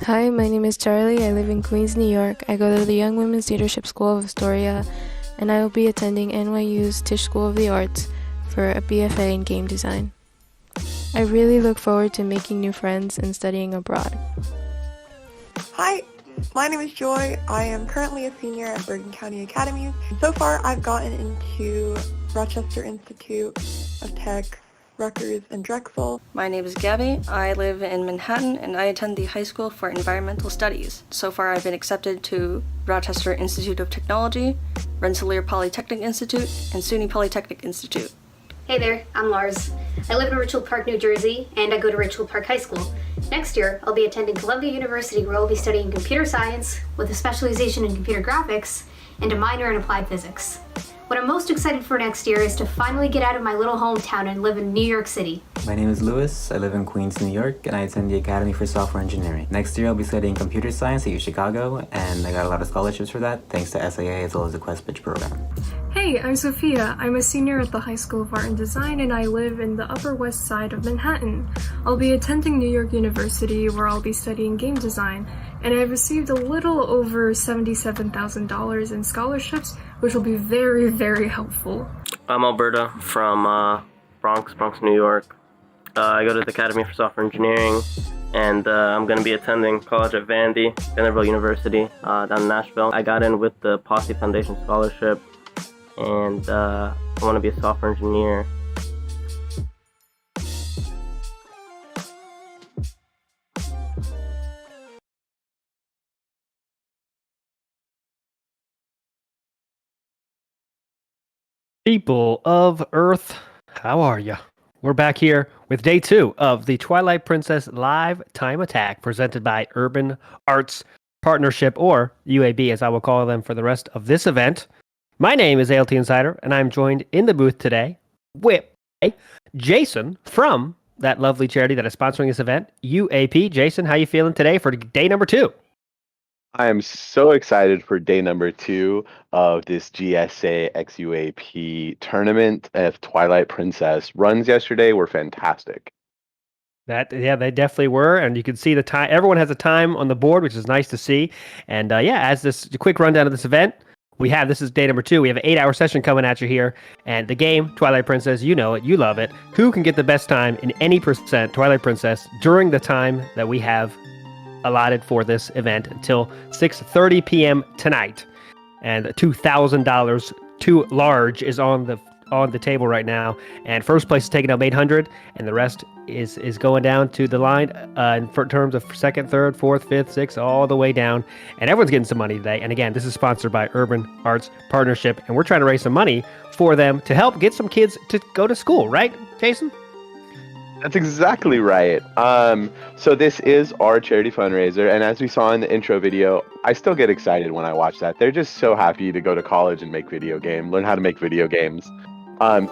Hi, my name is Charlie. I live in Queens, New York. I go to the Young Women's Leadership School of Astoria, and I will be attending NYU's Tisch School of the Arts for a BFA in game design. I really look forward to making new friends and studying abroad. Hi, my name is Joy. I am currently a senior at Bergen County Academies. So far, I've gotten into Rochester Institute of Tech, Rutgers, and Drexel. My name is Gabby. I live in Manhattan and I attend the High School for Environmental Studies. So far I've been accepted to Rochester Institute of Technology, Rensselaer Polytechnic Institute, and SUNY Polytechnic Institute. Hey there, I'm Lars. I live in Richfield Park, New Jersey, and I go to Richfield Park High School. Next year, I'll be attending Columbia University, where I'll be studying computer science with a specialization in computer graphics and a minor in applied physics. What I'm most excited for next year is to finally get out of my little hometown and live in New York City. My name is Louis. I live in Queens, New York, and I attend the Academy for Software Engineering. Next year, I'll be studying computer science at UChicago, and I got a lot of scholarships for that, thanks to SAA as well as the Quest Pitch program. Hey, I'm Sophia. I'm a senior at the High School of Art and Design, and I live in the Upper West Side of Manhattan. I'll be attending New York University, where I'll be studying game design, and I've received a little over $77,000 in scholarships, which will be very, very helpful. I'm Alberta from Bronx, New York. I go to the Academy for Software Engineering, and I'm going to be attending college at Vandy, Vanderbilt University, down in Nashville. I got in with the Posse Foundation Scholarship, and I want to be a software engineer. People of Earth, how are ya? We're back here with day 2 of the Twilight Princess Live Time Attack presented by Urban Arts Partnership, or UAB as I will call them for the rest of this event. My name is ALT Insider, and I'm joined in the booth today with Jason from that lovely charity that is sponsoring this event, UAP. Jason, how you feeling today for day number 2? I am so excited for day number 2 of this GSA UAP tournament of Twilight Princess. Runs yesterday were fantastic. Yeah, they definitely were, and you can see the time. Everyone has a time on the board, which is nice to see. And as this quick rundown of this event, this is day number 2. We have an 8-hour session coming at you here, and the game Twilight Princess, you know it, you love it. Who can get the best time in any percent Twilight Princess during the time that we have allotted for this event until 6:30 p.m. tonight, and $2,000 too large is on the table right now, and first place is taking up 800, and the rest is going down to the line in terms of second, third, fourth, fifth, sixth, all the way down, and everyone's getting some money today. And again, this is sponsored by Urban Arts Partnership, and we're trying to raise some money for them to help get some kids to go to school, right, Jason? That's exactly right. So this is our charity fundraiser, and as we saw in the intro video, I still get excited when I watch that. They're just so happy to go to college and learn how to make video games.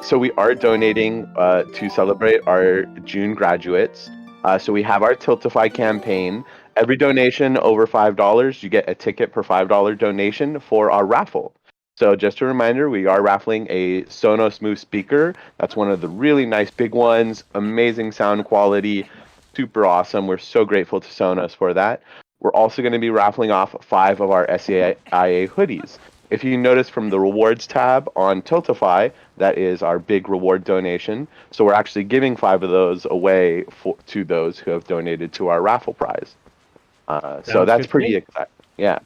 So we are donating to celebrate our June graduates. So we have our Tiltify campaign. Every donation over $5, you get a ticket per $5 donation for our raffle. So just a reminder, we are raffling a Sonos Move speaker. That's one of the really nice big ones. Amazing sound quality, super awesome. We're so grateful to Sonos for that. We're also going to be raffling off 5 of our SAIA hoodies. If you notice from the rewards tab on Tiltify, that is our big reward donation. So we're actually giving 5 of those away to those who have donated to our raffle prize. So that's pretty exciting. Yeah.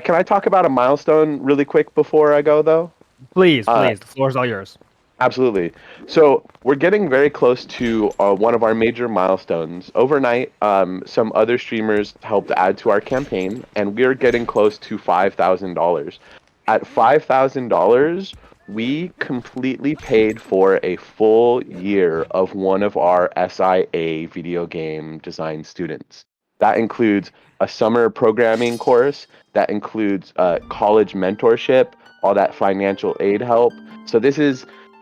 Can I talk about a milestone really quick before I go, though? Please. The floor is all yours. Absolutely. So we're getting very close to one of our major milestones. Overnight, some other streamers helped add to our campaign, and we're getting close to $5,000. At $5,000, we completely paid for a full year of one of our SIA video game design students. That includes a summer programming course, that includes college mentorship, all that financial aid help. So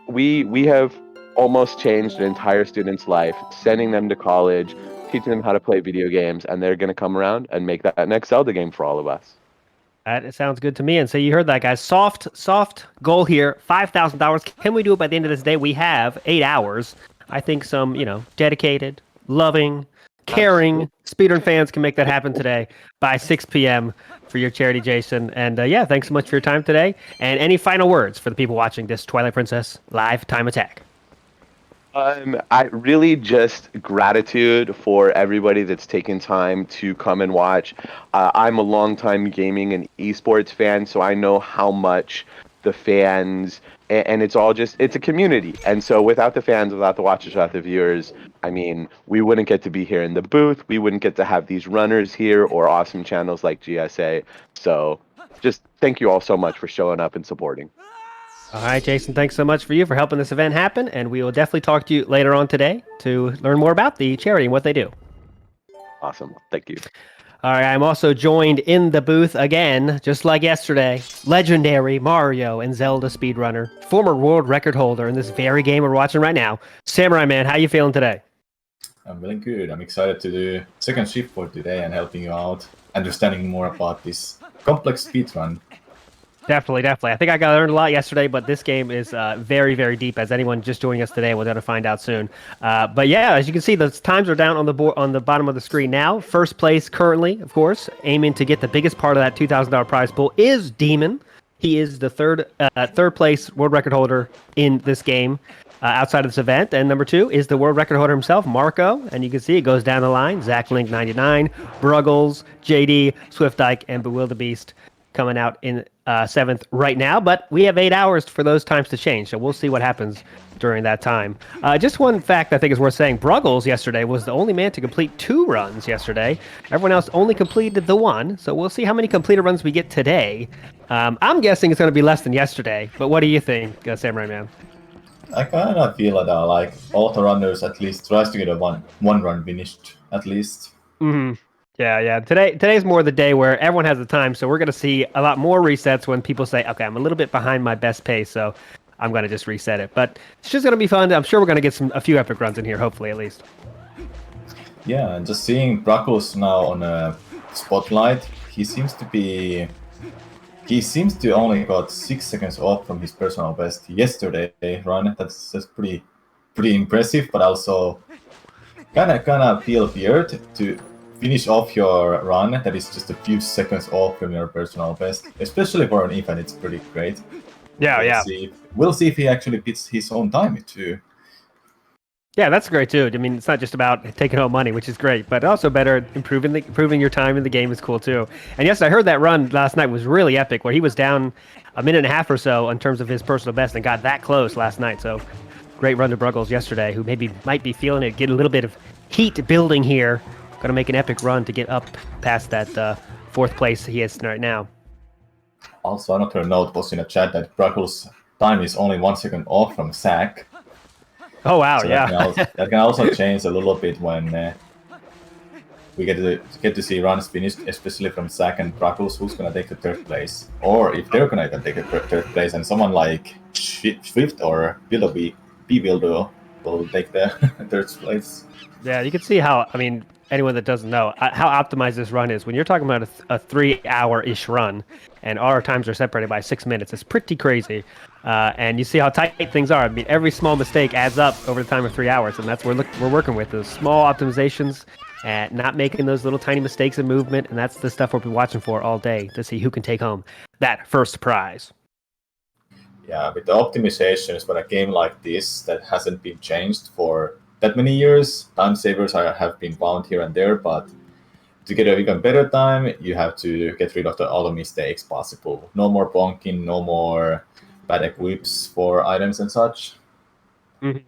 we have almost changed an entire student's life, sending them to college, teaching them how to play video games, and they're going to come around and make that next Zelda game for all of us. That sounds good to me. And so you heard that, guys. Soft goal here, $5,000. Can we do it by the end of this day? We have 8 hours. I think some, dedicated, loving, caring Speedrun fans can make that happen today by 6 p.m. for your charity, Jason. And yeah, thanks so much for your time today. And any final words for the people watching this Twilight Princess live time attack? I really just gratitude for everybody that's taken time to come and watch. I'm a longtime gaming and esports fan, so I know how much the fans and it's all just, it's a community. And so without the fans, without the watchers, without the viewers, I mean, we wouldn't get to be here in the booth. We wouldn't get to have these runners here or awesome channels like GSA. So just thank you all so much for showing up and supporting. All right, Jason, thanks so much for helping this event happen. And we will definitely talk to you later on today to learn more about the charity and what they do. Awesome. Thank you. All right, I'm also joined in the booth again, just like yesterday, legendary Mario and Zelda speedrunner, former world record holder in this very game we're watching right now. Samurai Man, how you feeling today? I'm feeling good. I'm excited to do second shift for today and helping you out, understanding more about this complex speedrun. Definitely. I think I learned a lot yesterday, but this game is very, very deep. As anyone just joining us today, we're going to find out soon. But yeah, as you can see, the times are down on the board on the bottom of the screen now. First place currently, of course, aiming to get the biggest part of that $2,000 prize pool is Demon. He is the third place world record holder in this game outside of this event. And number 2 is the world record holder himself, Marco. And you can see it goes down the line. ZachLink99, Bruggles, JD, Swiftike, and Bewildebeest coming out in 7th right now, but we have 8 hours for those times to change, so we'll see what happens during that time. Just one fact I think is worth saying, Bruggles yesterday was the only man to complete 2 runs yesterday. Everyone else only completed the 1, so we'll see how many completed runs we get today. I'm guessing it's going to be less than yesterday, but what do you think, Samurai Man? I kind of feel that like all the runners at least tries to get a one run finished, at least. Mm-hmm. Yeah. Today's more the day where everyone has the time, so we're going to see a lot more resets when people say, okay, I'm a little bit behind my best pace, so I'm going to just reset it. But it's just going to be fun. I'm sure we're going to get a few epic runs in here, hopefully, at least. Yeah, and just seeing Bruggles now on a spotlight, he seems to only got 6 seconds off from his personal best yesterday run. That's pretty impressive, but also kind of feel weird to finish off your run that is just a few seconds off from your personal best, especially for an event. It's pretty great. We'll see if he actually beats his own time too. Yeah, that's great too. I mean, it's not just about taking home money, which is great, but also better improving your time in the game is cool too. And yes, I heard that run last night was really epic, where he was down a minute and a half or so in terms of his personal best and got that close last night. So great run to Bruggles yesterday, who might be feeling it, get a little bit of heat building here. Going to make an epic run to get up past that 4th place he is right now. Also, another note was in the chat that Bruggles' time is only 1 second off from Zach. Oh wow, so yeah. that can also change a little bit when we get to see runs finished, especially from Zach and Bruggles, who's going to take the 3rd place. Or if they're going to take the 3rd place and someone like Swift or Bewildebeest will take the 3rd place. Yeah, you can see how, I mean, anyone that doesn't know how optimized this run is. When you're talking about a 3-hour-ish run, and our times are separated by 6 minutes, it's pretty crazy. And you see how tight things are. I mean, every small mistake adds up over the time of 3 hours, and that's what we're working with, those small optimizations and not making those little tiny mistakes in movement, and that's the stuff we'll be watching for all day to see who can take home that first prize. Yeah, with the optimizations for a game like this that hasn't been changed for that many years, time savers have been found here and there, but to get an even better time, you have to get rid of all the mistakes possible. No more bonking, no more bad equips for items and such. Mm-hmm.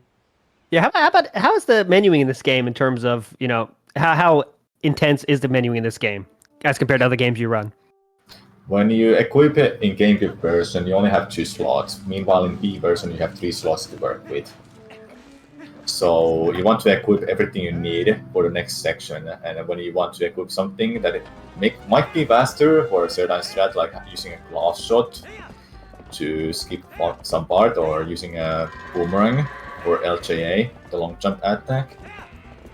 Yeah, how is the menuing in this game in terms of, you know, how intense is the menuing in this game as compared to other games you run? When you equip it in GameCube version, you only have 2 slots. Meanwhile, in Wii version, you have 3 slots to work with. So you want to equip everything you need for the next section, and when you want to equip something that might be faster for a certain strat, like using a glass shot to skip some part, or using a boomerang or LJA, the long jump attack,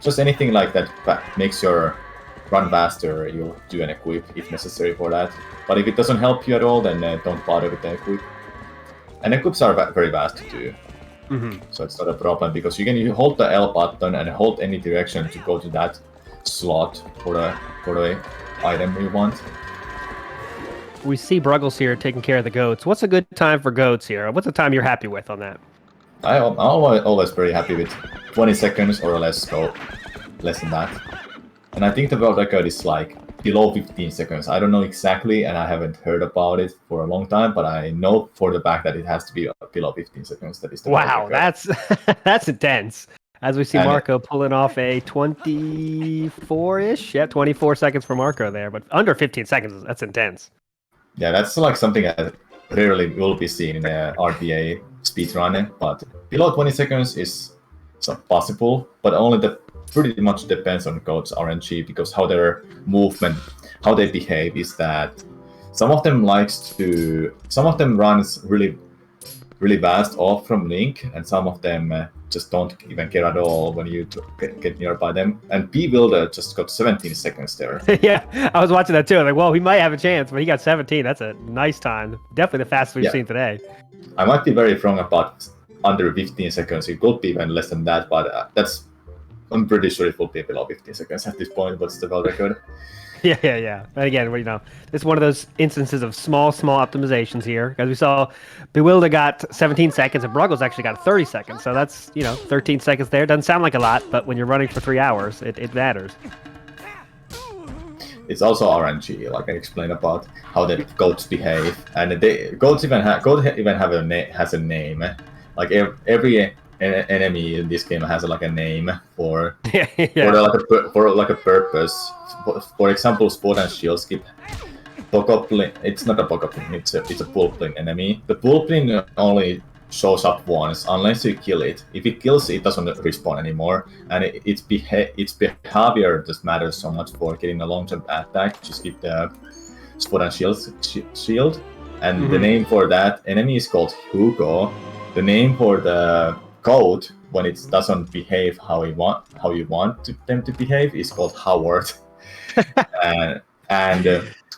just anything like that makes your run faster, you'll do an equip if necessary for that. But if it doesn't help you at all, then don't bother with the equip. And equips are very fast to do. Mm-hmm. So it's not a problem, because you can hold the L button and hold any direction to go to that slot for the item you want. We see Bruggles here taking care of the goats. What's a good time for goats here? What's a time you're happy with on that? I'm always very happy with 20 seconds or less than that. And I think the world record is like below 15 seconds. I don't know exactly, and I haven't heard about it for a long time, but I know for the fact that it has to be below 15 seconds. That is the Wow, world record. that's intense. As we see And Marco pulling off a 24-ish, 24 seconds for Marco there, but under 15 seconds, that's intense. Yeah, that's like something that rarely will be seen in a RDA speedrun, but below 20 seconds is possible, but only pretty much depends on goats RNG, because how their movement, how they behave is that some of them runs really fast off from Link, and some of them just don't even care at all when you get nearby them. And Bewilder just got 17 seconds there. Yeah, I was watching that too. I'm like, well, he might have a chance, but he got 17. That's a nice time. Definitely the fastest we've seen today. I might be very wrong about under 15 seconds. It could be even less than that, but I'm pretty sure it will be below 15 seconds at this point. What's the world record? Yeah. And again, it's one of those instances of small optimizations here. Because we saw Bewilder got 17 seconds and Bruggles actually got 30 seconds. So that's, 13 seconds there. Doesn't sound like a lot, but when you're running for 3 hours, it matters. It's also RNG, like I explained about how the goats behave, and goats even has a name. Like every enemy in this game has like a name for a purpose. For example, Sport and Shield skip Bogoblin. It's not a Bogoblin. It's a Pulplin enemy. The Pulplin only shows up once unless you kill it. If it kills, it doesn't respawn anymore, and its behavior just matters so much for getting a long-term attack. Just keep the Sport and Shield, and the name for that enemy is called Hugo. The name for the goat when it doesn't behave how you want them to behave is called Howard. and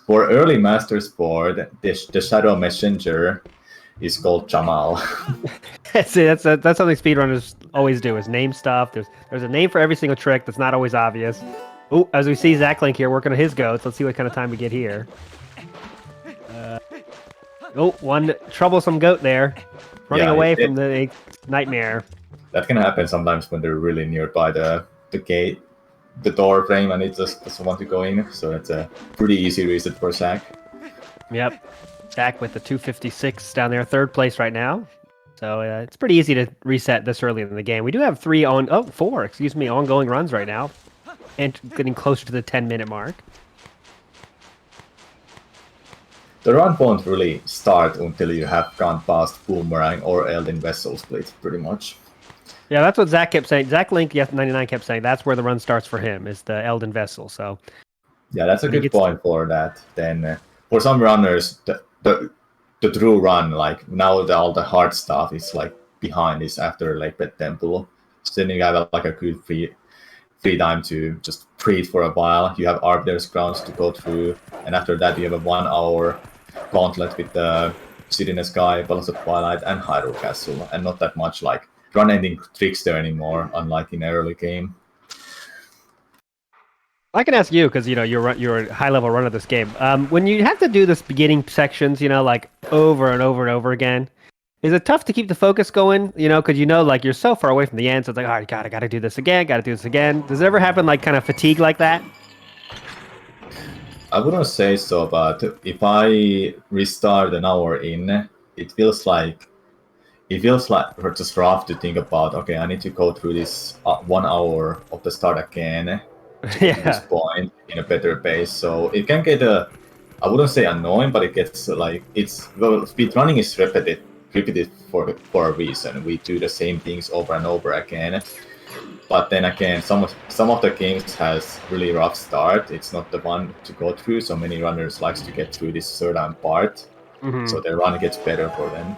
for early Master Sport, the Shadow Messenger is called Jamal. That's something speedrunners always do, is name stuff. There's a name for every single trick that's not always obvious. Oh, as we see ZachLink here working on his goats, let's see what kind of time we get here. One troublesome goat there, running away from the nightmare. That can happen sometimes when they're really nearby the gate, the door frame, and it just doesn't want to go in. So that's a pretty easy reset for Zach. Yep. Zach with the 256 down there, third place right now. So it's pretty easy to reset this early in the game. We do have four ongoing runs right now, and getting closer to the 10-minute mark. The run won't really start until you have gone past Boomerang or Elden Vessel split, pretty much. Yeah, that's what Zach kept saying. ZachLink99 kept saying that's where the run starts for him, is the Elden Vessel. So yeah, that's a good point for that. Then for some runners, the true run, like now all the hard stuff is like behind is after like Pet Temple. So then you have like a good free time to just breathe for a while. You have Arbiter's Grounds to go through, and after that you have a 1 hour gauntlet with the City in the Sky, Zelda Twilight, and Hyrule Castle, and not that much like run-ending tricks there anymore, unlike in an early game. I can ask you, because you're a high-level runner of this game. When you have to do this beginning sections, like over and over and over again, is it tough to keep the focus going? Because like you're so far away from the end, so it's like, all right, I gotta do this again, Does it ever happen like kind of fatigue like that? I wouldn't say so, but if I restart an hour in, it feels like just rough to think about, okay, I need to go through this 1 hour of the start again at this point in a better pace. So it can get I wouldn't say annoying, but it gets speedrunning is repetitive for a reason. We do the same things over and over again. But then again, some of the games has really rough start. It's not the one to go through. So many runners likes to get through this certain part, so their run gets better for them.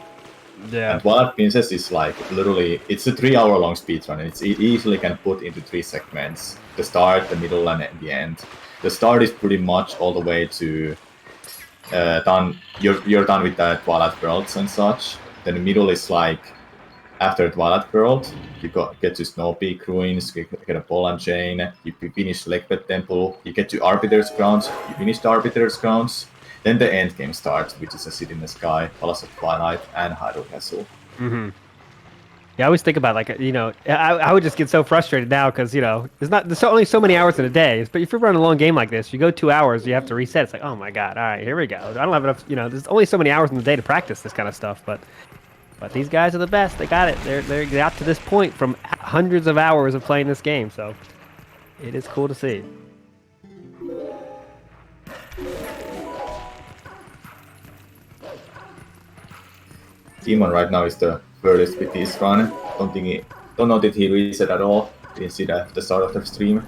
Yeah. And Twilight Princess is like literally, it's a 3 hour long speedrun, and it easily can put into 3 segments: the start, the middle, and the end. The start is pretty much all the way to done. You're done with the Twilight Worlds and such. Then the middle is like after Twilight World, you get to Snow Peak Ruins, you get a ball and chain, you finish Lekbet Temple, you get to Arbiter's Grounds, you finish the Arbiter's Grounds, then the end game starts, which is a City in the Sky, Palace of Twilight, and Hyrule Castle. Mm-hmm. Yeah, I always think about I would just get so frustrated now because there's only so many hours in a day. But if you're running a long game like this, you go 2 hours, you have to reset. It's like, oh my god, all right, here we go. I don't have enough. There's only so many hours in the day to practice this kind of stuff. But these guys are the best. They got it. They got to this point from hundreds of hours of playing this game. So it is cool to see. Demon right now is the furthest with his run. Don't know that he reset at all. Didn't see the start of the stream.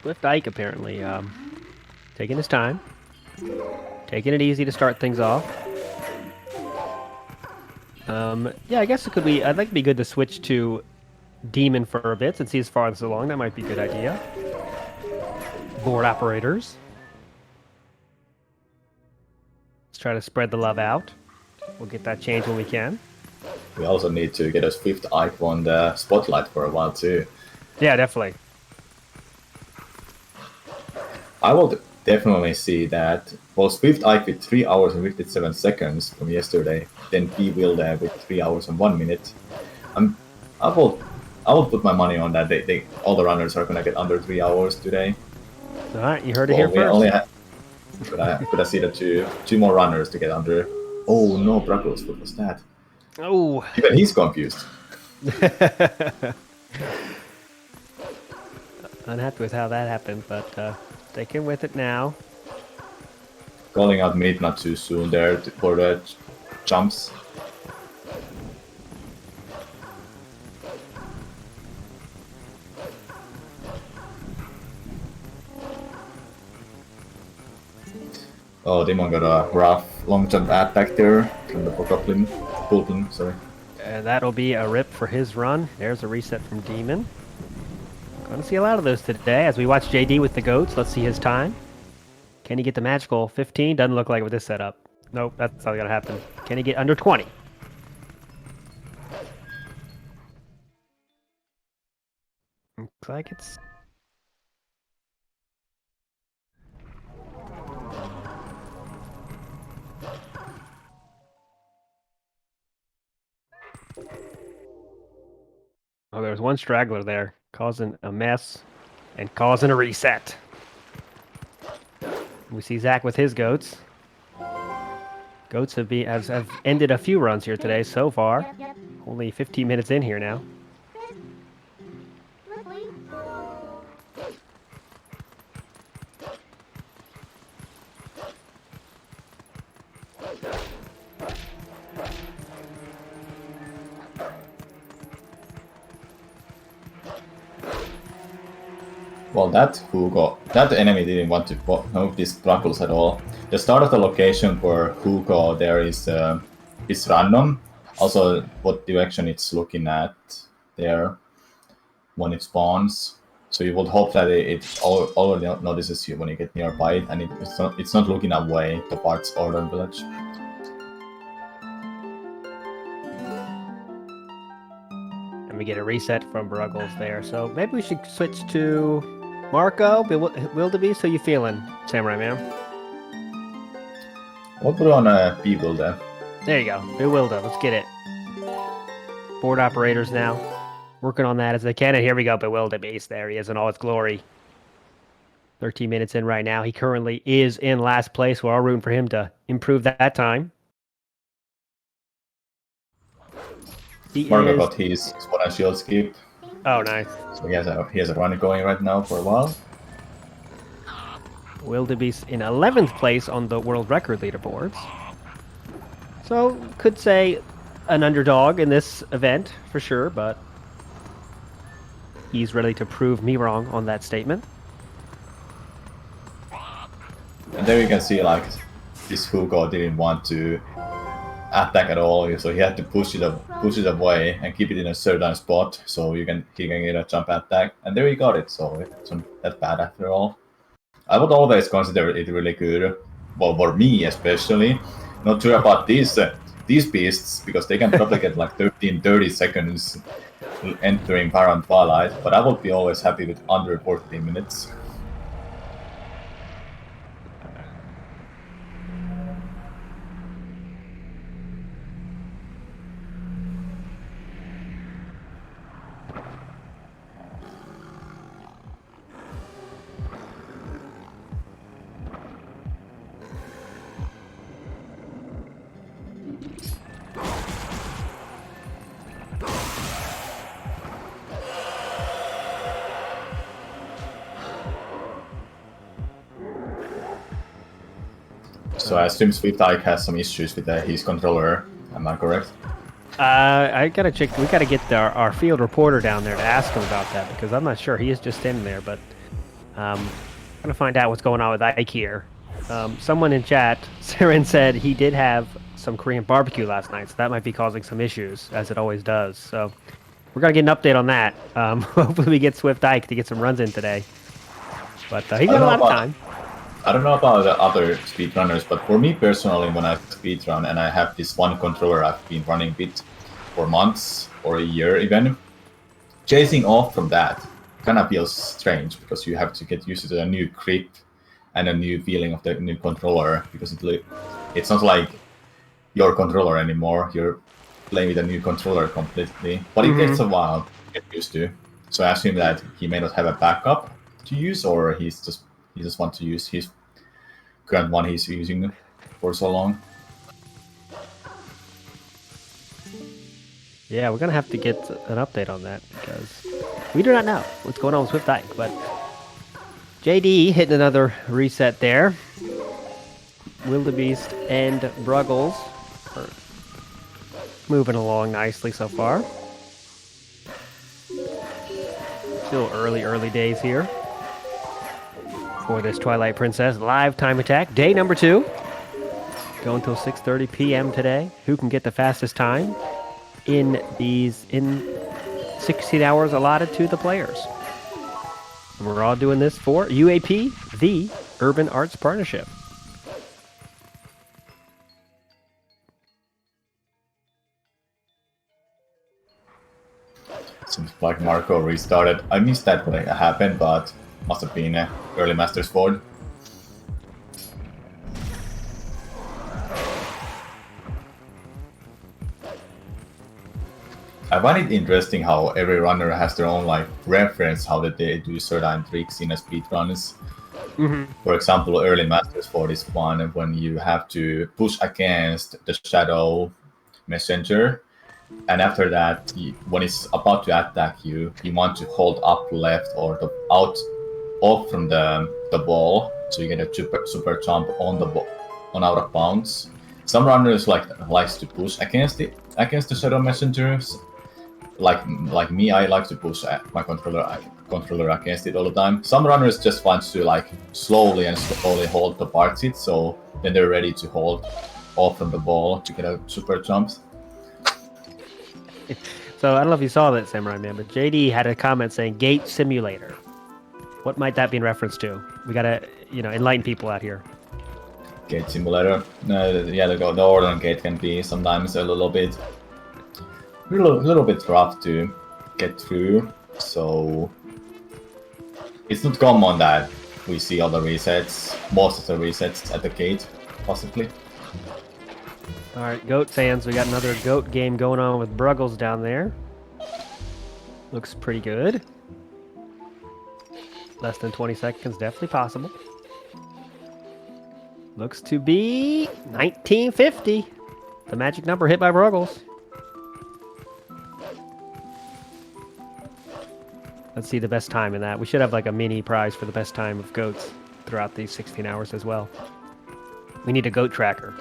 Swiftike apparently taking his time, taking it easy to start things off. Yeah, I guess it could be. I'd like to be good to switch to Demon for a bit since he's farthest along. That might be a good idea. Board operators. Try to spread the love out. We'll get that change when we can. We also need to get a Swiftike on the spotlight for a while too. Yeah, definitely. I will definitely see that. Well, Swiftike with 3 hours and 57 seconds from yesterday, then Bewildebeest with 3 hours and 1 minute. I will put my money on that. All the runners are gonna get under 3 hours today. All right, you heard it here first. Could I see the two more runners to get under? Oh no, Bruggles, what was that? Oh. Even he's confused. Unhappy with how that happened, but sticking with it now. Calling out mid not too soon there for the jumps. Oh, Demon got a rough long jump attack there from the Goblin, sorry. That'll be a rip for his run. There's a reset from Demon. Gonna see a lot of those today as we watch JD with the goats. Let's see his time. Can he get the magical 15? Doesn't look like it with this setup. Nope, that's not gonna happen. Can he get under 20? Looks like it's... Oh, there's one straggler there, causing a mess and causing a reset. We see Zach with his goats. Goats have ended a few runs here today so far. Only 15 minutes in here now. Well, that enemy didn't want to move these Bruggles at all. The start of the location for Hugo there is random. Also, what direction it's looking at there when it spawns. So you would hope that it already notices you when you get nearby it, and it's not looking away towards Order Village. And we get a reset from Bruggles there. So maybe we should switch to Marco, Bewildebeest. How you feeling, Samurai Man? I'll put on a Bewilder. There you go, Bewilder. Let's get it. Board operators now. Working on that as they can. And here we go, Bewildebeest. There he is in all his glory. 13 minutes in right now. He currently is in last place. We're all rooting for him to improve that time. Marco got his exponential skip. Oh, nice. So he has a run going right now for a while. Wildebeest in 11th place on the world record leaderboards. So, could say an underdog in this event, for sure, but he's ready to prove me wrong on that statement. And there you can see, like, this Hugo didn't want to attack at all, so he had to push it away and keep it in a certain spot so he can get a jump attack, and there he got it. So it's not that bad after all. I would always consider it really good, well, for me especially. Not sure about this these beasts, because they can probably get like 30 seconds entering Baron Twilight, but I would be always happy with under 14 minutes. So I assume Swiftike has some issues with his controller. Am I correct? I gotta check. We gotta get our field reporter down there to ask him about that because I'm not sure. He is just standing there, but I'm gonna find out what's going on with Ike here. Someone in chat, Saren, said he did have some Korean barbecue last night, so that might be causing some issues, as it always does. So we're gonna get an update on that. Hopefully we get Swiftike to get some runs in today. But he got a lot of time. I don't know about the other speedrunners, but for me personally, when I speedrun and I have this one controller I've been running with for months or a year even, chasing off from that kind of feels strange because you have to get used to a new grip and a new feeling of the new controller because it's not like your controller anymore. You're playing with a new controller completely, but it takes a while to get used to. So I assume that he may not have a backup to use, or he just wants to use his current one he's using for so long. Yeah, we're gonna have to get an update on that because we do not know what's going on with Swiftike. But JD hitting another reset there. Bewildebeest and Bruggles are moving along nicely so far. Still early days here for this Twilight Princess live time attack. Day number 2. Go until 6:30 p.m. today. Who can get the fastest time in 16 hours allotted to the players? And we're all doing this for UAP, the Urban Arts Partnership. Seems like Marco restarted. I missed that when it happened, but must have been early Masters board. I find it interesting how every runner has their own like reference how that they do certain tricks in a speedruns. For example, early Masters board is one when you have to push against the shadow messenger. And after that, when it's about to attack you, you want to hold up left or off from the ball, so you get a super jump on the on out of bounds. Some runners likes to push against the shadow messengers. Like me, I like to push my controller against it all the time. Some runners just want to like slowly hold the bar seat, so then they're ready to hold off from the ball to get a super jump. So I don't know if you saw that, Samurai Man, but JD had a comment saying Gate Simulator. What might that be in reference to? We gotta, enlighten people out here. Gate Simulator. Yeah, the order on gate can be sometimes a little bit rough to get through. So it's not common that we see all the resets, most of the resets at the gate, possibly. All right, GOAT fans, we got another GOAT game going on with Bruggles down there. Looks pretty good. Less than 20 seconds, definitely possible. Looks to be 1950. The magic number hit by Bruggles. Let's see the best time in that. We should have like a mini prize for the best time of GOATs throughout these 16 hours as well. We need a GOAT tracker.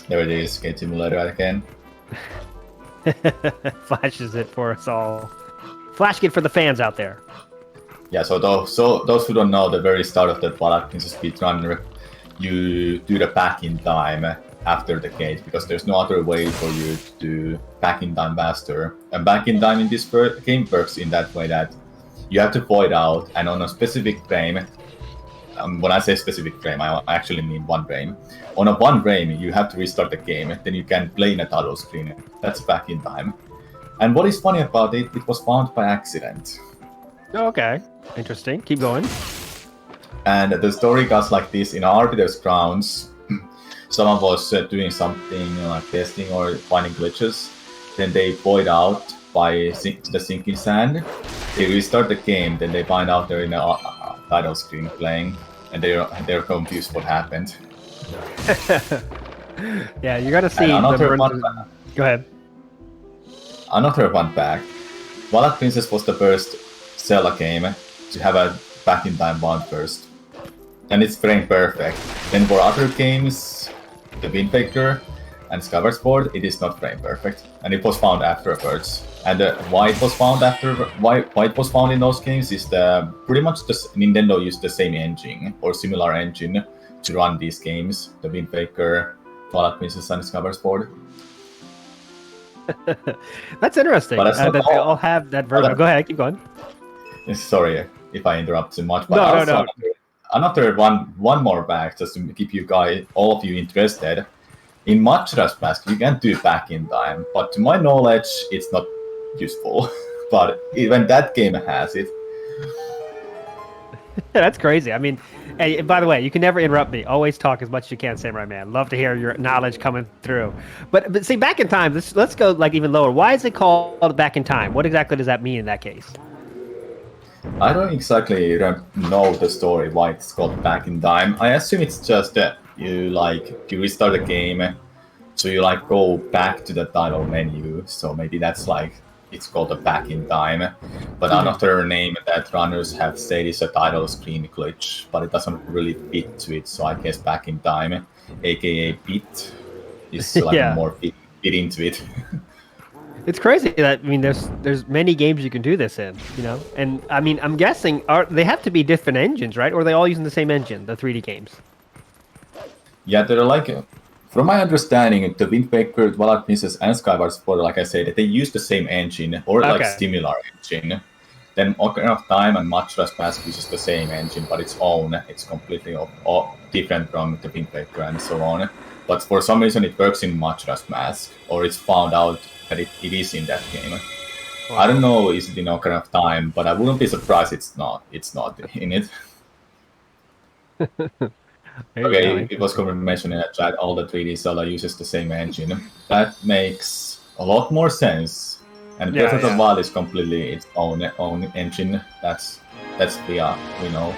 There it is, Gate Simulator again. Flashes it for us all. Flash it for the fans out there. Yeah, so those who don't know, the very start of the Twilight Princess speedrun, you do the back in time after the gate, because there's no other way for you to do back in time faster. And back in time in this game works in that way that you have to void out, and on a specific frame, when I say specific frame, I actually mean one frame. On a one frame, you have to restart the game, then you can play in a title screen. That's back in time. And what is funny about it, it was found by accident. Okay, interesting. Keep going. And the story goes like this: in Arbiter's grounds, someone was doing something like testing or finding glitches. Then they void out by the sinking sand. They restart the game, then they find out they're in a title screen playing, and they're confused what happened. Yeah, you gotta see. Go ahead. Another fun fact: Twilight Princess was the first Zelda game to have a back-in-time bound first, and it's frame perfect. Then for other games, the Wind Waker and Skyward Sword, it is not frame perfect, and it was found afterwards. And why it was found in those games is pretty much Nintendo used the same engine or similar engine to run these games: the Wind Waker, Twilight Princess, and Skyward Sword. That's interesting. That they all have that version. Go ahead, keep going. Sorry if I interrupt too much, but no. Another one more fact, just to keep you guys, all of you interested. In Majora's Mask, you can do back in time, but to my knowledge, it's not useful. But even that game has it. That's crazy. I mean, hey, by the way, you can never interrupt me. Always talk as much as you can, Samurai Man. Love to hear your knowledge coming through. But see, back in time, let's go like even lower. Why is it called back in time? What exactly does that mean in that case? I don't exactly know the story why it's called back in time. I assume it's just that you restart the game, so you go back to the title menu. So maybe that's it's called a back in time. But another name that runners have said is a title screen glitch, but it doesn't really fit to it. So I guess back in time, aka bit, is more fit into it. It's crazy that there's many games you can do this in, and I'm guessing they have to be different engines, right? Or are they all using the same engine, the 3D games? Yeah, they're from my understanding, the Wind Waker, Twilight Princess, and Skyward Sword, like I said, they use the same engine or similar engine. Then Ocarina of Time and Majora's Mask uses the same engine, but its own. It's completely different from the Wind Waker and so on. But for some reason, it works in Majora's Mask, or it's found out that it is in that game. Wow. I don't know, is it in Ocarina of Time, but I wouldn't be surprised it's not in it. Okay, it was confirmation in the chat, all the 3D Zelda uses the same engine. That makes a lot more sense. And Breath of the Wild is completely its own engine. That's we know.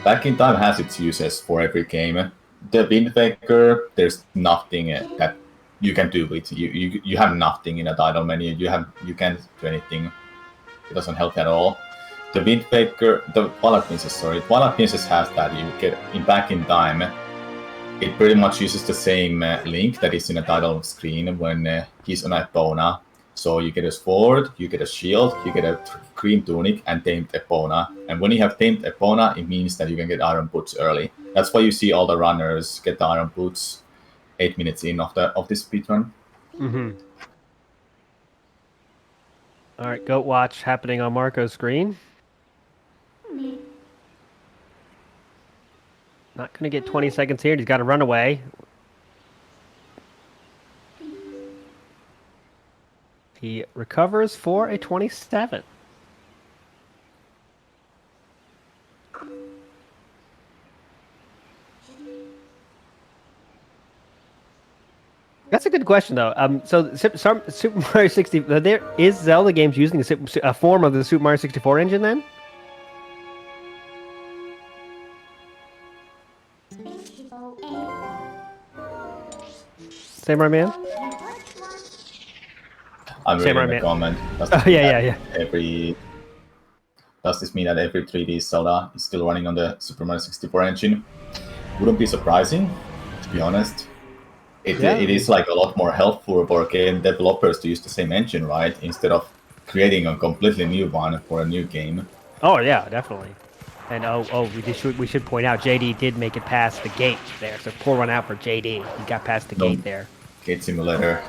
Back in Time has its uses for every game. The Wind Waker, there's nothing that you can do with. You have nothing in a title menu. You can't do anything. It doesn't help at all. The Wind Waker, the Twilight Princess has that. You get in Back in Time. It pretty much uses the same link that is in a title screen when he's on Epona. So you get a sword, you get a shield, you get a green tunic, and tamed Epona. And when you have tamed Epona, it means that you can get iron boots early. That's why you see all the runners get the iron boots 8 minutes in of this speedrun. Mm-hmm. All right, Goat Watch happening on Marco's screen. Not going to get 20 seconds here. He's got to run away. He recovers for a 27. That's a good question, though. So Super Mario 60, is Zelda games using a form of the Super Mario 64 engine then? Samurai Man? I'm reading the comment. Yeah. Does this mean that every 3D Zelda is still running on the Super Mario 64 engine? Wouldn't be surprising, to be honest. It is a lot more helpful for game developers to use the same engine, right? Instead of creating a completely new one for a new game. Oh yeah, definitely. And we should point out JD did make it past the gate there, so pour one out for JD. He got past the gate there. Gate simulator.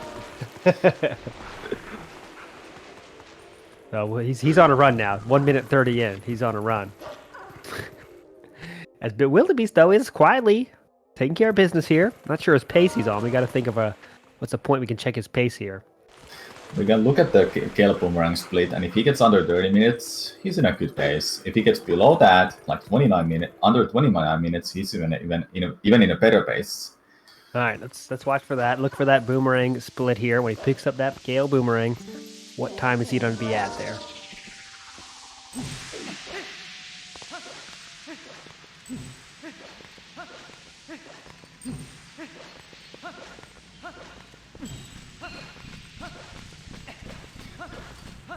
So he's on a run now. 1 minute 30 in. He's on a run. As Bewildebeest, though, is quietly taking care of business here. Not sure his pace he's on. We got to think of what's the point we can check his pace here. We can look at the Gale Boomerang split, and if he gets under 30 minutes, he's in a good pace. If he gets below that, like 29 minutes, under 29 minutes, he's even in a better pace. All right, let's watch for that. Look for that boomerang split here when he picks up that Gale Boomerang. What time is he going to be at there?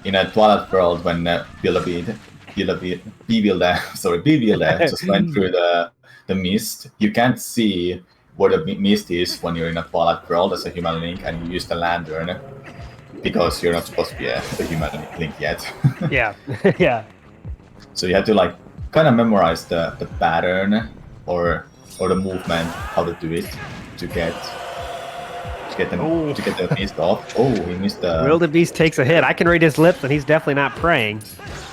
In a Twilight world, when Bewildebeest just went through the mist, you can't see where the mist is when you're in a Twilight world as a human link and you use the lantern, because you're not supposed to be a human link yet. Yeah, yeah. So you have to like kind of memorize the pattern or the movement, how to do it to get the mist off. Oh, he missed the... Bewildebeest takes a hit. I can read his lips, and he's definitely not praying.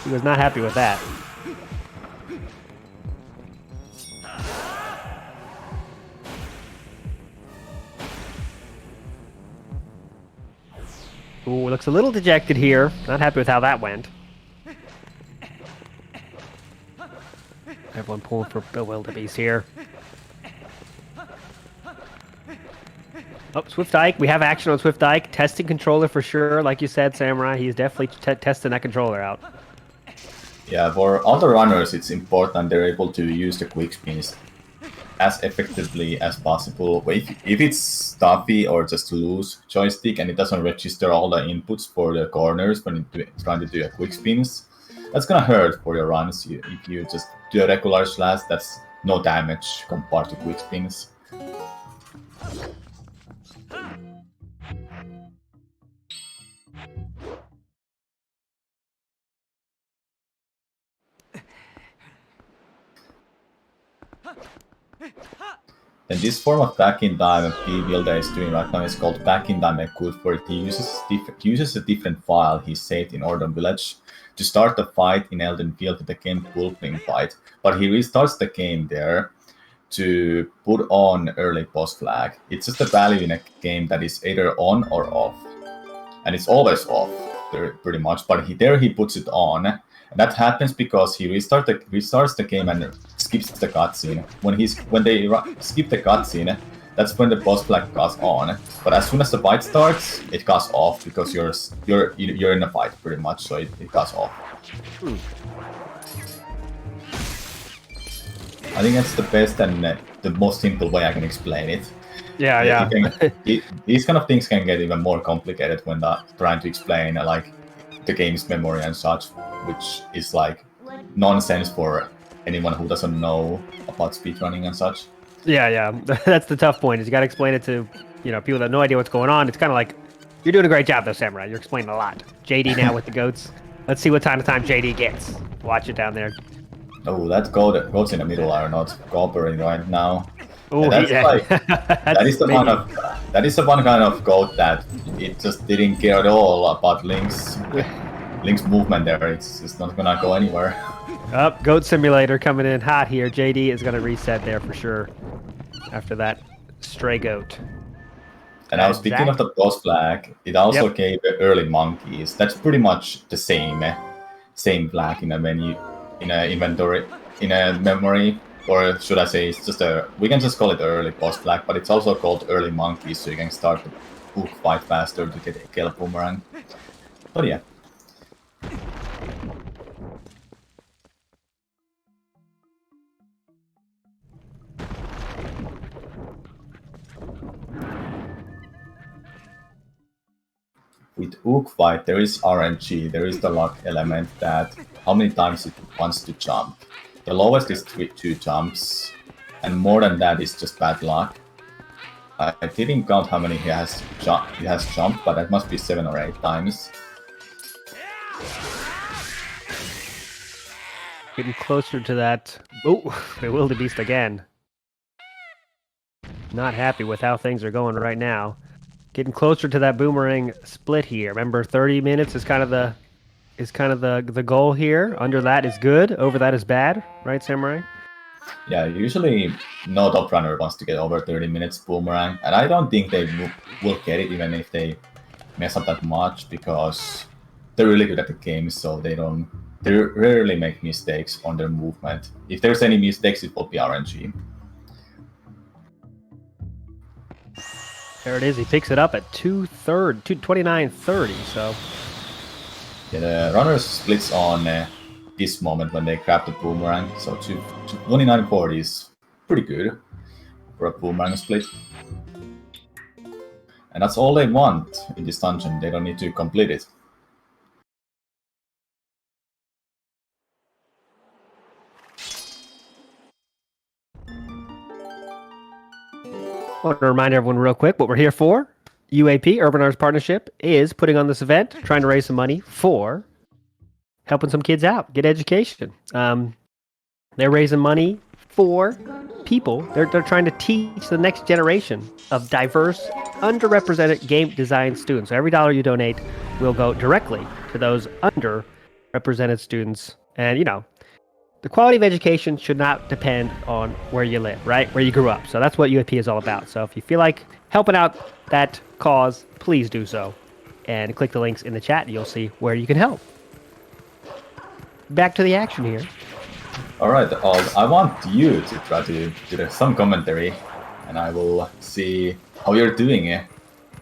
He was not happy with that. Ooh, looks a little dejected here. Not happy with how that went. Everyone pulling for Bewildebeest here. Oh, Swiftike. We have action on Swiftike. Testing controller for sure. Like you said, Samurai, he's definitely testing that controller out. Yeah, for other runners, it's important they're able to use the quick spins as effectively as possible. If it's stuffy or just loose joystick and it doesn't register all the inputs for the corners when you're trying to do a quick spins, that's gonna hurt for your runs. If you just do a regular slash, that's no damage compared to quick spins. And this form of back in time Bewildebeest is doing right now is called back in time equip, where he uses a different file he saved in Ordon Village to start the fight in Elden Field with the game Pulping fight. But he restarts the game there to put on early boss flag. It's just a value in a game that is either on or off. And it's always off, pretty much, but he puts it on. And that happens because he restarts the game and skips the cutscene. When they skip the cutscene, that's when the boss flag goes on. But as soon as the fight starts, it goes off because you're in a fight pretty much, so it goes off. I think that's the best and the most simple way I can explain it. Yeah. These kind of things can get even more complicated when trying to explain like the game's memory and such, which is like nonsense for anyone who doesn't know about speedrunning and such. Yeah. That's the tough point. Is you got to explain it to people that have no idea what's going on. It's kind of like you're doing a great job though, Samurai. You're explaining a lot. JD now with the goats. Let's see what time JD gets. Watch it down there. Oh, that goats in the middle are not cooperating right now. Oh, that is the one kind of goat that it just didn't care at all about Link's movement there. It's just not gonna go anywhere. Goat Simulator coming in hot here. JD is gonna reset there for sure after that stray goat. And I was speaking of the boss flag, it also gave early monkeys. That's pretty much the same flag in a menu, in a inventory, in a memory. Or should I say, it's just we can just call it early boss flag, but it's also called early monkeys, so you can start the hook fight faster to get a Gale Boomerang. But yeah. With Ook fight, there is RNG, there is the luck element that how many times it wants to jump. The lowest is 2 jumps, and more than that is just bad luck. I didn't count how many he has jumped, but that must be 7 or 8 times. Getting closer to that. Oh, Bewildebeest again. Not happy with how things are going right now. Getting closer to that boomerang split here. Remember, 30 minutes is kind of the is kind of the goal here. Under that is good, over that is bad, right, Samurai? Yeah, usually no top runner wants to get over 30 minutes boomerang, and I don't think they will get it even if they mess up that much, because they're really good at the game, so they rarely make mistakes on their movement. If there's any mistakes, it will be RNG. There it is. He picks it up at 29:30. So yeah, the runner splits on this moment when they grab the boomerang. So 29:40 is pretty good for a boomerang split. And that's all they want in this dungeon. They don't need to complete it. I want to remind everyone real quick what we're here for. UAP, Urban Arts Partnership, is putting on this event, trying to raise some money for helping some kids out, get education. They're raising money for people. They're trying to teach the next generation of diverse, underrepresented game design students. So every dollar you donate will go directly to those underrepresented students. And, you know, the quality of education should not depend on where you live, right? Where you grew up. So that's what UAP is all about. So if you feel like helping out that cause, please do so. And click the links in the chat and you'll see where you can help. Back to the action here. All right, I want you to try to do some commentary, and I will see how you're doing it.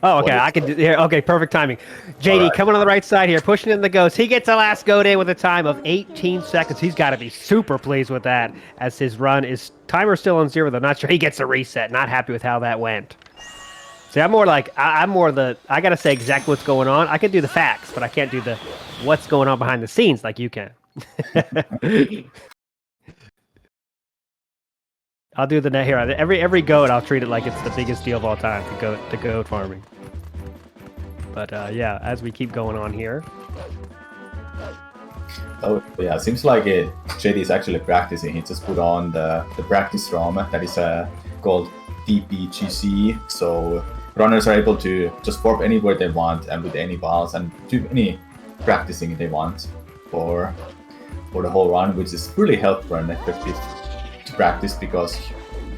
Oh, okay, I can do here. Okay, perfect timing. JD, right, coming on the right side here, pushing in the ghost. He gets the last goat in with a time of 18 seconds. He's got to be super pleased with that, as his run is timer still on 0. Though not sure he gets a reset. Not happy with how that went. See, I'm more like I gotta say exactly what's going on. I can do the facts, but I can't do the what's going on behind the scenes like you can. I'll do the net here. Every goat, I'll treat it like it's the biggest deal of all time. The goat farming. But yeah, as we keep going on here. Oh yeah, seems like JD is actually practicing. He just put on the practice ROM that is called TPGC. So runners are able to just warp anywhere they want and with any valves and do any practicing they want for the whole run, which is really helpful and effective to practice, because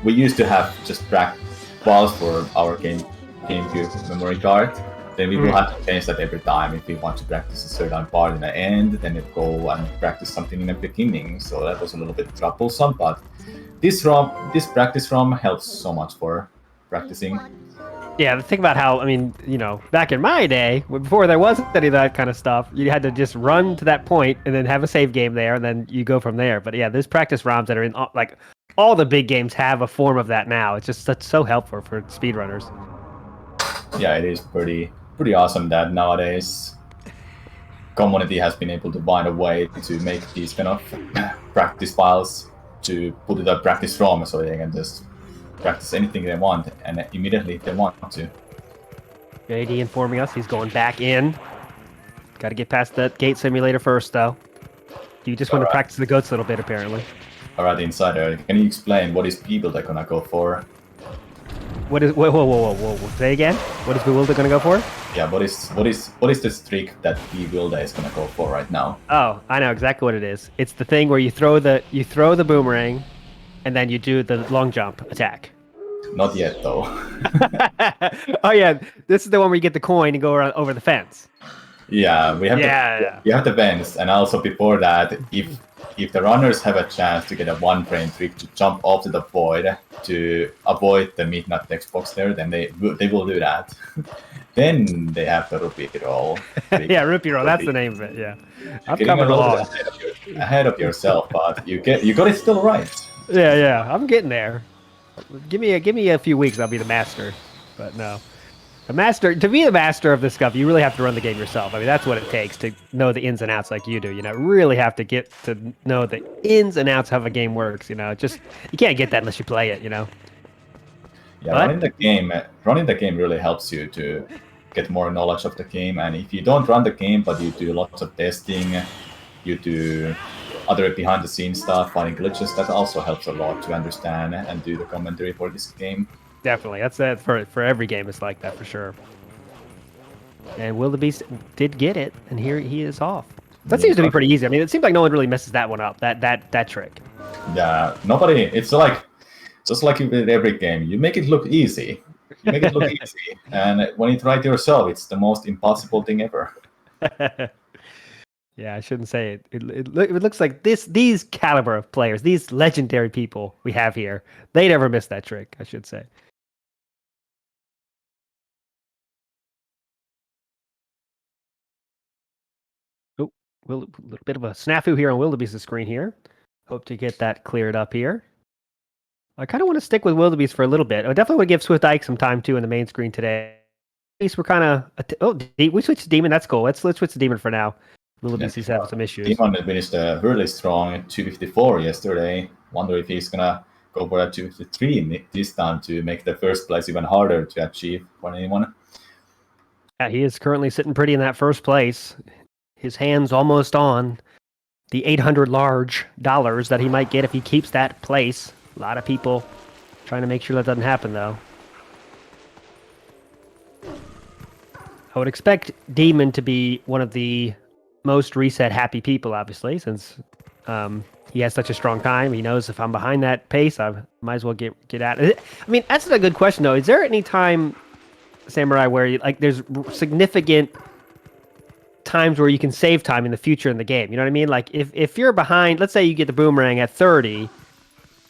we used to have just valves for our GameCube memory card. Then we will have to change that every time if we want to practice a certain part in the end, then it go and practice something in the beginning. So that was a little bit troublesome, but this practice ROM helps so much for practicing. Yeah, think about how, I mean, you know, back in my day, before there wasn't any of that kind of stuff, you had to just run to that point and then have a save game there, and then you go from there. But yeah, there's practice ROMs that are in, like, all the big games have a form of that now. It's just so helpful for speedrunners. Yeah, it is pretty awesome that nowadays community has been able to find a way to make these kind of practice files to put it on practice ROM, so they can just practice anything they want and immediately if they want to. JD informing us he's going back in. Got to get past that gate simulator first, though. You just want to practice the goats a little bit, apparently. All right, Insider, can you explain what is people they're gonna go for? What is whoa? Say again. What is Bewilder gonna go for? Yeah, what is the trick that Bewilder is gonna go for right now? Oh, I know exactly what it is. It's the thing where you throw the boomerang, and then you do the long jump attack. Not yet, though. Oh yeah, this is the one where you get the coin and go around over the fence. Yeah, we have we have the vents, and also before that, if the runners have a chance to get a one-frame trick to jump off to the void to avoid the midnight text box there, then they will do that. Then they have the rupee roll. Yeah, rupee roll. That's the name of it. Yeah, I'm getting coming along. Ahead of yourself, but you got it still right. Yeah, I'm getting there. Give me a few weeks, I'll be the master. But no. To be the master of this stuff, you really have to run the game yourself. I mean, that's what it takes to know the ins and outs like you do. You know, really have to get to know the ins and outs of how a game works. You know, you can't get that unless you play it. You know. Yeah, running the game really helps you to get more knowledge of the game. And if you don't run the game, but you do lots of testing, you do other behind-the-scenes stuff, finding glitches, that also helps a lot to understand and do the commentary for this game. Definitely, that's for every game. It's like that for sure. And Bewildebeest did get it, and here he is off. That seems to be pretty easy. I mean, it seems like no one really messes that one up. That trick. Yeah, nobody. It's like just like with every game, you make it look easy. You make it look easy, and when you try it yourself, it's the most impossible thing ever. Yeah, I shouldn't say it. It looks like these caliber of players, these legendary people we have here, they never miss that trick, I should say. Oh, a little bit of a snafu here on Wildebeest's screen here. Hope to get that cleared up here. I kind of want to stick with Wildebeest for a little bit. I definitely want to give Swiftike some time too in the main screen today. At least we're kind of we switched to Demon. That's cool. Let's switch to Demon for now. Wildebeest is having some issues. Demon finished really strong at 254 yesterday. Wonder if he's gonna go for a 253 this time to make the first place even harder to achieve for anyone. Yeah, he is currently sitting pretty in that first place. His hands almost on the $800 large dollars that he might get if he keeps that place. A lot of people trying to make sure that doesn't happen, though. I would expect Demon to be one of the most reset happy people, obviously, since he has such a strong time. He knows if I'm behind that pace, I might as well get at it. I mean, that's a good question, though. Is there any time, Samurai, where there's significant times where you can save time in the future in the game? You know what I mean? Like if you're behind, let's say you get the boomerang at 30,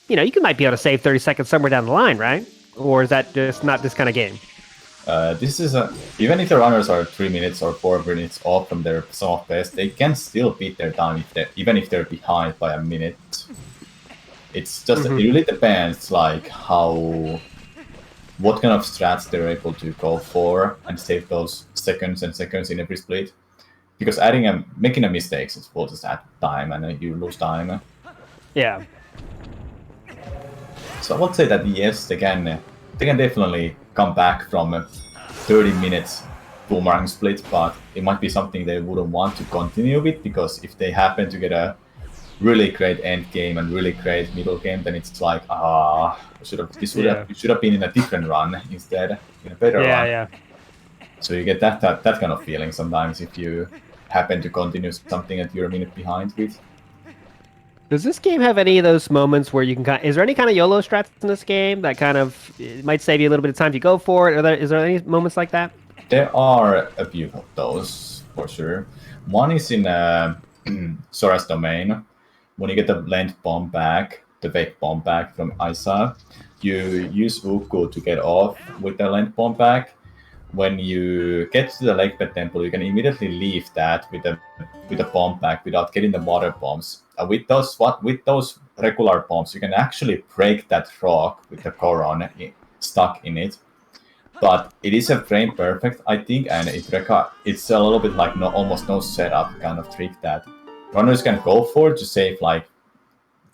you might be able to save 30 seconds somewhere down the line, right? Or is that just not this kind of game? This is even if the runners are 3 minutes or 4 minutes off from their soft best, they can still beat their time even if they're behind by a minute. It's just it really depends, like what kind of strats they're able to go for and save those seconds and seconds in every split. Because making a mistake will just add time, and you lose time. Yeah. So I would say that yes, they can definitely come back from 30 minutes boomerang split, but it might be something they wouldn't want to continue with, because if they happen to get a really great end game and really great middle game, then it's like, you should have been in a different run instead, in a better run. Yeah. So you get that kind of feeling sometimes if you happen to continue something that you're a minute behind with. Does this game have any of those moments where you can is there any kind of YOLO strats in this game that kind of it might save you a little bit of time if you go for it? Is there any moments like that? There are a few of those, for sure. One is in Sora's domain. When you get the length bomb back, the fake bomb back from Isa, you use Uku to get off with the length bomb back. When you get to the Lake Bed Temple, you can immediately leave that with a bomb back without getting the water bombs. With those regular bombs, you can actually break that rock with the Koron stuck in it. But it is a frame perfect, I think, and it's a little bit like almost no setup kind of trick that runners can go for to save like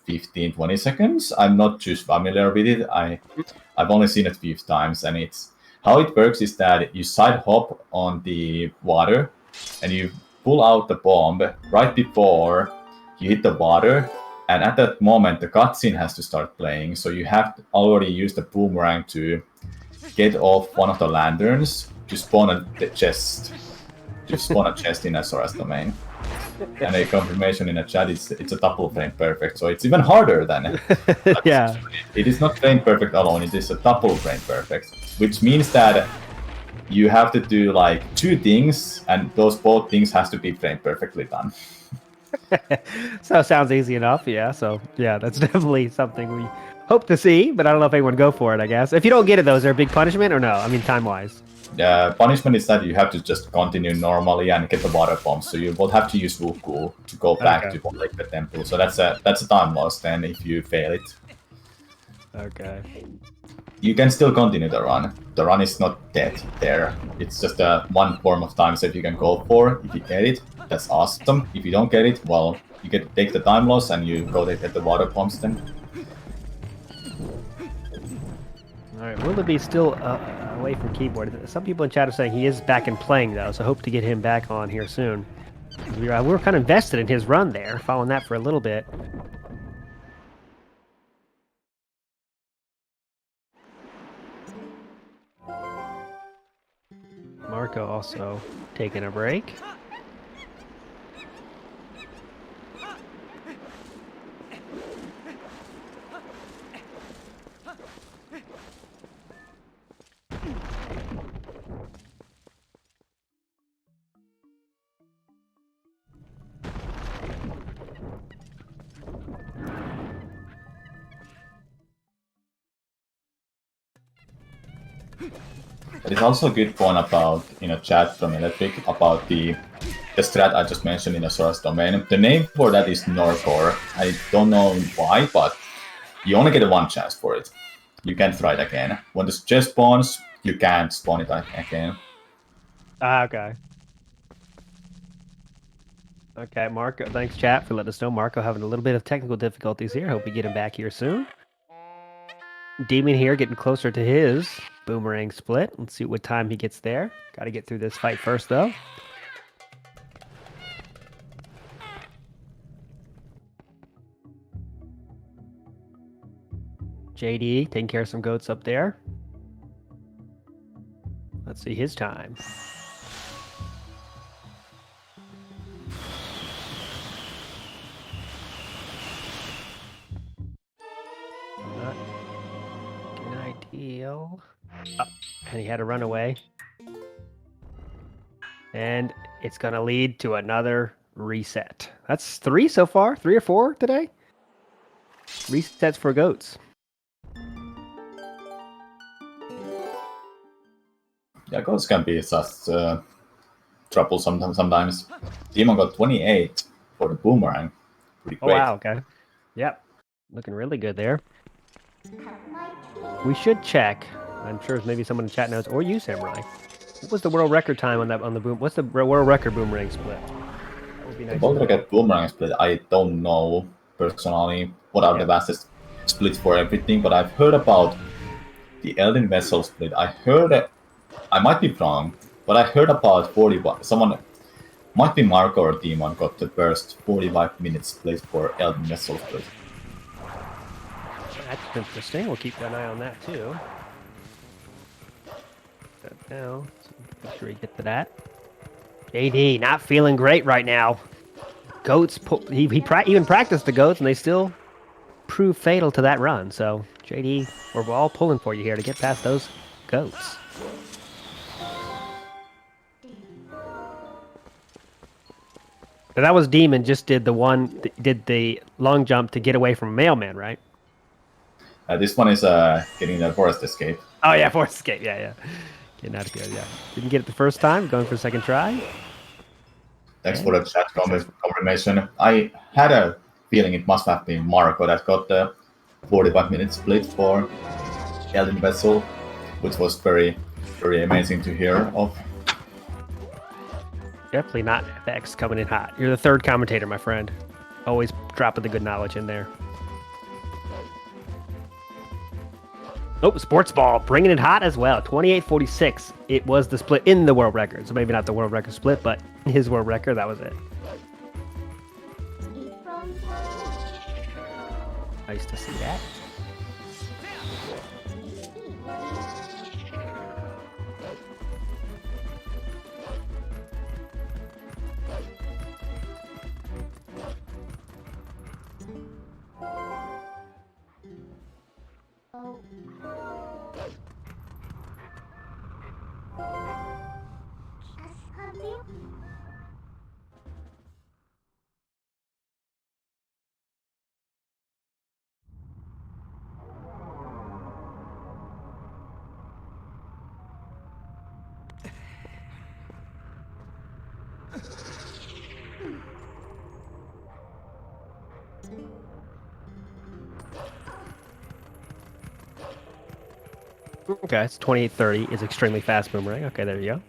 15-20 seconds. I'm not too familiar with it. I've only seen it a few times, and how it works is that you side hop on the water and you pull out the bomb right before you hit the water, and at that moment the cutscene has to start playing, so you have to already use the boomerang to get off one of the lanterns to spawn a chest in Azora's domain. And a confirmation in a chat, it's a double frame perfect, so it's even harder than yeah. It is not frame perfect alone, it is a double frame perfect, which means that you have to do like 2 things, and those both things has to be frame perfectly done. So sounds easy enough, yeah. So yeah, that's definitely something we hope to see, but I don't know if anyone would go for it, I guess. If you don't get it though, is there a big punishment or no? I mean, time-wise. Punishment is that you have to just continue normally and get the water bomb, so you will have to use Wuku to go back to the temple. So that's a time loss then if you fail it. Okay. You can still continue the run. The run is not dead there. It's just one form of time save you can go for. If you get it, that's awesome. If you don't get it, well, you get take the time loss and you go get the water bombs then. Alright, Wildebeest still away from keyboard. Some people in chat are saying he is back and playing though, so hope to get him back on here soon. We were kind of invested in his run there, following that for a little bit. Marco also taking a break. There is also a good point about in a chat from Electric about the strat I just mentioned in the source domain. The name for that is Norcore. I don't know why, but you only get one chance for it. You can't try it again. When the chest spawns, you can't spawn it again. Okay. Okay, Marco. Thanks, chat, for letting us know. Marco having a little bit of technical difficulties here. Hope we get him back here soon. Demon here getting closer to his boomerang split. Let's see what time he gets there. Got to get through this fight first, though. JD taking care of some goats up there. Let's see his time. Not ideal. Oh, and he had to run away. And it's going to lead to another reset. That's 3 so far. 3 or 4 today. Resets for goats. Yeah, goats can be just trouble sometimes. Demon got 28 for the boomerang. Pretty great. Oh, wow, okay. Yep. Looking really good there. We should check. I'm sure maybe someone in chat knows, or you, Samurai. What was the world record time on the boom? What's the world record boomerang split? That would be nice. The world record boomerang split, I don't know personally what are the fastest splits for everything, but I've heard about the Elden Vessel split. I heard it. I might be wrong, but I heard about 41. Someone, might be Marco or Demon, got the first 45-minute split for Elden Vessel split. That's interesting. We'll keep an eye on that too. But now, so make sure we get to that. JD not feeling great right now. Goats. He even practiced the goats, and they still prove fatal to that run. So JD, we're all pulling for you here to get past those goats. So that was Demon. Just did the long jump to get away from a mailman, right? This one is getting the forest escape. Oh yeah, forest escape. Yeah. Getting out of here. Yeah. Didn't get it the first time. Going for a second try. Thanks for the chat confirmation. I had a feeling it must have been Marco that got the 45-minute split for Elden Vessel, which was very, very amazing to hear of. Definitely not FX coming in hot. You're the third commentator, my friend. Always dropping the good knowledge in there. Oh, Sports Ball bringing it hot as well. 28:46. It was the split in the world record. So maybe not the world record split, but his world record, that was it. Nice to see that. Okay, it's 28:30. Is extremely fast boomerang. Okay, there you go.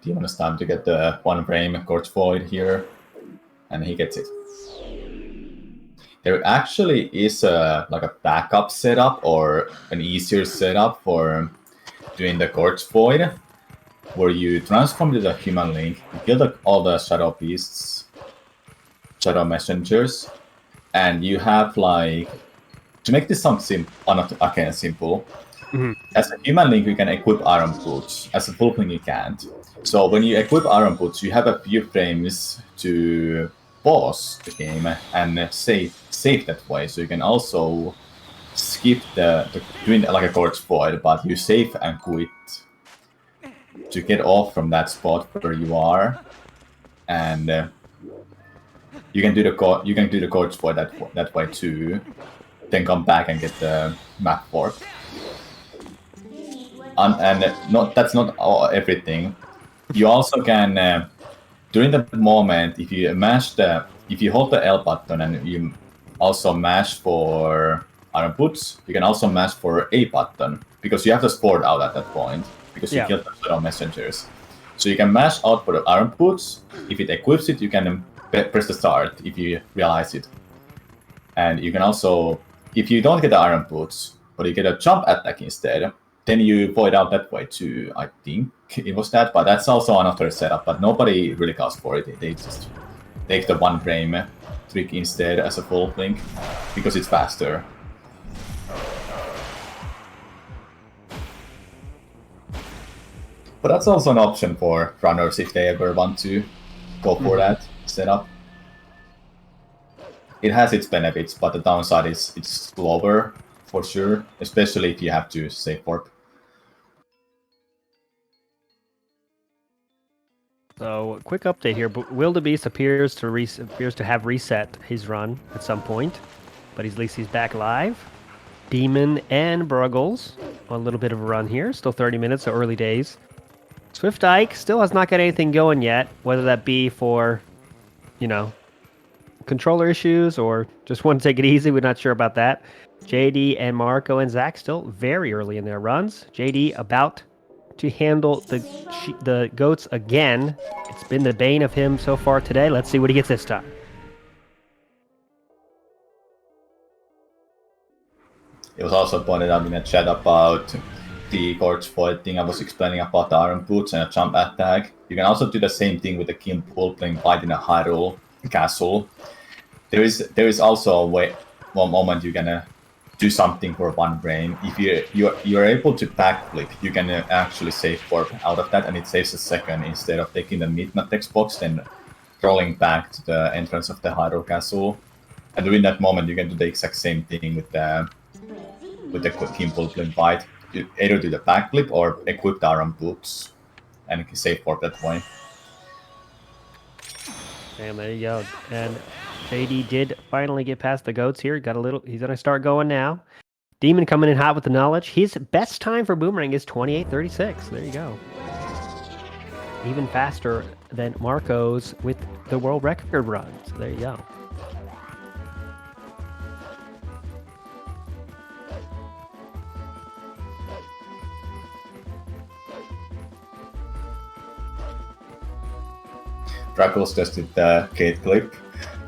Demon is time to get the one frame Corpse Void here, and he gets it. There actually is like a backup setup or an easier setup for doing the Corpse Void, where you transform to the human link, you kill all the shadow beasts, shadow messengers, and you have like, to make this sound simple, as a human link you can equip iron boots, as a full link you can't. So when you equip iron boots, you have a few frames to pause the game and save that way. So you can also skip doing like a course void, but you save and quit to get off from that spot where you are, and you can do the course void that way too. Then come back and get the map warp. And that's not everything. You also can during the moment if you hold the L button and you also mash for iron boots, you can also mash for A button because you have the sport out at that point because you killed the shadow messengers. So you can mash out for the iron boots. If it equips it, you can press the start if you realize it. And you can also, if you don't get the iron boots, but you get a jump attack instead, then you void out that way too. I think it was that, but that's also another setup. But nobody really goes for it. They just take the one frame trick instead as a full blink because it's faster. But that's also an option for runners if they ever want to go for that setup. It has its benefits, but the downside is it's slower for sure, especially if you have to save warp. So, quick update here. Bewildebeest appears to have reset his run at some point, but at least he's back live. Demon and Bruggles on a little bit of a run here. Still 30 minutes, so early days. Swiftike still has not got anything going yet, whether that be for, controller issues or just want to take it easy. We're not sure about that. JD and Marco and Zach still very early in their runs. JD about to handle the goats again. It's been the bane of him so far today. Let's see what he gets this time. It was also pointed out in the chat about the Gorge Void thing I was explaining about the Iron Boots and a jump attack. You can also do the same thing with the Kimpool playing Fight in a Hyrule Castle. There is also one moment you can do something for one frame. If you're able to backflip, you can actually save warp out of that, and it saves a second instead of taking the midmap text box then rolling back to the entrance of the Hyrule Castle. And during that moment, you can do the exact same thing with the Kimpool playing Fight. You either do the backflip or equip the Iron Boots and save warp that way. And there you go. And JD did finally get past the goats here. He's gonna start going now. Demon coming in hot with the knowledge. His best time for Boomerang is 28:36. There you go. Even faster than Marco's with the world record run. So there you go. Bruggles just did the gate clip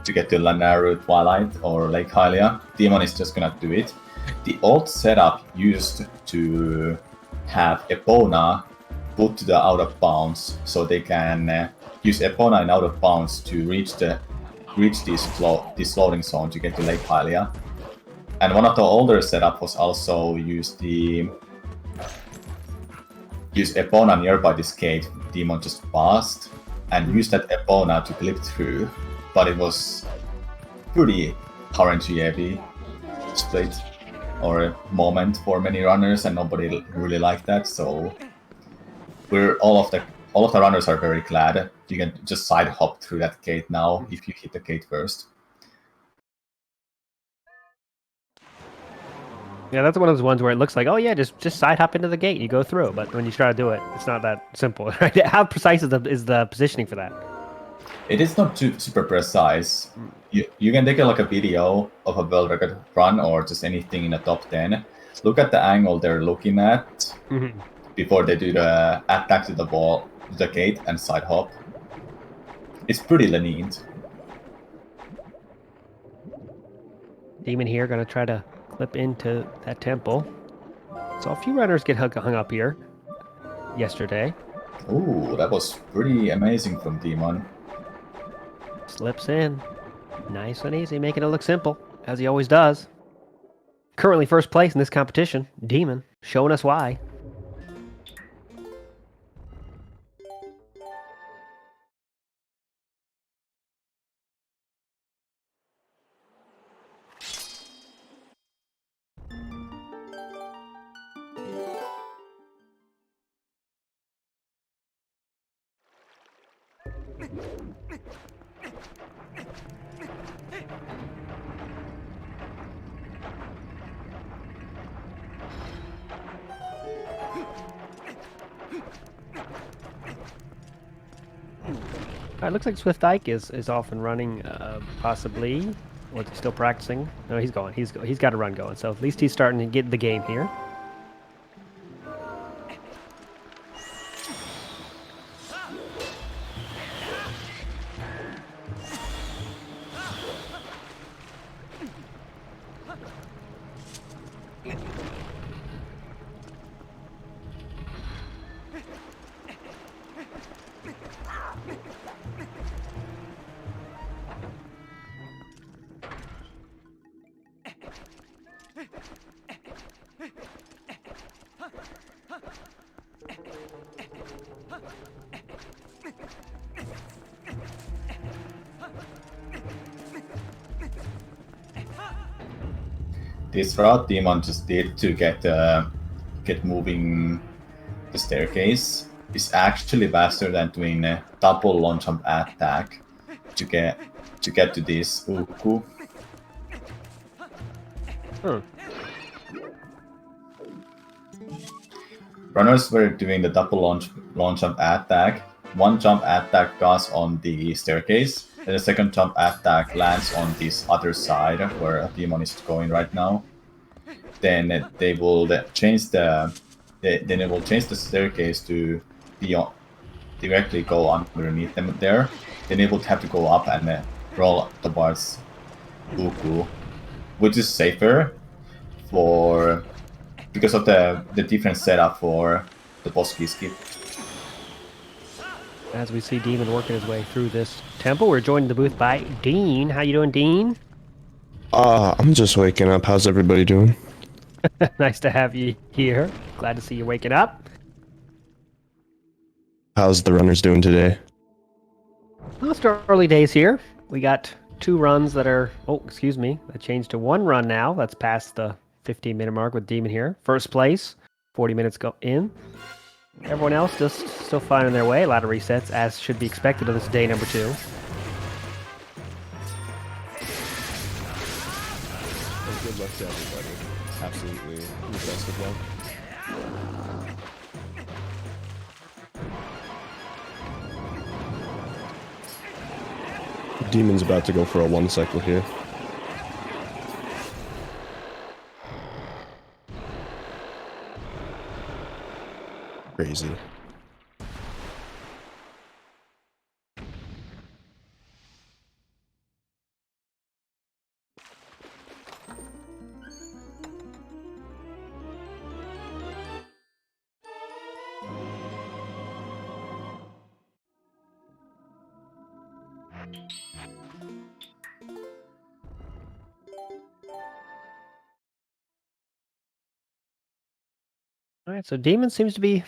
to get to Zelda Twilight or Lake Hylia. Demon is just gonna do it. The old setup used to have Epona put to the out of bounds, so they can use Epona in out of bounds to reach this loading zone to get to Lake Hylia. And one of the older setup was also use Epona nearby this gate Demon just passed, and use that Epona to clip through, but it was pretty RNG heavy split or a moment for many runners, and nobody really liked that. So all of the runners are very glad you can just side hop through that gate now if you hit the gate first. Yeah, that's one of those ones where it looks like, oh yeah, just side hop into the gate, you go through. But when you try to do it, it's not that simple. Right? How precise is the positioning for that? It is not too super precise. You can take a video of a world record run or just anything in the top 10. Look at the angle they're looking at before they do the attack to the ball, to the gate, and side hop. It's pretty lenient. Demon here gonna try to clip into that temple. So a few runners get hung up here yesterday. Ooh, that was pretty amazing from Demon. Slips in. Nice and easy, making it look simple, as he always does. Currently first place in this competition, Demon, showing us why. It looks like Swiftike is off and running, possibly. Or is he still practicing? No, he's going. He's got a run going. So at least he's starting to get in the game here. This route Demon just did to get moving the staircase is actually faster than doing a double long jump attack to get to this Uku. Runners were doing the double long jump attack. One jump attack goes on the staircase, and the second jump attack lands on this other side where a demon is going right now. Then they will change the staircase to directly go underneath them there. Then they would have to go up and roll towards Uku, which is safer because of the different setup for the boss key skip. As we see Demon working his way through this temple, we're joined in the booth by Dean. How you doing, Dean? I'm just waking up. How's everybody doing? Nice to have you here. Glad to see you waking up. How's the runners doing today? Well, it's early days here. We got 2 runs that are... Oh, excuse me. That changed to 1 run now. That's past the 15-minute mark with Demon here. First place. 40 minutes go in. Everyone else just still finding their way. A lot of resets, as should be expected of this day number 2. And good luck to everybody. Absolutely the best of luck. Demon's about to go for a 1 cycle here. Crazy. All right, so Demon seems to be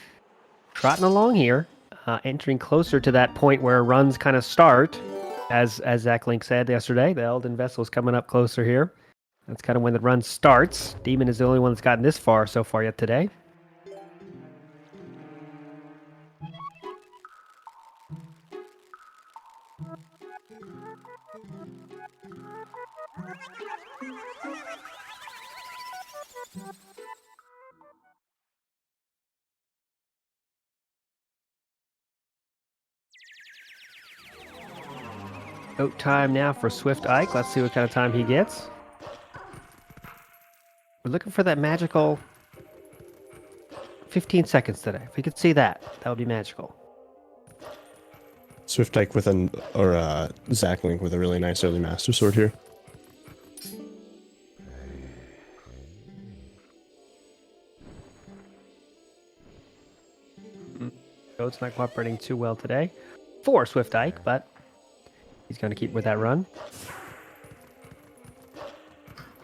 trotting along here, entering closer to that point where runs kind of start. As ZachLink said yesterday, the Elden Vessel is coming up closer here. That's kind of when the run starts. Demon is the only one that's gotten this far so far yet today. Out time now for Swiftike. Let's see what kind of time he gets. We're looking for that magical 15 seconds today. If we could see that, that would be magical. Swiftike with ZachLink with a really nice early Master Sword here. It's not cooperating too well today for Swiftike, but he's going to keep with that run.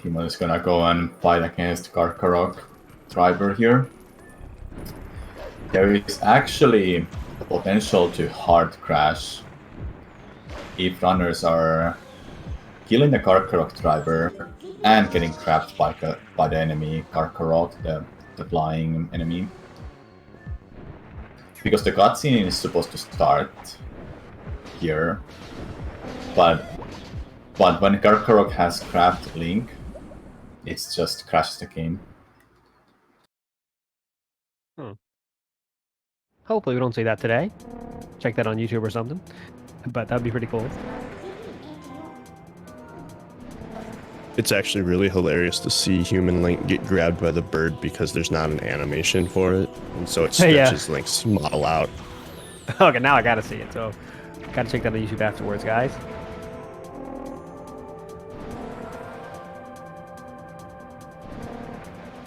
Demon is gonna go and fight against Karkarok driver here. There is actually a potential to hard crash if runners are killing the Karkarok driver and getting trapped by the enemy Karkarok, the flying enemy. Because the cutscene is supposed to start here. But when Karkarok has grabbed Link, it's just crashes the game. Hopefully we don't see that today. Check that on YouTube or something. But that'd be pretty cool. It's actually really hilarious to see Human Link get grabbed by the bird because there's not an animation for it, and so it stretches Link's model out. Okay, now I gotta see it, so gotta check that on YouTube afterwards, guys.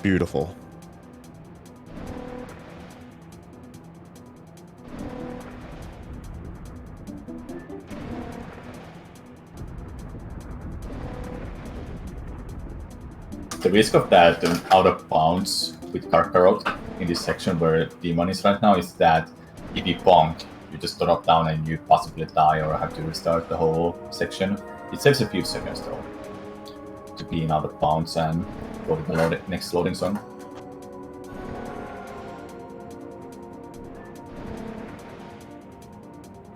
Beautiful. The risk of that out of bounds with Karkarok in this section where Demon is right now is that if you bonk, you just drop down and you possibly die or have to restart the whole section. It saves a few seconds though to be in out of bounds and go to the next loading zone.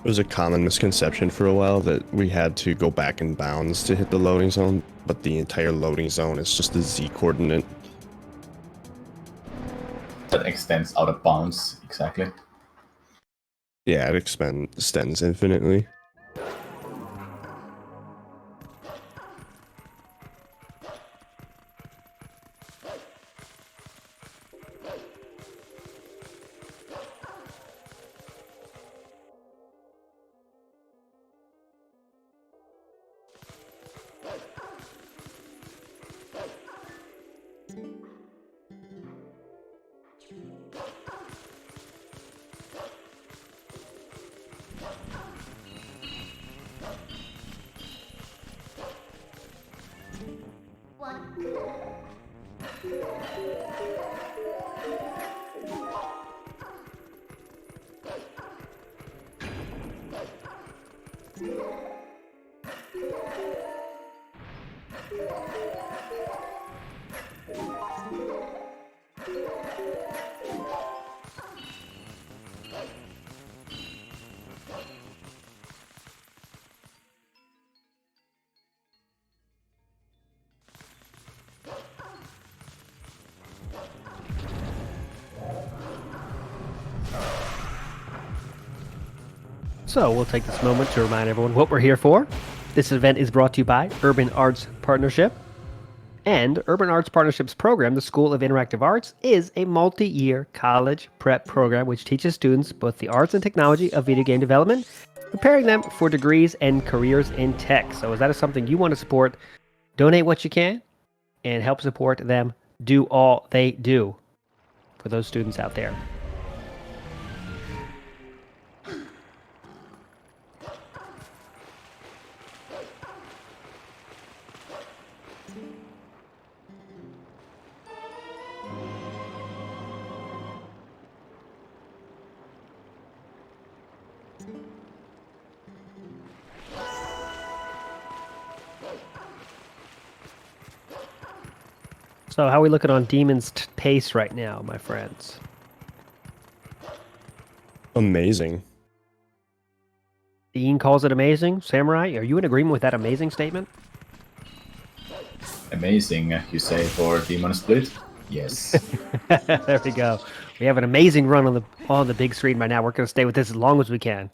It was a common misconception for a while that we had to go back in bounds to hit the loading zone, but the entire loading zone is just a Z coordinate. That extends out of bounds, exactly. Yeah, it extends infinitely. So we'll take this moment to remind everyone what we're here for. This event is brought to you by Urban Arts Partnership. And Urban Arts Partnership's program, the School of Interactive Arts, is a multi-year college prep program which teaches students both the arts and technology of video game development, preparing them for degrees and careers in tech. So if that is something you want to support, donate what you can and help support them do all they do for those students out there. So how are we looking on Demon's pace right now, my friends? Amazing. Dean calls it amazing. Samurai, are you in agreement with that amazing statement? Amazing, you say, for Demon Split? Yes. There we go. We have an amazing run on the big screen right now. We're going to stay with this as long as we can,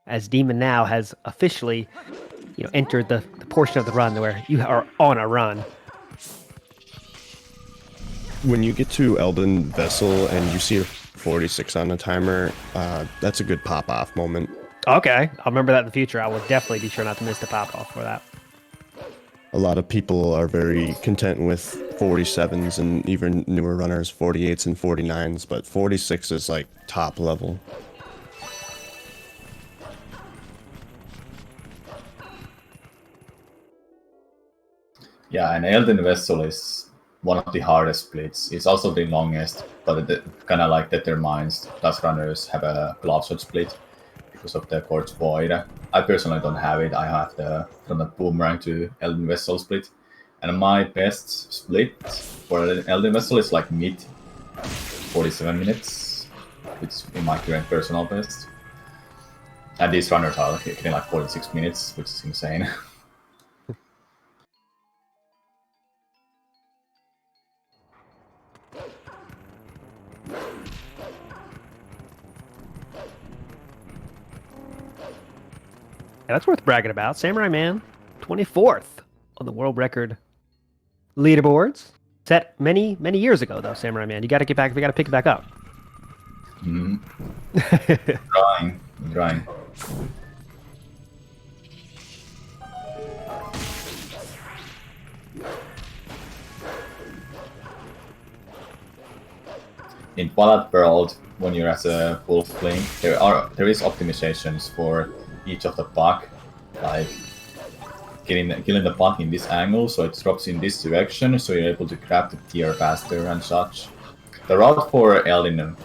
as Demon now has officially, entered the portion of the run where you are on a run. When you get to Elden Vessel and you see a 46 on the timer, that's a good pop-off moment. Okay, I'll remember that in the future. I will definitely be sure not to miss the pop-off for that. A lot of people are very content with 47s and even newer runners, 48s and 49s, but 46 is like top level. Yeah, and Elden Vessel is one of the hardest splits. It's also the longest, but it kind of like determines does runners have a glove shot split because of the Quartz Void. I personally don't have it. I have from the Boomerang to Elden Vessel split. And my best split for Elden Vessel is like mid 47 minutes, which in my current personal best. And these runners are getting like 46 minutes, which is insane. Yeah, that's worth bragging about. Samurai Man, 24th on the world record leaderboards. Set many years ago, though. Samurai Man, you got to get back. We got to pick it back up. Drawing. In Twilight World, when you're as a wolfling, there is optimizations for each of the bug, like killing the bug in this angle, so it drops in this direction, so you're able to grab the tier faster and such. The route for Elden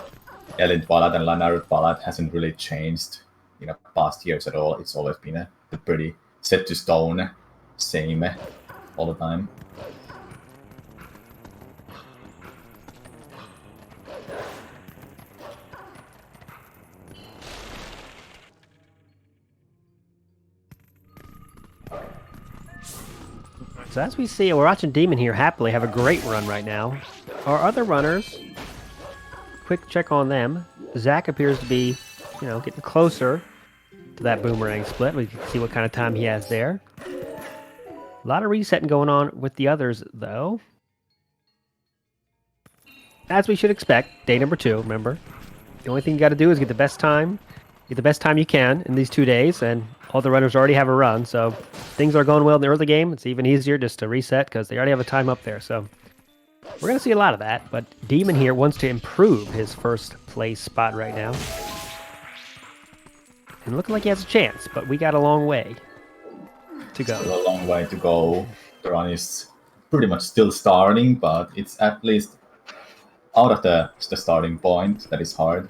Twilight and Lanaro Twilight hasn't really changed in the past years at all. It's always been a pretty set to stone, same all the time. So as we see, we're watching Demon here happily have a great run right now. Our other runners, quick check on them. Zach appears to be, getting closer to that boomerang split. We can see what kind of time he has there. A lot of resetting going on with the others, though. As we should expect, day number 2, remember. The only thing you got to do is get the best time you can in these 2 days, and all the runners already have a run, so if things are going well in the early game, it's even easier just to reset because they already have a time up there. So we're going to see a lot of that, but Demon here wants to improve his first place spot right now. And looking like he has a chance, but we got a long way to go. Still a long way to go. The run is pretty much still starting, but it's at least out of the starting point. That is hard.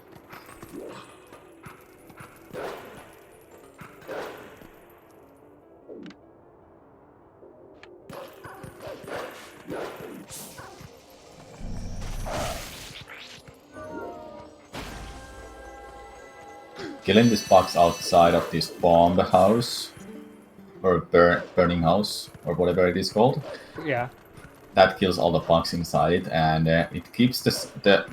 Killing this box outside of this bomb house, or burning house, or whatever it is called. Yeah. That kills all the bugs inside it, and it keeps the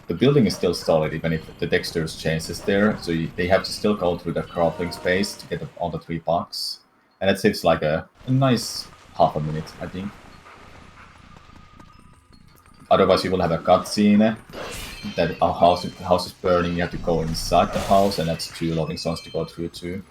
building is still solid even if the textures changes there. So they have to still go through the crawling space to get all the 3 bugs, and that saves like a nice half a minute, I think. Otherwise, you will have a cutscene that our house is burning. You have to go inside the house, and that's 2 loading zones to go through too.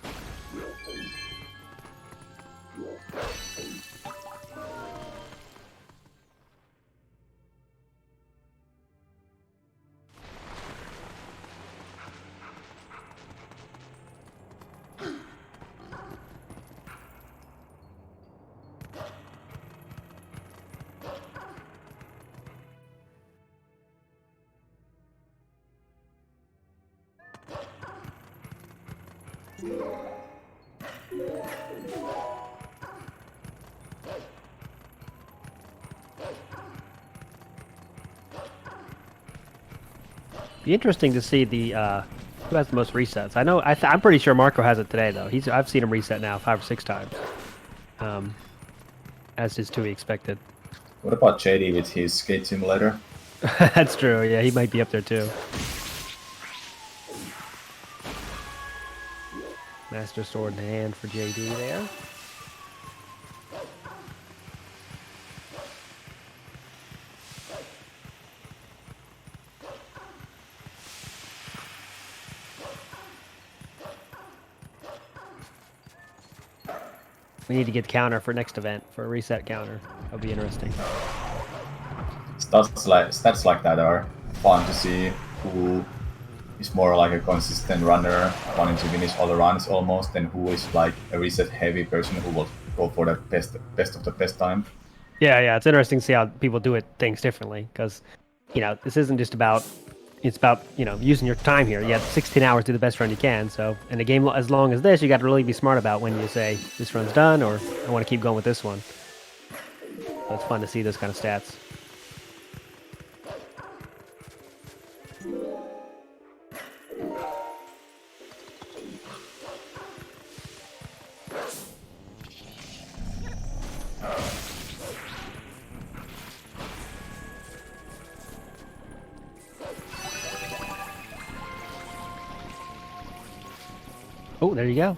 Be interesting to see the who has the most resets. I know I'm pretty sure Marco has it today though. I've seen him reset now 5 or 6 times, as is to be expected. What about JD with his skate simulator? That's true. Yeah, he might be up there too. Master Sword in hand for JD there. We need to get counter for next event, for a reset counter. That'll be interesting. Stats like that are fun to see. Who is more like a consistent runner, wanting to finish all the runs almost, and who is like a reset heavy person who will go for the best of the best time. Yeah, it's interesting to see how people do things differently, because this isn't just about. It's about using your time here. You have 16 hours to do the best run you can. So in a game as long as this, you got to really be smart about when you say this run's done or I want to keep going with this one. So it's fun to see those kind of stats. Oh, there you go.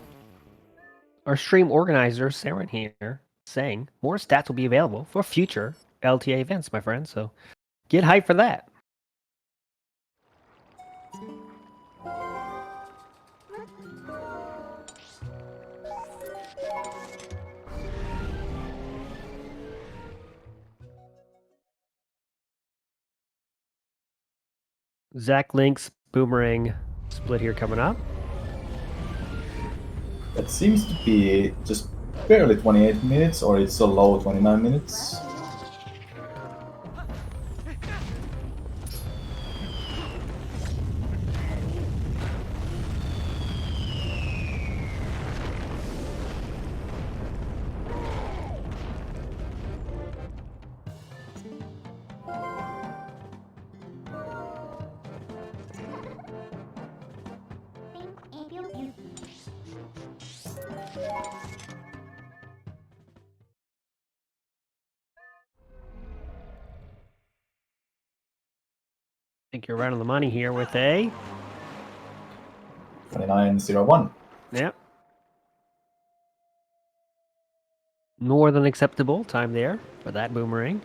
Our stream organizer, Saren here, saying more stats will be available for future LTA events, my friend. So get hyped for that. ZachLink's Boomerang split here coming up. It seems to be just barely 28 minutes, or it's so low 29 minutes. I think you're right on the money here with a 29.01. Yep. More than acceptable time there for that boomerang.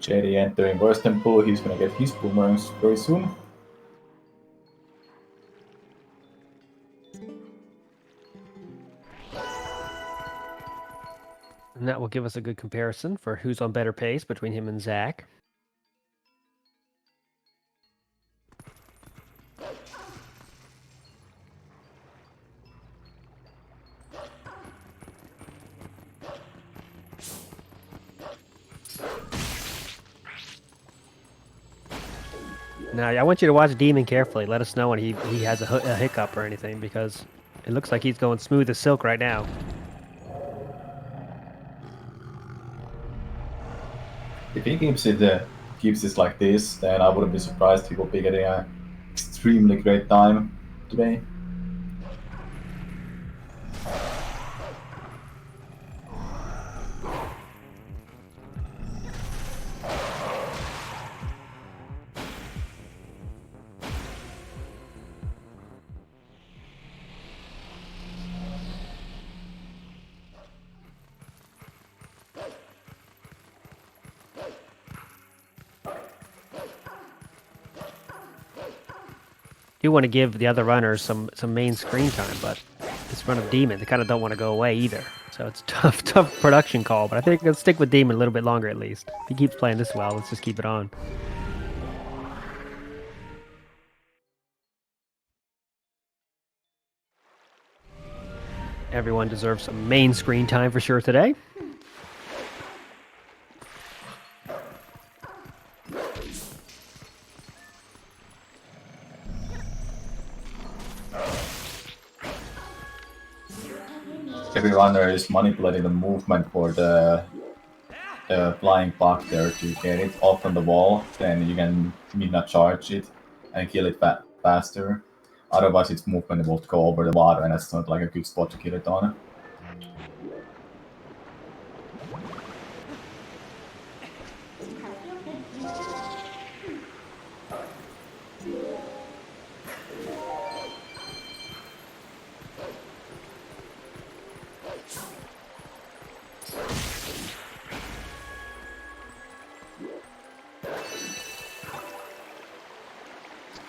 JD entering Burst Temple, he's gonna get his boomerangs very soon. And that will give us a good comparison for who's on better pace between him and Zach. Now, I want you to watch Demon carefully. Let us know when he has a hiccup or anything, because it looks like he's going smooth as silk right now. If he keeps this like this, then I wouldn't be surprised he will be getting an extremely great time today. Do want to give the other runners some main screen time, but this run of Demon, they kind of don't want to go away either. So it's tough production call, but I think let's stick with Demon a little bit longer at least. If he keeps playing this well, let's just keep it on. Everyone deserves some main screen time for sure today. Every runner is manipulating the movement for the flying puck there to get it off from the wall, then you can midnight charge it and kill it faster. Otherwise its movement will go over the water, and that's not like a good spot to kill it on.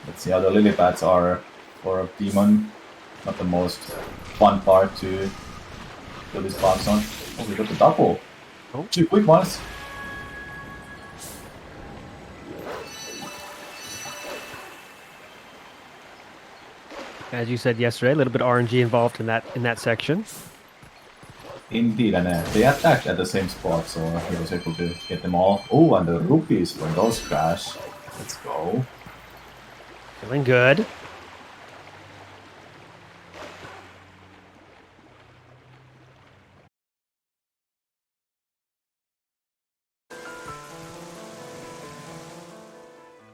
Let's see how the lily pads are for a demon. Not the most fun part to do these bombs on. Oh, we got the double. Oh. 2 quick ones. As you said yesterday, a little bit RNG involved in that section. Indeed, and they attacked at the same spot, so he was able to get them all. Oh, and the rupees when those crash. Let's go. Feeling good.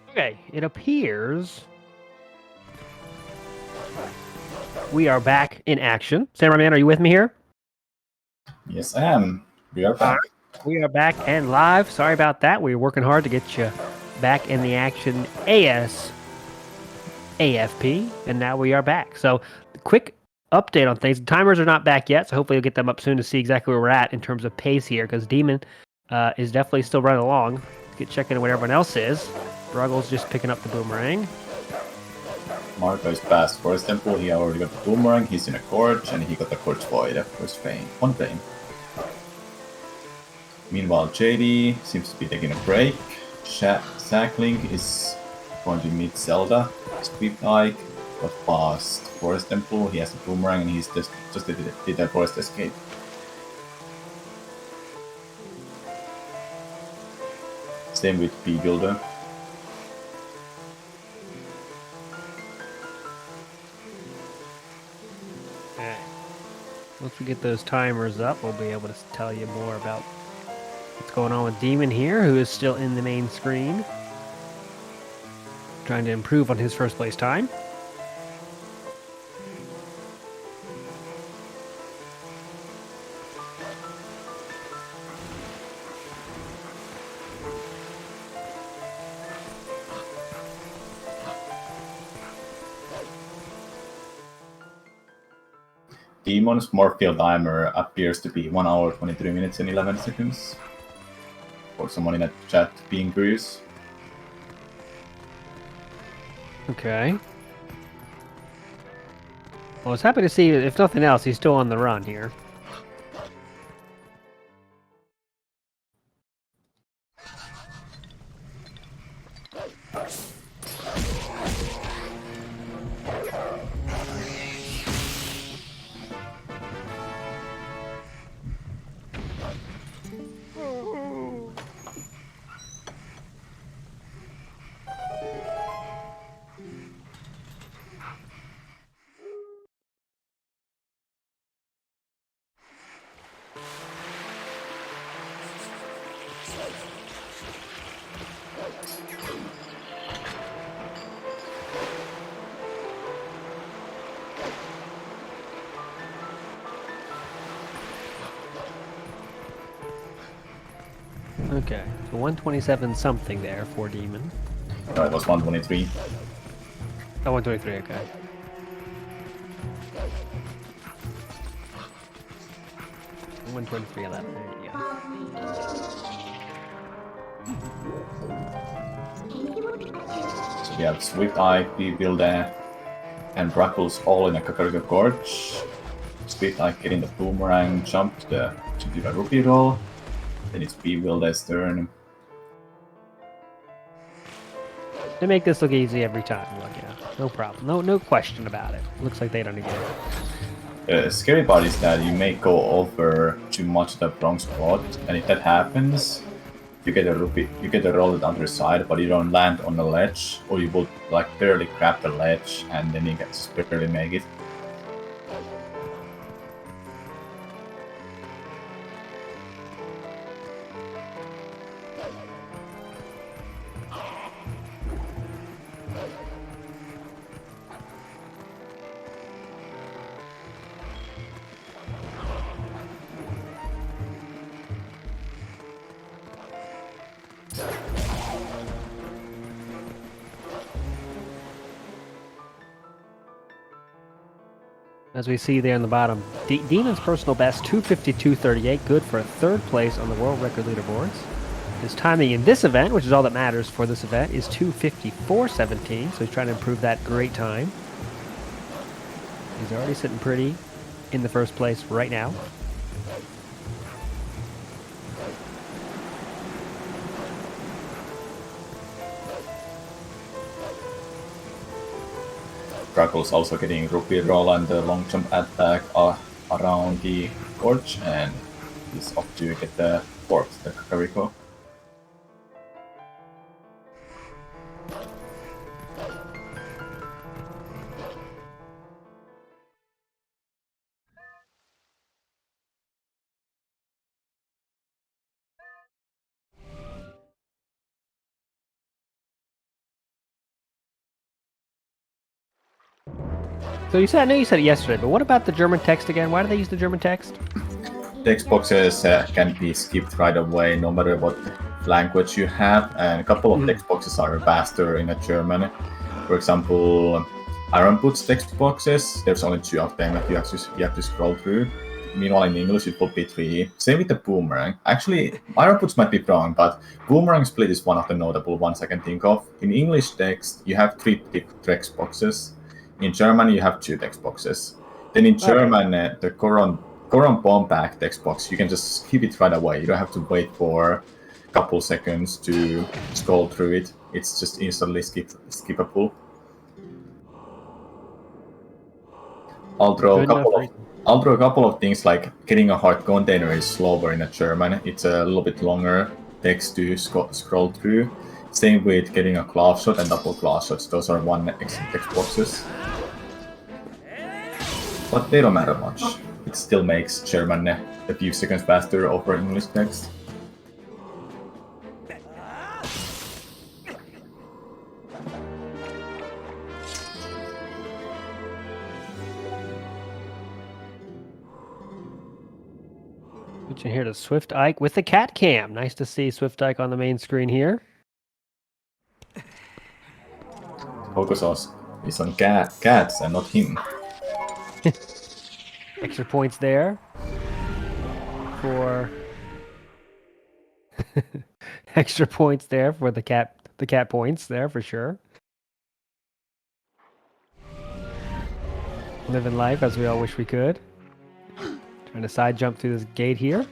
Okay, it appears we are back in action. Samurai Man, are you with me here? Yes, I am. We are back. We are back and live. Sorry about that. We were working hard to get you back in the action AFP, and now we are back. So, quick update on things. The timers are not back yet, so hopefully we'll get them up soon to see exactly where we're at in terms of pace here, because Demon is definitely still running along. Get checking in what everyone else is. Bruggles just picking up the boomerang. Marco is past Forest Temple. He already got the boomerang. He's in a gorge, and he got the gorge void first plane. One plane. Meanwhile, JD seems to be taking a break. ZachLink is going to meet Zelda. Swiftike got past Forest Temple. He has a boomerang, and he's just did a forest escape. Same with Bewildebeest. Okay. Once we get those timers up, we'll be able to tell you more about what's going on with Demon here, who is still in the main screen. Trying to improve on his first place time. Demon's Morphiel timer appears to be 1 hour, 23 minutes and 11 seconds. For someone in the chat being curious. Okay. Well, I was happy to see, if nothing else, he's still on the run here. Okay, so 127 something there for Demon. No, it was 123. Oh, 123, okay. One 123.11. There you go. So we have Swiftike, Bewildebeest, and Bruggles all in a Kakariko Gorge. Swiftike getting the boomerang jump to do a rupee roll. Then it's Bewildebeest's turn. They make this look easy every time. Look, yeah, no problem. No question about it. Looks like they don't get it. The scary part is that you may go over too much of the wrong spot, and if that happens, you get a rupee, you get a roll at the other side, but you don't land on the ledge, or you will like barely grab the ledge, and then you just barely make it. As we see there in the bottom, Demon's personal best, 252.38, good for a third place on the world record leaderboards. His timing in this event, which is all that matters for this event, is 254.17, so he's trying to improve that great time. He's already sitting pretty in the first place right now. Bruggles also getting rupee roll and the long jump attack around the gorge, and he's off to get the fourth, the Kakariko. So you said, I know you said it yesterday, but what about the German text again? Why do they use the German text? Text boxes can be skipped right away, no matter what language you have, and a couple of text boxes are faster in a German. For example, Iron Boots text boxes, there's only 2 of them that you have to scroll through. Meanwhile, in English, it will be 3. Same with the Boomerang. Actually, Iron Boots might be wrong, but Boomerang Split is one of the notable ones I can think of. In English text, you have 3 text boxes. In German, you have 2 text boxes. Then in German, the Coron Bomback text box, you can just skip it right away. You don't have to wait for a couple seconds to scroll through it. It's just instantly skippable. I'll throw a couple of things, like getting a hard container is slower in a German. It's a little bit longer text to scroll through. Same with getting a glove shot and double glove shots. Those are 1 text boxes. But they don't matter much. It still makes German a few seconds faster over English text. Switching here to Swiftike with the cat cam. Nice to see Swiftike on the main screen here. Focus is on cats and not him. Extra points there for extra points there for the cat points there for sure. Living life as we all wish we could. Trying to side jump through this gate here.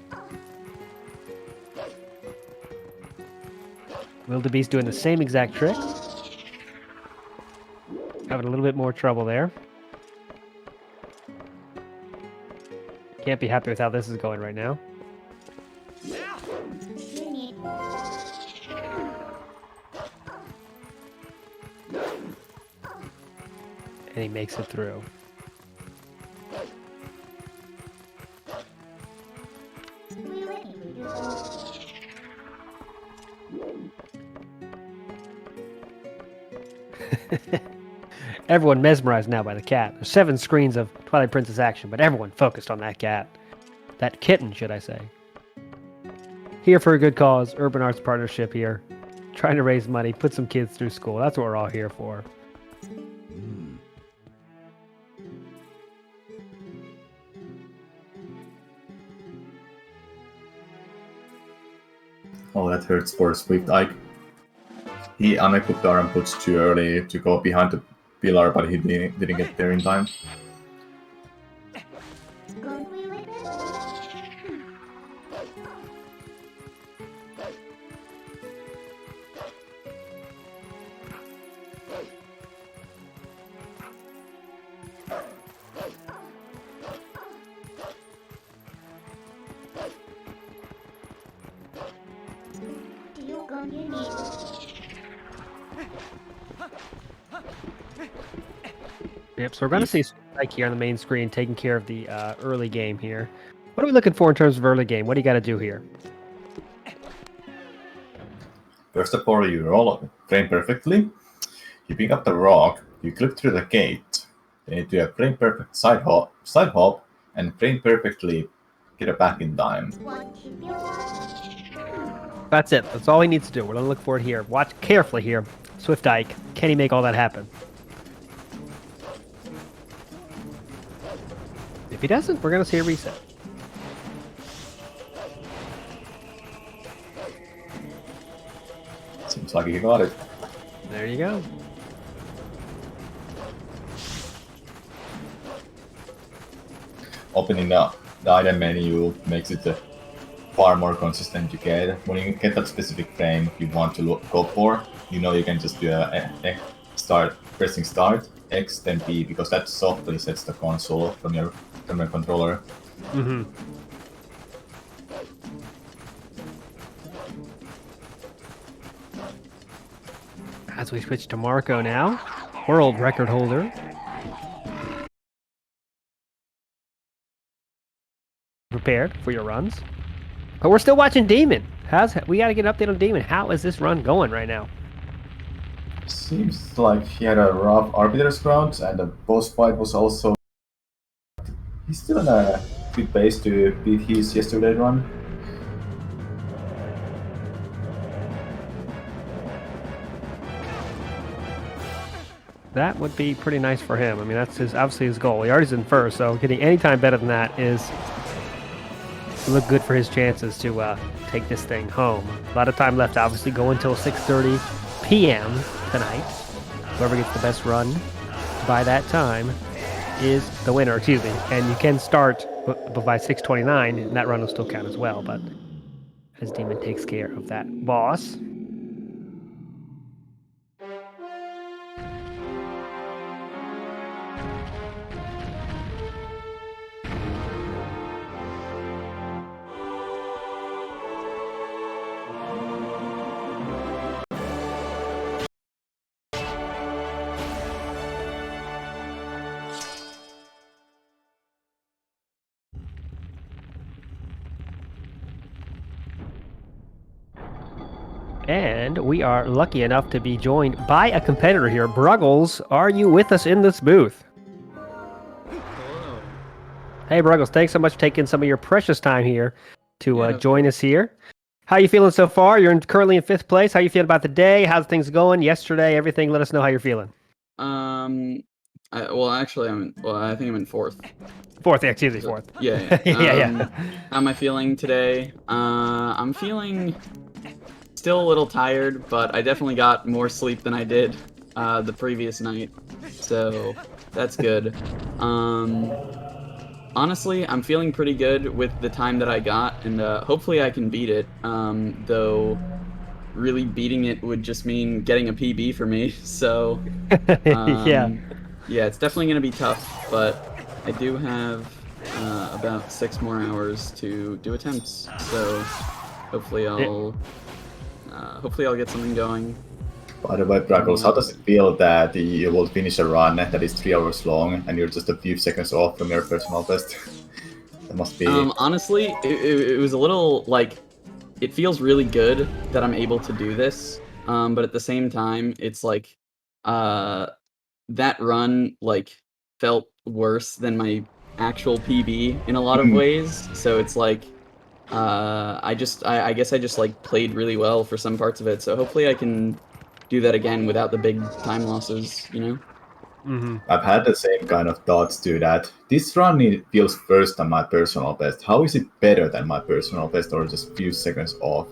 Bewildebeest doing the same exact trick. Having a little bit more trouble there. Can't be happy with how this is going right now. And he makes it through. Everyone mesmerized now by the cat. There's 7 screens of Twilight Princess action, but everyone focused on that cat. That kitten, should I say. Here for a good cause, Urban Arts Partnership here. Trying to raise money, put some kids through school. That's what we're all here for. Oh, that hurts for Swiftike. He unequipped the Iron Boots too early to go behind the pillar, but he didn't get there in time. Yep, so we're going to see Swiftike here on the main screen taking care of the early game here. What are we looking for in terms of early game? What do you got to do here? First of all, you roll frame perfectly. You pick up the rock, you clip through the gate, then you do a frame perfect side hop, and frame perfectly get it back in time. That's it. That's all he needs to do. We're going to look for it here. Watch carefully here. Swiftike, can he make all that happen? If he doesn't, we're going to see a reset. Seems like he got it. There you go. Opening up the item menu makes it far more consistent to get. When you get that specific frame you want to go for, you know you can just do pressing start, X, then B, because that softly sets the console from your controller. Mm-hmm. As we switch to Marco now, world record holder. Prepared for your runs. But we're still watching Demon. We got to get an update on Demon. How is this run going right now? Seems like he had a rough Arbiter's Ground, and the boss fight was also... He's still in a good pace to beat his yesterday run. That would be pretty nice for him. I mean, that's obviously his goal. He already's in first, so getting any time better than that is look good for his chances to take this thing home. A lot of time left, obviously, go until 6:30 p.m. tonight. Whoever gets the best run by that time is the winner, excuse me. And you can start by 6:29, and that run will still count as well. But as Demon takes care of that boss. And we are lucky enough to be joined by a competitor here. Bruggles, are you with us in this booth? Hello. Hey, Bruggles, thanks so much for taking some of your precious time here to join us here. How you feeling so far? You're currently in 5th place. How you feeling about the day? How's things going? Yesterday, everything. Let us know how you're feeling. I think I'm in 4th. 4th, yeah, excuse me, 4th. Yeah. Yeah. How am I feeling today? I'm feeling still a little tired, but I definitely got more sleep than I did the previous night, so that's good. Honestly, I'm feeling pretty good with the time that I got, and hopefully I can beat it, though really beating it would just mean getting a PB for me, so Yeah, it's definitely going to be tough, but I do have about 6 more hours to do attempts, so hopefully I'll get something going. By the way, Bruggles, how does it feel that you will finish a run that is 3 hours long and you're just a few seconds off from your personal best? That must be... Honestly, it was a little, like, it feels really good that I'm able to do this, but at the same time, it's like, that run, like, felt worse than my actual PB in a lot of ways, so it's like, I guess I just like played really well for some parts of it, so hopefully I can do that again without the big time losses, you know? Mm-hmm. I've had the same kind of thoughts to that. This run feels worse than my personal best. How is it better than my personal best or just a few seconds off?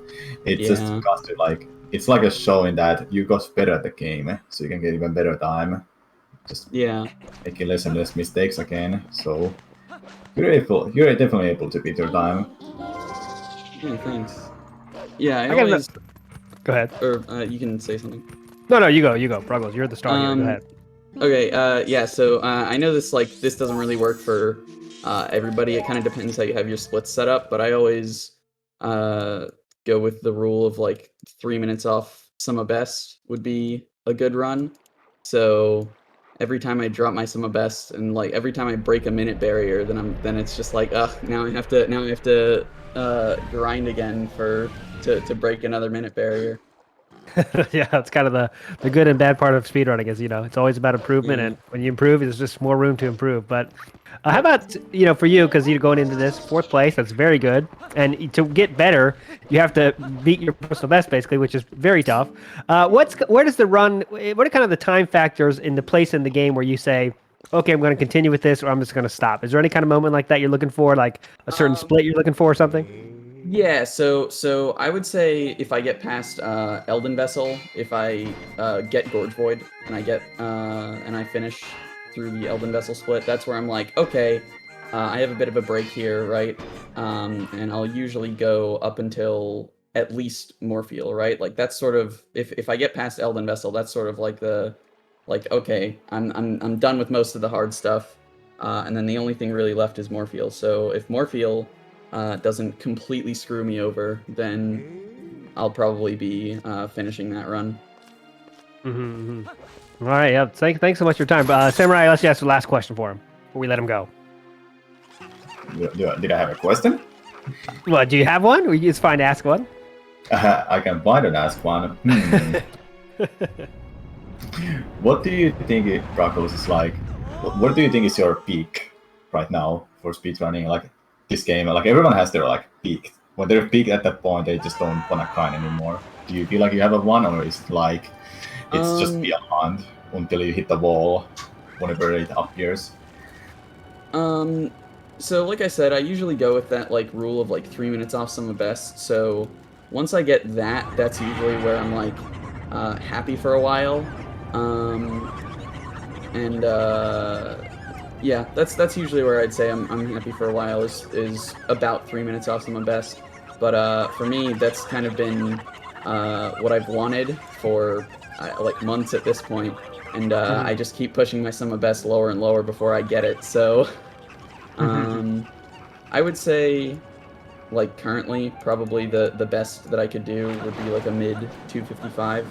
It's just constant, like, it's like a showing that you got better at the game, so you can get even better time. Just making less and less mistakes again, so you're definitely able to beat your time. Yeah, thanks. Yeah, I Go ahead. Or, you can say something. No, you go, Bruggles. You're the star here. Go ahead. Okay, so I know this doesn't really work for everybody. It kind of depends how you have your splits set up, but I always go with the rule of, like, 3 minutes off summa best would be a good run. So every time I drop my summa best and, like, every time I break a minute barrier, then it's just like, now I have to grind again to break another minute barrier. Yeah, it's kind of the good and bad part of speedrunning is, it's always about improvement, and when you improve, there's just more room to improve. But how about, for you, because you're going into this 4th place, that's very good. And to get better, you have to beat your personal best, basically, which is very tough. Where does the run, what are kind of the time factors in the place in the game where you say, okay, I'm going to continue with this, or I'm just going to stop? Is there any kind of moment like that you're looking for, like a certain split you're looking for or something? Yeah, so I would say if I get past Elden Vessel, if I get Gorge Void and I finish through the Elden Vessel split, that's where I'm like, okay, I have a bit of a break here, right? And I'll usually go up until at least Morpheal, right? Like that's sort of if I get past Elden Vessel, that's sort of like okay, I'm done with most of the hard stuff, and then the only thing really left is Morpheal. So if Morpheal doesn't completely screw me over, then I'll probably be finishing that run. Mm-hmm. All right, yeah. Thanks so much for your time. Samurai, let's ask the last question for him before we let him go. Did I have a question? Well, do you have one? It's fine to ask one. I can find and ask one. What do you think Bruggles is like? What do you think is your peak right now for speedrunning? Like this game, like everyone has their like peak. When they're peak at that point, they just don't want to grind anymore. Do you feel like you have a one, or is it like it's just beyond until you hit the wall whenever it appears? So like I said, I usually go with that like rule of like 3 minutes off some of best. So once I get that, that's usually where I'm like happy for a while. Yeah, that's usually where I'd say I'm happy for a while is about 3 minutes off some of best. But for me, that's kind of been what I've wanted for like months at this point, and I just keep pushing my sum of best lower and lower before I get it. So I would say, like currently, probably the best that I could do would be like a mid 255.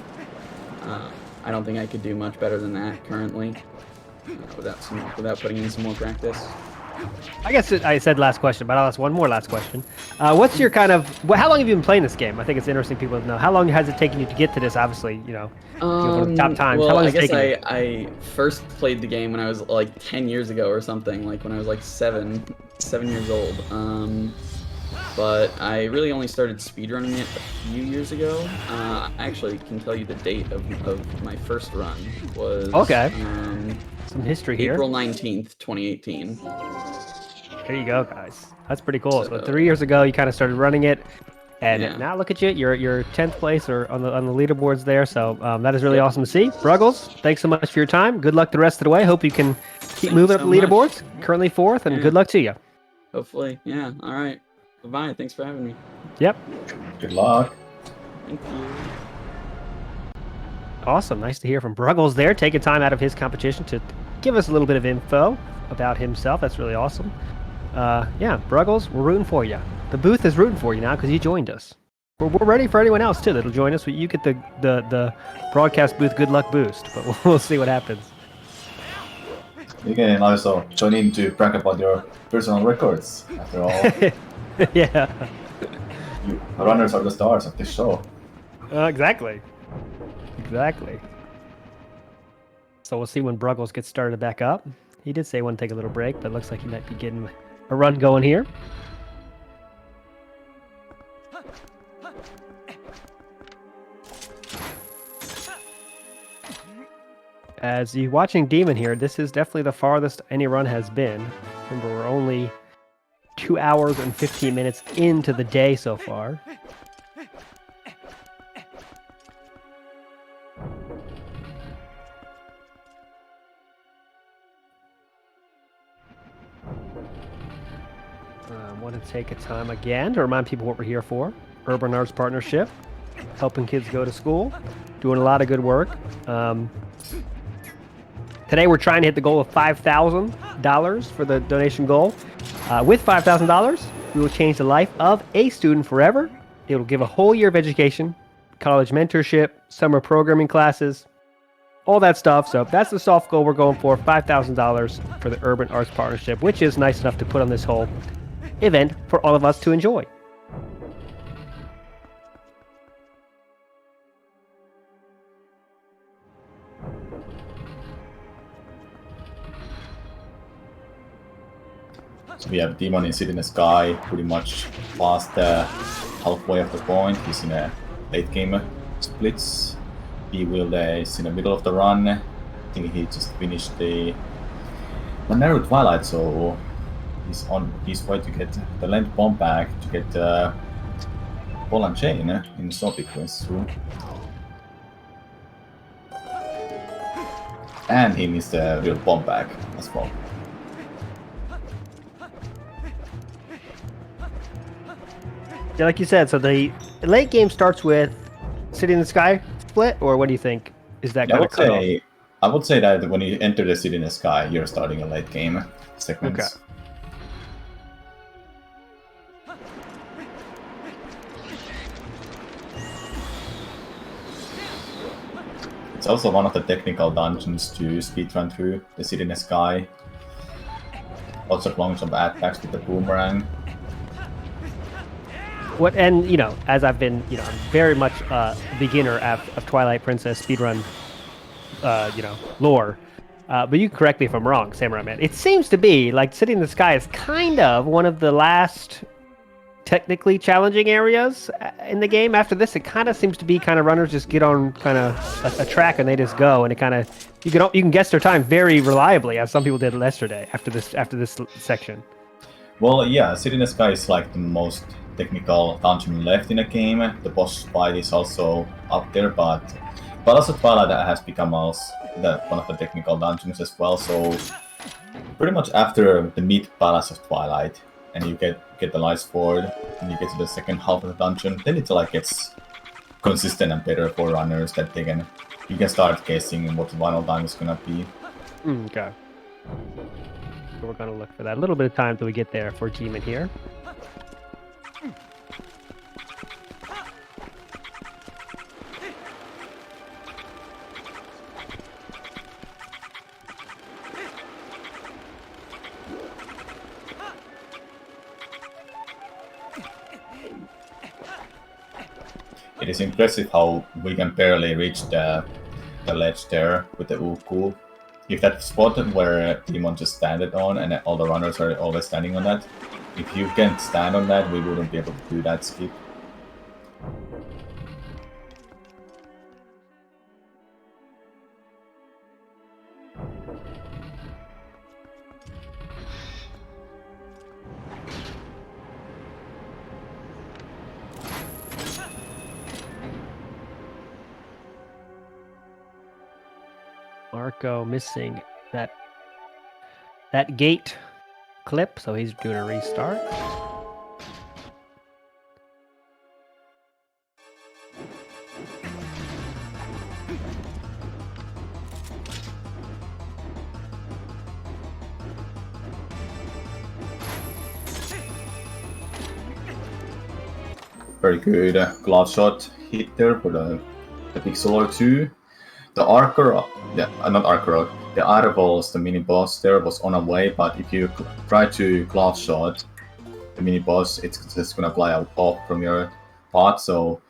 I don't think I could do much better than that currently, without putting in some more practice. I guess I said last question, but I'll ask one more last question. What's your kind of... how long have you been playing this game? I think it's interesting people to know. How long has it taken you to get to this? Obviously, you know, one of the top times. Well, How long I has it guess taken you? I first played the game when I was like 10 years ago or something, like when I was like 7 years old. But I really only started speedrunning it a few years ago. I actually can tell you the date of my first run was... Okay. Some history here. April 19th, 2018. There you go, guys. That's pretty cool. So 3 years ago, you kind of started running it, and now look at you. You're 10th place or on the leaderboards there. So that is really awesome to see. Bruggles, thanks so much for your time. Good luck the rest of the way. Hope you can keep moving up the leaderboards. Currently 4th, and good luck to you. Hopefully, yeah. All right. Bye. Thanks for having me. Yep. Good luck. Thank you. Awesome. Nice to hear from Bruggles there, taking time out of his competition to give us a little bit of info about himself. That's really awesome. Yeah, Bruggles, we're rooting for you. The booth is rooting for you now because you joined us. We're ready for anyone else, too, that'll join us. You get the broadcast booth good luck boost, but we'll see what happens. You can also join in to brag about your personal records, after all. Yeah. You runners are the stars of this show. Exactly. Exactly. So we'll see when Bruggles gets started back up. He did say he wanted to take a little break, but it looks like he might be getting a run going here. As you're watching Demon here, this is definitely the farthest any run has been. Remember, we're only 2 hours and 15 minutes into the day so far. I want to take a time again to remind people what we're here for. Urban Arts Partnership, helping kids go to school, doing a lot of good work. Today we're trying to hit the goal of $5,000 for the donation goal. With $5,000, we will change the life of a student forever. It will give a whole year of education, college mentorship, summer programming classes, all that stuff. So that's the soft goal we're going for, $5,000 for the Urban Arts Partnership, which is nice enough to put on this whole event for all of us to enjoy. So we have Demon in City in the Sky, pretty much past halfway of the point. He's in a late game splits. Bewildebeest is in the middle of the run. I think he just finished the narrow Twilight, so he's on his way to get the length bomb back to get ball and chain in Zombie Queen's room. And he needs the real bomb back as well. Yeah, like you said, so the late game starts with City in the Sky split, or what do you think? Is that kind of cut off? I would say that when you enter the City in the Sky, you're starting a late game segment. Okay. It's also one of the technical dungeons to speedrun through the City in the Sky. Lots of long jump attacks with the boomerang. What, and you know, as I've been, I'm very much a beginner of Twilight Princess speedrun lore. But you can correct me if I'm wrong, Samurai Man. It seems to be like City in the Sky is kind of one of the last technically challenging areas in the game. After this, it kind of seems to be kind of runners just get on kind of a track and they just go, and it kind of you can guess their time very reliably, as some people did yesterday after this section. Well, yeah, City in the Sky is like the most technical dungeon left in the game. The boss fight is also up there, but Zelda Twilight has become one of the technical dungeons as well. So pretty much after the mid-Palace of Twilight, and you get the light sword, and you get to the second half of the dungeon, then it like gets consistent and better for runners that you can start guessing what the final time is gonna be. Okay. So we're gonna look for that. A little bit of time till we get there for Demon here. It is impressive how we can barely reach the ledge there with the Uku. If that spot where Demon just standed on and all the runners are always standing on that, if you can't stand on that, we wouldn't be able to do that skip. Marco missing that gate clip, so he's doing a restart. Very good glove shot hit there for the Pixel 2. The the Arvos, the mini boss there was on a way, but if you try to glove shot the mini boss, it's just gonna fly off from your path. So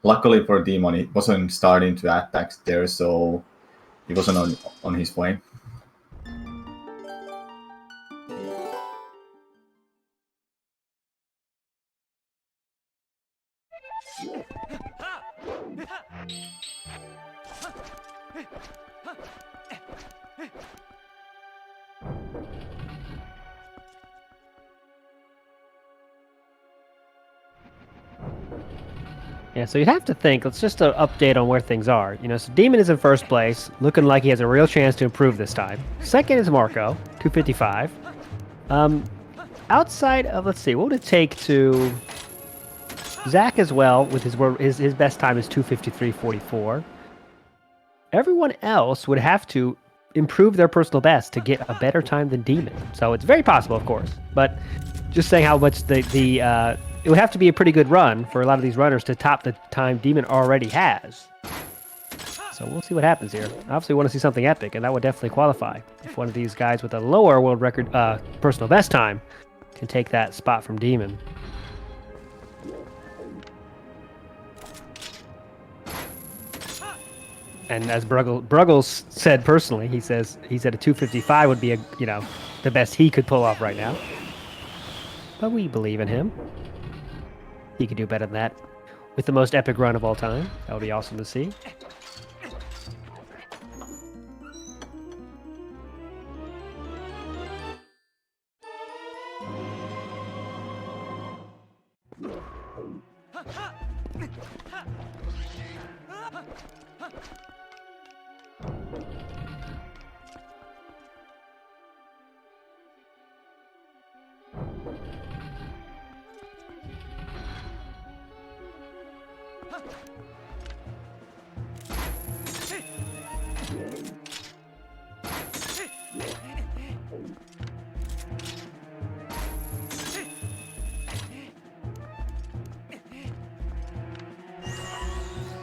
luckily for Demon, it wasn't starting to attack there, so he wasn't on his way. Yeah, so you'd have to think, let's just an update on where things are. So Demon is in first place, looking like he has a real chance to improve this time. Second is Marco, 255. Outside of, let's see, what would it take to... Zach as well, with his best time is 253.44. Everyone else would have to improve their personal best to get a better time than Demon. So it's very possible, of course, but just saying how much it would have to be a pretty good run for a lot of these runners to top the time Demon already has. So we'll see what happens here. Obviously, we want to see something epic, and that would definitely qualify. If one of these guys with a lower world record personal best time can take that spot from Demon. And as Bruggles said personally, he said a 255 would be the best he could pull off right now. But we believe in him. He could do better than that with the most epic run of all time. That would be awesome to see.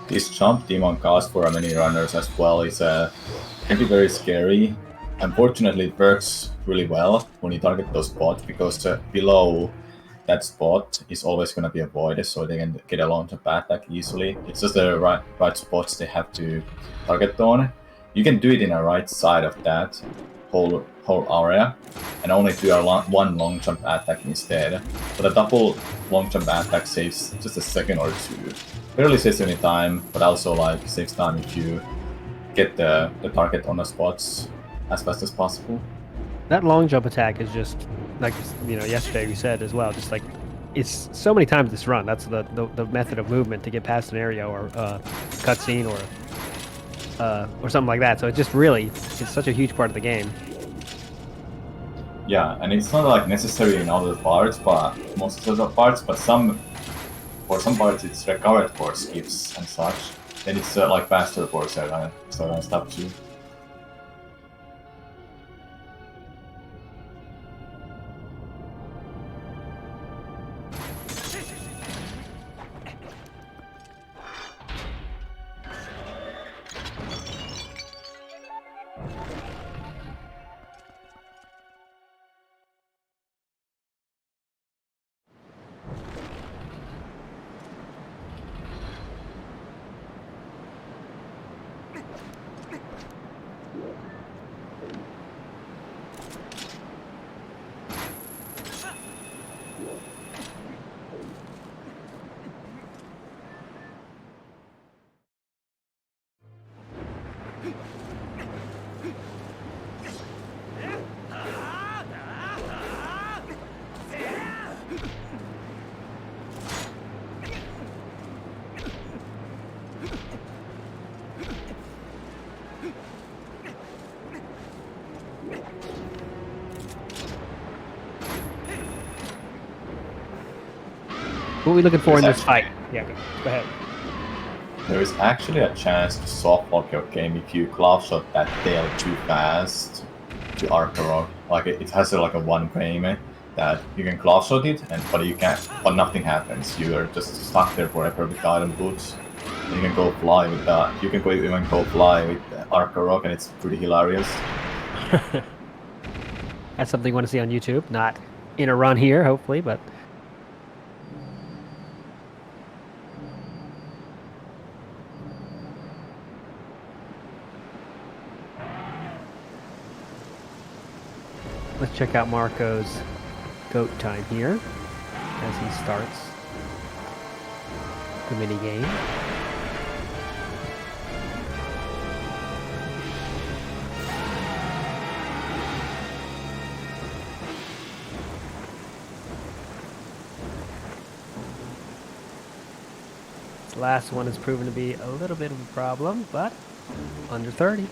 This jump Demon cast for many runners as well is can be very scary. Unfortunately, it works really well when you target those spots, because below that spot is always going to be avoided, so they can get along the path like easily. It's just the right spots they have to target on. You can do it in a right side of that whole area, and only do one long jump attack instead. But a double long jump attack saves just a second or two. Barely saves any time, but also like saves time if you get the target on the spots as fast as possible. That long jump attack is just like, you know, yesterday we said as well, just like it's so many times this run. That's the method of movement to get past an area or cutscene or something like that. So it just really, it's such a huge part of the game. Yeah, and it's not like necessary in other parts, but most of the parts, but for some parts it's recovered for skips and such. Then it's like faster for certain stuff too. What are we looking for in this fight? Yeah, go ahead. There is actually a chance to soft lock your game if you glove shot that tail too fast to Arkarok. Like it has like a one frame that you can glove shot it, but nothing happens. You are just stuck there forever with the item boots. And you can go fly with that. You can even go fly with Arkarok, and it's pretty hilarious. That's something you want to see on YouTube, not in a run here, hopefully, but. Let's check out Marco's goat time here as he starts the mini game. This last one has proven to be a little bit of a problem, but under 30.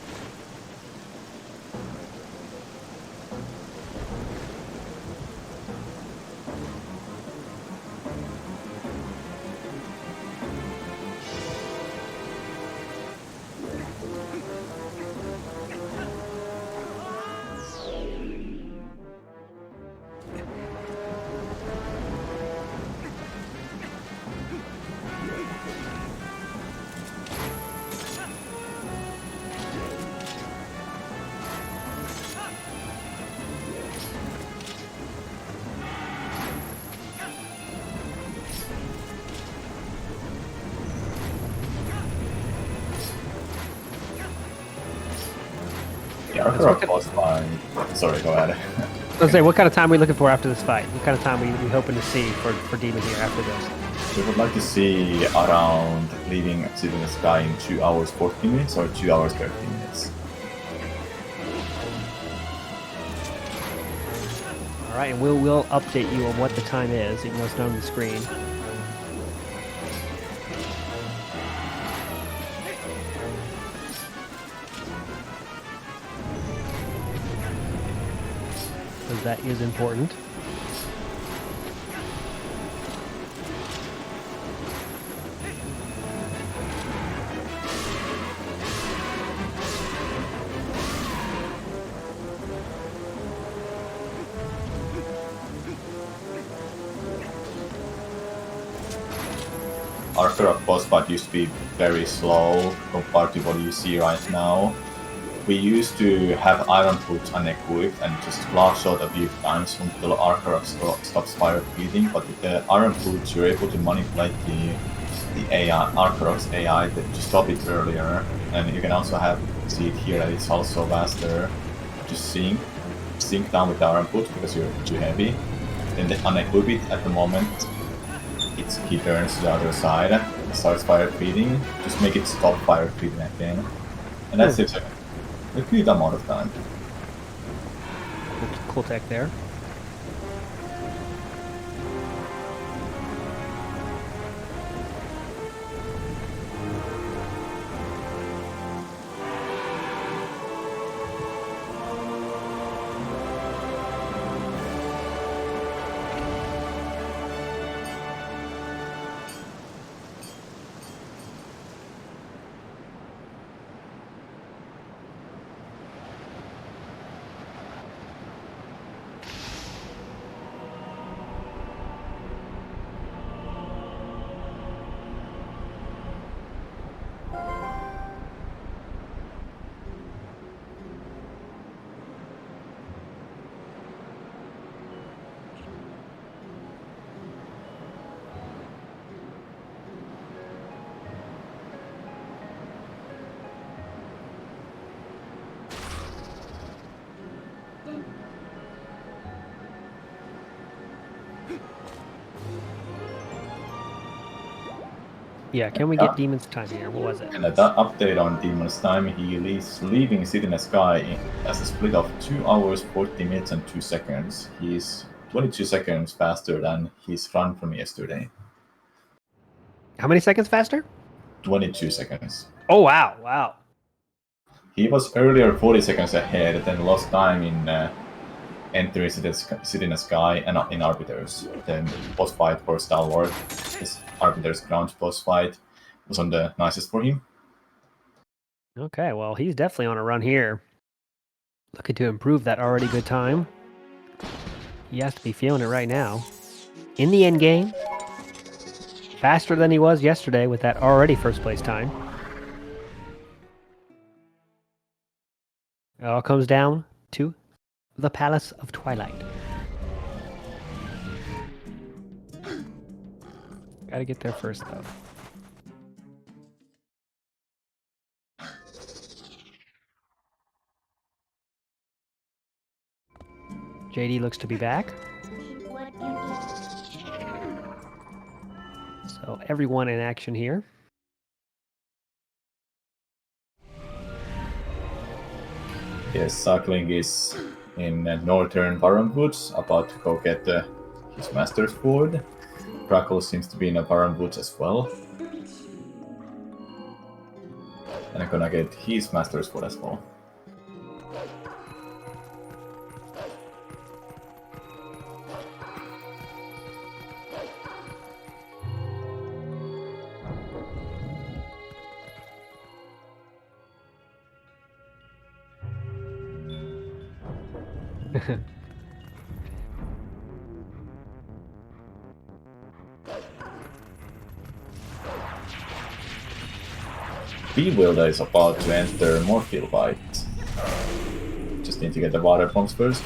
Sorry, go ahead. Let's say, what kind of time are we looking for after this fight? What kind of time are we hoping to see for Demon here after this? We would like to see around leaving Civil Sky in 2 hours 14 minutes or 2 hours 13 minutes. Alright, and we'll update you on what the time is, even though it's not on the screen. Because that is important. Arthur boss fight used to be very slow compared to what you see right now. We used to have Iron Boots unequipped and just glove shot a few times until Arthur stops fire breathing, but with the Iron Boots you're able to manipulate the AI, Arthur's AI to stop it earlier, and you can also have see it here that it's also faster to sink down with the arm put because you're too heavy. Then they unequip it at the moment. He turns to the other side and starts fire creeping. Just make it stop fire creeping again. And that saves a good amount of time. Cool tech there. Yeah, can we get Demon's time here? What was it? And at that update on Demon's time, he is leaving City in the Sky as a split of 2 hours, 40 minutes, and 2 seconds. He's 22 seconds faster than his run from yesterday. How many seconds faster? 22 seconds. Oh, wow, wow. He was earlier 40 seconds ahead, then lost time in entering City in the Sky and in Arbiters. Then boss fight for Stalwart. His Arbiter's ground boss fight was on the nicest for him. Okay, well, he's definitely on a run here. Looking to improve that already good time. He has to be feeling it right now. In the end game, faster than he was yesterday with that already first place time. It all comes down to the Palace of Twilight. Gotta get there first, though. JD looks to be back. So everyone in action here. Yes, ZachLink is in northern Barron Woods, about to go get his Master's Sword. Bruggles seems to be in a Barron Woods as well. And I'm gonna get his Master's Sword as well. Bewilder is about to enter Morphle fight. Just need to get the water bombs first.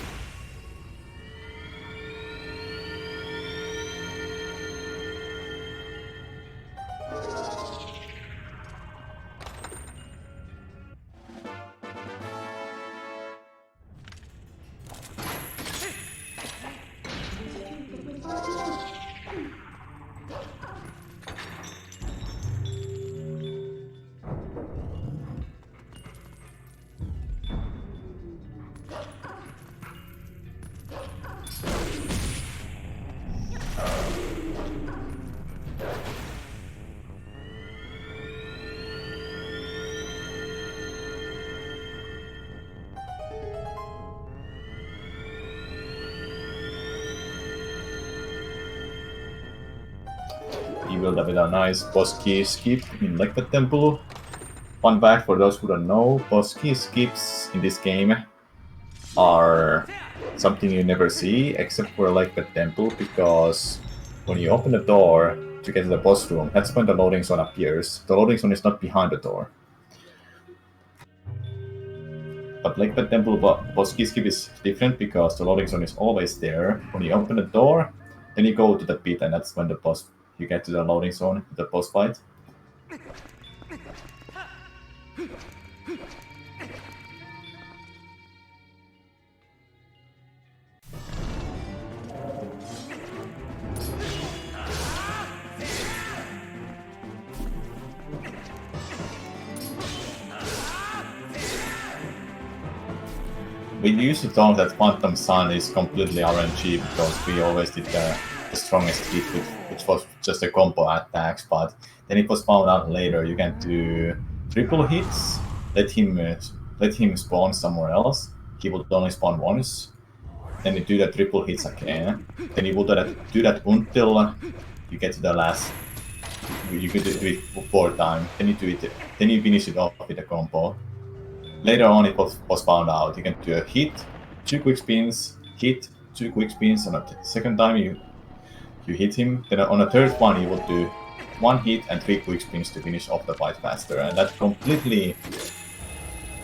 Bewilder with a nice boss key skip in Lekka Temple. Fun fact for those who don't know, boss key skips in this game are something you never see except for Lekka Temple, because when you open the door to get to the boss room, that's when the loading zone appears. The loading zone is not behind the door. But Lekka Temple boss key skip is different because the loading zone is always there. When you open the door, then you go to the pit, and that's when the boss you get to the loading zone, the boss fight. we used to talk that Phantom Sun is completely RNG because we always did the strongest hit, which was just a combo attacks, but then it was found out later you can do triple hits, let him spawn somewhere else, he would only spawn once, then you do the triple hits again, then you would do that until you get to the last, you could do it 4 times, then you do it, then you finish it off with a combo. Later on it was found out you can do a hit, 2 quick spins, hit, 2 quick spins, on a second time you hit him, then on a third one you would do 1 hit and 3 quick spins to finish off the fight faster, and that completely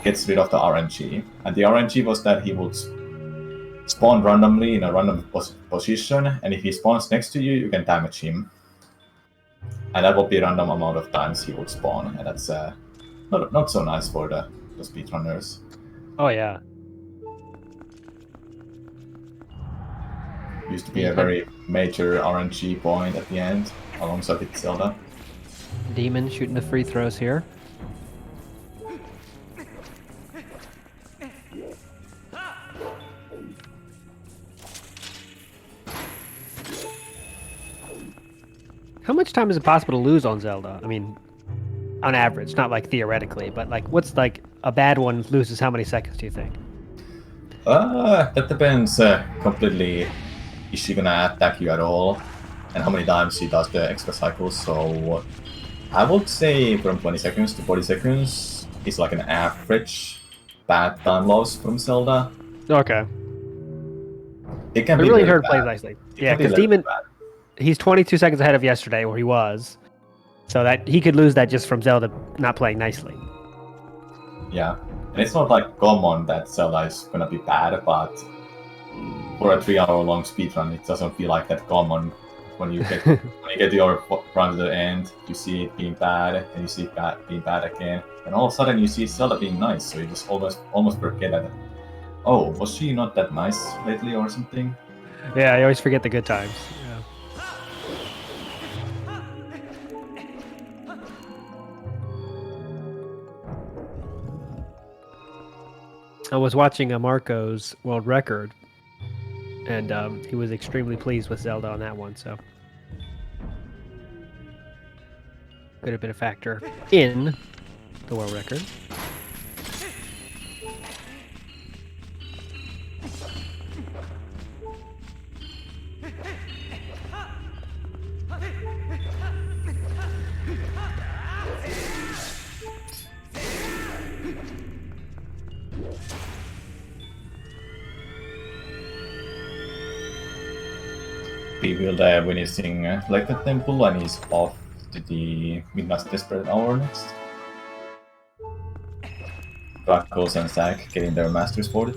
gets rid of the RNG. And the RNG was that he would spawn randomly in a random position, and if he spawns next to you, you can damage him. And that would be a random amount of times he would spawn, and that's not so nice for the speedrunners. Oh yeah. Used to be a very major RNG point at the end, alongside with Zelda. Demon shooting the free throws here. How much time is it possible to lose on Zelda? I mean, on average, not like theoretically, but like what's like a bad one loses how many seconds do you think? That depends completely. Is she gonna attack you at all? And how many times she does the extra cycles, so I would say from 20 seconds to 40 seconds is like an average bad time loss from Zelda. Okay. It can I be really very heard bad. plays nicely. Yeah, be because very Demon, bad. he's 22 seconds ahead of yesterday where he was. So that he could lose that just from Zelda not playing nicely. Yeah, and it's not like common that Zelda is gonna be bad, but for a 3-hour-long speedrun, it doesn't feel like that common. When you get your run to the end, you see it being bad, and you see it being bad again, and all of a sudden you see Zelda being nice, so you just almost forget that. Oh, was she not that nice lately or something? Yeah, I always forget the good times. I was watching Marco's world record, and he was extremely pleased with Zelda on that one, so could have been a factor in the world record. Bewildebeest witnessing like the temple, and he's off to the Midnight Desperate Hour next. Bruggles and Zach getting their Master Sword.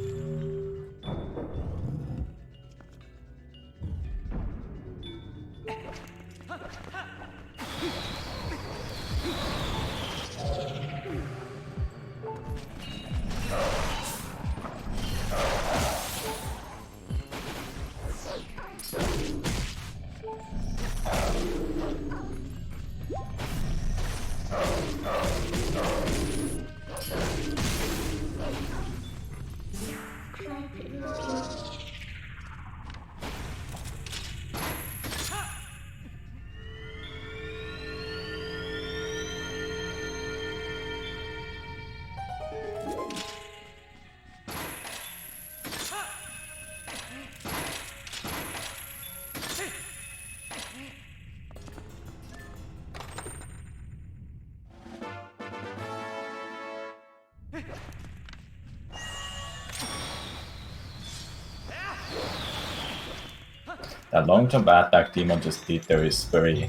That long jump attack Demon just did there is very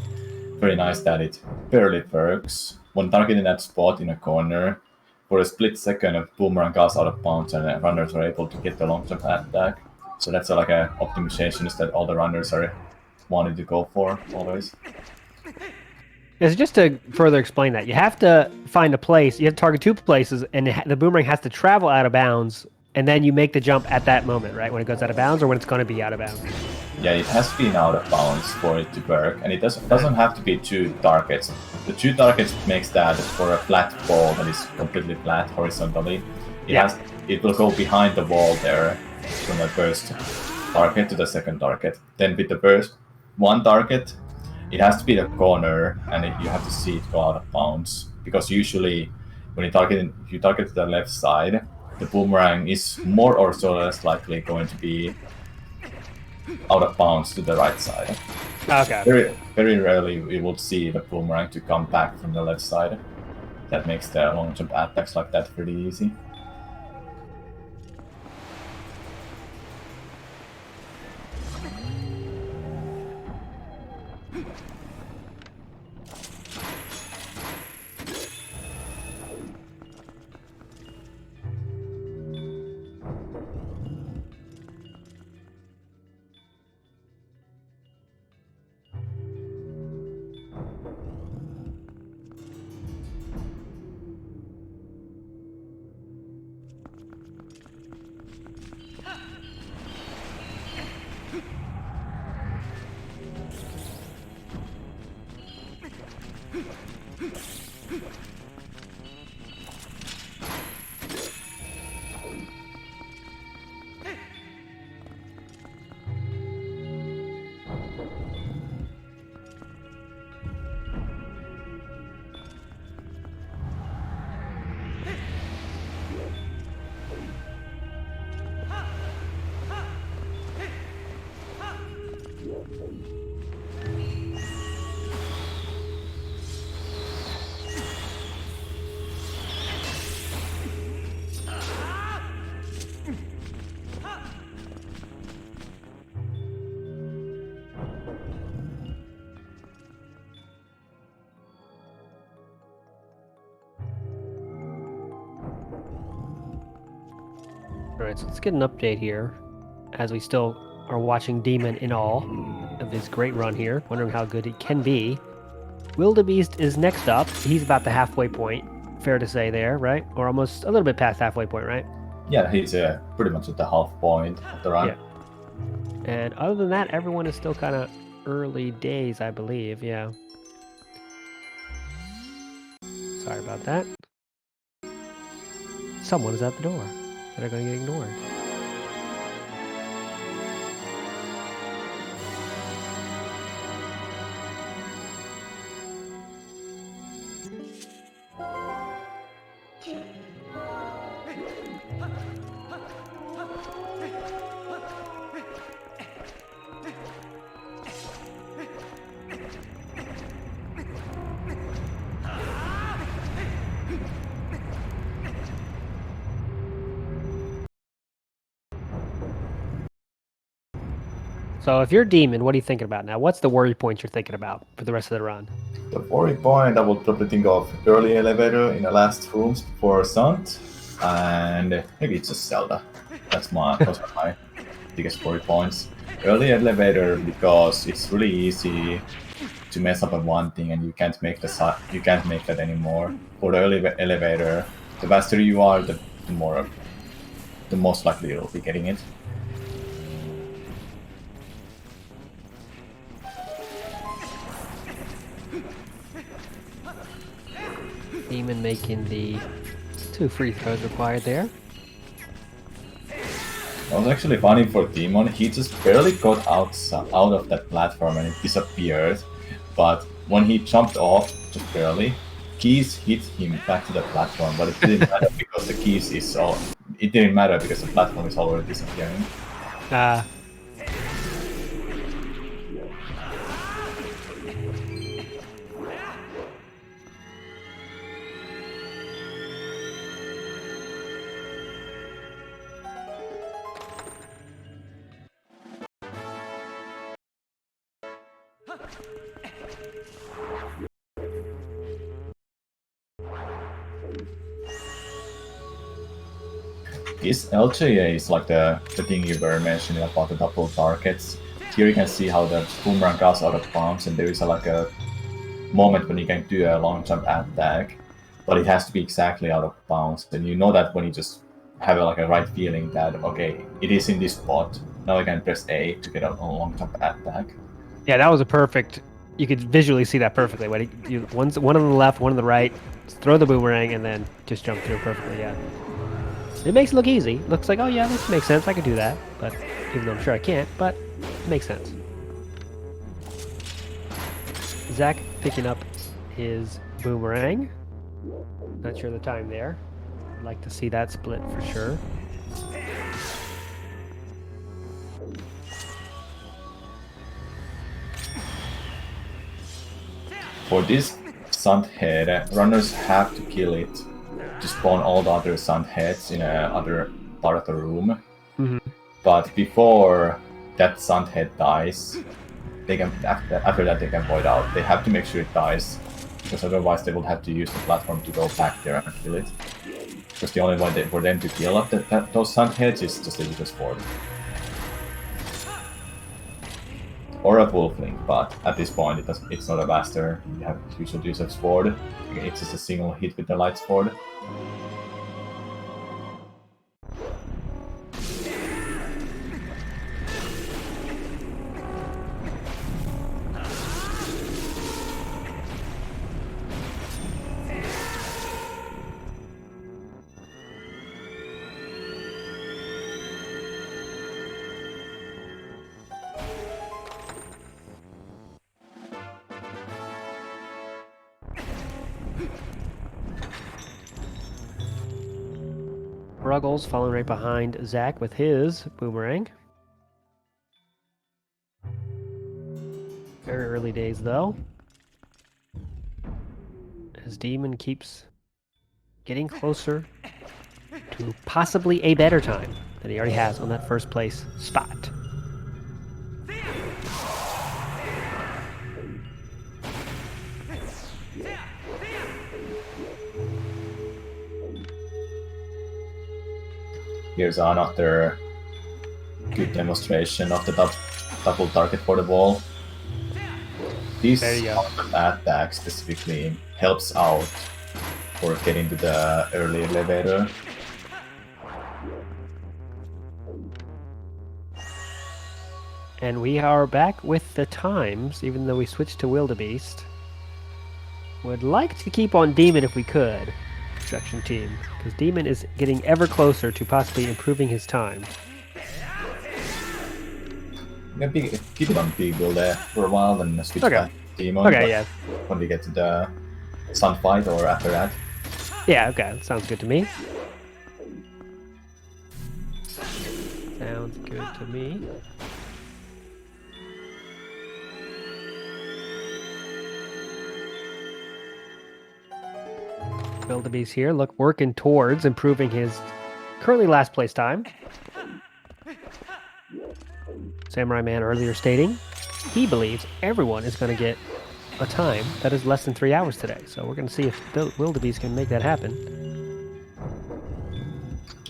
nice that it barely works. When targeting that spot in a corner, for a split second a boomerang goes out of bounds and runners are able to get the long jump attack. So that's like a optimization that all the runners are wanting to go for always. Yes, just to further explain that, you have to find a place, you have to target 2 places, and the boomerang has to travel out of bounds, and then you make the jump at that moment, right? When it goes out of bounds or when it's going to be out of bounds? Yeah, it has to be out of bounds for it to work, and it doesn't have to be 2 targets. The 2 targets makes that for a flat ball that is completely flat horizontally. It will go behind the wall there from the first target to the second target. Then with the first one target, it has to be the corner, and you have to see it go out of bounds. Because usually, when you target to the left side, the boomerang is more or so less likely going to be out of bounds to the right side. Okay. Very, very rarely we will see the boomerang to come back from the left side. That makes the long jump attacks like that pretty easy. Alright, so let's get an update here, as we still are watching Demon in awe of his great run here, wondering how good it can be. Bewildebeest is next up. He's about the halfway point, fair to say there, right? Or almost a little bit past halfway point, right? Yeah, he's pretty much at the half point of the run. Yeah. And other than that, everyone is still kind of early days, I believe, yeah. Sorry about that. Someone is at the door. They're going to get ignored. So if you're Demon, what are you thinking about now? What's the worry point you're thinking about for the rest of the run? The worry point, I will probably think of early elevator in the last rooms before Sunt, and maybe it's just Zelda. Those are my biggest worry points. Early elevator because it's really easy to mess up on one thing, and you can't make that anymore. For the early elevator, the faster you are, the most likely you'll be getting it. Demon making the 2 free throws required there. It was actually funny for Demon. He just barely got out of that platform and it disappeared. But when he jumped off, just barely, keys hit him back to the platform. But it didn't matter because the keys is all. It didn't matter because the platform is already disappearing. This LJA is like the thing you were mentioning about the double targets. Here you can see how the boomerang goes out of bounds, and there is like a moment when you can do a long jump attack, but it has to be exactly out of bounds. And you know that when you just have a right feeling that, okay, it is in this spot, now I can press A to get a long jump attack. Yeah, that was a perfect. You could visually see that perfectly. When one on the left, one on the right, throw the boomerang, and then just jump through perfectly. Yeah. It makes it look easy. Looks like, oh yeah, this makes sense. I could do that. But even though I'm sure I can't, but it makes sense. Zach picking up his boomerang. Not sure the time there. I'd like to see that split for sure. For this sand head, runners have to kill it to spawn all the other sand heads in another part of the room. Mm-hmm. But before that sand head dies, they can after that they can void out. They have to make sure it dies, because otherwise they will have to use the platform to go back there and kill it. Because the only way for them to kill up those sand heads is just to use a sword. Or a wolfling, but at this point it's not a master. You should use a sword. It's just a single hit with the light sword. Bruggles following right behind Zach with his boomerang. Very early days though. As Demon keeps getting closer to possibly a better time than he already has on that first place spot. Here's another good demonstration of the double target for the wall. This attack specifically helps out for getting to the early elevator. And we are back with the times, even though we switched to Wildebeest. Would like to keep on Demon if we could, construction team, because Demon is getting ever closer to possibly improving his time. Maybe keep it on Beagle there for a while, then switch back to Demon. Okay, yeah. When we get to the sun fight or after that. Yeah, okay, that sounds good to me. Sounds good to me. Wildebeest here, look, working towards improving his currently last place time. Samurai Man earlier stating he believes everyone is going to get a time that is less than 3 hours today. So we're going to see if Wildebeest can make that happen.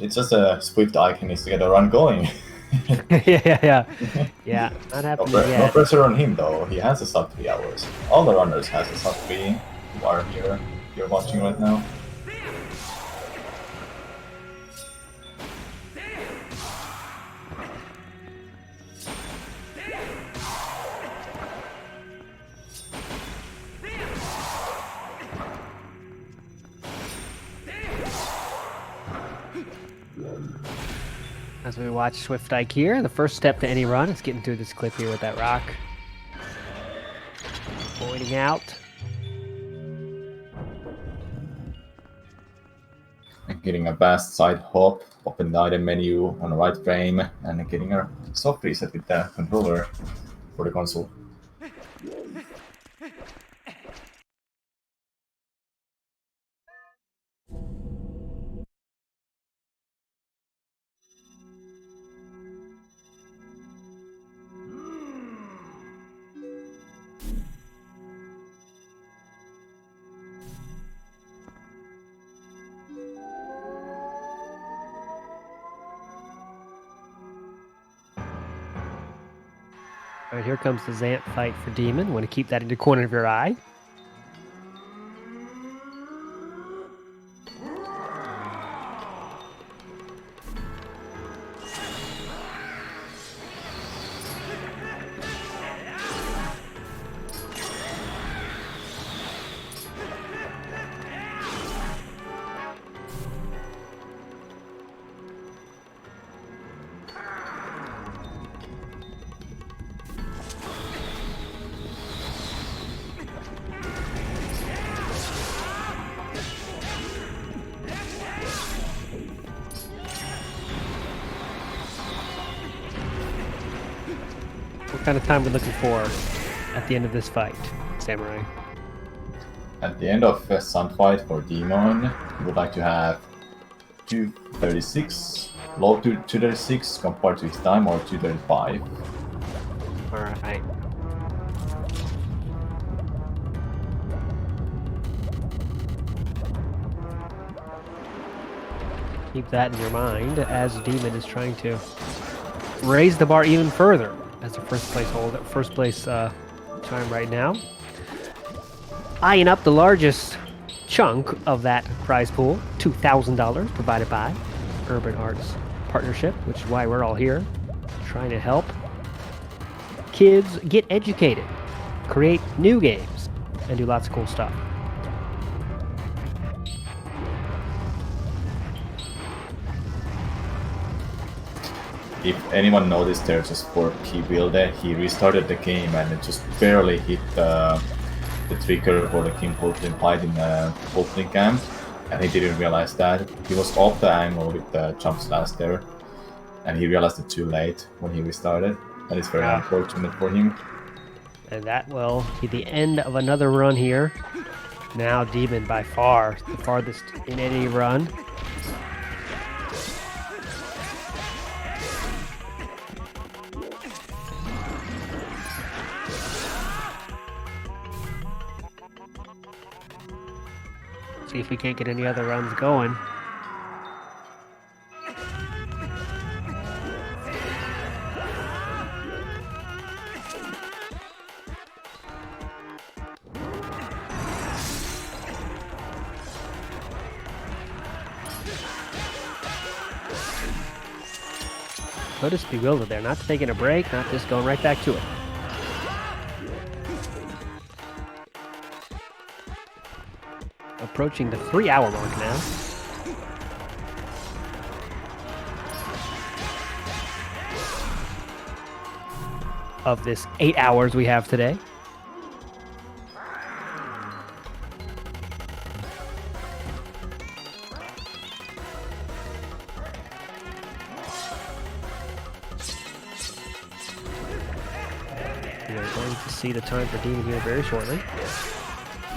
It's just a Swiftike needs to get a run going. Yeah, not happening yet. No pressure on him though, he has a sub 3 hours. All the runners has a sub 3 who are here. You're watching right now. As we watch Swiftike here, the first step to any run is getting through this clip here with that rock. Pointing out. Getting a fast side hop, open the item menu on the right frame, and getting a soft reset with the controller for the console. Alright, here comes the Zant fight for Demon. Want to keep that in the corner of your eye. kind of time we're looking for at the end of this fight, Samurai? At the end of Sun Fight for Demon, you would like to have 236, low to 236 compared to his time, or 235. Alright. Keep that in your mind as Demon is trying to raise the bar even further as a first place time right now. Eyeing up the largest chunk of that prize pool, $2,000 provided by Urban Arts Partnership, which is why we're all here, trying to help kids get educated, create new games, and do lots of cool stuff. If anyone noticed, there's a sport key builder. He restarted the game and it just barely hit the trigger for the King Pulpling fight in the Pulpling camp, and he didn't realize that. He was off the angle with the jump slash there, and he realized it too late when he restarted. That is very unfortunate for him. And that will be the end of another run here. Now Demon by far the farthest in any run. See if we can't get any other runs going. Notice Bewildered there, not taking a break, not just going right back to it. Approaching the 3-hour mark now. Of this 8 hours we have today. We are going to see the time for Demon here very shortly.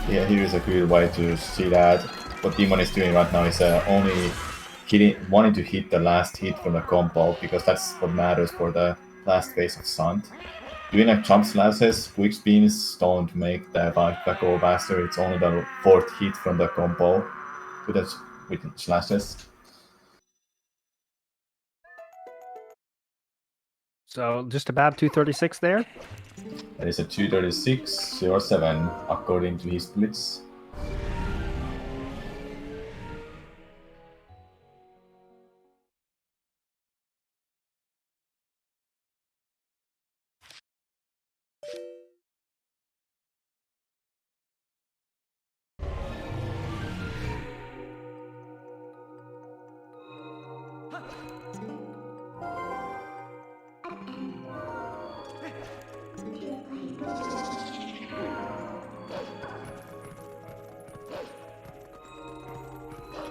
Yeah, here is a good way to see that. What Demon is doing right now is only wanting to hit the last hit from the combo, because that's what matters for the last phase of Stunt. Doing like jump slashes, quick spins don't make the fight go faster. It's only the fourth hit from the combo with slashes. So just about 236 there. That is a 236.07 according to his splits.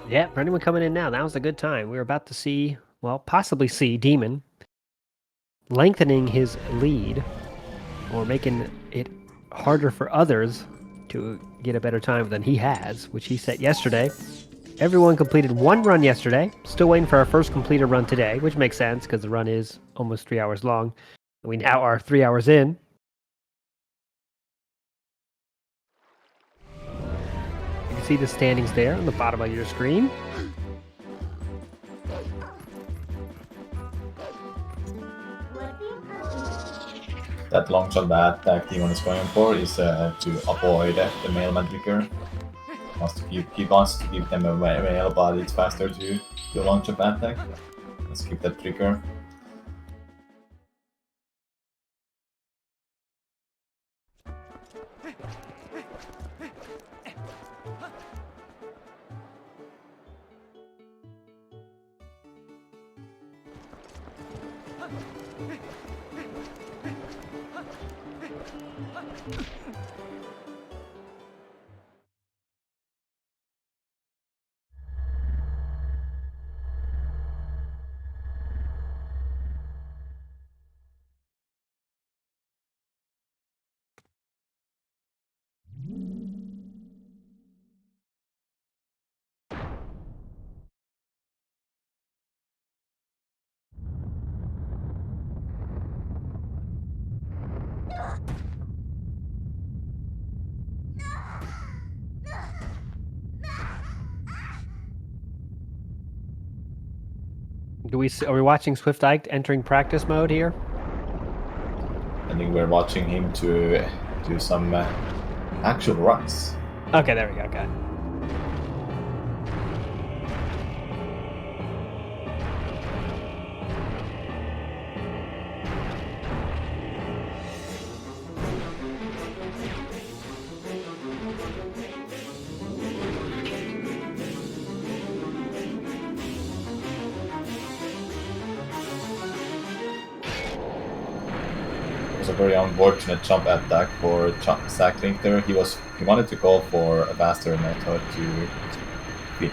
Yeah, for anyone coming in now, now's a good time. We're about to see, well, possibly see Demon lengthening his lead or making it harder for others to get a better time than he has, which he set yesterday. Everyone completed one run yesterday. Still waiting for our first completed run today, which makes sense because the run is almost 3 hours long. We now are 3 hours in. You can see the standings there on the bottom of your screen. That long jump attack Demon is going for is to avoid the mailman trigger. He wants to give them a mail, but it's faster to do a long jump attack. Let's keep that trigger. Are we watching Swiftike entering practice mode here? I think we're watching him to do some actual runs. Okay, there we go. Okay. A very unfortunate jump attack for ZachLink there. He wanted to go for a faster method to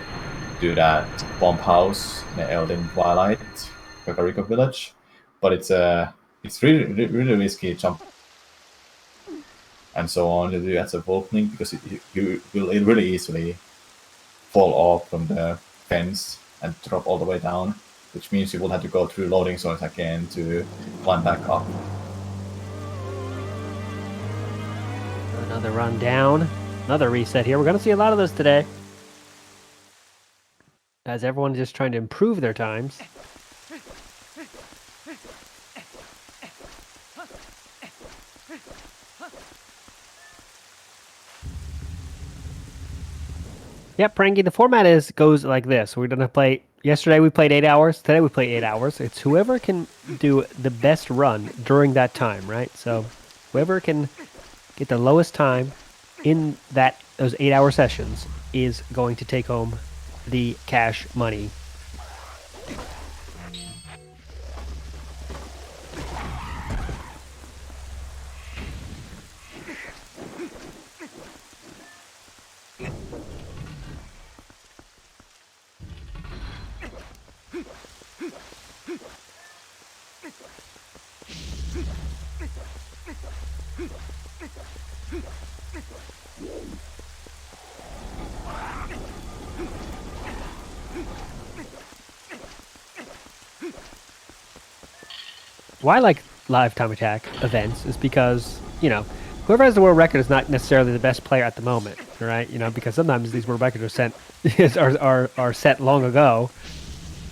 do that bomb house in the Zelda Twilight Kakariko village, but it's really risky jump and so on to do as a Volkning because you will really easily fall off from the fence and drop all the way down, which means you will have to go through loading zones again to climb back up. Another run down, another reset here. We're going to see a lot of this today, as everyone's just trying to improve their times. Yep, Pranky, the format goes like this. We're going to play, yesterday we played 8 hours, today we play 8 hours. It's whoever can do the best run during that time, right? So whoever can get the lowest time in those 8-hour sessions is going to take home the cash money. Why I like live time attack events is because, you know, whoever has the world record is not necessarily the best player at the moment, right? You know, because sometimes these world records are set are set long ago,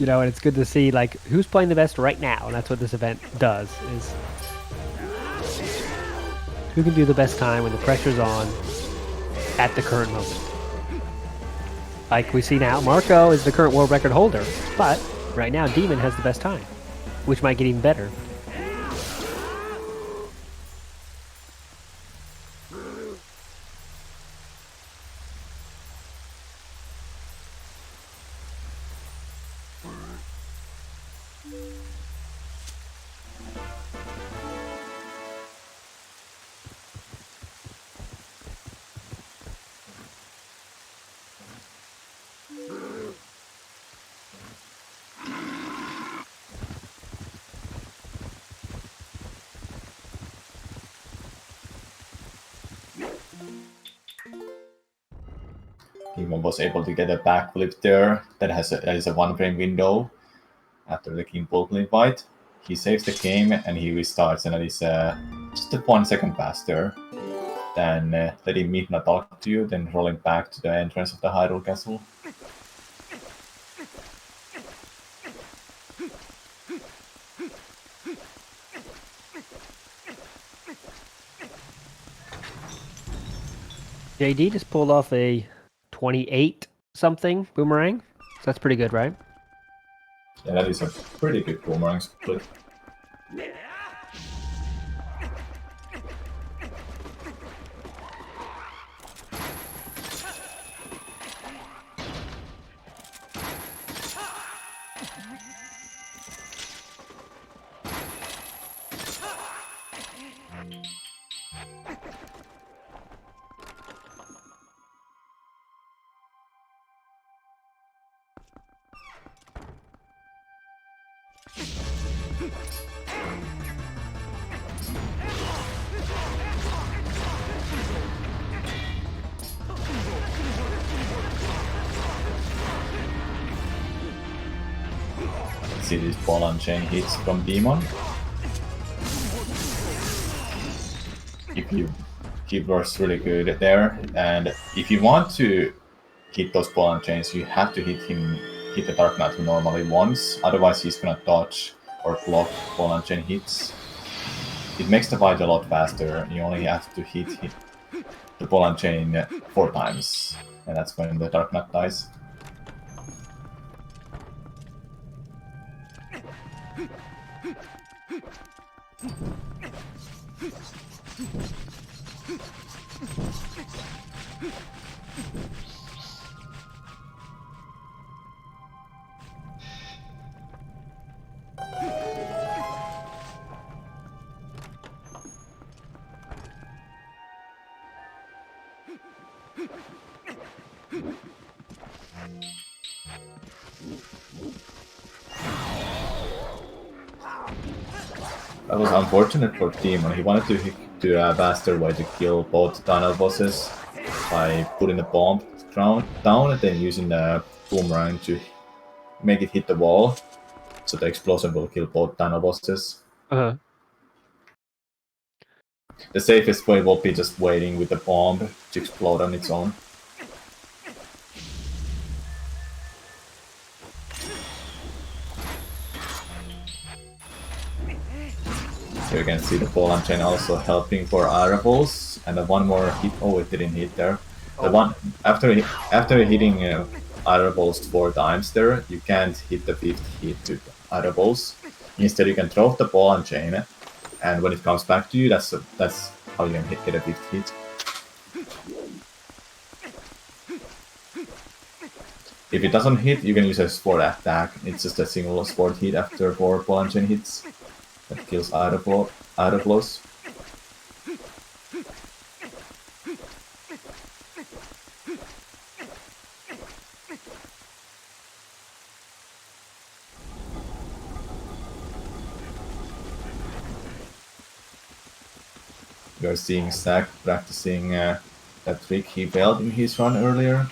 you know, and it's good to see like who's playing the best right now, and that's what this event does, is who can do the best time when the pressure's on at the current moment. Like we see now, Marco is the current world record holder, but right now Demon has the best time, which might get even better. Demon was able to get a backflip there. That is a 1 frame window after the King Volkling fight. He saves the game and he restarts, and that is just 1 second faster than letting Midna talk to you, then rolling back to the entrance of the Hyrule Castle. JD just pulled off a 28 something boomerang. So that's pretty good, right? Yeah, that is a pretty good boomerang split. See these ball and chain hits from Demon. he works really good there. And if you want to hit those ball and chains, you have to hit the Dark Knight normally once. Otherwise, he's gonna dodge or block ball and chain hits. It makes the fight a lot faster. You only have to hit the ball and chain 4 times, and that's when the Dark Knight dies. That was unfortunate for Demon. He wanted to do a faster way to kill both tunnel bosses by putting the bomb down and then using the boomerang to make it hit the wall. So the explosion will kill both tunnel bosses. Uh-huh. The safest way will be just waiting with the bomb to explode on its own. Here you can see the ball and chain also helping for airables, and then one more hit. Oh, it didn't hit there. The one after hitting airables 4 times there, you can't hit the 5th hit to airables. Instead, you can throw the ball and chain, and when it comes back to you, that's how you can get a 5th hit. If it doesn't hit, you can use a sword attack. It's just a single sword hit after 4 ball and chain hits. That kills airablos. We are seeing Zach practicing that trick he failed in his run earlier.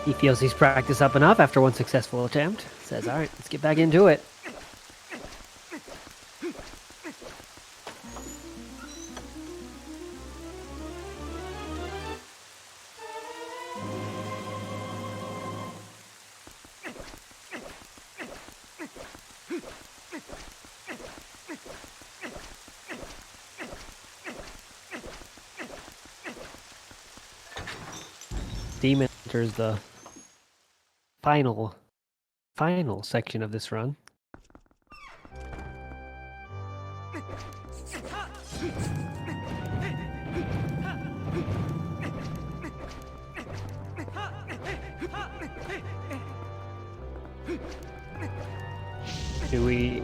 He feels he's practiced up enough after one successful attempt. Says, all right, let's get back into it. Demon enters the final section of this run.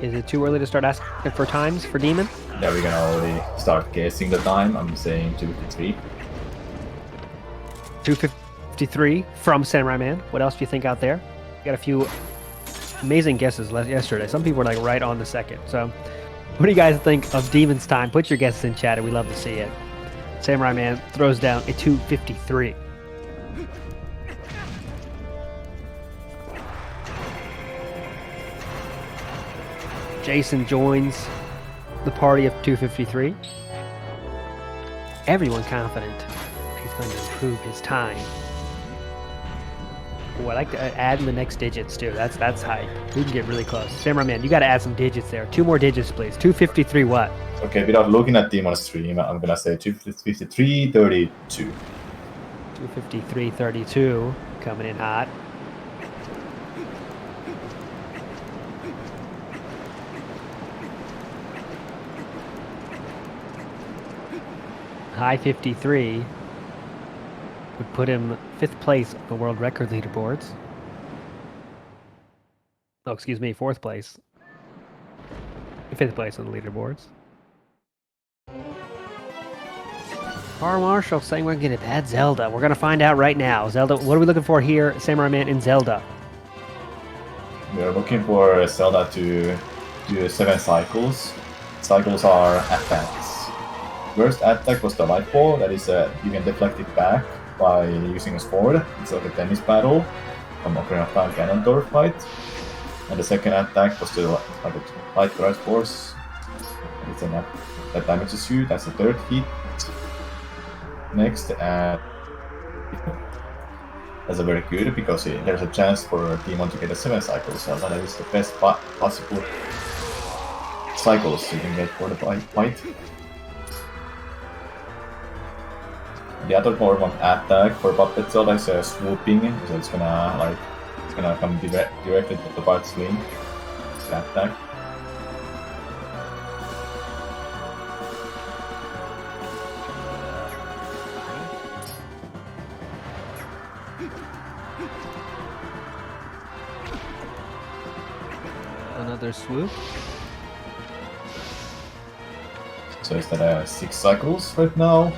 Is it too early to start asking for times for Demon? Yeah, we can already start guessing the time. I'm saying 2:53. 2:53 from Samurai Man. What else do you think out there? We got a few amazing guesses yesterday. Some people were like right on the second. So what do you guys think of Demon's time? Put your guesses in chat and we'd love to see it. Samurai Man throws down a 2:53. Jason joins the party of 2:53. Everyone confident he's going to improve his time. Ooh, I like to add in the next digits too. That's high. We can get really close. Samurai Man, you got to add some digits there. 2 more digits, please. 2:53 what? Okay, without looking at Demon's stream, I'm gonna say 2:53:32. 2:53:32 coming in hot. High 53 would put him 5th place on the world record leaderboards. Oh, excuse me, 4th place. 5th place on the leaderboards. Car Marshal saying we're going to add Zelda. We're going to find out right now. Zelda, what are we looking for here, Samurai Man, in Zelda? We're looking for Zelda to do 7 cycles. Cycles are attacks. First attack was the light ball. That is, you can deflect it back by using a sword. It's like a tennis battle from Ocarina of Time Ganondorf fight. And the second attack was the light grass force. It's an attack that damages you. That's the third hit. Next, that's a very good because there's a chance for Demon to get a 7 cycle Zelda. That is the best possible cycles you can get for the fight. The other form of attack for Puppet Zelda is swooping, so it's gonna come directly to the part's link. Attack. Another swoop. So is that 6 cycles right now?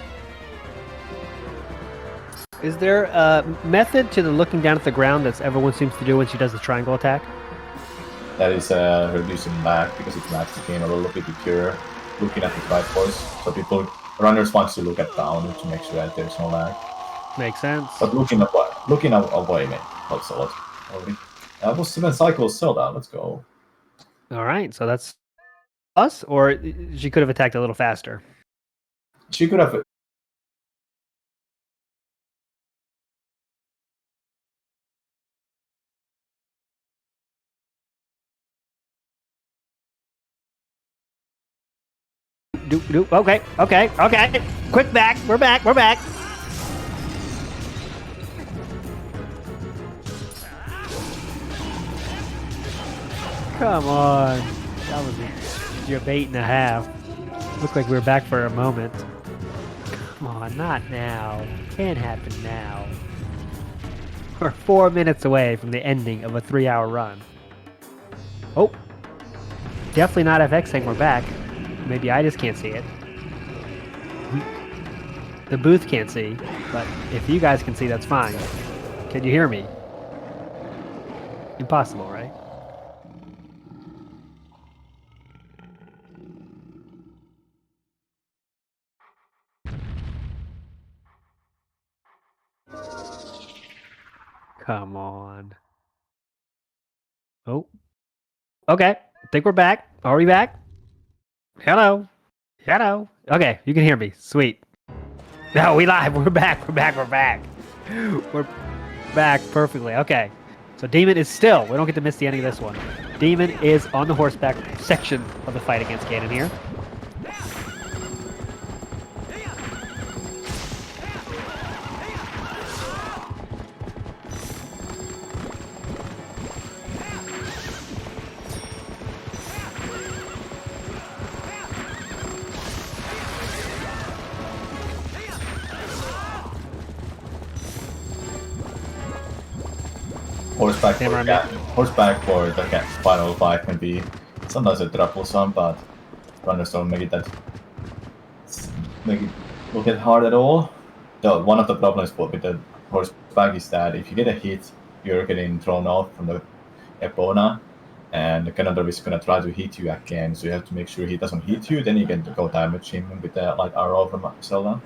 Is there a method to the looking down at the ground that everyone seems to do when she does the triangle attack? That is reducing lag because it makes the game a little bit if you're looking at the right course. So runners want to look at down to make sure that there's no lag. Makes sense. But looking away helps a lot. That was 7 cycles Zelda. Let's go. All right, so that's us, or she could have attacked a little faster. She could have. Okay. Quick back. We're back. Come on. That was your 8.5. Looked like we were back for a moment. Come on, not now. Can't happen now. We're 4 minutes away from the ending of a 3-hour run. Oh. Definitely not FX saying we're back. Maybe I just can't see it. The booth can't see, but if you guys can see, that's fine. Can you hear me? Impossible, right? Come on. Oh. Okay. I think we're back. Are we back? Hello. Okay, you can hear me. Sweet. No, we live. We're back. We're back perfectly. Okay. So Demon is still. We don't get to miss the ending of this one. Demon is on the horseback section of the fight against Ganon here. Horseback for the final fight can be sometimes a troublesome, but runners don't make it look hard at all. One of the problems with the horseback is that if you get a hit, you're getting thrown off from the Epona, and the Ganondorf is gonna try to hit you again. So you have to make sure he doesn't hit you. Then you can go damage him with the light arrow from Zelda.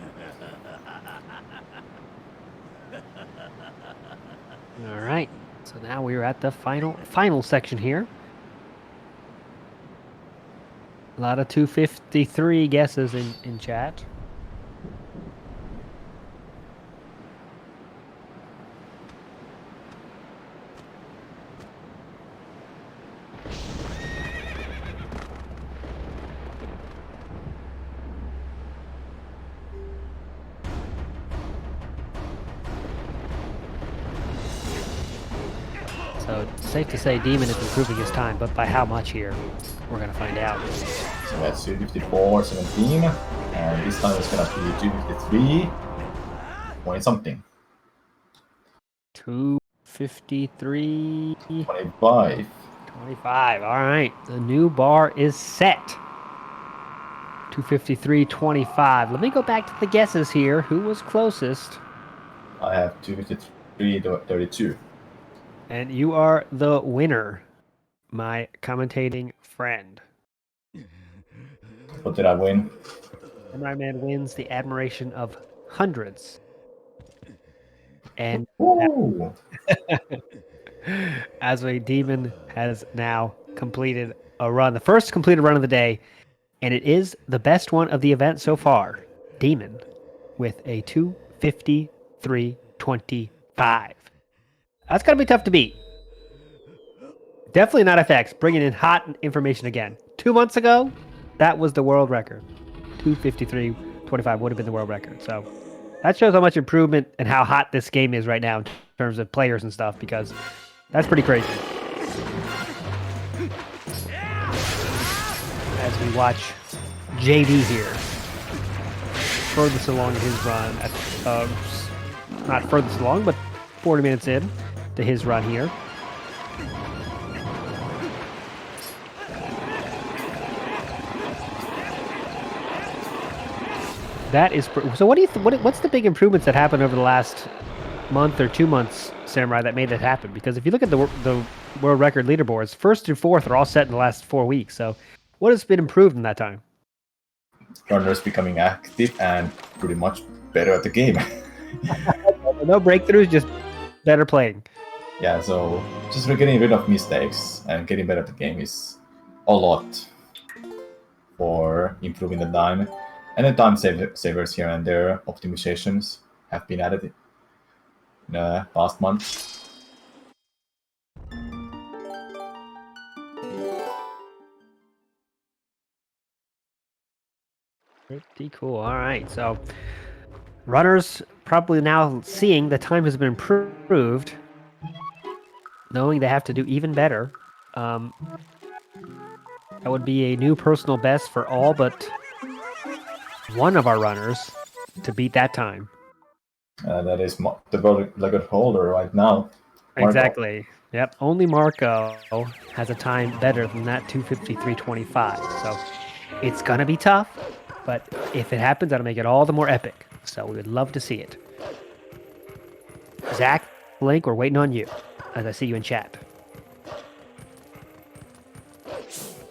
All right. So now we're at the final section here. A lot of 253 guesses in chat. So safe to say Demon is improving his time, but by how much here? We're going to find out. So that's 254.17, and this time it's going to be 253 point something. 253. 25. 25. All right. The new bar is set. 253.25. Let me go back to the guesses here. Who was closest? I have 253.32. And you are the winner, my commentating friend. What did I win? Samurai Man wins the admiration of hundreds. And Ooh. Azway Demon has now completed a run, the first completed run of the day, and it is the best one of the event so far. Demon with a 253.25. That's going to be tough to beat. Definitely not FX, bringing in hot information again. 2 months ago, that was the world record. 253.25 would have been the world record. So that shows how much improvement and how hot this game is right now in terms of players and stuff, because that's pretty crazy. As we watch JD here, furthest along in his run, not furthest along, but 40 minutes in to his run here. That is so. What do you? What's the big improvements that happened over the last month or 2 months, Samurai, that made that happen? Because if you look at the world record leaderboards, first through fourth are all set in the last 4 weeks. So, what has been improved in that time? Runners becoming active and pretty much better at the game. No breakthroughs, just better playing. Yeah, so just getting rid of mistakes and getting better at the game is a lot for improving the time. And the time savers here and there, optimizations have been added in the past month. Pretty cool. All right, so runners probably now seeing the time has been improved, knowing they have to do even better. That would be a new personal best for all but one of our runners to beat that time. That is the world record holder right now. Marco. Exactly. Yep. Only Marco has a time better than that 253.25. So it's going to be tough, but if it happens, that'll make it all the more epic. So we would love to see it. Zach, Link, we're waiting on you as I see you in chat.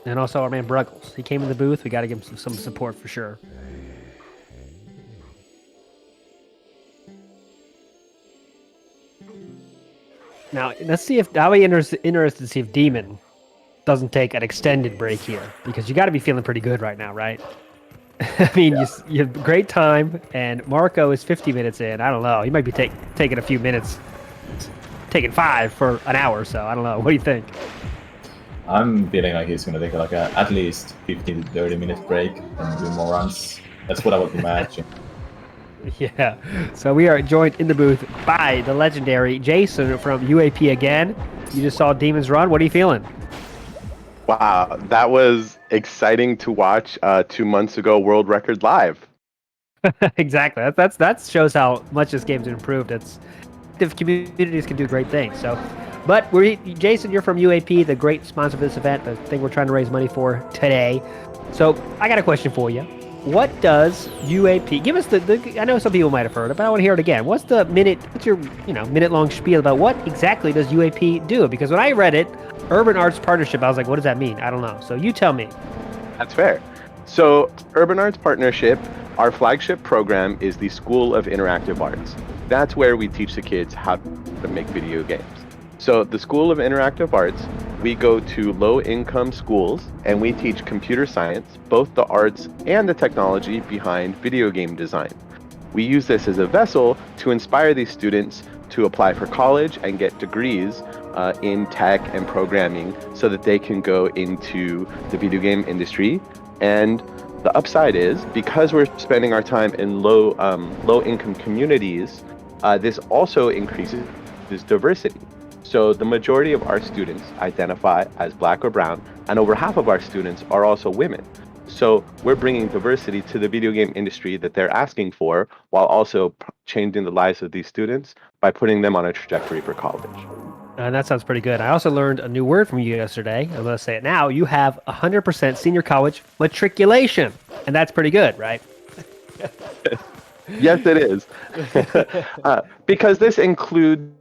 And also our man Bruggles. He came in the booth. We got to give him some support for sure. Now, let's see if I'll be interested to see if Demon doesn't take an extended break here, because you got to be feeling pretty good right now, right? I mean, yeah. you have great time, and Marco is 50 minutes in. I don't know. He might be taking a few minutes, taking 5 for an hour or so. I don't know. What do you think? I'm feeling like he's going to take like at least 15 to 30 minute break and do more runs. That's what I would imagine. Yeah, so we are joined in the booth by the legendary Jason from UAP again. You just saw Demon's run. What are you feeling? Wow, that was exciting to watch 2 months ago world record live. Exactly. That shows how much this game's improved. It's if communities can do great things. So, but Jason, you're from UAP, the great sponsor of this event, the thing we're trying to raise money for today. So I got a question for you. What does UAP give us? I know some people might have heard it, but I want to hear it again. What's your minute-long spiel about what exactly does UAP do? Because when I read it, Urban Arts Partnership, I was like, what does that mean? I don't know. So you tell me. That's fair. So Urban Arts Partnership, our flagship program is the School of Interactive Arts. That's where we teach the kids how to make video games. So the School of Interactive Arts, we go to low-income schools and we teach computer science, both the arts and the technology behind video game design. We use this as a vessel to inspire these students to apply for college and get degrees in tech and programming so that they can go into the video game industry. And the upside is, because we're spending our time in low-income communities, this also increases diversity. So the majority of our students identify as Black or brown, and over half of our students are also women. So we're bringing diversity to the video game industry that they're asking for, while also changing the lives of these students by putting them on a trajectory for college. And that sounds pretty good. I also learned a new word from you yesterday. I'm going to say it now. You have 100% senior college matriculation. And that's pretty good, right? Yes, it is. Because this includes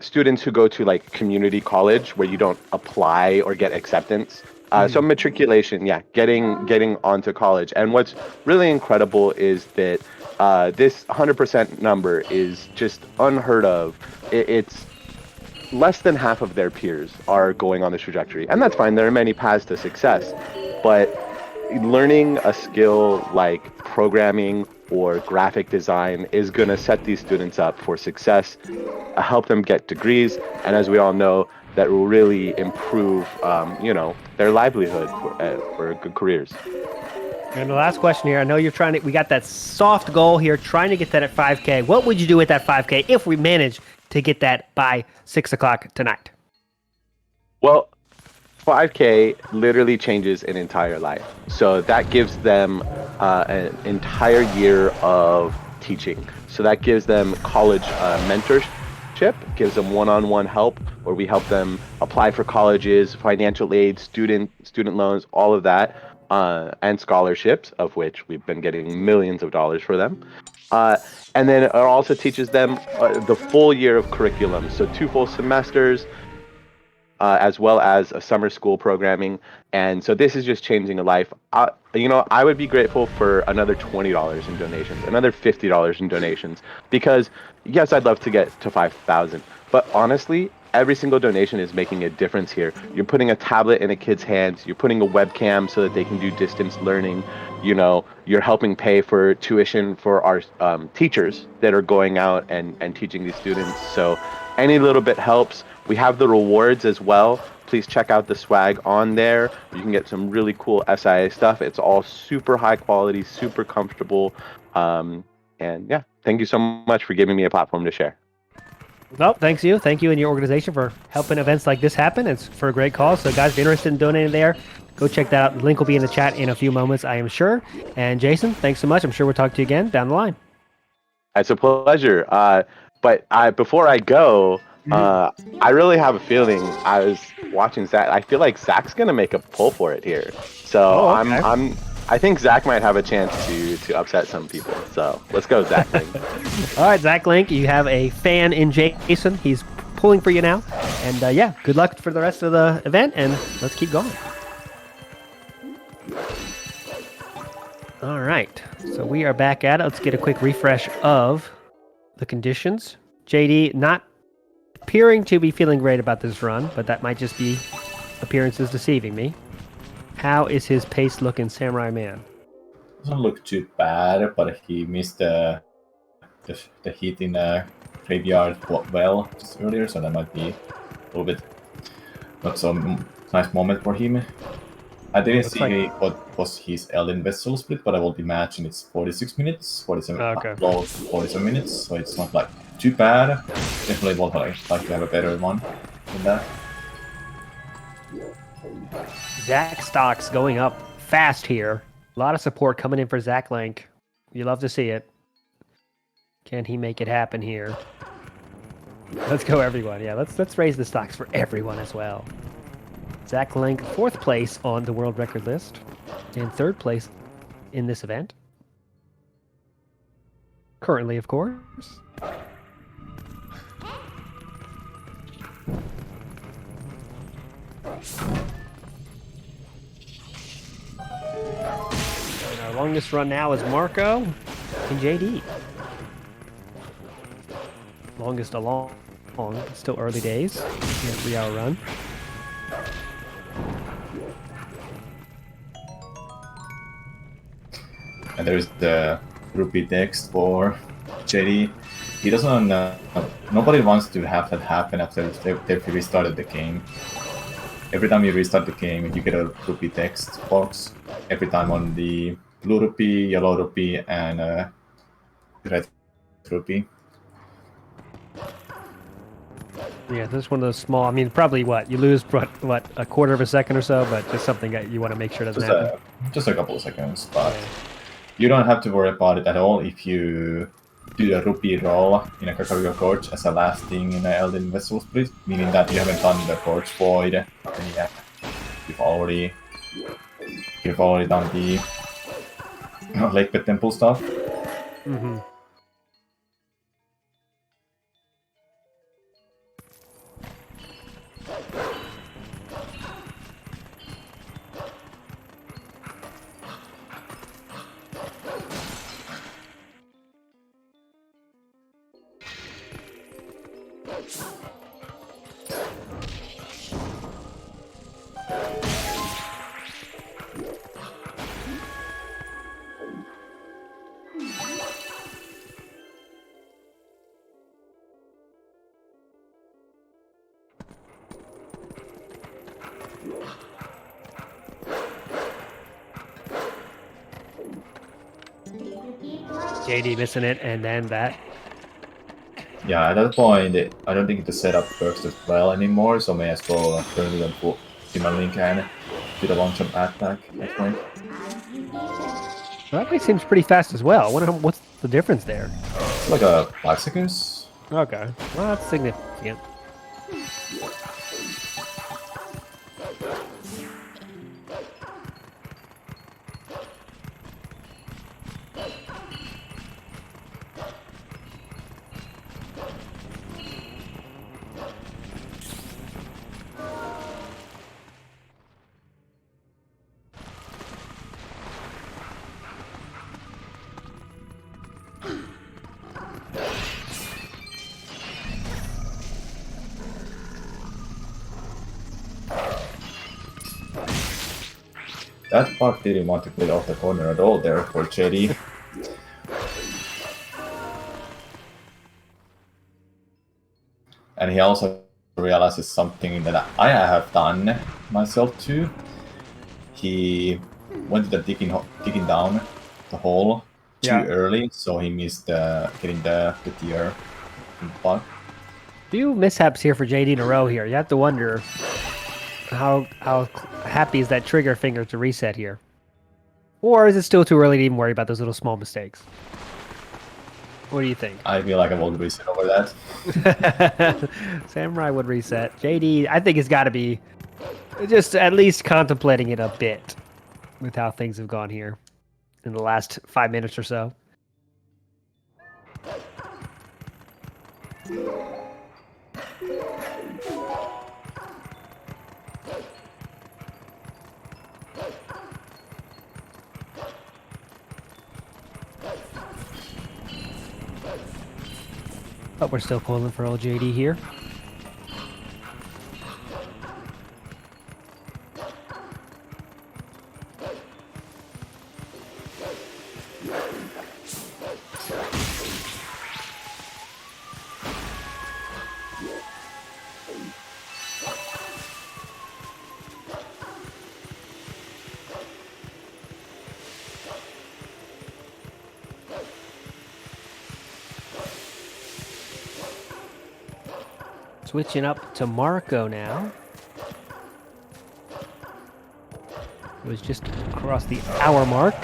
students who go to like community college where you don't apply or get acceptance. So matriculation, yeah, getting onto college. And what's really incredible is that this 100% number is just unheard of. It's less than half of their peers are going on this trajectory. And that's fine. There are many paths to success. But learning a skill like programming or graphic design is going to set these students up for success, help them get degrees, and as we all know, that will really improve, their livelihood for good careers. And the last question here, I know you're trying to, we got that soft goal here, trying to get that at 5K. What would you do with that 5K if we manage to get that by 6 o'clock tonight? Well, 5K literally changes an entire life. So that gives them an entire year of teaching. So that gives them college mentorship, gives them one-on-one help, where we help them apply for colleges, financial aid, student loans, all of that, and scholarships, of which we've been getting millions of dollars for them. And then it also teaches them the full year of curriculum. So 2 full semesters, as well as a summer school programming. And so this is just changing a life. I would be grateful for another $20 in donations, another $50 in donations, because yes, I'd love to get to 5,000, but honestly, every single donation is making a difference here. You're putting a tablet in a kid's hands, you're putting a webcam so that they can do distance learning, you're helping pay for tuition for our teachers that are going out and teaching these students. So any little bit helps. We have the rewards as well. Please check out the swag on there. You can get some really cool SIA stuff. It's all super high quality, super comfortable. And yeah, thank you so much for giving me a platform to share. Well, thank you and your organization for helping events like this happen. It's for a great cause. So guys, if you're interested in donating there, go check that out. The link will be in the chat in a few moments, I am sure. And Jason, thanks so much. I'm sure we'll talk to you again down the line. It's a pleasure. But before I go, I really have a feeling. I was watching Zach. I feel like Zach's gonna make a pull for it here. So okay. I think Zach might have a chance to upset some people. So let's go, ZachLink. All right, ZachLink, you have a fan in Jason. He's pulling for you now. And yeah, good luck for the rest of the event, and let's keep going. All right, so we are back at it. Let's get a quick refresh of the conditions. JD not appearing to be feeling great about this run, but that might just be appearances deceiving me. How is his pace looking, Samurai Man? Doesn't look too bad, but he missed the hit in graveyard well just earlier, so that might be a little bit not so nice moment for him. I didn't see what was his Elden Vessel split, but I will be matching. It's 46 minutes, 47 minutes, so it's not like too bad. Definitely would like to have a better one than that. Zach stocks going up fast here. A lot of support coming in for ZachLink. You love to see it. Can he make it happen here? Let's go, everyone. Yeah, let's raise the stocks for everyone as well. ZachLink, 4th place on the world record list, and 3rd place in this event. Currently, of course. And our longest run now is Marco and JD. Longest along, still early days in a 3-hour run. And there's the rupee text for JD. He doesn't. Nobody wants to have that happen after they've restarted the game. Every time you restart the game, you get a rupee text box. Every time on the blue rupee, yellow rupee, and red rupee. Yeah, this is one of those small. I mean, probably you lose what a quarter of a second or so, but just something that you want to make sure doesn't happen. Just a couple of seconds, but you don't have to worry about it at all if you do a rupee roll in a catogory gorge as a last thing in an Elden Vessel split, meaning that you haven't done the gorge void, and yeah, you've already done the Lake Pit Temple stuff. Mm-hmm. JD missing it, and then that. Yeah, at that point, I don't think the setup works as well anymore, so may as well turn it on Timberlink and do the long jump attack at that point. Well, that seems pretty fast as well. What's the difference there? It's like a 5 seconds. Okay, well that's significant. That bug didn't want to get off the corner at all there for JD. And he also realizes something that I have done myself too. He went to the digging down the hole too early, so he missed getting the tier bug. Few mishaps here for JD in a row here. You have to wonder how happy is that trigger finger to reset here? Or is it still too early to even worry about those little small mistakes? What do you think? I feel like I will reset over that. Samurai would reset. JD, I think, has got to be just at least contemplating it a bit with how things have gone here in the last 5 minutes or so. But we're still pulling for old JD here. Switching up to Marco now. It was just across the hour mark.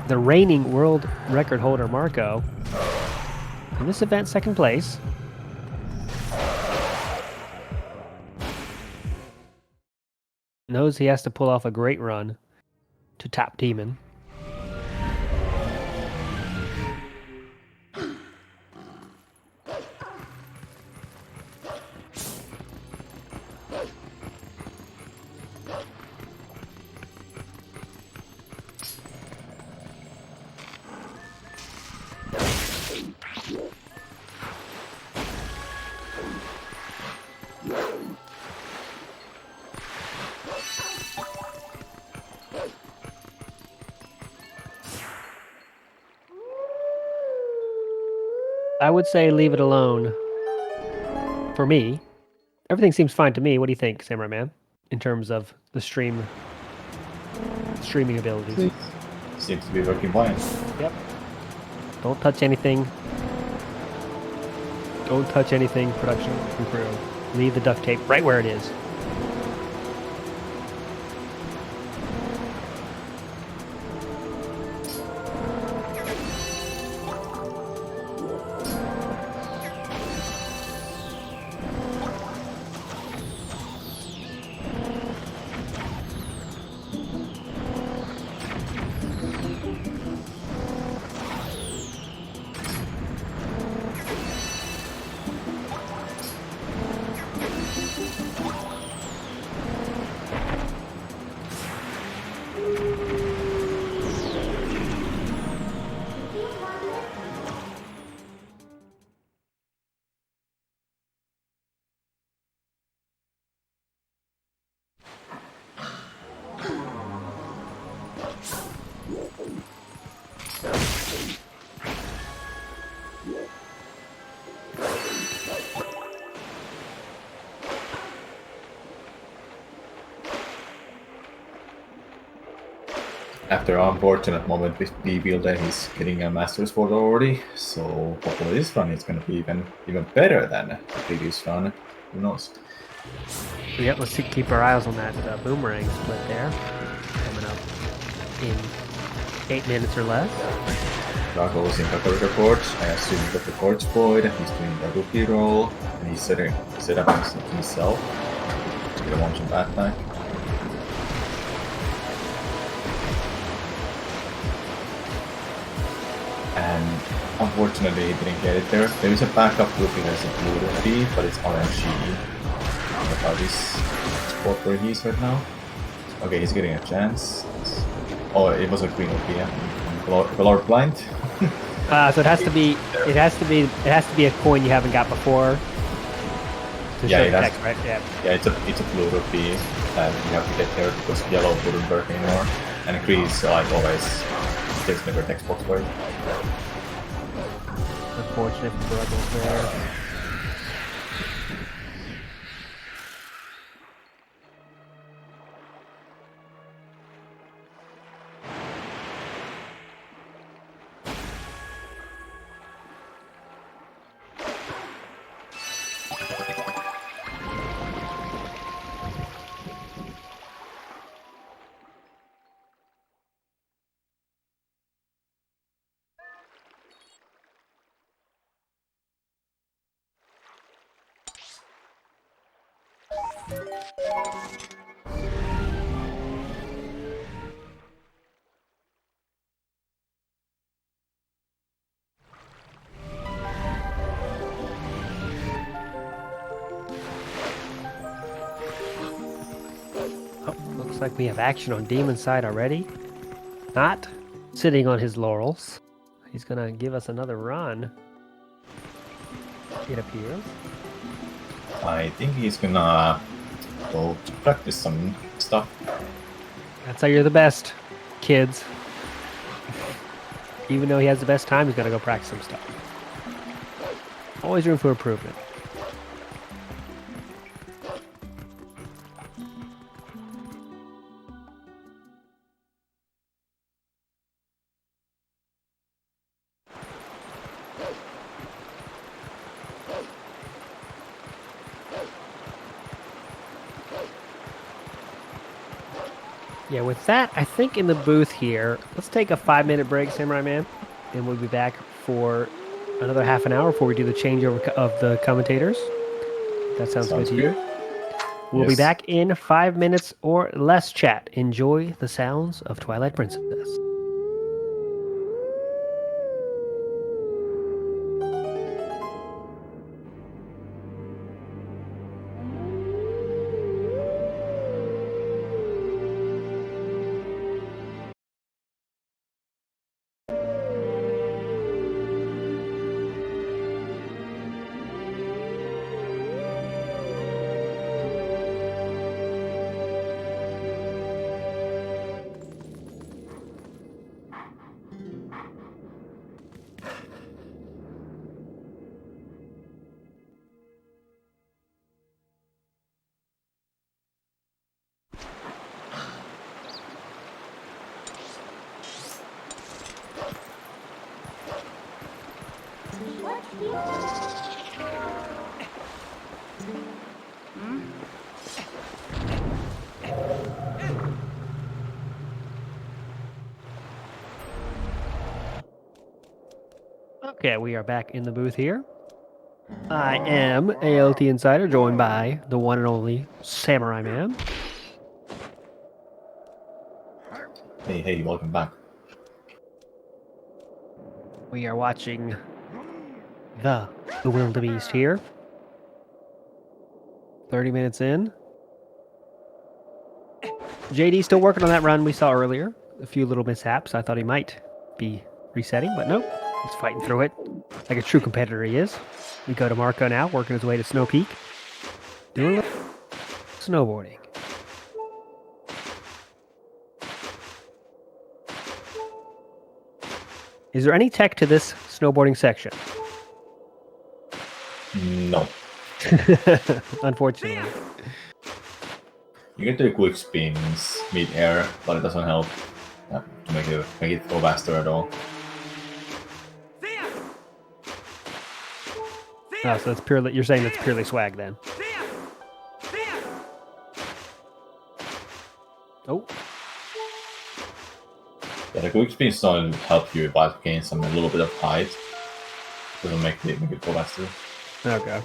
The reigning world record holder Marco. In this event, second place. Knows he has to pull off a great run to top Demon. I would say leave it alone. For me, everything seems fine to me. What do you think, Samurai Man, in terms of the streaming abilities? Seems to be working fine. Yep. Don't touch anything. Don't touch anything, production and crew. Leave the duct tape right where it is. after an unfortunate moment with Bewildebeest, he's getting a Master's Sword already, so hopefully this run is going to be even better than the previous run. Who knows? Yep, let's keep our eyes on that boomerang split there. Coming up in 8 minutes or less. Bruggles in category reports. I assume that the records void. He's doing the rookie roll, and he's set up himself. Get a launch and backpack. And unfortunately, he didn't get it there. There is a backup rookie that's a blue rookie, but it's RNG. About this spot where he is right now. Okay, he's getting a chance. Oh, it was a green rookie, yeah. Color blind. So it has to be a coin you haven't got before. To show the text, right? Yeah. Yeah, it's a blue rupee that you have to get there because yellow wouldn't work anymore. And green is like always there's never text box for it. Unfortunate for Bruggles there. Looks like we have action on Demon's side already. Not sitting on his laurels. He's gonna give us another run. It appears. I think he's gonna go to practice some stuff. That's how you're the best, kids. Even though he has the best time, he's gonna go practice some stuff. Always room for improvement. Yeah, with that, I think in the booth here, let's take a 5-minute break, Samurai Man, and we'll be back for another half an hour before we do the changeover of the commentators. That sounds good to you. We'll be back in 5 minutes or less, chat. Enjoy the sounds of Twilight Princess. Okay, we are back in the booth here. I am ALT Insider, joined by the one and only Samurai Man. Hey, welcome back. We are watching the Bewildebeest here. 30 minutes in. JD still working on that run we saw earlier. A few little mishaps. I thought he might be resetting, but nope. He's fighting through it like a true competitor he is. We go to Marco now, working his way to Snow Peak. Doing a little snowboarding. Is there any tech to this snowboarding section? No. Unfortunately. You can do quick spins mid-air, but it doesn't help. Yeah, to make it go faster at all. Oh, so it's purely, you're saying that's purely swag then? Oh. Yeah, the quick spin style help you but gain a little bit of height. It'll make it go faster. Okay.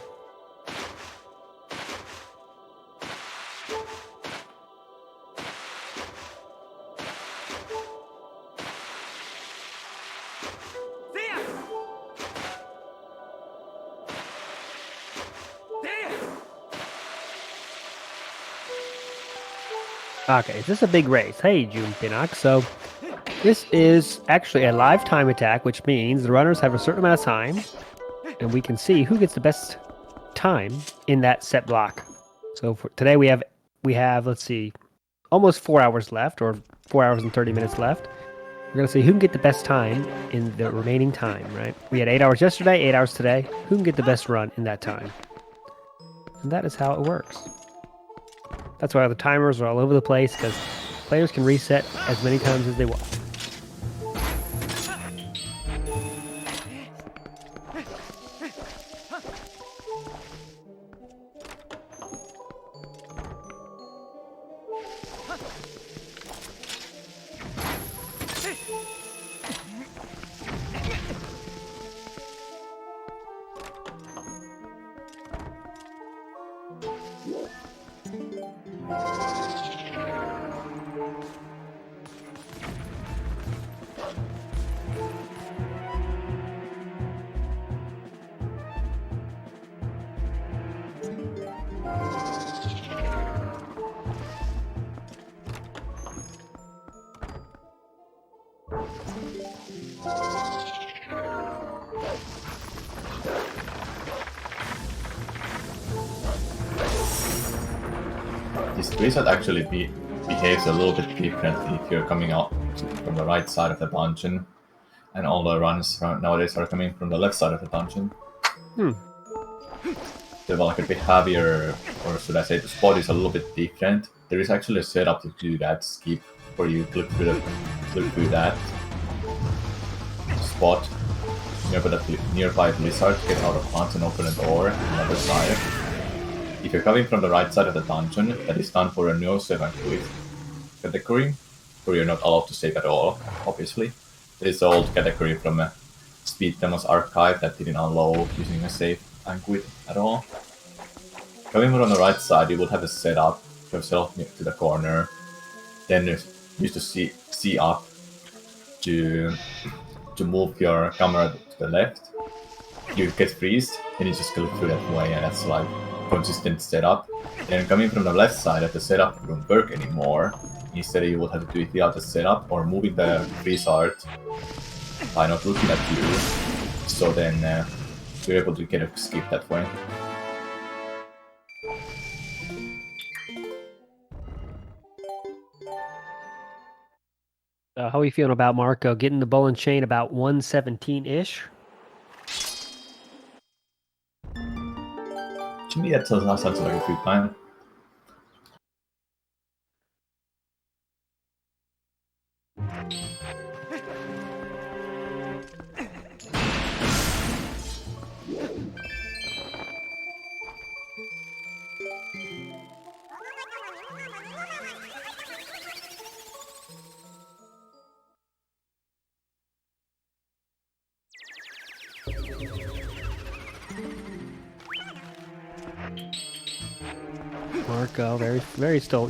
Okay, is this a big race? Hey, June Pinnock. So, this is actually a live time attack, which means the runners have a certain amount of time, and we can see who gets the best time in that set block. So for today we have let's see, almost 4 hours left, or 4 hours and 30 minutes left. We're gonna see who can get the best time in the remaining time. Right? We had 8 hours yesterday, 8 hours today. Who can get the best run in that time? And that is how it works. That's why the timers are all over the place, because players can reset as many times as they want. This reset actually behaves a little bit differently if you're coming out from the right side of the dungeon, and all the runs nowadays are coming from the left side of the dungeon. They're like a bit heavier, or should I say the spot is a little bit different. There is actually a setup to do that skip, where you click through that spot nearby the lizard, get out of bounds and open a door on the other side. If you're coming from the right side of the dungeon, that is done for a no save and quit category, where you're not allowed to save at all, obviously. There is an old category from a Speed Demo's archive that didn't allow using a save and quit at all. Coming from the right side, you would have a setup yourself to the corner, then you used to see up to move your camera to the left. You get freezed, then you just click through that way, and that's like consistent setup. Then coming from the left side, the setup won't work anymore. Instead, you would have to do it via the setup or moving the freeze art by not looking at you. So then you're able to get a skip that way. How are you feeling about Marco getting the ball and chain about 117-ish? To me, that sounds like a good plan. Marco, very still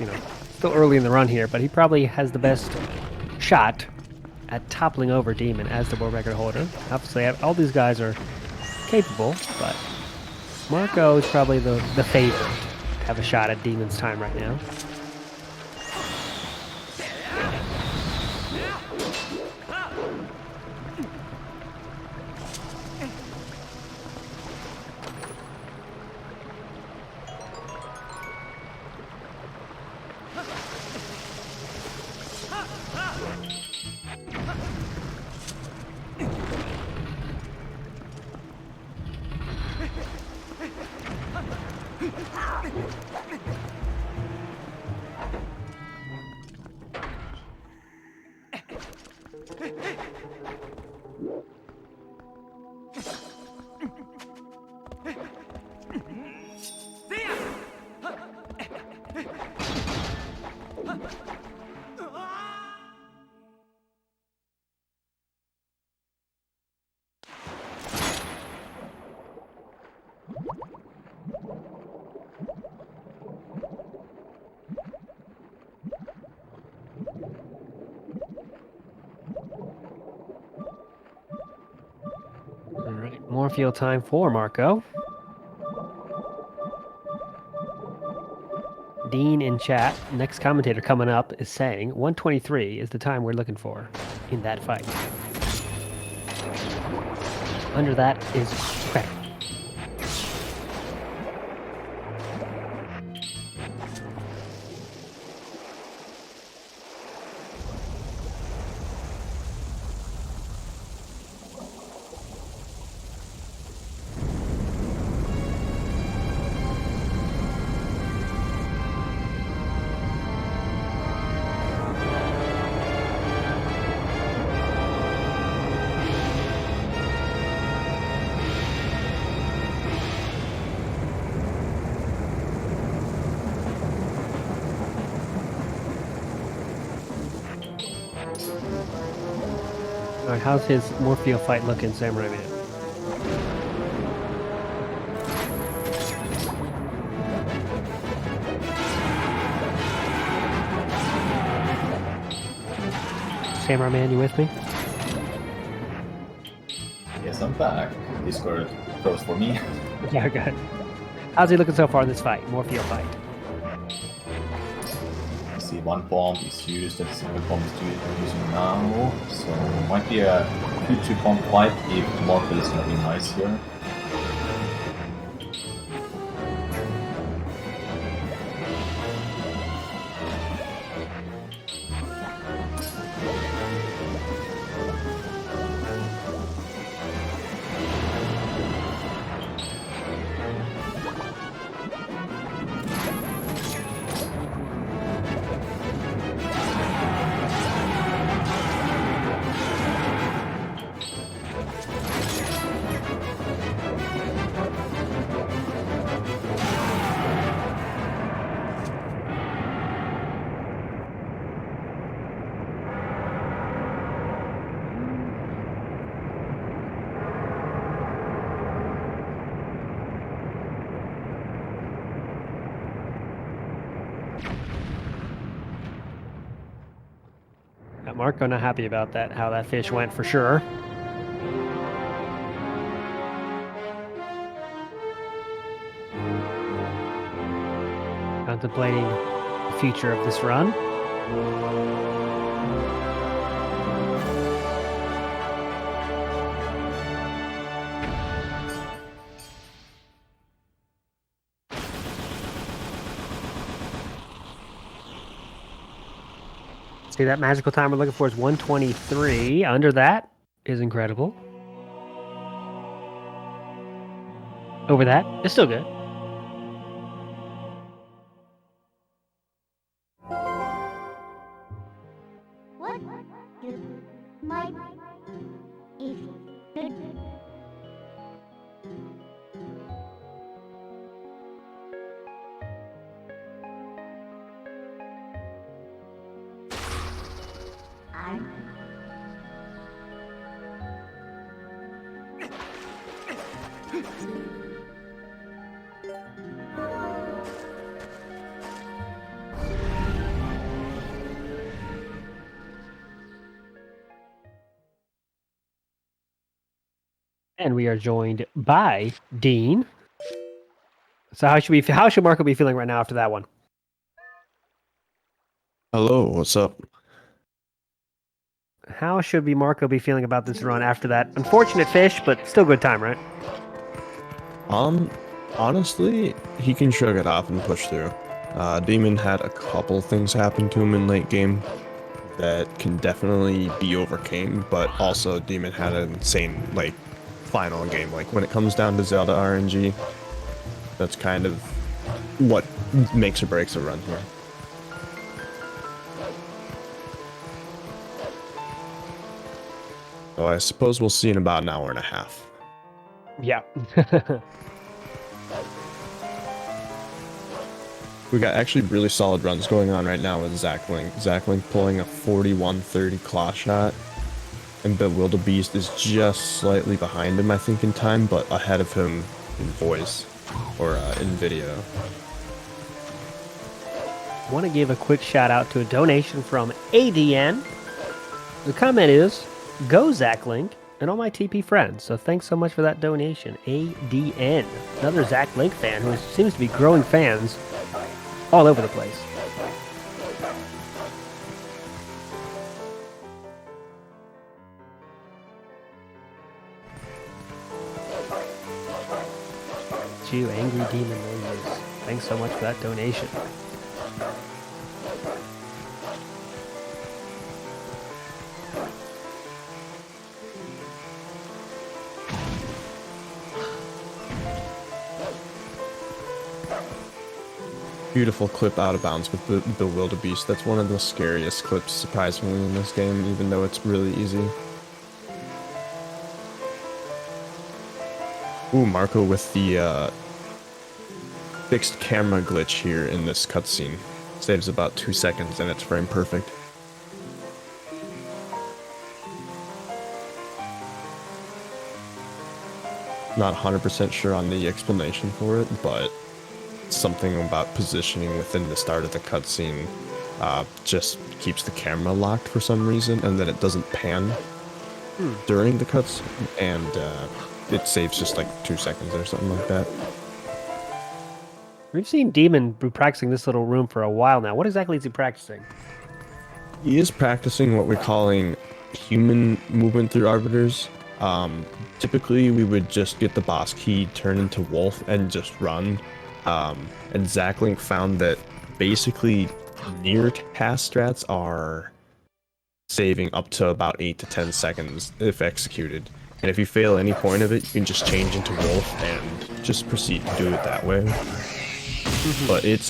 early in the run here, but he probably has the best shot at toppling over Demon as the world record holder. Obviously, all these guys are capable, but Marco is probably the favorite to have a shot at Demon's time right now. All right, more field time for Marco. Dean in chat, next commentator coming up, is saying 123 is the time we're looking for in that fight. Under that is correct. All right, how's his Morpheo fight looking, Samurai Man? Samurai Man, you with me? Yes, I'm back. Discord goes for me. Yeah, good. How's he looking so far in this fight, Morpheo fight? See, one bomb is used and the second bomb is using now, so might be a good 2-bomb fight if Morphle is gonna be nice here. Marco not happy about that, how that fish went for sure. Contemplating the future of this run. See, that magical time we're looking for is 123. Under that is incredible. Over that is still good. What is my issue? And we are joined by Dean. So how should Marco be feeling right now after that one? Hello, what's up? How should Marco be feeling about this run after that unfortunate fish, but still good time, right? Honestly, he can shrug it off and push through. Demon had a couple things happen to him in late game that can definitely be overcame, but also Demon had an insane final game. Like when it comes down to Zelda RNG, that's kind of what makes or breaks a run here. So I suppose we'll see in about an hour and a half. Yeah. We got actually really solid runs going on right now with ZachLink. ZachLink pulling a 41-30 claw shot. And Bewildebeest is just slightly behind him, I think, in time, but ahead of him in voice or in video. I want to give a quick shout out to a donation from ADN. The comment is, go ZachLink and all my TP friends. So thanks so much for that donation, ADN. Another ZachLink fan who seems to be growing fans all over the place. You angry demon noises. Thanks so much for that donation. Beautiful clip out of bounds with the Bewildebeest. That's one of the scariest clips, surprisingly, in this game, even though it's really easy. Ooh, Marco with the fixed camera glitch here in this cutscene. Saves about 2 seconds and it's frame perfect. Not 100% sure on the explanation for it, but something about positioning within the start of the cutscene just keeps the camera locked for some reason, and then it doesn't pan during the cutscene, and it saves just like 2 seconds or something like that. We've seen Demon practicing this little room for a while now. What exactly is he practicing? He is practicing what we're calling human movement through arbiters. Typically, we would just get the boss key, turn into Wolf, and just run. And ZachLink found that basically near task strats are saving up to about 8 to 10 seconds if executed. And if you fail any point of it, you can just change into Wolf and just proceed to do it that way. But it's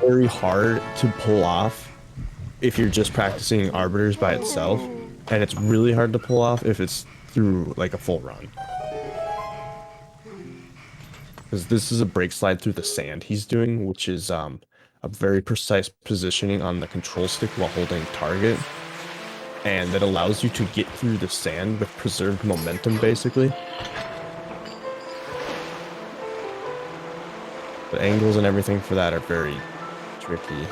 very hard to pull off if you're just practicing arbiters by itself, and it's really hard to pull off if it's through like a full run. Because this is a break slide through the sand he's doing, which is a very precise positioning on the control stick while holding target. And that allows you to get through the sand with preserved momentum, basically. The angles and everything for that are very tricky.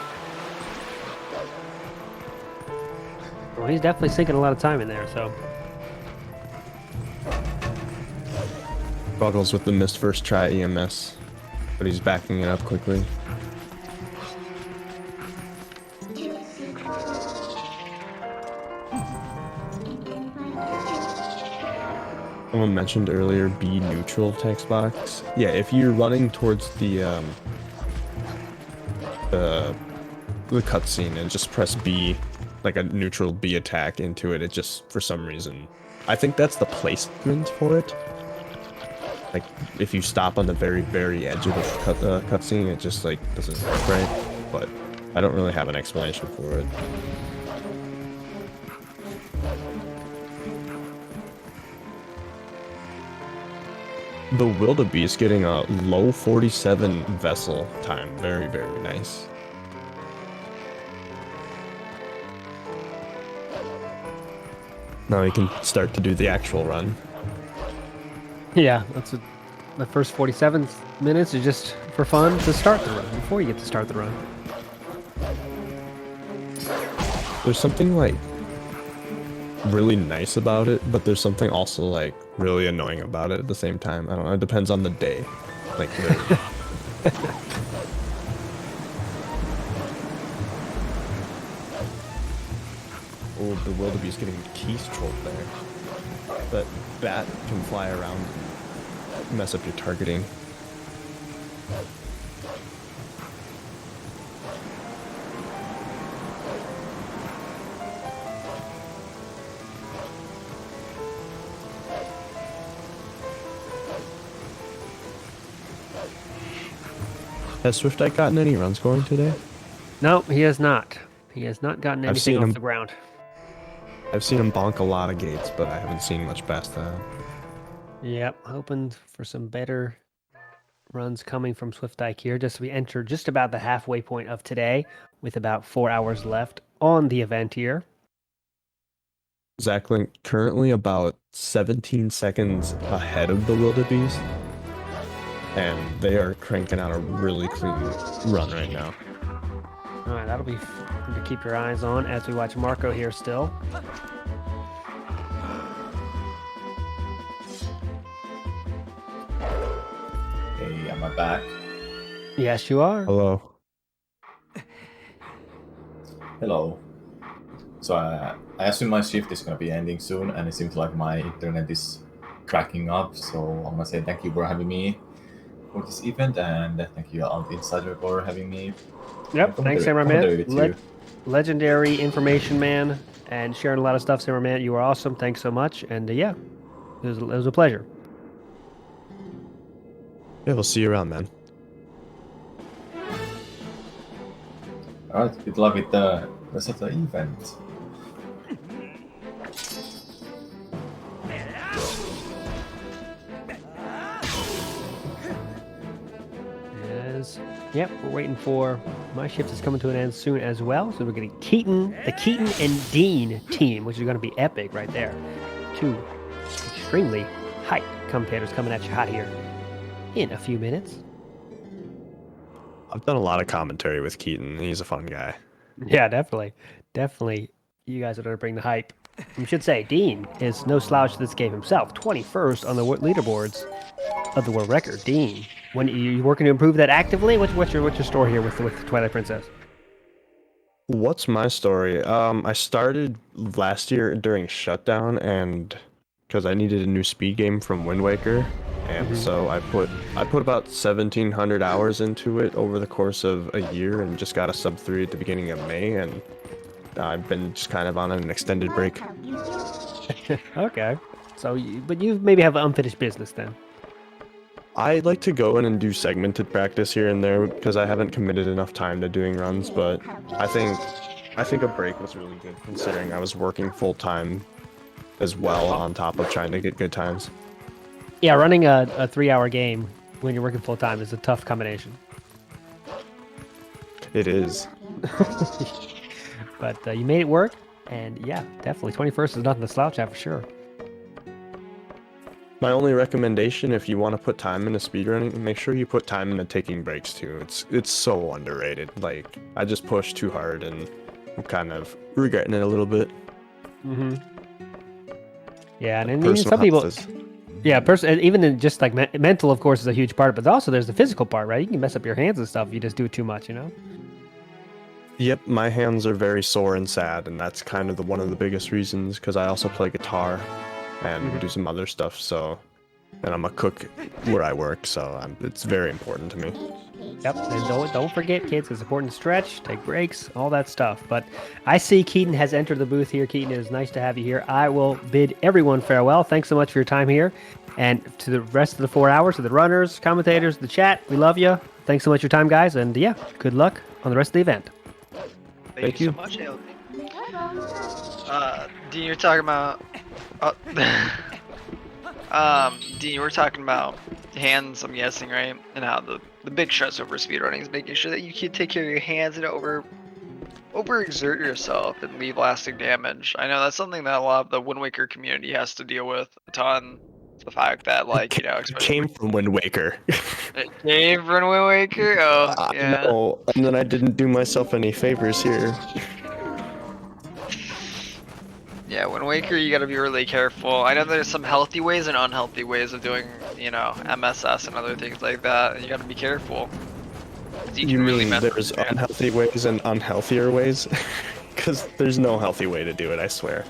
Well, he's definitely sinking a lot of time in there, so. Bruggles with the missed first try EMS, but he's backing it up quickly. Someone mentioned earlier be neutral text box. Yeah, if you're running towards the cutscene and just press B, like a neutral B attack into it, it just, for some reason, I think that's the placement for it. Like, if you stop on the very, very edge of the cutscene, it just, like, doesn't work right. But I don't really have an explanation for it. The Bewildebeest getting a low 47 vessel time. Very, very nice. Now you can start to do the actual run. Yeah, that's the first 47 minutes is just for fun to start the run, before you get to start the run. There's something, like, really nice about it, but there's something also, like, really annoying about it at the same time. I don't know, it depends on the day. Like, really. Oh, the Wildebeest getting keystrolled there. That bat can fly around and mess up your targeting. Has Swiftike gotten any runs going today? No, he has not. He has not gotten anything off the ground. I've seen him bonk a lot of gates, but I haven't seen much past that. Yep, hoping for some better runs coming from Swiftike here. Just we enter just about the halfway point of today, with about 4 hours left on the event here. ZachLink currently about 17 seconds ahead of the Wildebeest, and they are cranking out a really clean run right now. All right, that'll be fun to keep your eyes on as we watch Marco here still. Hey, am I back? Yes, you are. Hello. Hello. So I assume my shift is going to be ending soon, and it seems like my internet is cracking up. So I'm going to say thank you for having me for this event, and thank you, Alt Insider, for having me. Yep, thanks, Samurai Legendary information man, and sharing a lot of stuff, Samurai Man. You were awesome. Thanks so much. And yeah, it was a pleasure. Yeah, we'll see you around, man. Alright, good luck with the rest of the event. Yep, we're waiting for my shift is coming to an end soon as well. So we're getting the Keaton and Dean team, which is going to be epic right there. Two extremely hype commentators coming at you hot here in a few minutes. I've done a lot of commentary with Keaton. He's a fun guy. Yeah, definitely. Definitely. You guys are going to bring the hype. You should say Dean is no slouch to this game himself. 21st on the leaderboards of the world record. Dean, when you working to improve that actively? What's your story here with Twilight Princess? What's my story? I started last year during shutdown, and because I needed a new speed game from Wind Waker, and so I put about 1,700 hours into it over the course of a year, and just got a sub 3 at the beginning of May, and I've been just kind of on an extended break. Okay, so but you maybe have unfinished business then. I like to go in and do segmented practice here and there because I haven't committed enough time to doing runs, but I think a break was really good considering I was working full time as well on top of trying to get good times. Yeah, running a 3-hour game when you're working full time is a tough combination. It is. But you made it work, and yeah, definitely 21st is nothing to slouch at for sure. My only recommendation, if you want to put time into speedrunning, make sure you put time into taking breaks too. It's so underrated. Like, I just pushed too hard and I'm kind of regretting it a little bit. Yeah, and even some people... Yeah, even in just like mental, of course, is a huge part, but also there's the physical part, right? You can mess up your hands and stuff if you just do it too much, you know? Yep, my hands are very sore and sad, and that's kind of one of the biggest reasons, because I also play guitar and do some other stuff, and I'm a cook where I work, so it's very important to me. Yep, and don't forget, kids, it's important to stretch, take breaks, all that stuff. But I see Keaton has entered the booth here. Keaton, it is nice to have you here. I will bid everyone farewell. Thanks so much for your time here. And to the rest of the 4 hours, to the runners, commentators, the chat, we love you. Thanks so much for your time, guys, and yeah, good luck on the rest of the event. Thank you so much, ALP. Dean, you're talking about... Dean, you were talking about hands, I'm guessing, right? And how the big stress over speedrunning is making sure that you can take care of your hands and overexert yourself and leave lasting damage. I know that's something that a lot of the Wind Waker community has to deal with a ton. The fact that, like, you know, it came from Wind Waker. It came from Wind Waker? Oh, yeah. No, and then I didn't do myself any favors here. Yeah, Wind Waker, you gotta be really careful. I know there's some healthy ways and unhealthy ways of doing, you know, MSS and other things like that, and you gotta be careful. You can really mess there's unhealthy ways and unhealthier ways? Because there's no healthy way to do it, I swear.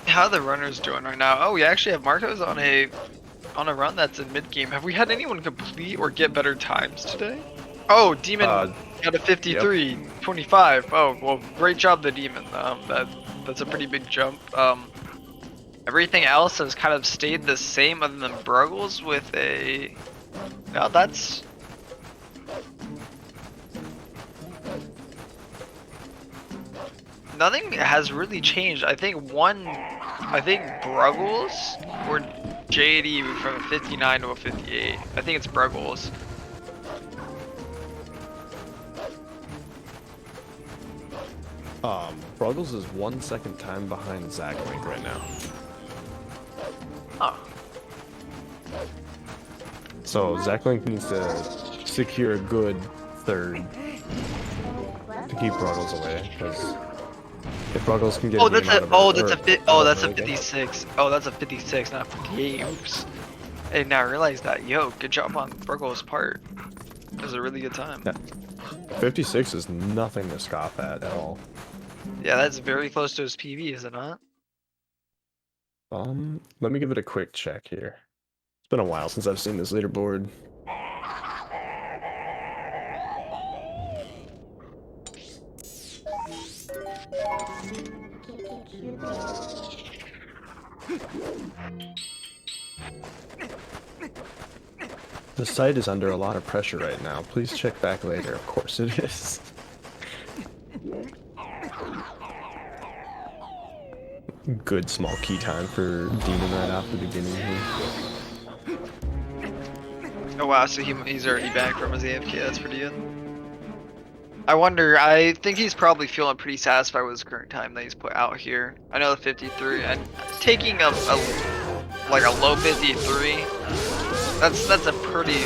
How are the runners doing right now? Oh, we actually have Marco's on a run that's in mid-game. Have we had anyone complete or get better times today? Oh, Demon got a 53, yep. 25. Oh, well, great job, the Demon. That's a pretty big jump. Everything else has kind of stayed the same other than Bruggles with a... Now that's... Nothing has really changed. I think Bruggles or JD from a 59 to a 58. I think it's Bruggles. Bruggles is 1 second time behind ZachLink right now. Oh. So ZachLink needs to secure a good third to keep Bruggles away, because if Bruggles can get Oh, a game that's out a of oh, her- that's a or fit. out Oh, of that's her a again. 56. Oh, that's a 56, not 58. Oops. I did not realize that. Yo, good job on Bruggles' part. It was a really good time. Yeah. 56 is nothing to scoff at all. Yeah, that's very close to his PB, is it not? Let me give it a quick check here. It's been a while since I've seen this leaderboard. The site is under a lot of pressure right now. Please check back later. Of course it is. Good small key time for Demon right off the beginning here. Oh wow, so he's already back from his AFK. That's pretty good. I wonder. I think he's probably feeling pretty satisfied with his current time that he's put out here. I know the 53 and taking a low 53. That's a pretty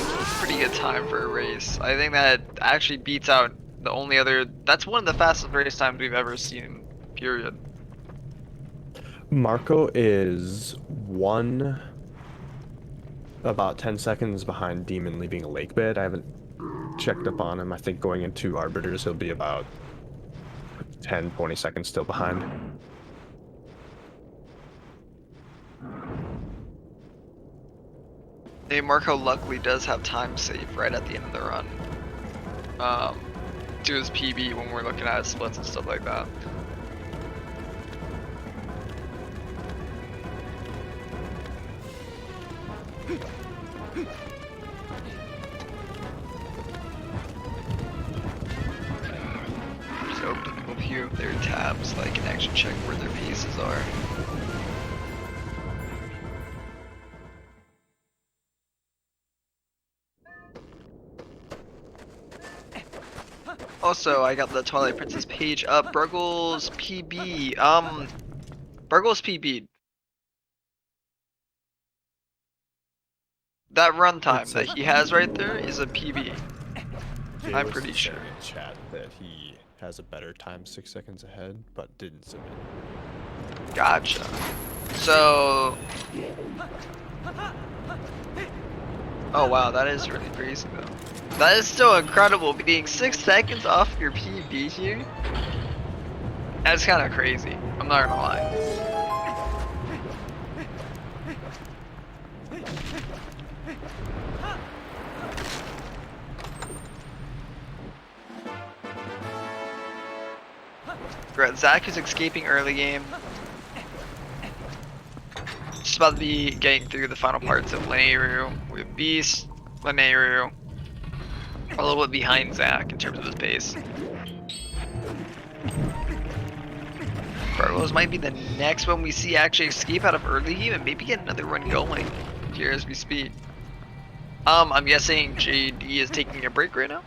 good time for a race. I think that actually beats out the only other. That's one of the fastest race times we've ever seen. Period. Marco is about 10 seconds behind Demon leaving a lake bed. I haven't checked up on him. I think going into Arbiters he'll be about 10-20 seconds still behind. Hey, Marco luckily does have time save right at the end of the run. To his PB when we're looking at his splits and stuff like that. Just opening a few of their tabs so I can actually check where their pieces are. Also, I got the Twilight Princess page up. Bruggles PB. Bruggles PB. That runtime that he has right there is a PB. I'm pretty sure. In chat that he has a better time 6 seconds ahead, but didn't submit. Gotcha. So. Oh wow, that is really crazy though. That is still incredible, being 6 seconds off your PB here. That's kind of crazy. I'm not gonna lie. Right, Zach is escaping early game. Just about to be getting through the final parts of Lanayru. We have Beast, Lanayru. A little bit behind Zach in terms of his pace. Bruggles might be the next one we see actually escape out of early game and maybe get another run going here as we speak. I'm guessing JD is taking a break right now.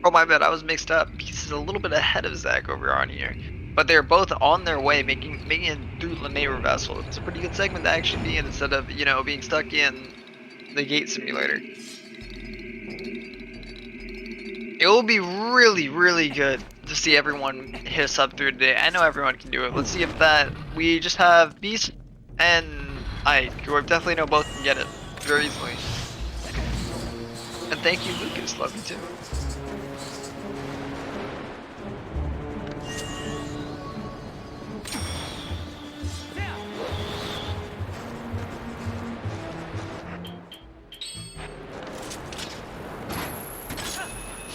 Oh my bad, I was mixed up. He's a little bit ahead of Zach over on here. But they're both on their way, making it through Lanayru Vessel. It's a pretty good segment to actually be in instead of, you know, being stuck in the gate simulator. It will be really, really good to see everyone hit a sub through today. I know everyone can do it. Let's see if we just have Beast and Ike, who I definitely know both can get it very easily. And thank you, Lucas. Love you too.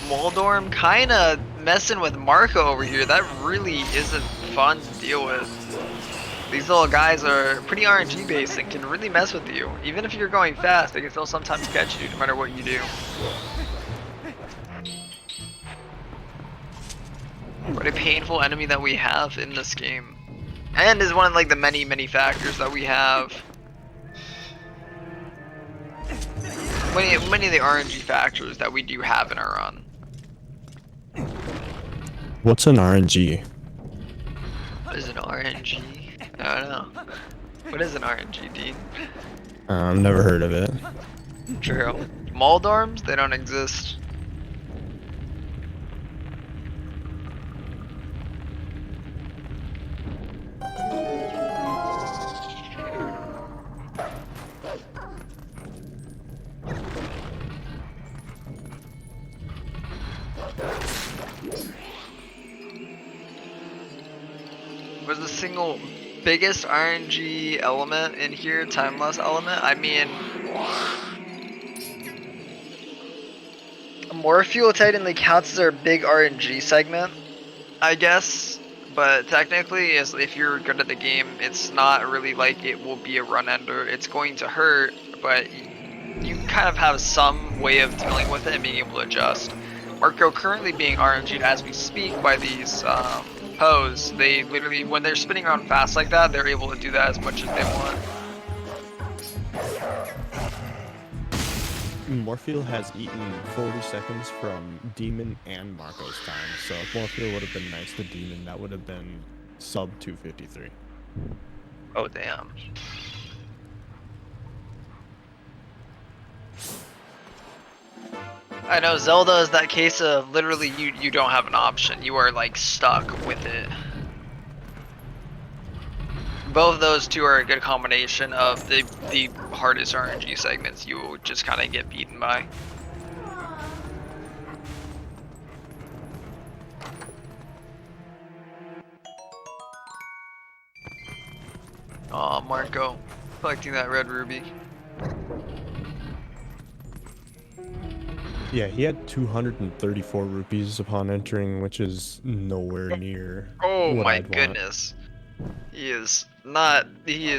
Moldorm kind of messing with Marco over here. That really isn't fun to deal with. These little guys are pretty RNG based and can really mess with you. Even if you're going fast, they can still sometimes catch you no matter what you do. What a painful enemy that we have in this game. And is one of like the many factors that we have. Many of the RNG factors that we do have in our run. What's an RNG? What is an RNG? I don't know. What is an RNG, Dean? I've never heard of it. True. Moldorms? They don't exist. Was the single biggest RNG element in here, timeless element? I mean, more fuel technically counts as our big RNG segment, I guess. But technically, if you're good at the game, it's not really like it will be a run ender. It's going to hurt, but you kind of have some way of dealing with it and being able to adjust. Marco currently being RNG'd as we speak by these pose. They literally, when they're spinning around fast like that, they're able to do that as much as they want. Morpheal has eaten 40 seconds from Demon and Marco's time, so if Morpheal would have been nice to Demon, that would have been sub 253. Oh damn. I know Zelda is that case of literally you don't have an option. You are like stuck with it. Both of those two are a good combination of the hardest RNG segments you will just kind of get beaten by. Aw, Marco, collecting that red ruby. Yeah, he had 234 rupees upon entering, which is nowhere near. Oh what my I'd want. goodness. He is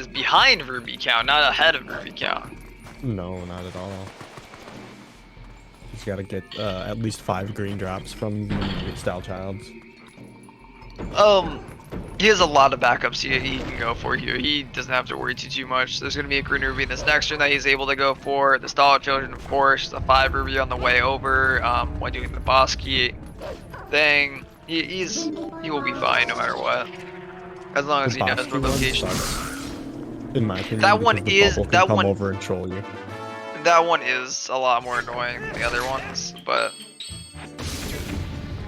behind Ruby count, not ahead of Ruby count. No, not at all. He's got to get at least 5 green drops from the Style Childs. He has a lot of backups he can go for here. He doesn't have to worry too much. There's going to be a green ruby in this next turn that he's able to go for. The Stall Children, of course, the 5 ruby on the way over, when doing the boss key thing. He will be fine no matter what. As long as he knows where location. In my opinion, that one is that come one over and troll you. That one is a lot more annoying than the other ones, but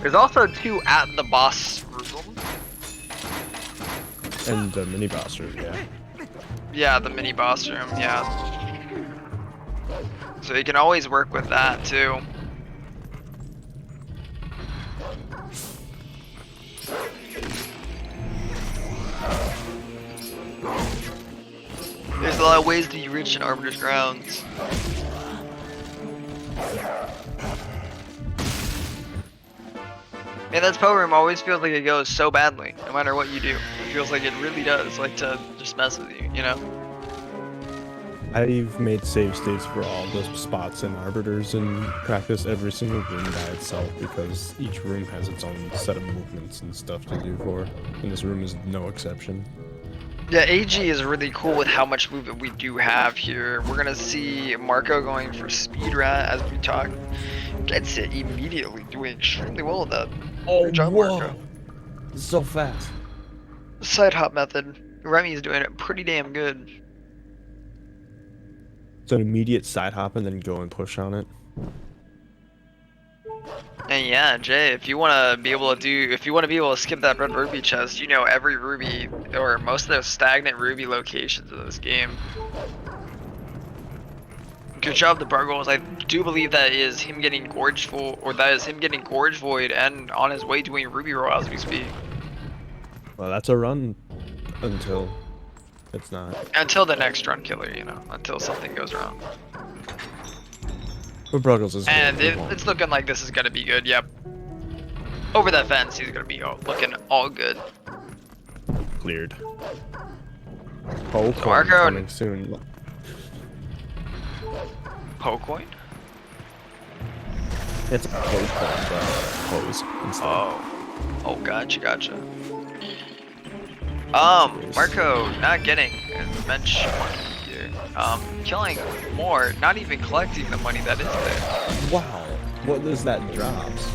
there's also 2 at the boss room. And the mini boss room, yeah. Yeah, the mini boss room, yeah. So you can always work with that too. There's a lot of ways to be rich in Arbiter's Grounds. Man, that spell room always feels like it goes so badly, no matter what you do. It feels like it really does, like to just mess with you, you know? I've made save states for all those spots and arbiters and practice every single room by itself because each room has its own set of movements and stuff to do for, and this room is no exception. Yeah, AG is really cool with how much movement we do have here. We're gonna see Marco going for Speedrun as we talk. Gets it immediately, doing extremely well with that. Oh, good job, whoa. Marco. So fast. Side hop method. Remy is doing it pretty damn good. It's an immediate side hop and then go and push on it. And yeah, Jay, if you want to be able to skip that red ruby chest, you know every ruby or most of those stagnant ruby locations of this game. Good job, the Bruggles. I do believe that is him getting Gorge Full, or that is him getting Gorge Void and on his way doing Ruby Roll as we speak. Well, that's a run until it's not. Until the next run killer, you know, until something goes wrong. But Bruggles is And good. it's looking like this is gonna be good. Yep. Over that fence, he's gonna be looking all good. Cleared. Pocoin Marco- coming soon. Pocoin? It's a Pocoin, but pose instead. Oh, gotcha. Marco not getting as much money here. Killing more, not even collecting the money that is there. Wow. What does that drops?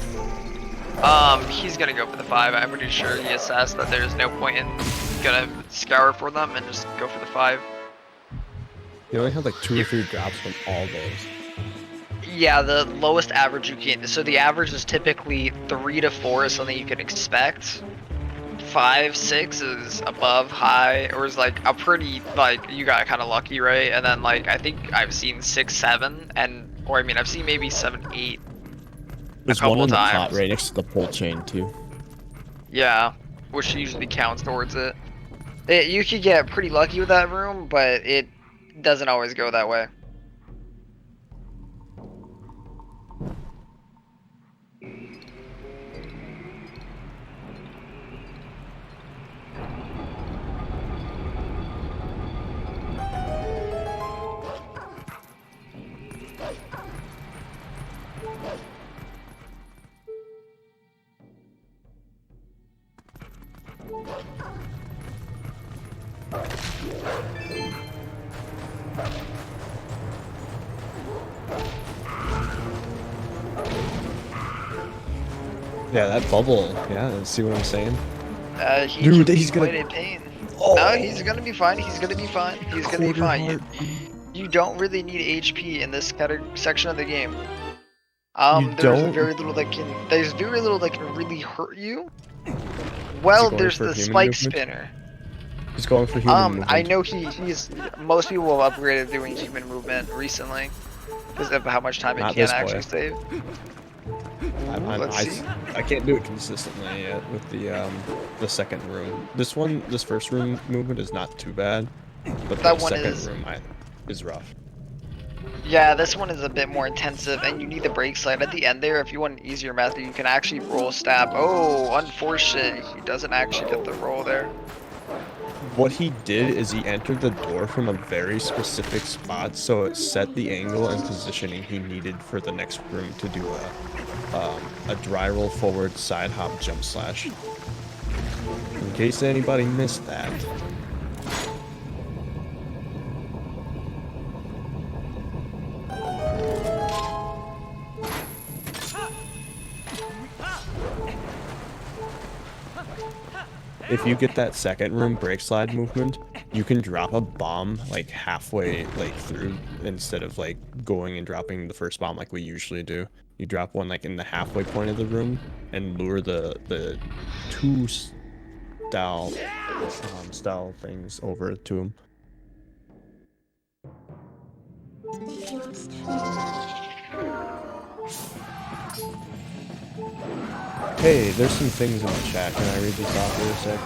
He's gonna go for the 5. I'm pretty sure he assessed that there's no point in gonna scour for them and just go for the 5. You only have like 2 or 3 drops from all those. Yeah, the lowest average you can. So the average is typically 3 to 4 is something you can expect. 5, 6 is above high, or is like a pretty, like, you got kind of lucky, right? And then like I think I've seen 6, 7, or I mean I've seen maybe 7, 8. There's one on the top right next to the pole chain too. Yeah, which usually counts towards it. You could get pretty lucky with that room, but it doesn't always go that way. Yeah, that bubble. Yeah, see what I'm saying? Dude, he's gonna. Quite in pain. Oh. No, he's gonna be fine. He's gonna be fine. He's gonna be fine. You don't really need HP in this section of the game. There's very little that can really hurt you. Well, there's the spike spinner. He's going for human movement. I know he's most people have upgraded doing human movement recently because of how much time it can actually save. I can't do it consistently yet with the second room. This first room movement is not too bad, but the second room is rough. Yeah, this one is a bit more intensive, and you need the brake slide at the end there. If you want an easier method, you can actually roll stab. Oh, unfortunate, he doesn't actually get the roll there. What he did is he entered the door from a very specific spot, so it set the angle and positioning he needed for the next room to do a dry roll forward side hop jump slash. In case anybody missed that. If you get that second room brake slide movement, you can drop a bomb like halfway through instead of like going and dropping the first bomb like we usually do. You drop one like in the halfway point of the room and lure the two style things over to him. Hey, there's some things in the chat. Can I read these off for a sec?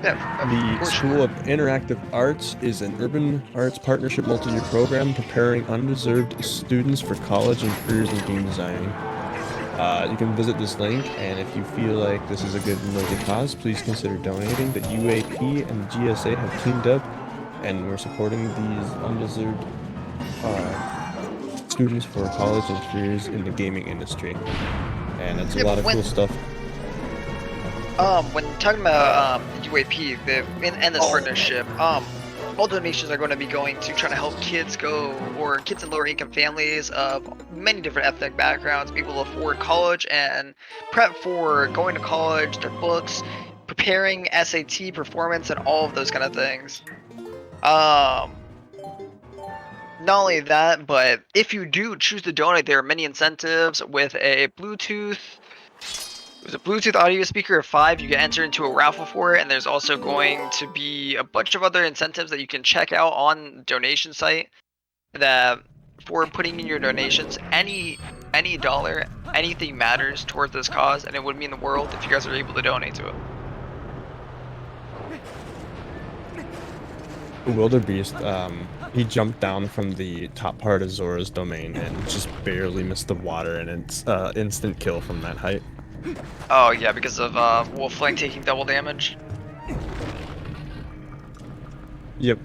Yeah, the School of Interactive Arts is an urban arts partnership multi-year program preparing undeserved students for college and careers in game designing. You can visit this link, and if you feel like this is a good and worthy cause, please consider donating. The UAP and the GSA have teamed up, and we're supporting these undeserved students for college and careers in the gaming industry. And that's a lot of cool stuff. When talking about UAP and this partnership, all donations are going to be going to trying to help kids kids in lower income families of many different ethnic backgrounds be able to afford college and prep for going to college, their books, preparing SAT performance, and all of those kind of things. Not only that, but if you do choose to donate, there are many incentives with a Bluetooth. There's a Bluetooth audio speaker of 5. You can enter into a raffle for it, and there's also going to be a bunch of other incentives that you can check out on the donation site. That for putting in your donations, any dollar, anything matters towards this cause, and it would mean the world if you guys are able to donate to it. Bewildebeest, he jumped down from the top part of Zora's domain and just barely missed the water, and it's instant kill from that height. Oh yeah, because of Wolf Flank taking double damage. Yep,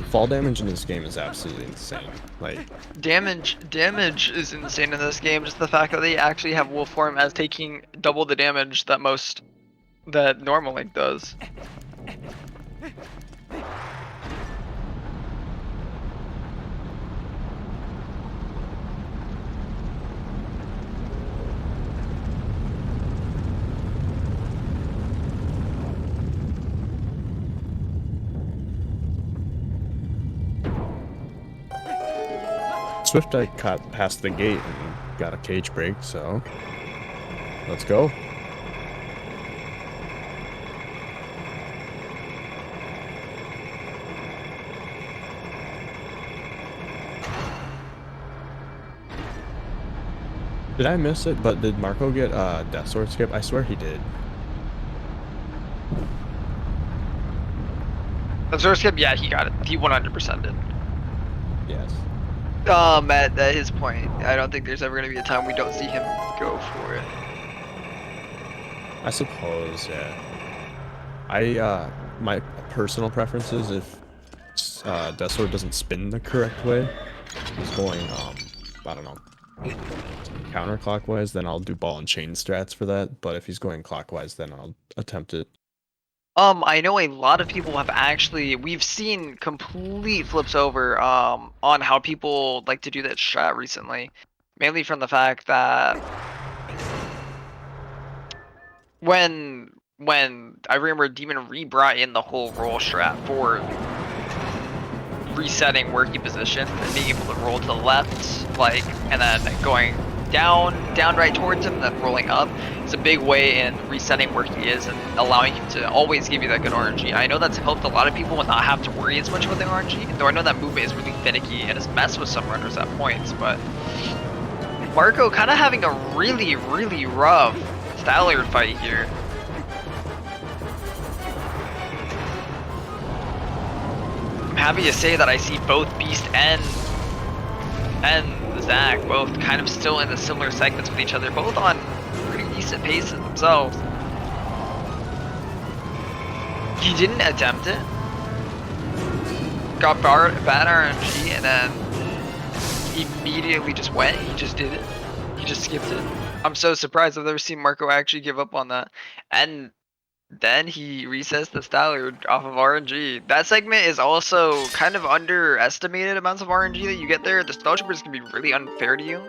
fall damage in this game is absolutely insane. Like, Damage is insane in this game. Just the fact that they actually have Wolf form as taking double the damage that normal Link does. Swiftike got past the gate and got a cage break, so let's go. Did I miss it? But did Marco get Death Sword skip? I swear he did. Absorb skip, yeah, he got it. He 100% did. Yes. At his point, I don't think there's ever gonna be a time we don't see him go for it. I suppose, yeah. My personal preference is if Death Sword doesn't spin the correct way, he's going, I don't know, counterclockwise, then I'll do ball and chain strats for that, but if he's going clockwise, then I'll attempt it. I know a lot of people have we've seen complete flips over, on how people like to do that strat recently. Mainly from the fact that when I remember Demon re-brought in the whole roll strat for resetting where he positioned and being able to roll to the left, and then going down right towards him, and then rolling up. It's a big way in resetting where he is and allowing him to always give you that good RNG. I know that's helped a lot of people and not have to worry as much about the RNG, though I know that movement is really finicky and has messed with some runners at points, but Marco kind of having a really rough Stallard fight here. I'm happy to say that I see both Beast and Zach both kind of still in the similar segments with each other, both on pretty decent paces themselves. He didn't attempt it. Got bad RNG and then immediately just went. He just did it. He just skipped it. I'm so surprised. I've never seen Marco actually give up on that. And then he resets the Stallard off of RNG. That segment is also kind of underestimated amounts of RNG that you get there. The Spell Troopers can be really unfair to you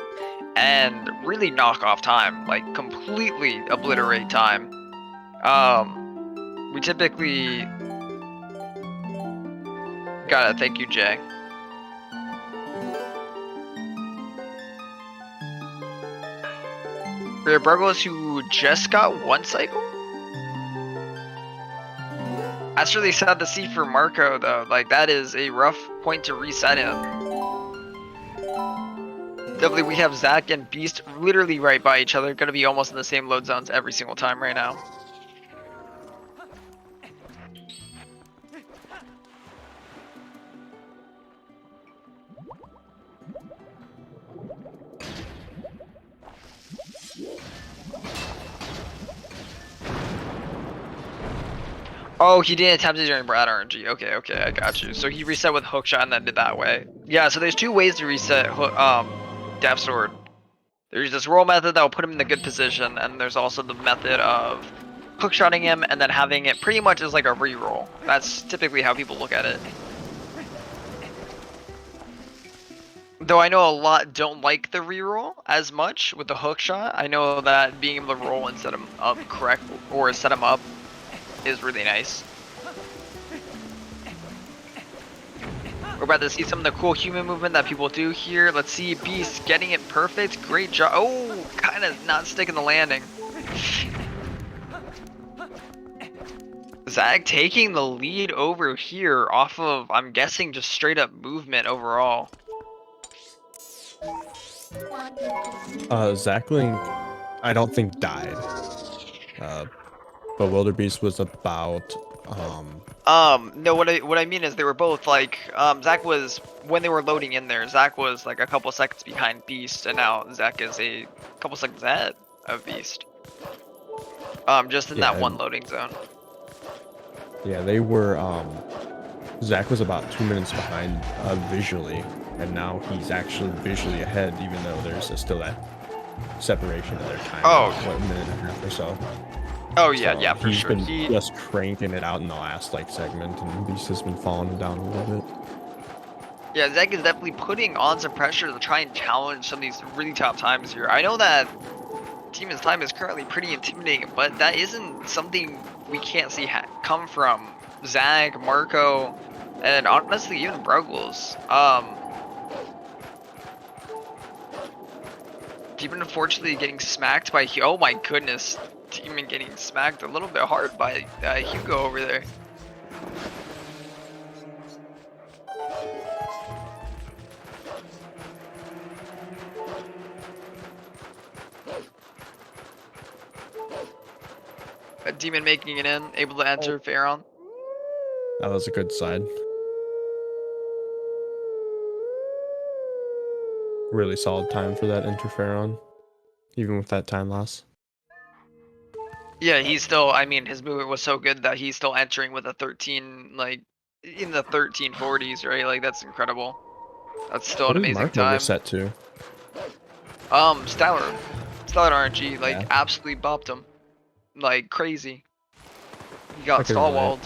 and really knock off time, like completely obliterate time. We typically gotta thank you, Jay. For Bruggles who just got one cycle? That's really sad to see for Marco, though. Like, that is a rough point to reset him. Definitely, we have Zach and Beast literally right by each other, gonna be almost in the same load zones every single time right now. Oh, he didn't attempt it during Brad RNG. Okay, I got you. So he reset with hookshot and then did that way. Yeah, so there's two ways to reset Death Sword. There's this roll method that will put him in a good position, and there's also the method of hookshotting him and then having it pretty much as like a reroll. That's typically how people look at it. Though I know a lot don't like the reroll as much with the hookshot. I know that being able to roll and set him up correct or set him up is really nice. We're about to see some of the cool human movement that people do here. Let's see Beast getting it perfect. Great job. Oh, kind of not sticking the landing. Zach taking the lead over here off of, I'm guessing, just straight up movement overall. ZachLink, I don't think died. Bewildebeest was about No, what I mean is they were both like, Zach was, when they were loading in there, Zach was like a couple seconds behind Beast, and now Zach is a couple seconds ahead of Beast. Just in that one loading zone. Yeah, they were, Zach was about 2 minutes behind visually, and now he's actually visually ahead, even though there's still that separation of their time. Oh. What, a minute and a half or so. Oh yeah, So yeah, for he's sure. been just cranking it out in the last like segment, and Beast has been falling down a little bit. Yeah, Zach is definitely putting on some pressure to try and challenge some of these really top times here. I know that Demon's time is currently pretty intimidating, but that isn't something we can't see come from Zach, Marco, and honestly even Bruggles. Demon unfortunately getting smacked by, oh my goodness, Demon getting smacked a little bit hard by Hugo over there. A Demon making it in, able to enter Pharaon. That was a good side. Really solid time for that interferon, even with that time loss. Yeah, he's still, I mean, his movement was so good that he's still entering with a 13, like, in the 1340s, right? Like, that's incredible. That's still What an did amazing Marco time. get set to? Stellar RNG, like, absolutely bopped him. Like, crazy. He got stall-walled.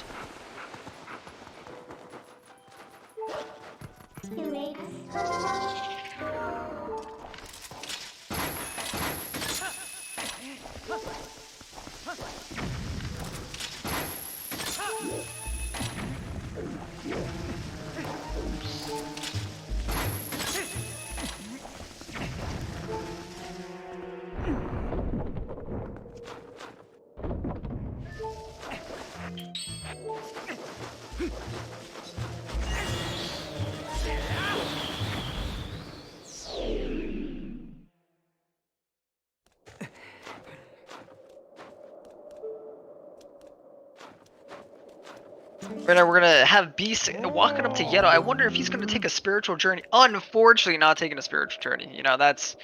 Right now we're gonna have Beast walking up to Yeto. I wonder if he's gonna take a spiritual journey. Unfortunately, not taking a spiritual journey. You know, that's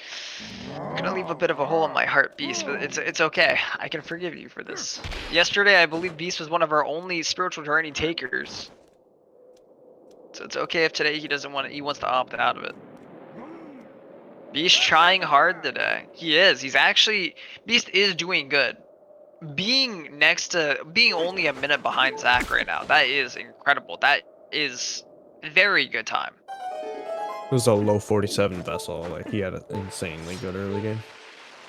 gonna leave a bit of a hole in my heart, Beast. But it's okay. I can forgive you for this. Yesterday, I believe Beast was one of our only spiritual journey takers. So it's okay if today he doesn't want it. He wants to opt out of it. Beast trying hard today. He is. He's actually, Beast is doing good. Being only a minute behind Zach right now, that is incredible. That is very good time. It was a low 47 vessel. Like, he had an insanely good early game.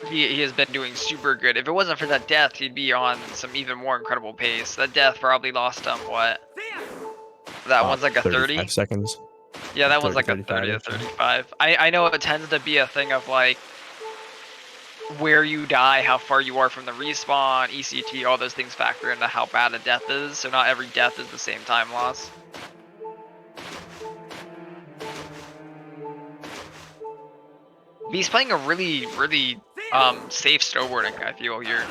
He has been doing super good. If it wasn't for that death, he'd be on some even more incredible pace. That death probably lost him, what? That one's like a 30? 35 seconds. Yeah, that one's like a 30 to 35. I know it tends to be a thing of like, where you die, how far you are from the respawn, ECT, all those things factor into how bad a death is, so not every death is the same time loss. He's playing a really safe snowboarding, I feel, here.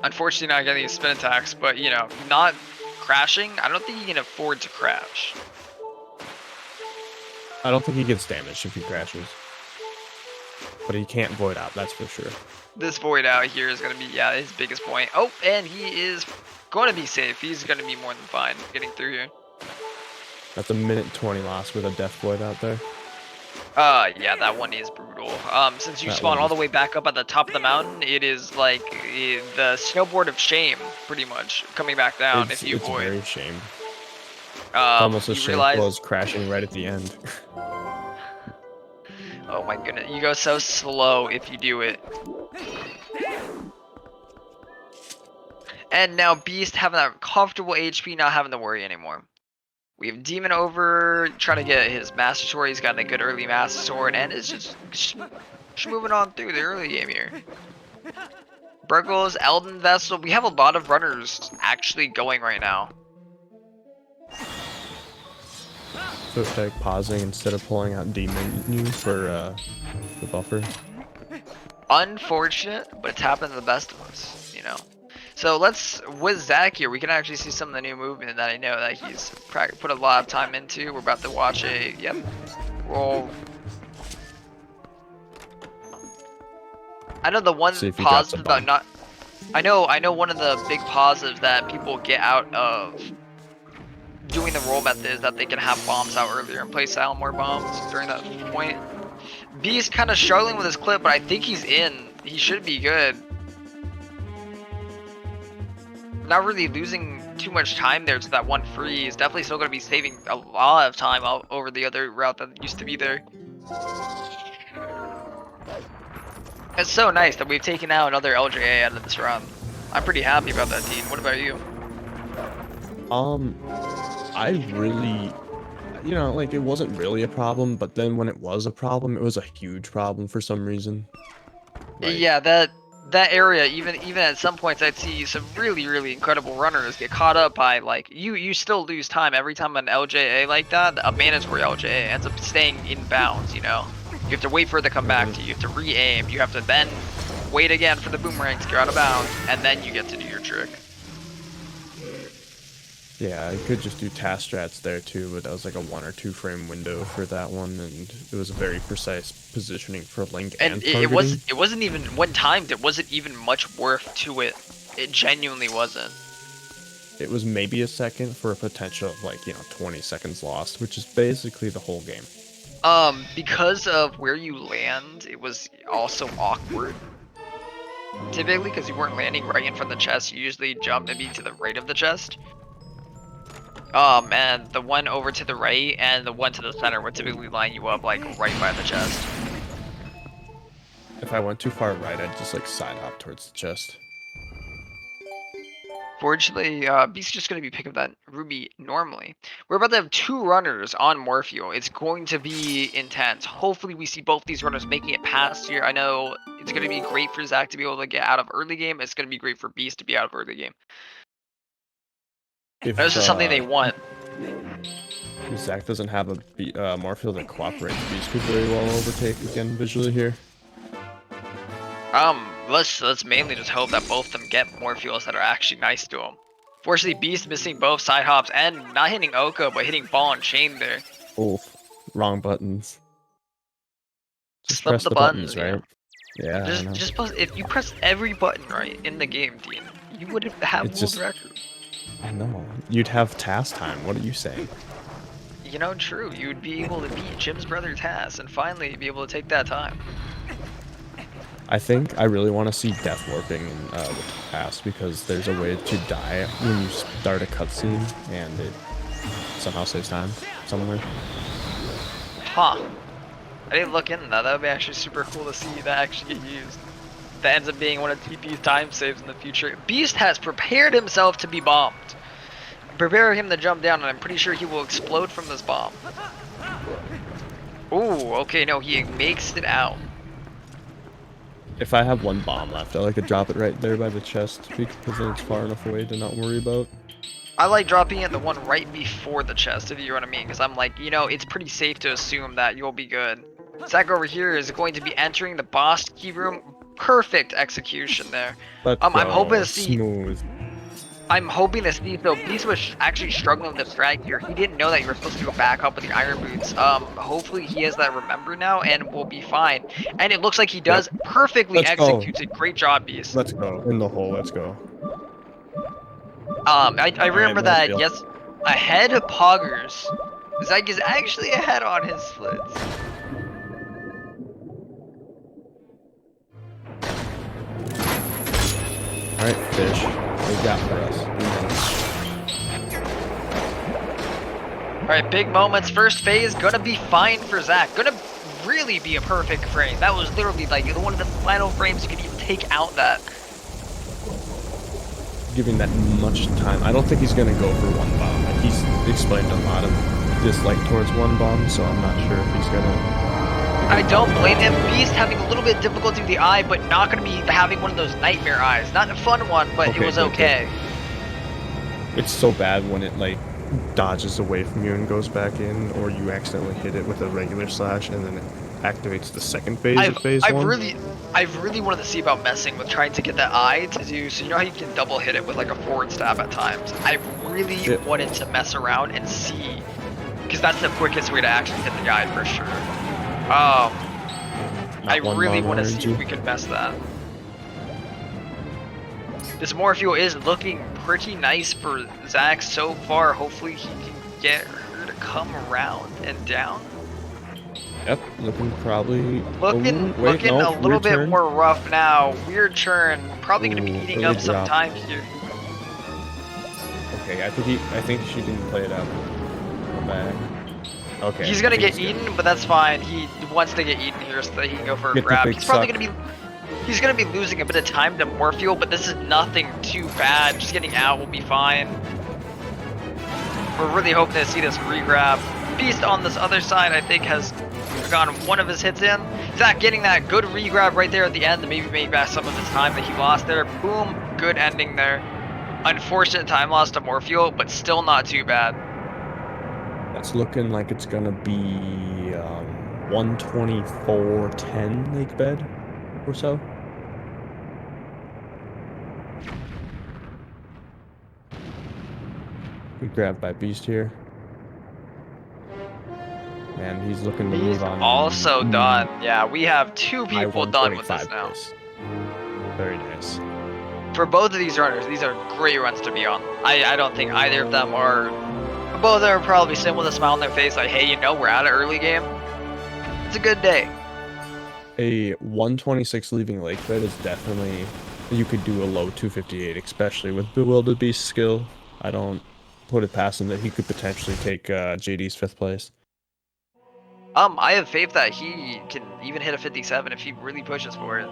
Unfortunately not getting his spin attacks, but you know, not crashing, I don't think he can afford to crash. I don't think he gets damaged if he crashes. But he can't void out, that's for sure. This void out here is going to be, yeah, his biggest point. Oh, and he is going to be safe. He's going to be more than fine getting through here. That's a minute 20 loss with a death void out there. Yeah, that one is brutal. Since you spawn all the way back up at the top of the mountain, it is like the snowboard of shame, pretty much, coming back down if you void. It's very shame. Almost as shameful as crashing right at the end. Oh my goodness, you go so slow if you do it. And now Beast having that comfortable HP, not having to worry anymore. We have Demon over, trying to get his Master Sword. He's got a good early Master Sword, and it's just moving on through the early game here. Bruggles, Elden Vessel, we have a lot of runners actually going right now. Swiftike pausing instead of pulling out D-menu for the buffer. Unfortunate, but it's happened to the best of us, you know. So with Zach here, we can actually see some of the new movement that I know that he's put a lot of time into. We're about to watch a, roll. I know the one positive about I know one of the big positives that people get out of doing the roll method is that they can have bombs out earlier and place out more bombs during that point. B's kind of struggling with his clip, but I think he's in. He should be good. Not really losing too much time there to that one freeze. Definitely still going to be saving a lot of time over the other route that used to be there. It's so nice that we've taken out another LJA out of this run. I'm pretty happy about that, team. What about you? I really, like, it wasn't really a problem, but then when it was a problem, it was a huge problem for some reason. Yeah, that area, even at some points, I'd see some really incredible runners get caught up by, like, you still lose time every time an LJA like that, a mandatory LJA ends up staying in bounds, you know? You have to wait for it to come back to you, you have to re-aim, you have to then wait again for the boomerang to get out of bounds, and then you get to do your trick. Yeah, I could just do task strats there too, but that was like a 1 or 2 frame window for that one, and it was a very precise positioning for link and targeting. It wasn't even, when timed, it wasn't even much worth to it. It genuinely wasn't. It was maybe a second for a potential of, like, 20 seconds lost, which is basically the whole game. Because of where you land, it was also awkward. Typically, because you weren't landing right in front of the chest, you usually jump maybe to the right of the chest. And the one over to the right and the one to the center would typically line you up, like, right by the chest. If I went too far right, I'd just, like, side hop towards the chest. Fortunately, Beast's just going to be picking up that Ruby normally. We're about to have 2 runners on Morpheo. It's going to be intense. Hopefully we see both these runners making it past here. I know it's going to be great for Zach to be able to get out of early game. It's going to be great for Beast to be out of early game. This is something they want. If Zach doesn't have a Morpheo that cooperates, Beast could very well overtake again visually here. Let's mainly just hope that both of them get Morpheos that are actually nice to him. Fortunately, Beast missing both side hops and not hitting Oko, but hitting ball and chain there. Oof, wrong buttons. Just Flip press the the buttons, right? Yeah. Just if you press every button right in the game, Dean, you would have world record. I know. You'd have task time. What are you saying? You know, true. You would be able to beat Jim's brother Tass and finally be able to take that time. I think I really want to see death warping with Tass, because there's a way to die when you start a cutscene and it somehow saves time somewhere. Huh. I didn't look into that. That would be actually super cool to see that actually get used. That ends up being one of TP's time saves in the future. Beast has prepared himself to be bombed. Prepare him to jump down, and I'm pretty sure he will explode from this bomb. Ooh, okay, no, he makes it out. If I have 1 bomb left, I like to drop it right there by the chest, because then it's far enough away to not worry about. I like dropping it the one right before the chest, if you know what I mean, because I'm like, it's pretty safe to assume that you'll be good. Zach over here is going to be entering the boss key room. Perfect execution there. I'm hoping to see. Smooth. I'm hoping to see. So Beast was actually struggling with the strike here. He didn't know that you were supposed to go back up with the iron boots. Hopefully he has that remember now and will be fine. And it looks like he does. Perfectly executed. Great job, Beast. Let's go in the hole. Let's go. I remember that. Yes, ahead of Poggers. Zach is actually ahead on his splits. Alright, fish. What you got for us? Alright, big moments. First phase, gonna be fine for Zach. Gonna really be a perfect frame. That was literally like one of the final frames you could even take out that. Giving that much time. I don't think he's gonna go for 1 bomb. Like, he's explained a lot of dislike towards 1 bomb, so I'm not sure if he's gonna... I don't blame him. Beast having a little bit of difficulty with the eye, but not going to be having one of those nightmare eyes. Not a fun one, but it was okay. It's so bad when it, like, dodges away from you and goes back in, or you accidentally hit it with a regular slash and then it activates the second phase of phase one. I've really wanted to see about messing with trying to get that eye to do, so you know how you can double hit it with like a forward stab at times? I really wanted to mess around and see, because that's the quickest way to actually hit the guy for sure. I really want to see if we can mess that. This Morpheus is looking pretty nice for Zach so far. Hopefully he can get her to come around and down. Yep, looking probably... Looking a little bit more rough now. Weird churn. Probably going to be eating up some time here. Okay, I think she didn't play it out. Back. Okay. He's going to get eaten, but that's fine. He wants to get eaten here so that he can go for a grab. He's probably going to be... He's going to be losing a bit of time to Morpheus, but this is nothing too bad. Just getting out will be fine. We're really hoping to see this re-grab. Beast on this other side, I think, has gotten one of his hits in. Zach getting that good re-grab right there at the end to maybe make back some of his time that he lost there. Boom, good ending there. Unfortunate time loss to Morpheus, but still not too bad. That's looking like it's going to be 124.10 lake bed or so. Good grab by Beast here. And he's looking to move on. Also done. Yeah, we have two people done with this now. Very nice. For both of these runners, these are great runs to be on. I don't think either of them are... Both of them are probably sitting with a smile on their face like, hey, you know, we're at an early game. It's a good day. A 126 leaving lake bed is definitely... You could do a low 258, especially with Bewildebeest skill. I don't put it past him that he could potentially take JD's 5th place. I have faith that he can even hit a 57 if he really pushes for it.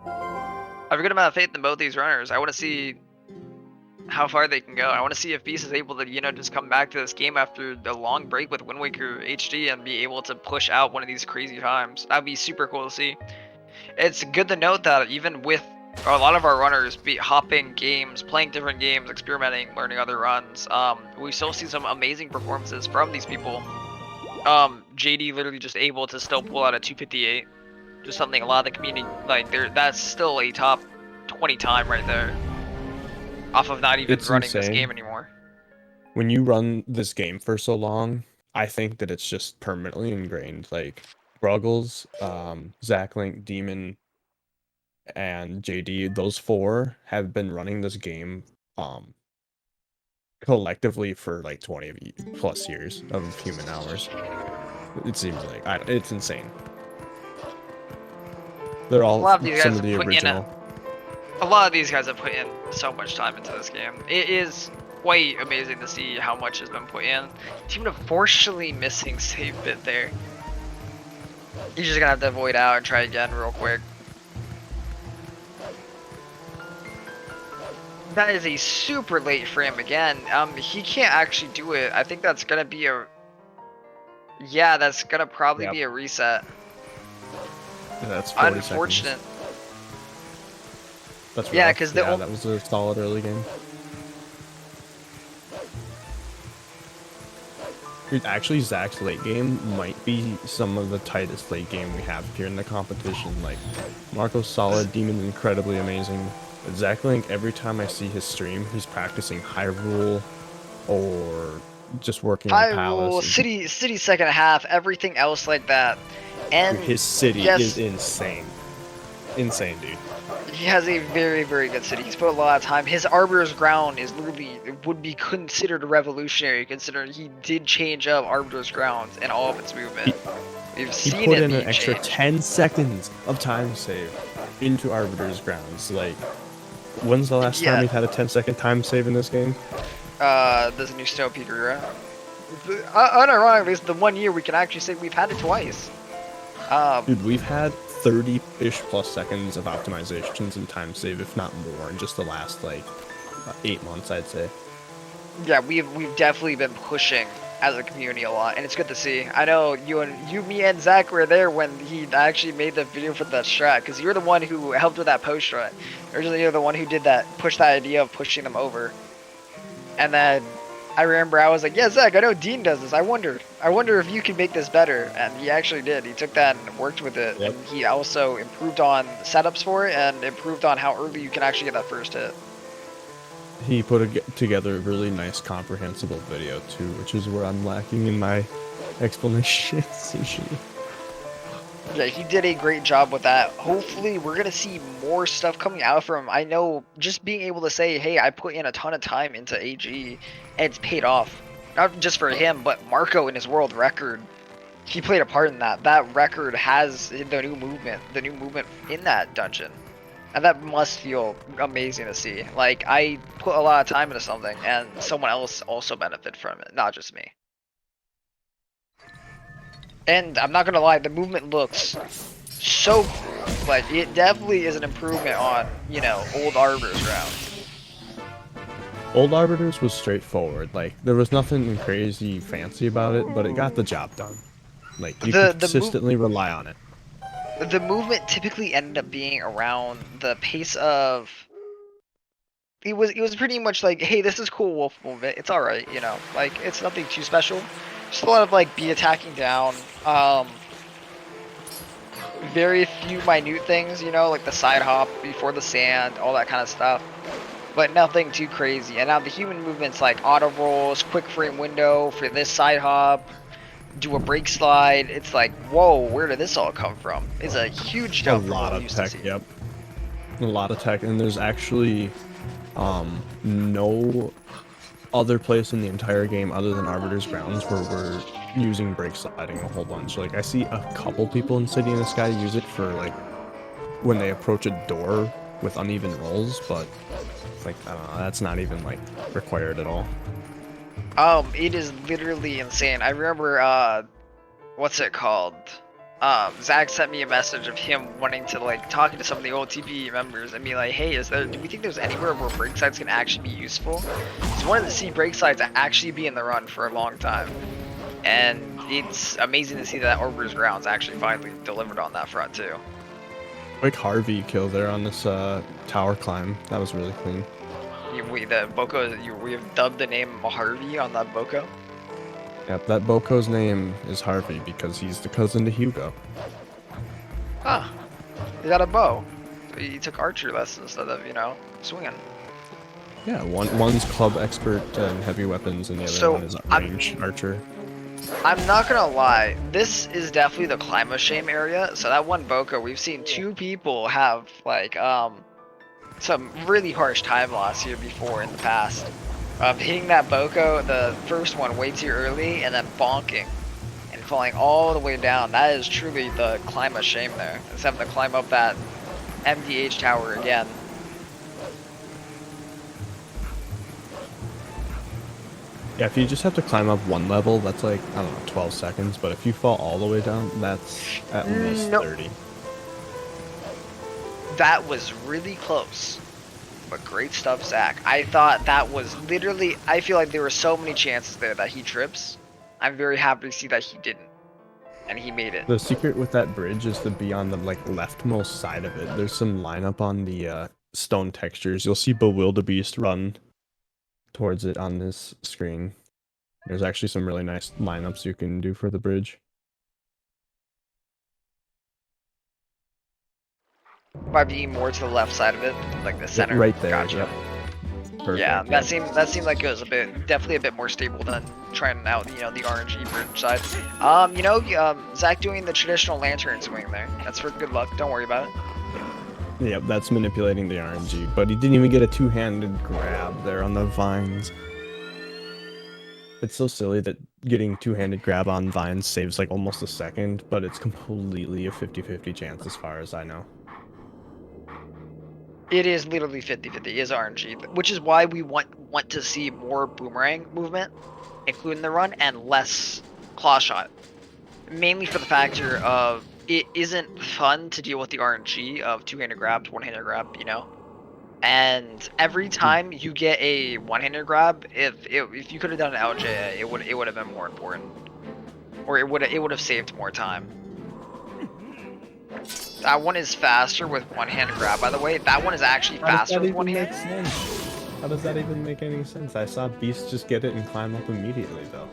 I have a good amount of faith in both these runners. I want to see how far they can go. I want to see if Beast is able to, you know, just come back to this game after the long break with Wind Waker HD and be able to push out one of these crazy times. That'd be super cool to see. It's good to note that even with a lot of our runners be hopping games, playing different games, experimenting, learning other runs, we still see some amazing performances from these people. JD literally just able to still pull out a 258. Just something a lot of the community, like, that's still a top 20 time right there. Off of not even running this game anymore. When you run this game for so long, I think that it's just permanently ingrained. Like, Bruggles, ZachLink, Demon, and JD, those 4 have been running this game collectively for like 20 plus years of human hours. It seems like it's insane. They're all some of the original. A lot of these guys have put in so much time into this game. It is quite amazing to see how much has been put in. Even unfortunately missing save bit there. You're just gonna have to avoid out and try again real quick. That is a super late frame again. He can't actually do it. I think that's gonna be a... Yeah, that's gonna probably be a reset. Yeah, that's 40 unfortunate. Seconds. That's rough. Yeah, because that was a solid early game. Dude, actually, Zach's late game might be some of the tightest late game we have here in the competition. Like, Marco's solid, Demon's incredibly amazing. But ZachLink, every time I see his stream, he's practicing Hyrule or just working on Palace. Hyrule, City second half, everything else like that. And dude, his city is insane. Insane, dude. He has a very, very good city. He's put a lot of time. His Arbiter's Ground is literally, would be considered revolutionary, considering he did change up Arbiter's Ground and all of its movement. We've seen he put it in be an extra changed. 10 seconds of time save into Arbiter's Grounds. Like, when's the last time we've had a 10-second time save in this game? This new Snow Peter, unironically, it's the 1 year we can actually say we've had it twice. Dude, we've had 30-ish plus seconds of optimizations and time save, if not more, in just the last, like, 8 months, I'd say. Yeah, we've definitely been pushing as a community a lot, and it's good to see. I know you, me, and Zach were there when he actually made the video for that strat, because you're the one who helped with that post strat. Originally, you're the one who did that, pushed that idea of pushing them over. And then I remember I was like, yeah, Zach, I know Dean does this. I wonder if you can make this better. And he actually did. He took that and worked with it. Yep. And he also improved on setups for it and improved on how early you can actually get that first hit. He put together a really nice comprehensible video too, which is where I'm lacking in my explanations usually. Yeah, he did a great job with that. Hopefully, we're going to see more stuff coming out from him. I know just being able to say, hey, I put in a ton of time into AG, and it's paid off. Not just for him, but Marco in his world record. He played a part in that. That record has the new movement in that dungeon. And that must feel amazing to see. Like, I put a lot of time into something, and someone else also benefit from it, not just me. And I'm not gonna lie, the movement looks so cool. Like, it definitely is an improvement on, you know, old Arbiter's round. Old Arbiters was straightforward. Like, there was nothing crazy fancy about it, but it got the job done. Like, you could consistently rely on it. The movement typically ended up being around the pace of... It was pretty much like, hey, this is cool wolf movement. It's alright, you know. Like, it's nothing too special. Just a lot of, like, be attacking down. Very few minute things, you know, like the side hop before the sand, all that kind of stuff. But nothing too crazy. And now the human movements like auto rolls, quick frame window for this side hop, do a brake slide. It's like, whoa, where did this all come from? It's a huge jump. A lot of tech, yep. A lot of tech, and there's actually no other place in the entire game other than Arbiter's Grounds where we're using brake sliding a whole bunch. Like, I see a couple people in City in the Sky use it for, like, when they approach a door with uneven rolls, but, like, I don't know, that's not even, like, required at all. It is literally insane. I remember, what's it called? Zach sent me a message of him wanting to, like, talking to some of the old TP members and be like, hey, do we think there's anywhere where brake slides can actually be useful? Because I wanted to see brake slides actually be in the run for a long time. And it's amazing to see that Arbiter's Grounds actually finally delivered on that front, too. Quick Harvey kill there on this, tower climb. That was really clean. We have dubbed the name Harvey on that Boko. Yep, that Boko's name is Harvey because he's the cousin to Hugo. Huh. He got a bow. So he took archery lessons instead of, you know, swinging. Yeah, one's club expert in heavy weapons and the other one is range archer. I'm not gonna lie, this is definitely the climb of shame area. So that one Boko, we've seen 2 people have, like, some really harsh time loss here before in the past. Hitting that Boko, the first one, way too early, and then bonking and falling all the way down. That is truly the climb of shame there. It's having to climb up that MDH tower again. Yeah, if you just have to climb up one level, that's like, I don't know, 12 seconds, but if you fall all the way down, that's at least 30. That was really close. But great stuff, Zach. I thought that was literally... I feel like there were so many chances there that he trips. I'm very happy to see that he didn't. And he made it. The secret with that bridge is to be on the, like, leftmost side of it. There's some lineup on the stone textures. You'll see Bewildebeest run towards it on this screen. There's actually some really nice lineups you can do for the bridge. By being more to the left side of it, like the center. Right there, gotcha. yep. Perfect, yeah, yeah. that seemed like it was definitely a bit more stable than trying out, you know, the RNG bridge side. You know, Zach doing the traditional lantern swing there. That's for good luck. Don't worry about it. Yep, that's manipulating the RNG, but he didn't even get a two-handed grab there on the vines. It's so silly that getting two-handed grab on vines saves like almost a second, but it's completely a 50-50 chance as far as I know. It is literally 50-50. It is RNG, which is why we want to see more boomerang movement, including the run, and less claw shot. Mainly for the factor of it isn't fun to deal with the RNG of two-handed grab to one-handed grab, you know? And every time you get a one-handed grab, if you could have done an LJ, it would have been more important. Or it would have saved more time. That one is faster with one-handed grab, by the way. That one is actually faster with one hand. How does that even make any sense? I saw Beast just get it and climb up immediately, though.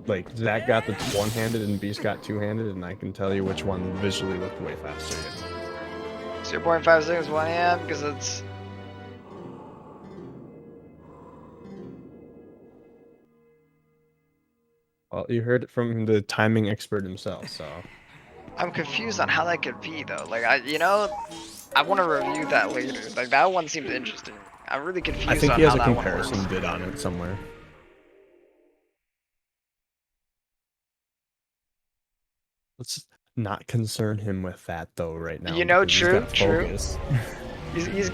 Like Zach got the one-handed and Beast got two-handed, and I can tell you which one visually looked way faster. 0.5 seconds 1 AM because it's. Well, you heard it from the timing expert himself, so. I'm confused on how that could be though. Like I want to review that later. Like that one seems interesting. I'm really confused. I think on he has how a that one comparison works. vid on it somewhere. Let's not concern him with that though right now. You know, because he's true, got true. focus.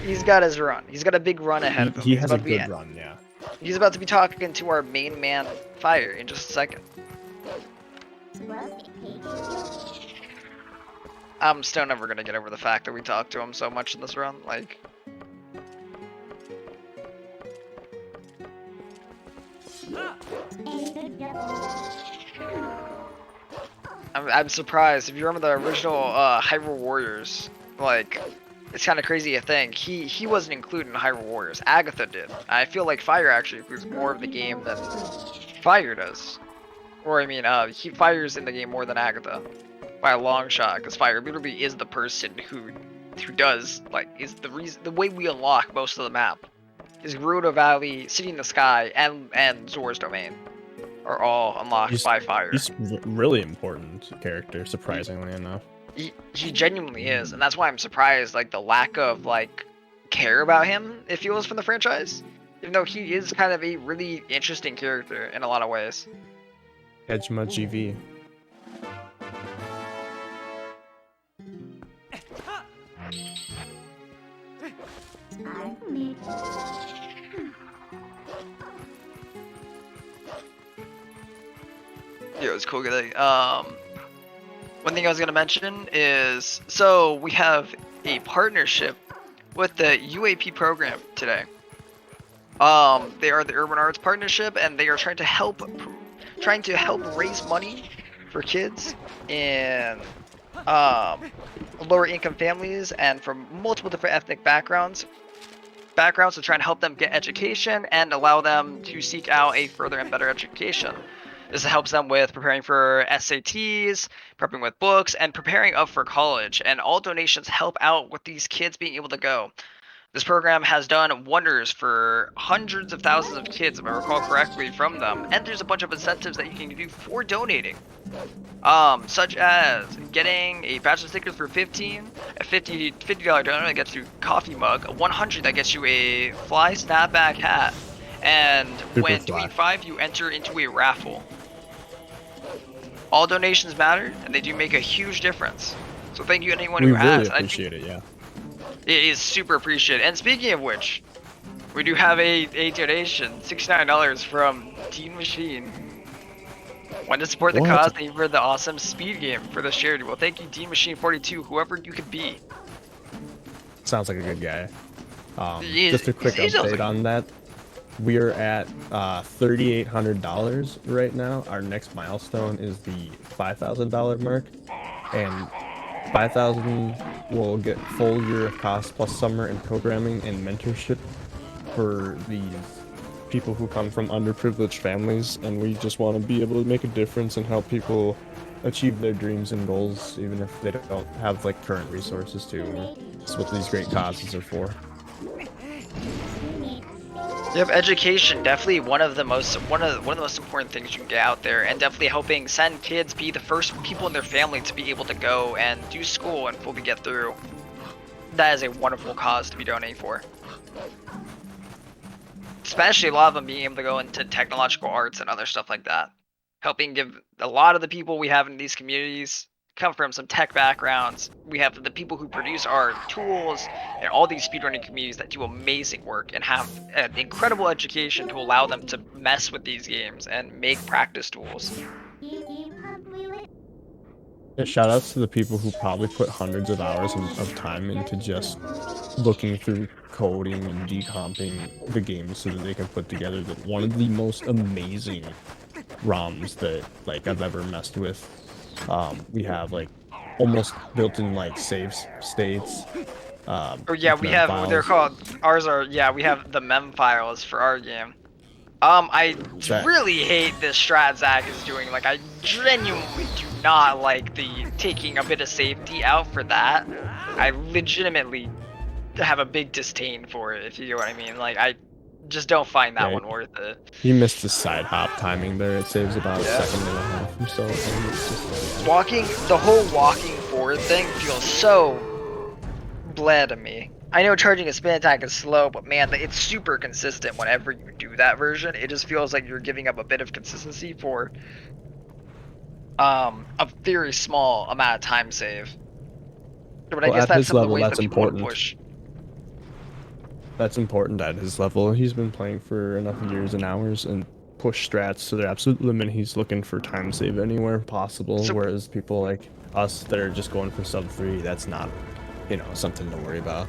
He's got his run. He's got a big run ahead of him. He He's has a about to be good run, yeah. He's about to be talking to our main man, Fire, in just a second. I'm still never gonna get over the fact that we talked to him so much in this run. Like, I'm surprised. If you remember the original Hyrule Warriors, like, it's kind of crazy to think he wasn't included in Hyrule Warriors. Agatha did. I feel like Fire actually includes more of the game than Fire does. Or I mean, Fire's in the game more than Agatha by a long shot, because Fire literally is the person who does, like, is the reason, the way we unlock most of the map is Gerudo Valley, City in the Sky, and Zora's Domain are all unlocked by Fire. He's really important character, surprisingly enough. He genuinely is, and that's why I'm surprised, like, the lack of, like, care about him it feels from the franchise, even though he is kind of a really interesting character in a lot of ways. Edgema GV. Yeah, it was cool. One thing I was gonna mention is, so we have a partnership with the UAP program today. They are the Urban Arts Partnership, and they are trying to help raise money for kids in lower income families and from multiple different ethnic backgrounds to try and help them get education and allow them to seek out a further and better education. This helps them with preparing for SATs, prepping with books, and preparing up for college. And all donations help out with these kids being able to go. This program has done wonders for hundreds of thousands of kids, if I recall correctly, from them. And there's a bunch of incentives that you can do for donating. Such as getting a bachelor's ticket for $15, a $50 donor that gets you a coffee mug, a $100 that gets you a fly snapback hat, and when doing 5, you enter into a raffle. All donations matter, and they do make a huge difference. So thank you anyone who has. We really appreciate it, yeah. It is super appreciated. And speaking of which, we do have a donation, $69 from Teen Machine. Want to support the cause and for the awesome speed game for this charity. Well, thank you, Teen Machine 42, whoever you could be. Sounds like a good guy. Just a quick update on that. We're at $3,800 right now. Our next milestone is the $5,000 mark, and 5,000 will get full year of cost plus summer and programming and mentorship for these people who come from underprivileged families, and we just want to be able to make a difference and help people achieve their dreams and goals, even if they don't have like current resources to. That's what these great causes are for. Yep, education definitely one of the most important things you can get out there, and definitely helping send kids be the first people in their family to be able to go and do school and fully get through. That is a wonderful cause to be donating for. Especially a lot of them being able to go into technological arts and other stuff like that. Helping give a lot of the people we have in these communities come from some tech backgrounds. We have the people who produce our tools and all these speedrunning communities that do amazing work and have an incredible education to allow them to mess with these games and make practice tools. Yeah, shout outs to the people who probably put hundreds of hours of time into just looking through coding and decomping the games so that they can put together one of the most amazing ROMs that like I've ever messed with. We have like almost built-in like save states. Oh yeah, we mem have. They're files. called. Ours are. Yeah, we have the mem files for our game. I Zach. really hate this strat Zach is doing. Like, I genuinely do not like the taking a bit of safety out for that. I legitimately have a big disdain for it, if you get what I mean. Like, I just don't find that one worth it. You missed the side hop timing there. It saves about Yeah. a second and a half or so. And it's just The whole walking forward thing feels so bleh to me. I know charging a spin attack is slow, but man, it's super consistent whenever you do that version. It just feels like you're giving up a bit of consistency for a very small amount of time save. But I Well, guess at that's his some of the level, ways that's that people want to important. push. That's important at his level. He's been playing for enough years and hours and push strats to their absolute limit. He's looking for time save anywhere possible, whereas people like us that are just going for sub 3, that's not, something to worry about.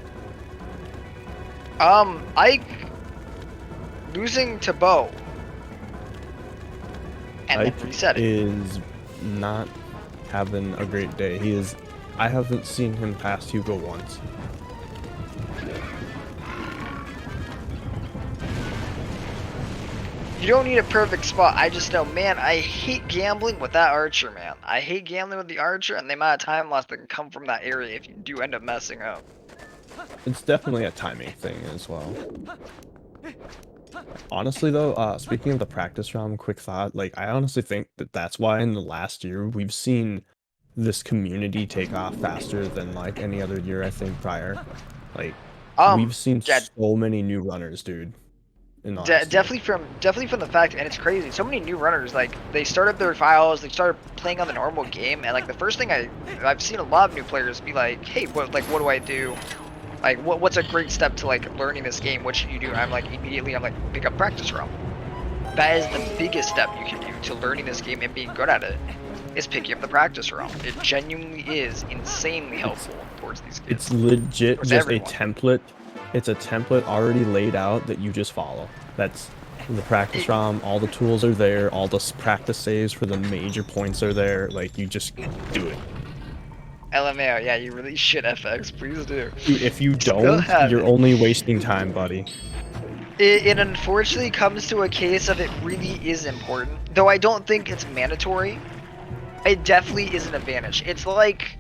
Ike losing to Bo and Ike then resetting. is not having a great day. I haven't seen him pass Hugo once. You don't need a perfect spot. I just know, man, I hate gambling with that archer, man. I hate gambling with the archer and the amount of time loss that can come from that area if you do end up messing up. It's definitely a timing thing as well. Honestly, though, speaking of the practice round, quick thought, I honestly think that that's why in the last year we've seen this community take off faster than, any other year, I think, prior. We've seen so many new runners, dude. In the last year. Definitely from the fact, and it's crazy, so many new runners, they start up their files, they start playing on the normal game, and the first thing I've seen a lot of new players be like, hey, what do I do? What's a great step to learning this game? What should you do? I'm immediately pick up practice round. That is the biggest step you can do to learning this game and being good at it, is picking up the practice round. It genuinely is insanely helpful towards these kids. It's legit Towards just everyone. a template. It's a template already laid out that you just follow. That's the practice ROM, all the tools are there, all the practice saves for the major points are there, you just do it. LMAO, yeah, you really should FX, please do. Dude, if you Still don't, have you're it. only wasting time, buddy. It unfortunately comes to a case of it really is important, though I don't think it's mandatory. It definitely is an advantage. It's like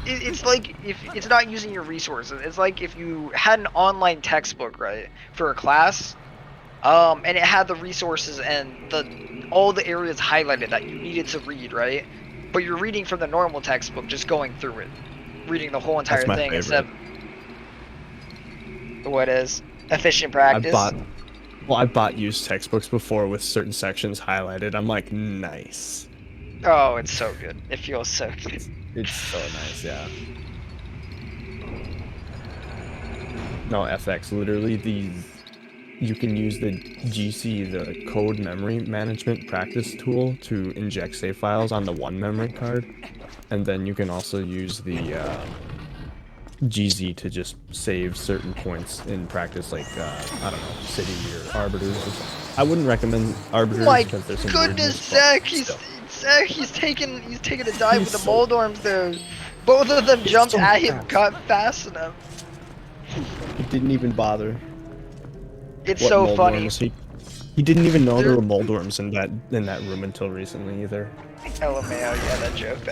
if it's not using your resources. It's like if you had an online textbook, right, for a class, and it had the resources and all the areas highlighted that you needed to read, right? But you're reading from the normal textbook, just going through it, reading the whole entire That's my thing favorite. instead of what is efficient practice. I've bought used textbooks before with certain sections highlighted. I'm like, nice. Oh, it's so good. It feels so good. It's so nice, yeah. No, FX, literally you can use the GC, the code memory management practice tool, to inject save files on the one memory card. And then you can also use the GZ to just save certain points in practice, I don't know, City or Arbiters or something. I wouldn't recommend Arbiters My because there's some goodness, weirdness, but Zach, he's taking a dive with the Moldorms there. Both of them jumped so at him, fast. got fast enough. He didn't even bother. It's What so funny. Moldworms? He didn't even know there were Moldorms in that room until recently either. LMAO, yeah, that joke.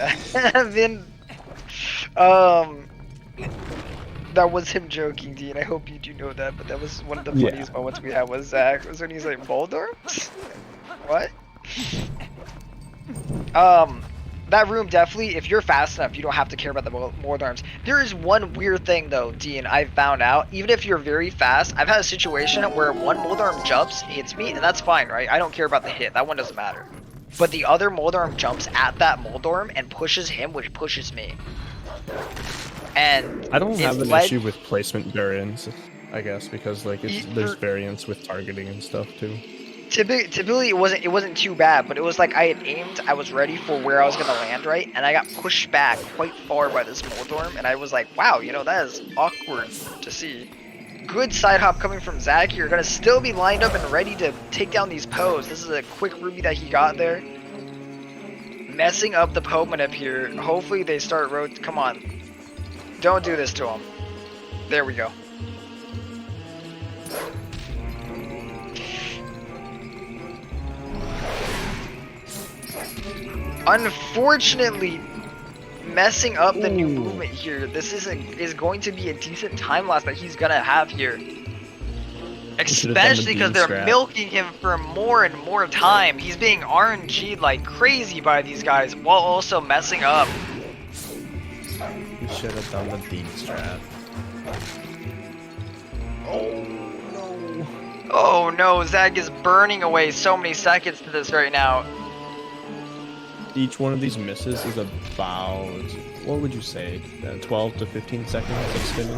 That was him joking, Dean. I hope you do know that, but that was one of the Yeah. funniest moments we had with Zach. Was when he's like, Moldorms? What? That room definitely, if you're fast enough, you don't have to care about the Moldorms. There is one weird thing though, Dean, I've found out. Even if you're very fast, I've had a situation where one Moldorm jumps, hits me, and that's fine, right? I don't care about the hit. That one doesn't matter. But the other Moldorm jumps at that Moldorm and pushes him, which pushes me. And I don't have an led- issue with placement variance, I guess, because there's variance with targeting and stuff too. Typically, it wasn't too bad, but it was like I had aimed, I was ready for where I was gonna land, right? And I got pushed back quite far by this Moldorm, and I was like, wow, that is awkward to see. Good side hop coming from Zach. You're gonna still be lined up and ready to take down these Poes. This is a quick Ruby that he got there. Messing up the Poe up here. Hopefully they start come on. Don't do this to him. There we go. Unfortunately, messing up the new movement here, this is going to be a decent time loss that he's gonna have here. Especially because they're milking him for more and more time. He's being RNG'd like crazy by these guys while also messing up. You should have done the deep strat. Oh no. Oh no, Zach is burning away so many seconds to this right now. Each one of these misses is about, what would you say, 12 to 15 seconds of spinning?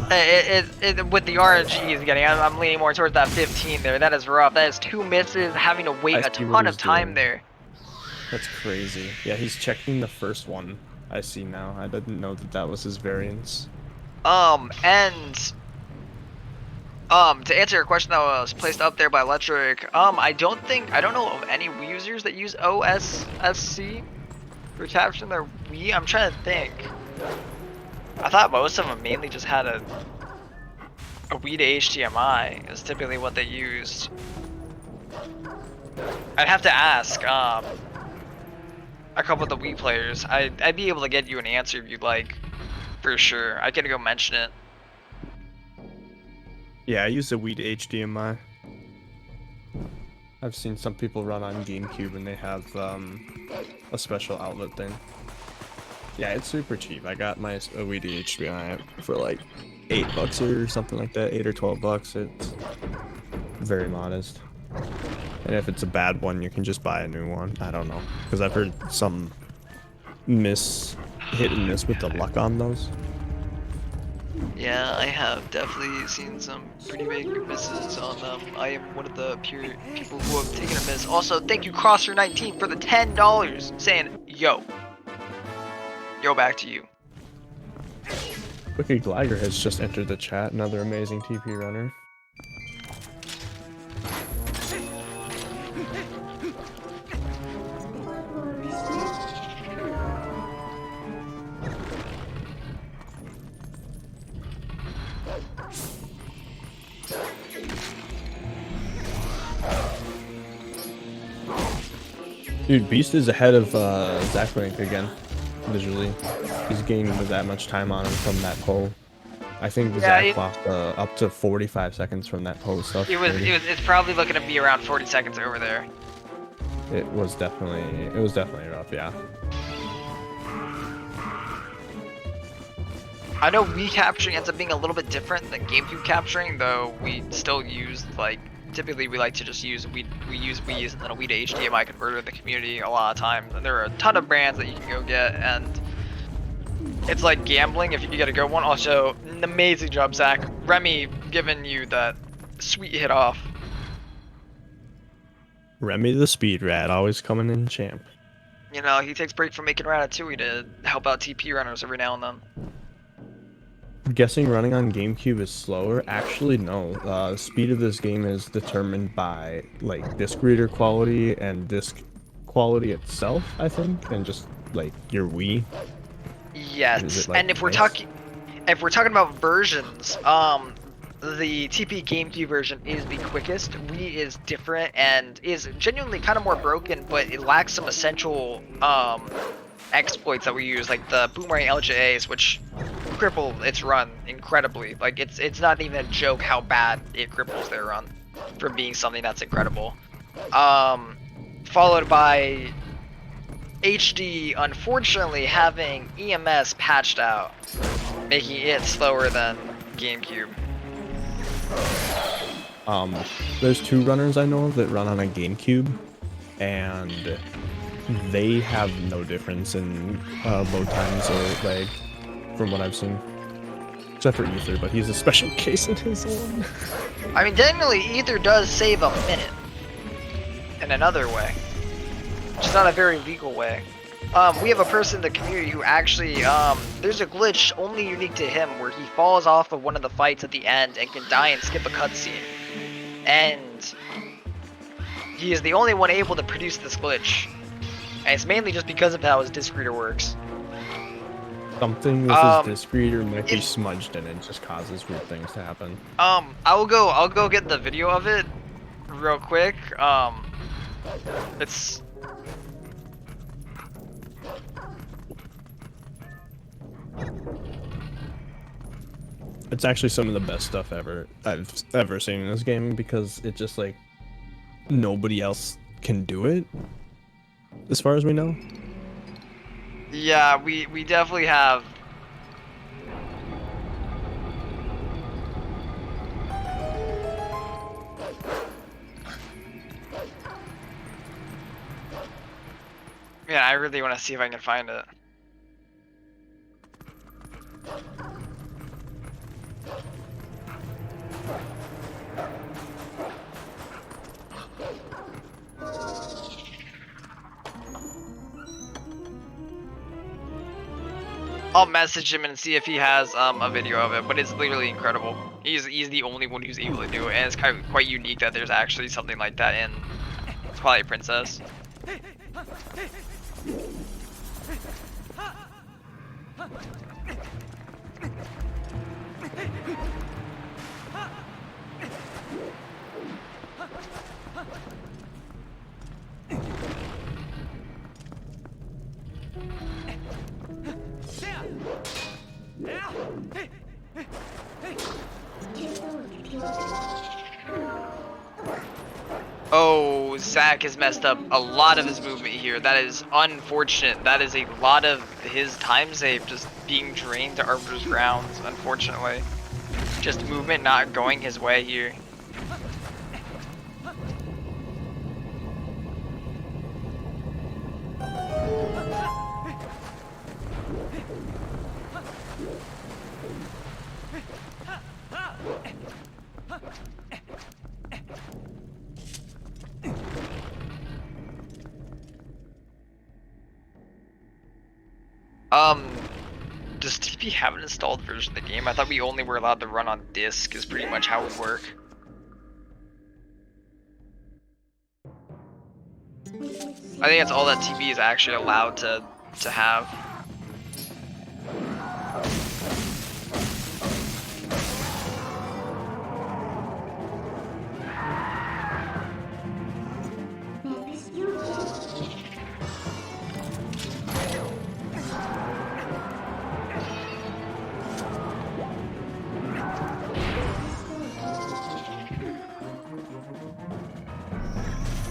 With the RNG he's getting, I'm leaning more towards that 15 there. That is rough. That is 2 misses, having to wait a ton of time there. That's crazy. Yeah, he's checking the first one. I see now. I didn't know that that was his variance. And to answer your question that was placed up there by Electric, I don't know of any Wii users that use OSSC for capturing their Wii. I'm trying to think. I thought most of them mainly just had a Wii to HDMI is typically what they used. I'd have to ask a couple of the Wii players. I'd be able to get you an answer if you'd like, for sure. I can go mention it. Yeah, I use the Wii to HDMI. I've seen some people run on GameCube and they have a special outlet thing. Yeah, it's super cheap. I got my Wii to HDMI for like $8 or something like that, 8 or 12 bucks. It's very modest. And if it's a bad one, you can just buy a new one. I don't know, because I've heard some hit and miss with the luck on those. Yeah, I have definitely seen some pretty big misses on them. I am one of the people who have taken a miss. Also, thank you Crosser19 for the $10 saying, yo, back to you. Wicked Glider has just entered the chat, another amazing TP runner. Dude, Beast is ahead of ZachLink again, visually. He's gaining that much time on him from that pole. I think Zach lost up to 45 seconds from that pole stuff. It's probably looking to be around 40 seconds over there. It was definitely rough, yeah. I know Wii capturing ends up being a little bit different than GameCube capturing, though we still use, like, typically we like to just use, we use Wii's and then a Wii to HDMI converter in the community a lot of times. And there are a ton of brands that you can go get, and it's like gambling if you get a good one. Also, an amazing job, Zach. Remy giving you that sweet hit off. Remy the Speed Rat, always coming in champ. You know, he takes break from making Ratatouille to help out TP runners every now and then. I'm guessing running on GameCube is slower. Actually, no. The speed of this game is determined by like disc reader quality and disc quality itself, I think, and just like your Wii. Yes, like, and if we're talking about versions, the TP GameCube version is the quickest. Wii is different and is genuinely kind of more broken, but it lacks some essential exploits that we use, like the boomerang LJAs, which cripple its run incredibly. Like it's not even a joke how bad it cripples their run for being something that's incredible. Followed by HD, unfortunately, having EMS patched out, making it slower than GameCube. There's 2 runners I know of that run on a GameCube, and they have no difference in load times or lag from what I've seen. Except for Ether, but he's a special case in his own. I mean, technically, Ether does save a minute in another way, which is not a very legal way. We have a person in the community who actually, there's a glitch only unique to him where he falls off of one of the fights at the end and can die and skip a cutscene. And he is the only one able to produce this glitch. And it's mainly just because of how his disc reader works. Something with his disc reader might be smudged and it just causes weird things to happen. I'll go get the video of it real quick. It's It's actually some of the best stuff I've ever seen in this game because it just like nobody else can do it, as far as we know. yeah, we definitely have. Yeah, I really want to see if I can find it. I'll message him and see if he has a video of it, but it's literally incredible. He's the only one who's able to do it, and it's quite unique that there's actually something like that in Twilight Princess. Oh, Zach has messed up a lot of his movement here. That is unfortunate. That is a lot of his time save just being drained to Arbiter's Grounds, unfortunately. Just movement not going his way here. Does TP have an installed version of the game? I thought we only were allowed to run on disk is pretty much how we work. I think that's all that TP is actually allowed to have.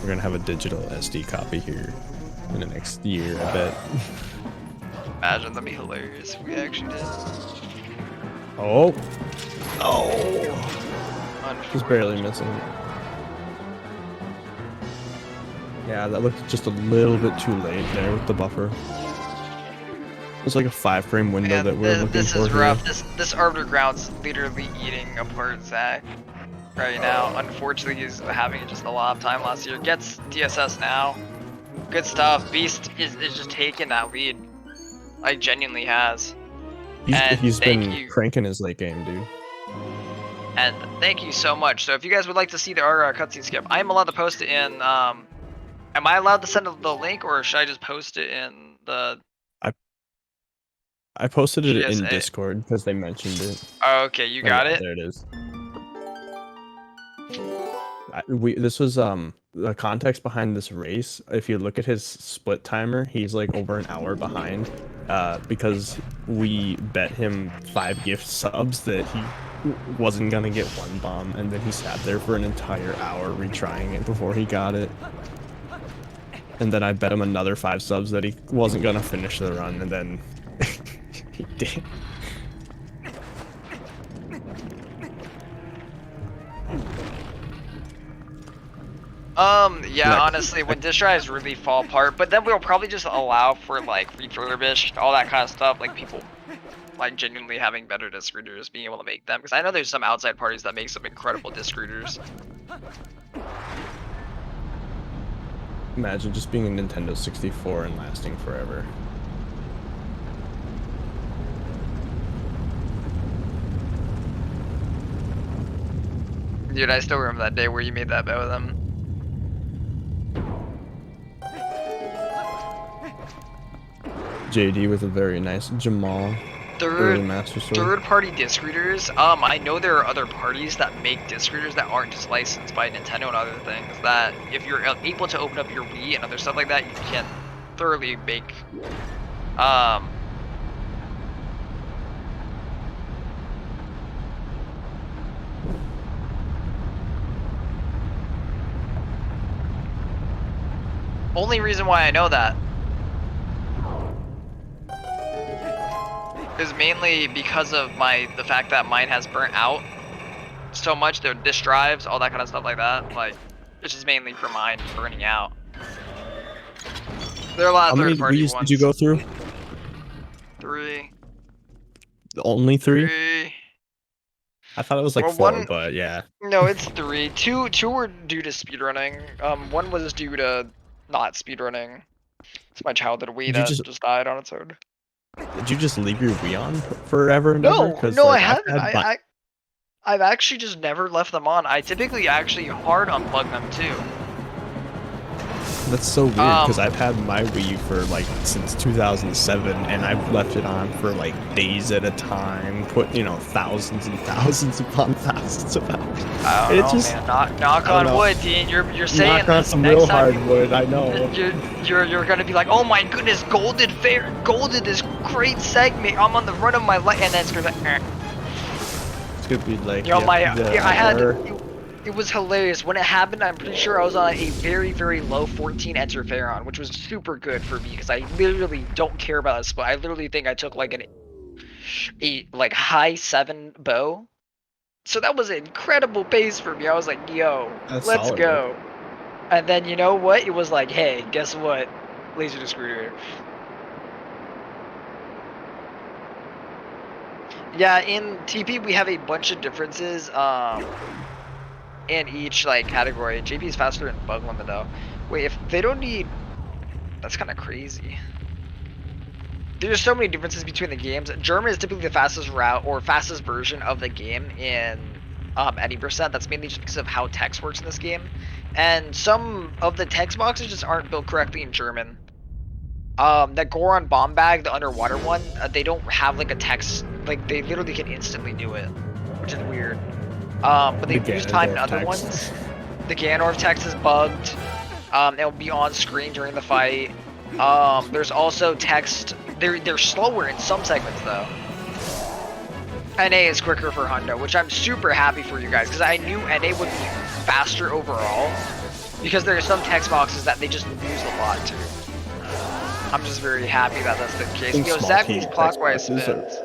We're gonna have a digital SD copy here in the next year, I bet. Imagine, that'd be hilarious if we actually did. Oh! Just barely missing. Yeah, that looked just a little bit too late there with the buffer. It's like a 5-frame window that we're looking for. This is rough. This Arbiter Ground's literally eating apart Zach right now. Unfortunately, he's having just a lot of time last year. Gets DSS now. Good stuff. Beast is just taking that lead. Like, genuinely has. He's been cranking his late game, dude. And thank you so much. So if you guys would like to see our cutscene skip, I am allowed to post it in, am I allowed to send the link, or should I just post it in the... I posted it GSA? in Discord because they mentioned it. Oh, okay, you got it? There it is. This was the context behind this race. If you look at his split timer, he's like over an hour behind because we bet him 5 gift subs that he wasn't gonna get 1 bomb, and then he sat there for an entire hour retrying it before he got it. And then I bet him another 5 subs that he wasn't gonna finish the run, and then he did. Yeah, honestly, when disk drives really fall apart, but then we'll probably just allow for, like, refurbished, all that kind of stuff, like, people, like, genuinely having better disk readers, being able to make them, because I know there's some outside parties that make some incredible disk readers. Imagine just being a Nintendo 64 and lasting forever. Dude, I still remember that day where you made that bet with him. JD with a very nice Jamal early Master Sword. Third-party disc readers. I know there are other parties that make disc readers that aren't just licensed by Nintendo and other things. That if you're able to open up your Wii and other stuff like that, you can thoroughly make. Only reason why I know that is mainly because of the fact that mine has burnt out so much. Their disk drives, all that kind of stuff like that. Like, it's just mainly for mine burning out. There are a lot of How many third-party Wii's ones. did you go through? 3. Only 3? 3. I thought it was like Well, 4, one- but yeah. No, it's 3. Two were due to speedrunning. One was due to not speedrunning. It's my childhood Wii Did you that just- just died on its own. Did you just leave your Wii on forever and ever? No, 'Cause, no, like, I haven't. I've had I've actually just never left them on. I typically actually hard unplug them too. That's so weird because I've had my Wii for like since 2007 and I've left it on for like days at a time, put thousands and thousands upon thousands of hours. I don't know, man. Knock on wood, Dean. You're saying knock on this some next real time hard wood. I know. You're gonna be like, oh my goodness, Golden this great segment. I'm on the run of my life, and then it's gonna be like, It's gonna be like It was hilarious when it happened. I'm pretty sure I was on a very, very low 14 interferon, which was super good for me because I literally don't care about this. But I literally think I took like a high 7 bow, so that was an incredible pace for me. I was like, yo, That's let's solid, go. And then you know what? It was like, hey, guess what? Laser screwdriver. Yeah, in TP we have a bunch of differences. In each category. JP is faster in bug limit though. Wait, if they don't need, that's kind of crazy. There's so many differences between the games. German is typically the fastest route or fastest version of the game in any percent. That's mainly just because of how text works in this game, and some of the text boxes just aren't built correctly in German. That Goron bomb bag, the underwater one, they don't have a text. They literally can instantly do it, which is weird. But they use time in other ones. The Ganondorf text is bugged. It'll be on screen during the fight. There's also text. They're slower in some segments though. NA is quicker for Hundo, which I'm super happy for you guys because I knew NA would be faster overall because there are some text boxes that they just lose a lot to. I'm just very happy that that's the case. Yo, Zach's clockwise spins.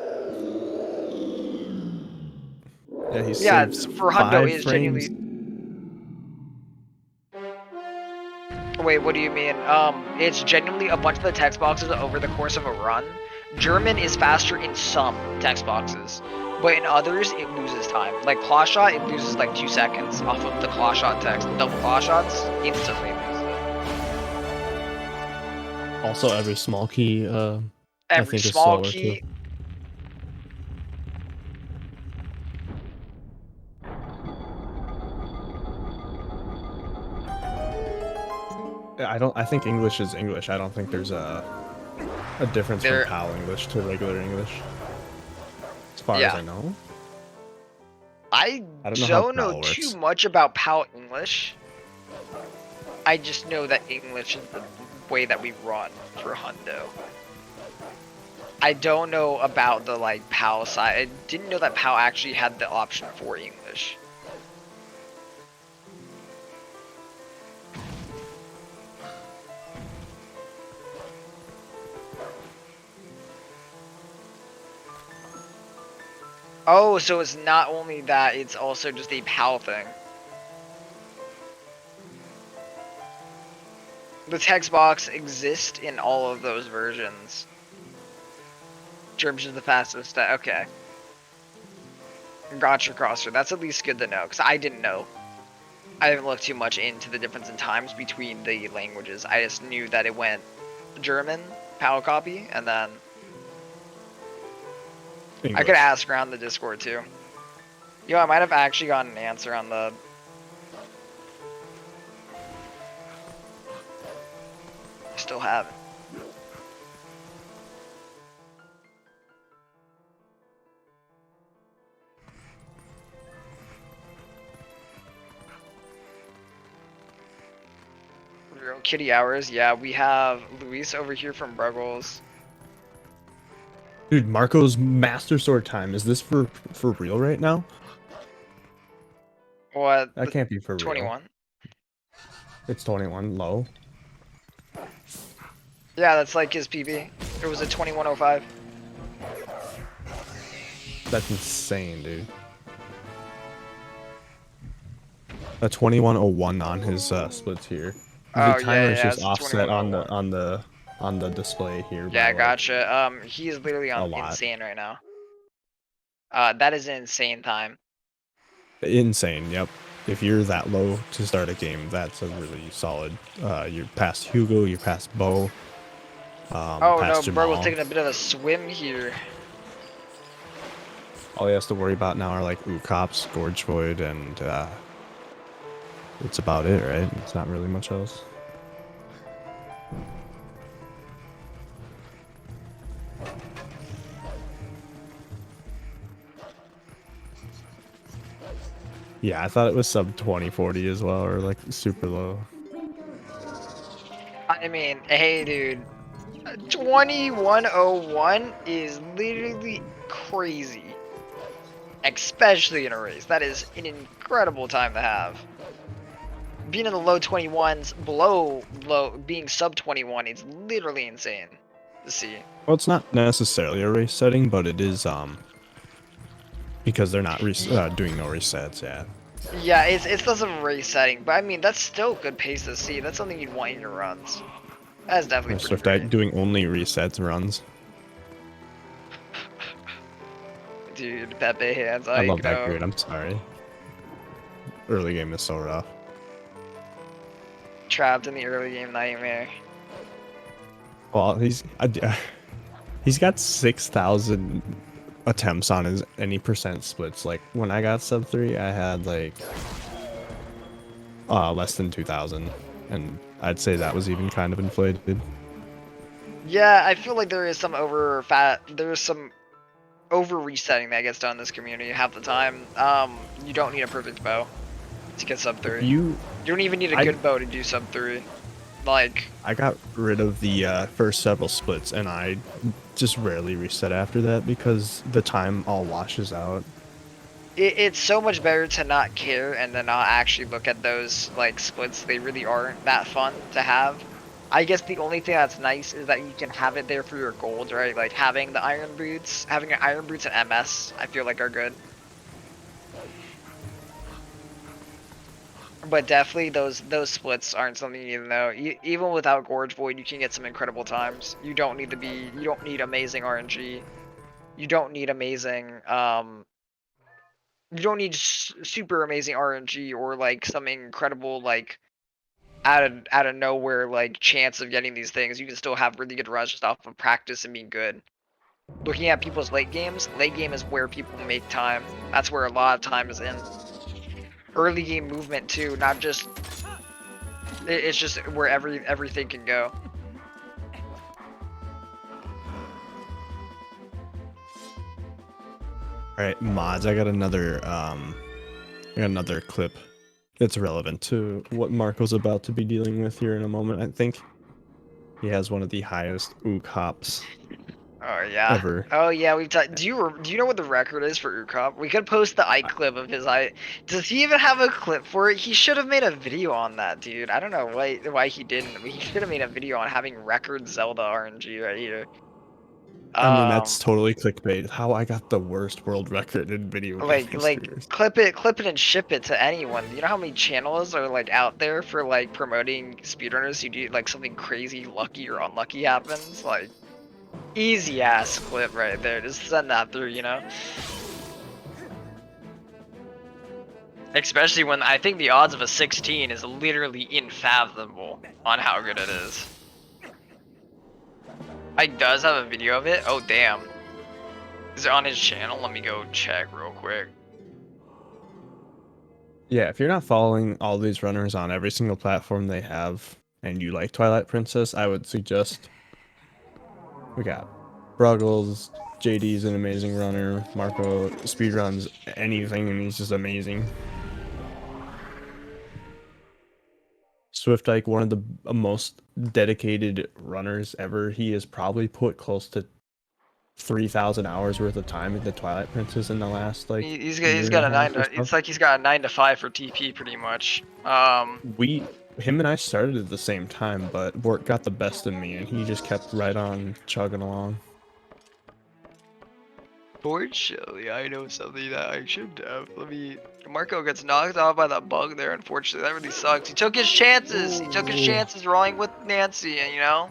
Yeah, it's for Hundo is genuinely. Wait, what do you mean? It's genuinely a bunch of the text boxes over the course of a run. German is faster in some text boxes, but in others it loses time. Like claw shot, it loses 2 seconds off of the claw shot text. Double claw shots instantly lose it. Also, every small key, I Every think small is slower key. too. I think English is English. I don't think there's a difference from PAL English to regular English. As far as I know. I don't know too much about PAL English. I just know that English is the way that we run for Hundo. I don't know about the PAL side. I didn't know that PAL actually had the option for English. Oh, so it's not only that, it's also just a PAL thing. The text box exists in all of those versions. German is the fastest. Okay. Gotcha, Crosser. That's at least good to know, because I didn't know. I haven't looked too much into the difference in times between the languages. I just knew that it went German, PAL copy, and then English. I could ask around the Discord too. Yo, I might have actually gotten an answer on the. Still haven't. Real kitty hours. Yeah, we have Luis over here from Bruggles. Dude, Marco's Master Sword time. Is this for real right now? What? That can't be for real. 21. It's 21 low. Yeah, that's like his PB. It was a 2105. That's insane, dude. A 2101 on his splits here. The timer is just offset on the display here. Yeah, gotcha. He is literally on insane right now. That is an insane time. Insane, yep. If you're that low to start a game, that's a really solid. You're past Hugo, you're past Bo. Oh no, Jamal. Bruggles taking a bit of a swim here. All he has to worry about now are like Cops, Gorge Void, and it's about it, right? It's not really much else. Yeah, I thought it was sub 2040 as well, or like super low. I mean, hey dude, 2101 is literally crazy. Especially in a race. That is an incredible time to have. Being in the low 21s, being sub 21 is literally insane to see. Well, it's not necessarily a race setting, but it is because they're not doing no resets, yeah. Yeah, it's less of a race setting, but I mean that's still good pace to see. That's something you'd want in your runs. That's definitely pretty Swiftike doing only resets runs. Dude, Pepe hands. I love that grid. I'm sorry. Early game is so rough. Trapped in the early game nightmare. Well, he's got 6,000 attempts on his any percent splits. Like when I got sub 3, I had like less than 2,000, and I'd say that was even kind of inflated. Yeah, I feel like there is some over resetting that gets done in this community half the time. You don't need a perfect bow to get sub 3. You don't even need a good bow to do sub 3. Like, I got rid of the first several splits, and I just rarely reset after that because the time all washes out. It's so much better to not care and then not actually look at those like splits. They really aren't that fun to have. I guess the only thing that's nice is that you can have it there for your gold, right? Like having the iron boots, having an iron boots and MS, I feel like are good. But definitely those splits aren't something you need to know. Even without Gorge Void, you can get some incredible times. You don't need amazing RNG. You don't need amazing you don't need super amazing RNG or like some incredible like out of nowhere like chance of getting these things. You can still have really good runs just off of practice and being good. Looking at people's late game is where people make time. That's where a lot of time is in. Early game movement too, not just it's just where everything can go. All right, mods. I got another clip that's relevant to what Marco's about to be dealing with here in a moment. I think he has one of the highest hops. Oh yeah. Ever. Oh yeah, we've talked. Do you know what the record is for Ukop? We could post the clip of his eye. Does he even have a clip for it? He should have made a video on that, dude. I don't know why he didn't. He should have made a video on having record Zelda RNG right here. I mean, that's totally clickbait. How I got the worst world record in video games. Like clip it and ship it to anyone. You know how many channels are like out there for like promoting speedrunners who do like something crazy, lucky or unlucky happens? Like, easy ass clip right there. Just send that through, you know. Especially when I think the odds of a 16 is literally unfathomable on how good it is. I does have a video of it? Oh damn. Is it on his channel? Let me go check real quick. Yeah, if you're not following all these runners on every single platform they have, and you like Twilight Princess, I would suggest we got Bruggles, JD's an amazing runner, Marco speedruns anything and he's just amazing. Swiftike, one of the most dedicated runners ever. He has probably put close to 3,000 hours worth of time into Twilight Princess in the last like He's year got a and a half 9 or to, it's so. like he's got a 9 to 5 for TP pretty much. Him and I started at the same time, but work got the best of me, and he just kept right on chugging along. Fortunately, I know something that I should have. Marco gets knocked off by that bug there, unfortunately. That really sucks. He took his chances. He took his chances rolling with Nancy, and, you know,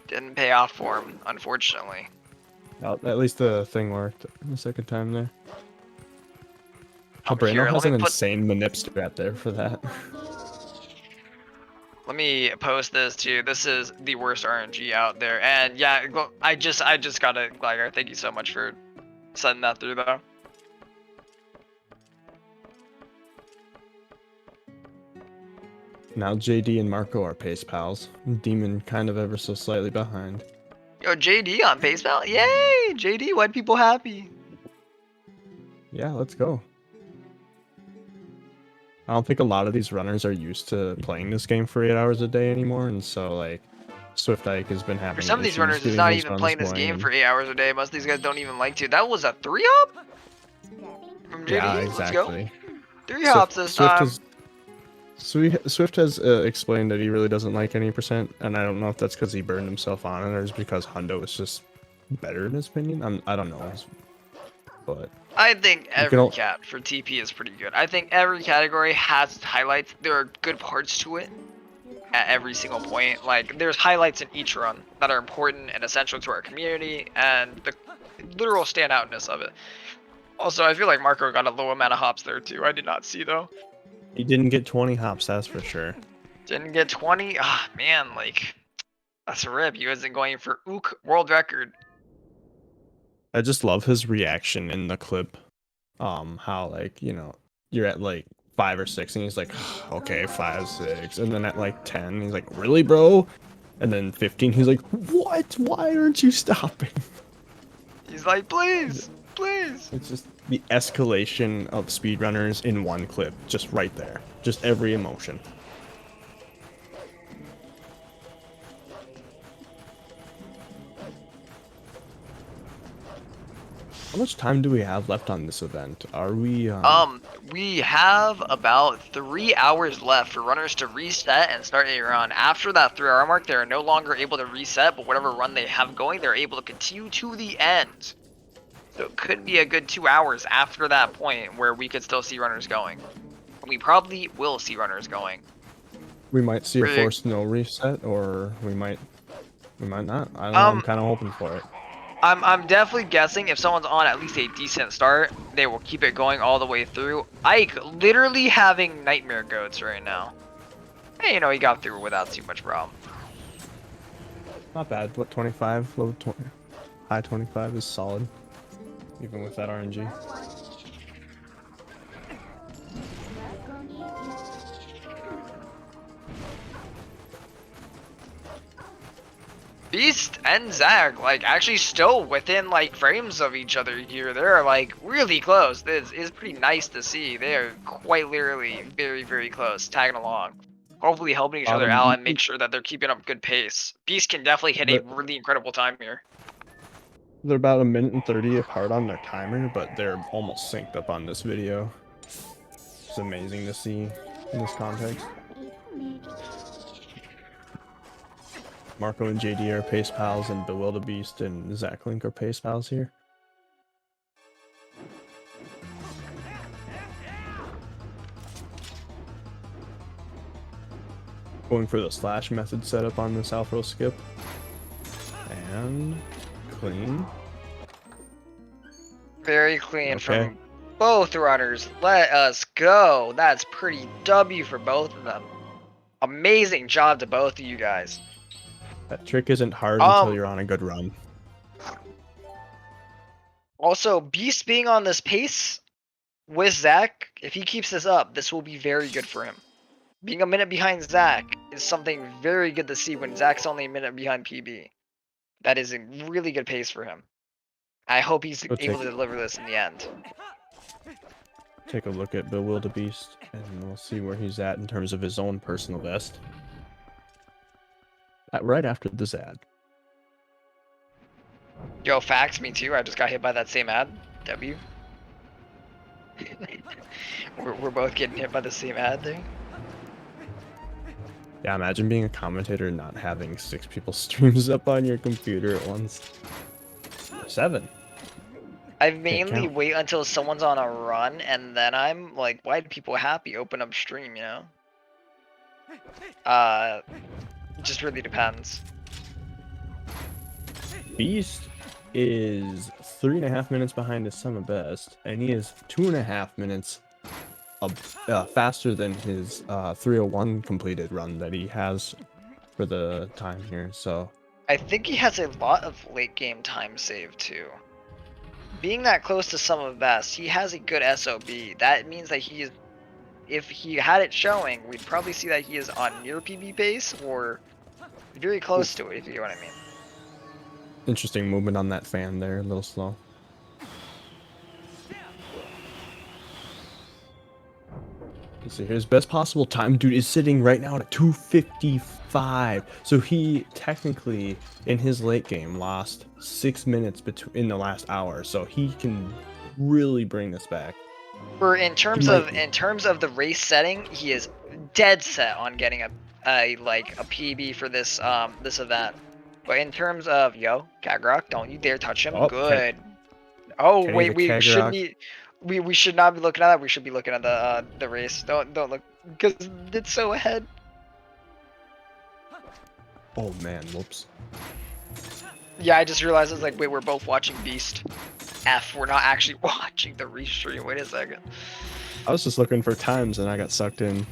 didn't pay off for him, unfortunately. At least the thing worked the second time there. Here, Brano has let an me put- insane manip strat there for that. Let me post this too. This is the worst RNG out there. And yeah, I just got it, Gligar. Thank you so much for sending that through though. Now JD and Marco are pace pals. Demon kind of ever so slightly behind. Yo, JD on pace pal. Yay! JD, white people happy. Yeah, let's go. I don't think a lot of these runners are used to playing this game for 8 hours a day anymore, and so like Swiftike has been having For some of these issues runners, it's getting not his even runs playing this going, game and- for 8 hours a day. Most of these guys don't even like to. That was a 3-hop? From JD? Yeah, Let's go. exactly. 3 hops this time. Swift has explained that he really doesn't like any percent, and I don't know if that's because he burned himself on it or it's because Hundo is just better in his opinion. I don't know, but I think every cat for TP is pretty good. I think every category has its highlights. There are good parts to it at every single point. Like, there's highlights in each run that are important and essential to our community and the literal standoutness of it. Also, I feel like Marco got a low amount of hops there too. I did not see though. he didn't get 20 hops, that's for sure. Didn't get 20? Ah, man, like, that's a rip. He wasn't going for Ook world record. I just love his reaction in the clip. How like, you know, you're at like 5 or 6 and he's like, okay, 5, 6, and then at like 10 he's like, really, bro? And then 15 he's like, what? Why aren't you stopping? He's like, please, please. It's just the escalation of speedrunners in one clip, just right there, just every emotion. How much time do we have left on this event? Are we We have about 3 hours left for runners to reset and start a run. After that 3-hour mark, they are no longer able to reset, but whatever run they have going, they're able to continue to the end. So it could be a good 2 hours after that point where we could still see runners going. We probably will see runners going. we might see a forced no reset, or we might not. I don't know, I'm kind of hoping for it. I'm definitely guessing if someone's on at least a decent start, they will keep it going all the way through. Ike literally having nightmare goats right now. Hey, you know, he got through without too much problem. Not bad. What, 25? Low 20, high 25 is solid, even with that RNG. Beast and Zach, like, actually still within, like, frames of each other here. They're, like, really close. This is pretty nice to see. They are quite literally very, very close, tagging along. Hopefully helping each other out and make sure that they're keeping up good pace. Beast can definitely hit a really incredible time here. They're about 1:30 apart on their timer, but they're almost synced up on this video. It's amazing to see in this context. Marco and JD are pace pals, and Bewildebeest and ZachLink are pace pals here. Going for the slash method setup on this Alpha skip. And clean. Very clean from both runners. Let us go. That's pretty W for both of them. Amazing job to both of you guys. That trick isn't hard until you're on a good run. Also, Beast being on this pace with Zach, if he keeps this up, this will be very good for him. Being a minute behind Zach is something very good to see when Zach's only a minute behind PB. That is a really good pace for him. I hope he's able to deliver this in the end. take a look at Bewildebeest, and we'll see where he's at in terms of his own personal best. Right after this ad. Yo, facts, me too. I just got hit by that same ad. W. we're both getting hit by the same ad there. Yeah, imagine being a commentator and not having 6 people's streams up on your computer at once. 7. I mainly wait until someone's on a run, and then I'm like, why do people happy? Open up stream, you know? It just really depends. Beast is 3.5 minutes behind his summer best, and he is 2.5 minutes faster than his 301 completed run that he has for the time here. So I think he has a lot of late game time save too. Being that close to summer best, he has a good SOB. That means that he is, if he had it showing, we'd probably see that he is on near PB pace or very close to it, if you know what I mean. interesting movement on that fan there, a little slow. Let's see, his best possible time, dude, is sitting right now at 2:55. So he technically, in his late game, lost 6 minutes in the last hour. So he can really bring this back. For in terms of the race setting, he is dead set on getting a PB for this this event. But in terms of Kagrok, don't you dare touch him. Good. Oh wait, we should be. We should not be looking at that. We should be looking at the race. Don't look, because it's so ahead. Oh man, whoops. Yeah, I just realized I was like, wait, we're both watching Beast. F, we're not actually watching the restream. Wait a second. I was just looking for times and I got sucked in.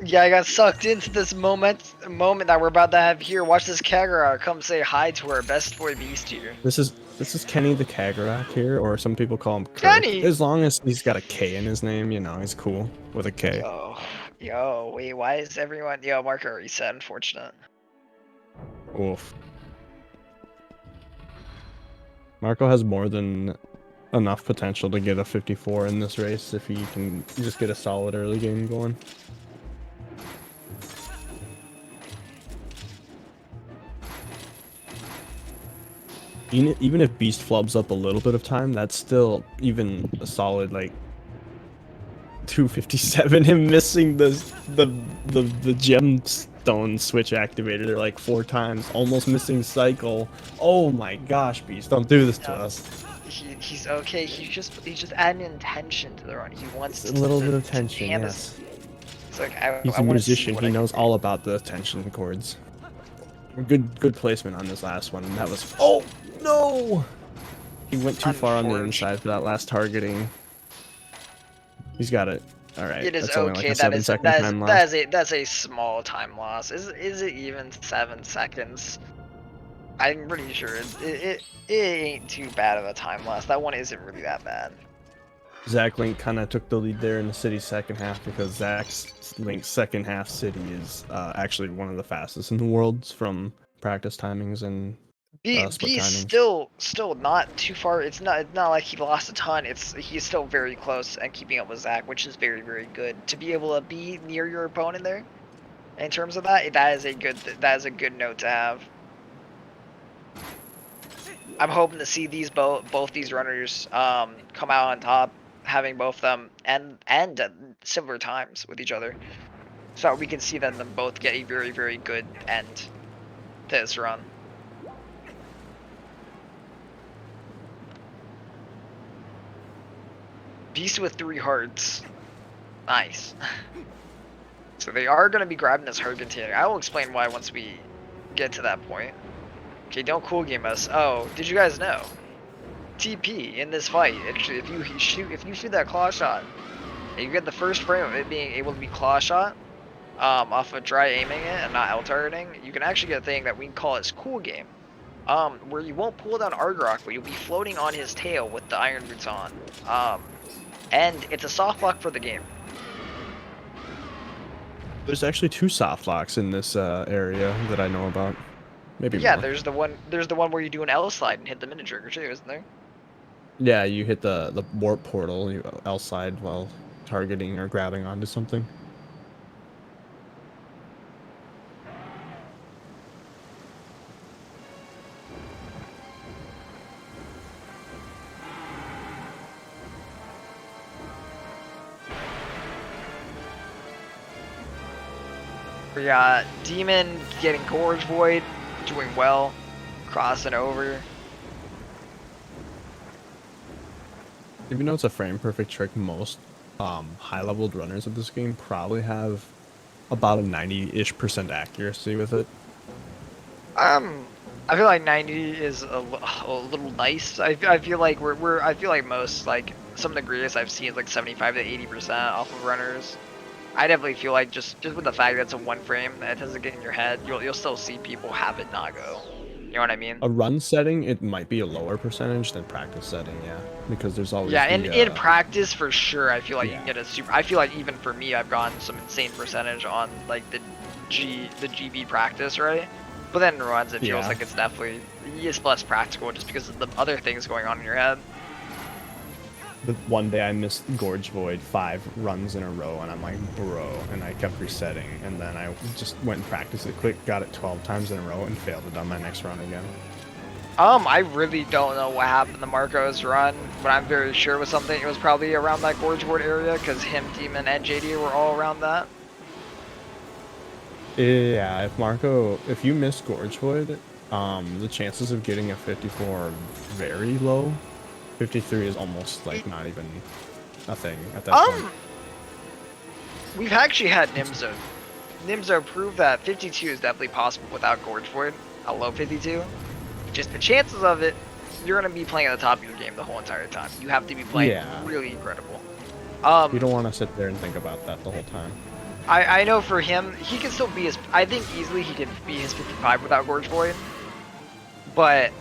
Yeah, I got sucked into this moment that we're about to have here. Watch this Kagura come say hi to our best boy Beast here. This is Kenny the Kagerak here, or some people call him Kurt. Kenny! As long as he's got a K in his name, you know, he's cool with a K. Yo, wait, why is everyone... Yo, Mark already said, unfortunate. Oof. Marco has more than enough potential to get a 54 in this race if he can just get a solid early game going. Even if Beast flubs up a little bit of time, that's still even a solid, like, 257. Him missing the gemstone switch activator like 4 times, almost missing cycle. Oh my gosh, Beast, don't do this to us. He's okay. He's just adding intention to the run. He wants a little bit of tension. Yes. It's like He's a musician. He knows all about the tension chords. Good placement on this last one. That was. Oh no! He went too far on the inside for that last targeting. He's got it. All right. It is that's only okay. Like a 7-second time loss. That's a small time loss. Is it even 7 seconds? I'm pretty sure it ain't too bad of a time loss. That one isn't really that bad. ZachLink kind of took the lead there in the city's second half because ZachLink's second half city is actually one of the fastest in the world from practice timings and split timings. Still not too far. It's not like he lost a ton. He's still very close and keeping up with Zach, which is very, very good. To be able to be near your opponent there, in terms of that is a good note to have. I'm hoping to see both these runners come out on top, having both of them end at similar times with each other, so we can see them both get a very, very good end to this run. Beast with 3 hearts. Nice. So they are going to be grabbing this heart container. I will explain why once we get to that point. Okay, don't cool game us. Oh, did you guys know? TP in this fight, actually, if you shoot that claw shot, and you get the first frame of it being able to be claw shot, off of dry aiming it and not L targeting, you can actually get a thing that we call as cool game, where you won't pull down Argrok, but you'll be floating on his tail with the iron boots on, and it's a soft lock for the game. There's actually 2 soft locks in this area that I know about. Maybe yeah, more. there's the one where you do an L slide and hit the minute trigger too, isn't there? Yeah, you hit the warp portal, you L slide while targeting or grabbing onto something. We got Demon getting Gorge Void, doing well, crossing over. Even though it's a frame perfect trick, most high-leveled runners of this game probably have about a 90-ish% accuracy with it. I feel like 90 is a little nice. I feel like I feel like most, like some of the greatest I've seen is like 75 to 80% off of runners. I definitely feel like just with the fact that it's a one frame that doesn't get in your head, you'll still see people have it not go. You know what I mean? A run setting, it might be a lower percentage than practice setting, yeah, because there's always Yeah, the, in practice for sure, I feel like you yeah. can get a super. I feel like even for me, I've gotten some insane percentage on like the GB practice, right? But then in runs, it feels Yeah. like it's less practical just because of the other things going on in your head. The one day I missed Gorge Void 5 runs in a row, and I'm like, bro, and I kept resetting, and then I just went and practiced it quick, got it 12 times in a row, and failed it on my next run again. I really don't know what happened to Marco's run, but I'm very sure it was something. It was probably around that Gorge Void area, because him, Demon, and JD were all around that. Yeah, if you miss Gorge Void, the chances of getting a 54 are very low. 53 is almost like not even a thing at that point. We've actually had Nimzo. Nimzo proved that 52 is definitely possible without Gorge Void. A low 52. Just the chances of it, you're gonna be playing at the top of your game the whole entire time. You have to be playing really incredible. You don't want to sit there and think about that the whole time. I know for him, he can still be his. I think easily he can be his 55 without Gorge Void. But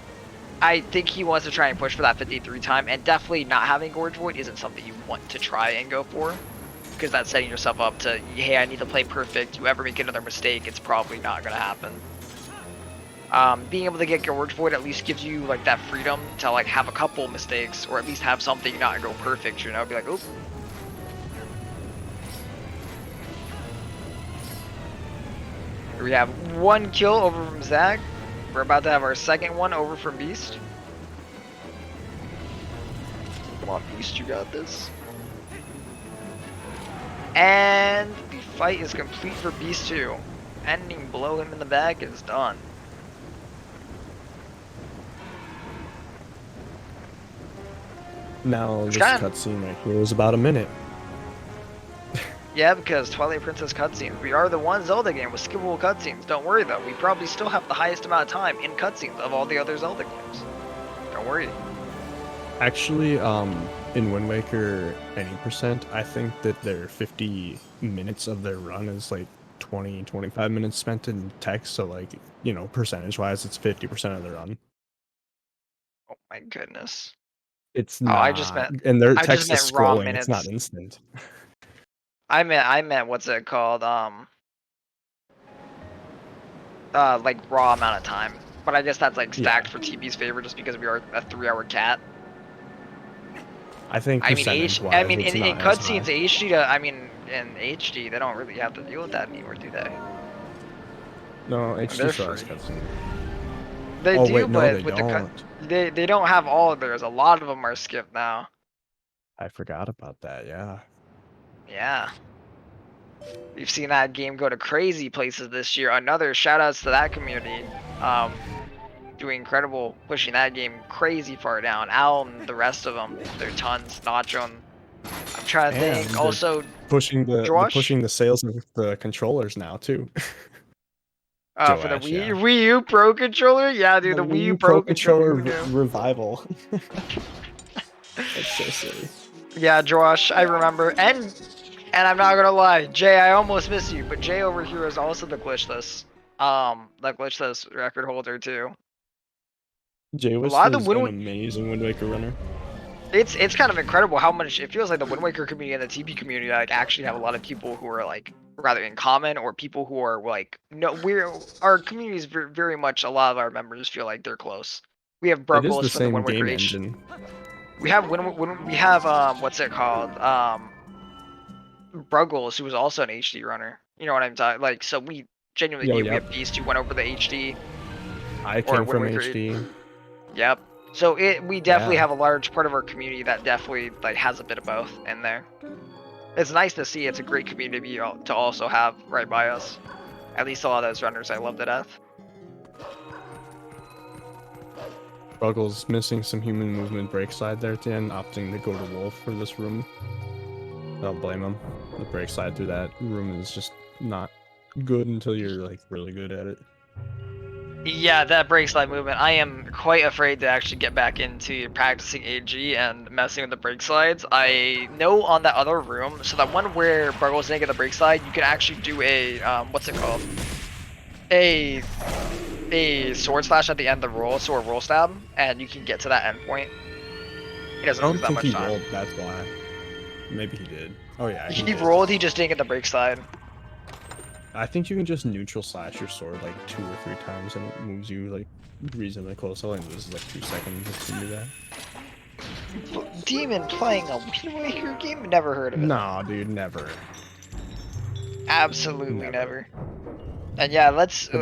I think he wants to try and push for that 53 time, and definitely not having Gorge Void isn't something you want to try and go for, because that's setting yourself up to, hey, I need to play perfect. You ever make another mistake, it's probably not going to happen. Being able to get Gorge Void at least gives you like that freedom to like have a couple mistakes, or at least have something not go perfect, you know, be like, oop. We have one kill over from Zach. We're about to have our second one over from Beast. Come on, Beast, you got this. And the fight is complete for Beast 2. Ending below him in the back is done. Now, this cutscene right here is about a minute. Yeah, because Twilight Princess cutscenes. We are the one Zelda game with skippable cutscenes. Don't worry though, we probably still have the highest amount of time in cutscenes of all the other Zelda games. Don't worry. Actually, in Wind Waker, any percent, I think that their 50 minutes of their run is like 20-25 minutes spent in text, so like, you know, percentage-wise, it's 50% of the run. Oh my goodness. It's not. I just meant. And their I text just is meant raw scrolling, minutes. it's not instant. I meant what's it called? Like raw amount of time. But I guess that's like stacked for TB's favor just because we are a 3-hour cat. I think in cutscenes HD in HD they don't really have to deal with that anymore, do they? No, They're HD still has free. cutscene. They Oh, do, wait, no, but they with don't. they don't have all of theirs. A lot of them are skipped now. I forgot about that, yeah. Yeah. We've seen that game go to crazy places this year. Another shout outs to that community. Doing incredible, pushing that game crazy far down. Al and the rest of them, there are tons. Nacho, I'm trying to think. And Also, pushing the Josh? pushing the sales of the controllers now too. For the Wii U Pro controller, yeah, dude, the Wii U Pro controller. Revival. That's so silly. Yeah, Josh, I remember, and I'm not gonna lie, Jay, I almost missed you, but Jay over here is also the glitchless record holder too. Jay was an amazing Wind Waker runner. It's kind of incredible how much it feels like the Wind Waker community and the TP community like actually have a lot of people who are like rather in common, or people who are like our community is very much, a lot of our members feel like they're close. We have Bruggles from the Wind Waker engine. We have what's it called? Bruggles, who was also an HD runner. You know what I'm talking? Like, so we genuinely knew we had Beast who went over the HD. I came from HD. Yep. So we definitely have a large part of our community that definitely like has a bit of both in there. It's nice to see. It's a great community to also have right by us. At least a lot of those runners I love to death. Bruggles missing some human movement brake slide there at the end, opting to go to Wolf for this room. I don't blame him. The brake slide through that room is just not good until you're like really good at it. Yeah, that brake slide movement. I am quite afraid to actually get back into practicing AG and messing with the brake slides. I know on that other room, so that one where Bruggles didn't get the brake slide, you can actually do a what's it called? A sword slash at the end of the roll, so a roll stab, and you can get to that end point. He doesn't lose that much time. Rolled, that's why. Maybe he did. Oh yeah. He rolled, he just didn't get the brake slide. I think you can just neutral slash your sword like 2 or 3 times and it moves you like reasonably close. All it loses like 2 seconds if you do that. Demon playing a Wind Waker game? Never heard of it. Nah, dude, never. Absolutely never. And yeah,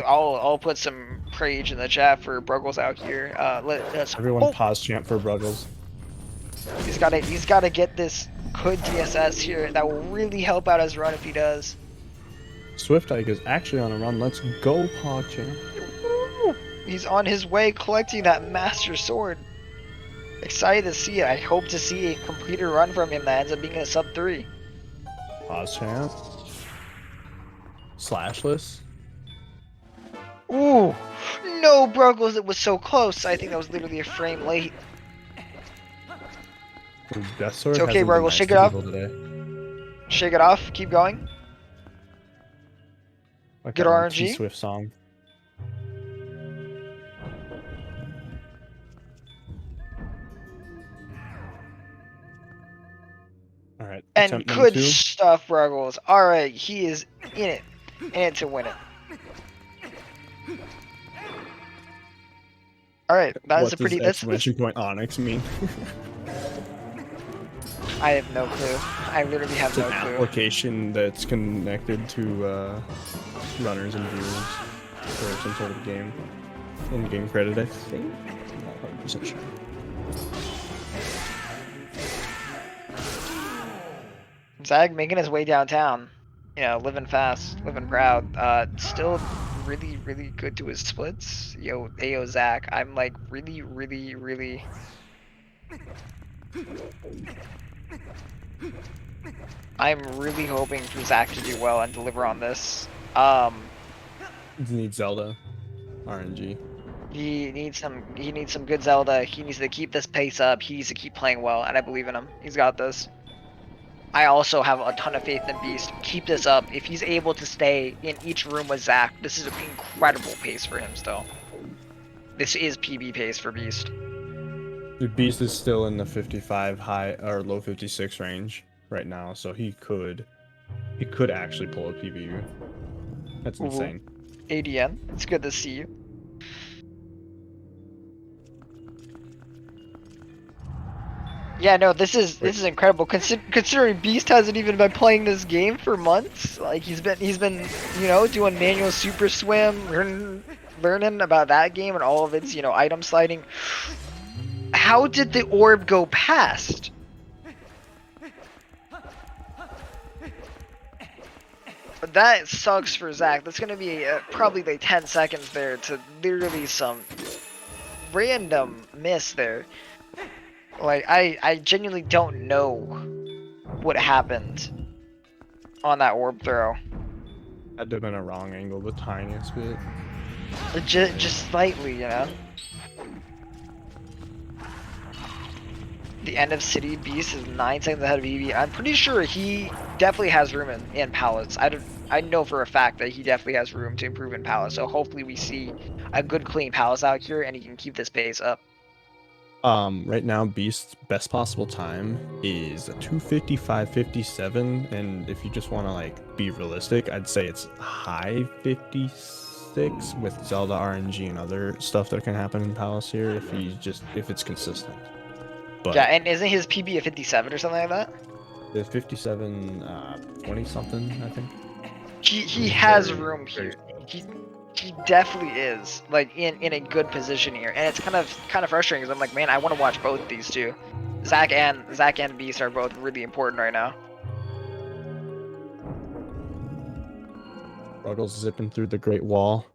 I'll put some praise in the chat for Bruggles out here. Let's Everyone pause chant for Bruggles. He's gotta get this good DSS here. That will really help out his run if he does. Swiftike is actually on a run. Let's go, PogChamp. He's on his way collecting that Master Sword. Excited to see it. I hope to see a completer run from him that ends up being a sub 3. PogChamp. Slashless. Ooh! No, Bruggles, it was so close. I think that was literally a frame late. Death Sword it's okay, Bruggles, shake it off. Today. Shake it off, keep going. Like good RNG. Swift song. All right. And good stuff, Bruggles. All right, he is in it to win it. All right, that's a pretty. What does exclamation point Onyx mean? I have no clue. I literally have no clue. Application that's connected to runners and viewers for some sort of game. In-game credit, I think. I'm not 100% sure. Zach making his way downtown. You know, living fast, living proud. Still really, really good to his splits. Ayo, Zach. I'm like really, really, really. I'm really hoping for Zach to do well and deliver on this. He needs Zelda RNG. He needs some good Zelda. He needs to keep this pace up. He needs to keep playing well, and I believe in him. He's got this. I also have a ton of faith in Beast. Keep this up. If he's able to stay in each room with Zach, this is an incredible pace for him still. This is PB pace for Beast. Dude, Beast is still in the 55 high or low 56 range right now, so he could actually pull a PBU. That's insane. ADN, it's good to see you. Yeah, no, this is incredible. Considering Beast hasn't even been playing this game for months, like he's been you know, doing manual super swim, learning about that game and all of its item sliding. How did the orb go past? But that sucks for Zach. That's gonna be probably like 10 seconds there to literally some random miss there. Like, I genuinely don't know what happened on that orb throw. Had to have been a wrong angle the tiniest bit. Just slightly, you know? The end of City Beast is 9 seconds ahead of EV. I'm pretty sure he definitely has room in Palace. I know for a fact that he definitely has room to improve in Palace. So hopefully we see a good clean Palace out here and he can keep this pace up. Right now, Beast's best possible time is a 2:55.57, and if you just want to like be realistic, I'd say it's high 56 with Zelda RNG and other stuff that can happen in Palace here if it's consistent. But yeah, and isn't his PB a 57 or something like that? There's 57, 20 something, I think. He has room here. He definitely is like in a good position here, and it's kind of frustrating because I'm like, man, I want to watch both these two. Zach and Beast are both really important right now. Bruggles zipping through the Great Wall.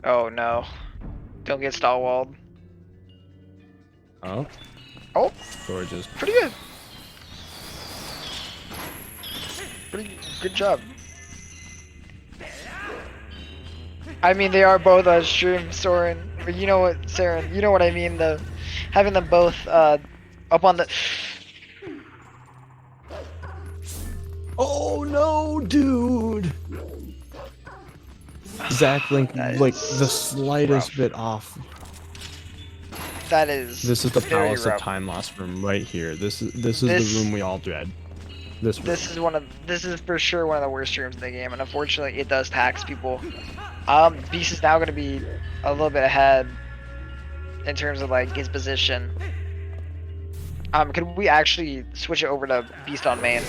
Oh no! Don't get stall-walled. Oh. Oh. Gorgeous. Pretty good. Pretty good job. I mean, they are both on stream, Soren. But you know what, Saren? You know what I mean, though. Having them both up on the. Oh no, dude! ZachLink, like the slightest bit off. That is. This is the very Palace of rough. Time Lost room right here. This is the room we all dread. This is for sure one of the worst rooms in the game, and unfortunately, it does tax people. Beast is now going to be a little bit ahead in terms of like his position. Could we actually switch it over to Beast on main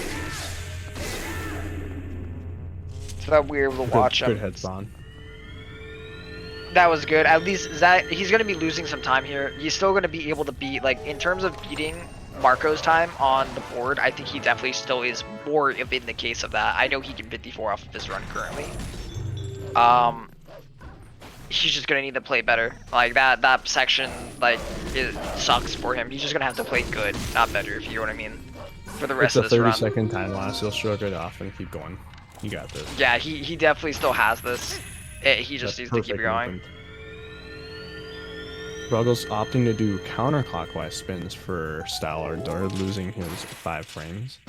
so that we're able to watch him? Good head spawn. That was good. At least Zach, he's going to be losing some time here. He's still going to be able to beat, like, in terms of beating Marco's time on the board, I think he definitely still is more in the case of that. I know he can 54 off of his run currently. He's just going to need to play better. Like, that section, like, it sucks for him. He's just going to have to play good, not better, if you know what I mean, for the rest of It's a this run. 30-second time lapse. He'll shrug it off and keep going. You got this. Yeah, he definitely still has this. He just needs to keep going. Bruggles opting to do counterclockwise spins for Stallard, or losing his 5 frames.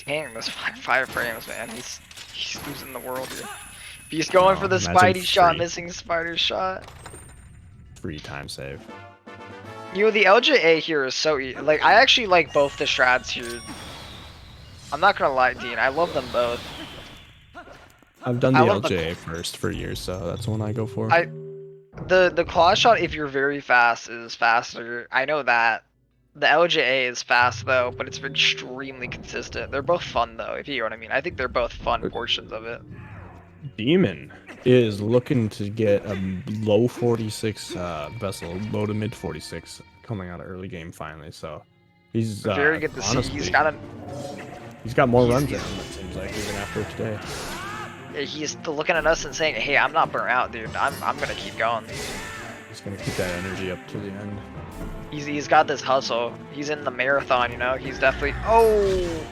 Dang, those five frames, man. He's losing the world here. He's going for the Spidey shot, missing Spider's shot. Free time save. You know, the LJA here is so like, I actually like both the strats here. I'm not gonna lie, Dean. I love them both. I've done the LJA first for years, so that's the one I go for. The claw shot, if you're very fast, is faster. I know that. The LJA is fast though, but it's extremely consistent. They're both fun though, if you know what I mean. I think they're both fun portions of it. Demon is looking to get a low 46 vessel, low to mid 46 coming out of early game finally. So he's very good to see. He's got more runs in him, it seems like, even after today. He's still looking at us and saying, "Hey, I'm not burnt out, dude. I'm gonna keep going." He's gonna keep that energy up to the end. He's got this hustle. He's in the marathon, you know. He's definitely. Oh.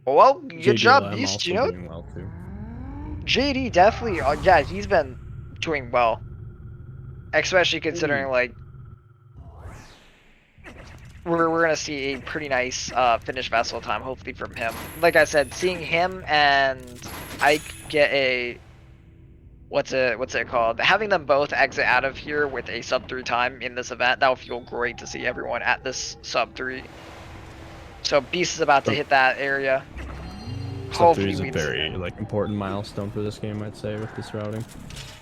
Well, good job, Beast. You know. Well too. JD definitely. Yeah, he's been doing well, especially considering like. We're gonna see a pretty nice finish vessel time, hopefully from him. Like I said, seeing him and Ike get a what's it called? Having them both exit out of here with a sub-3 time in this event, that'll feel great to see everyone at this sub-3. So Beast is about to hit that area. Sub-3 is a very important milestone for this game, I'd say, with this routing.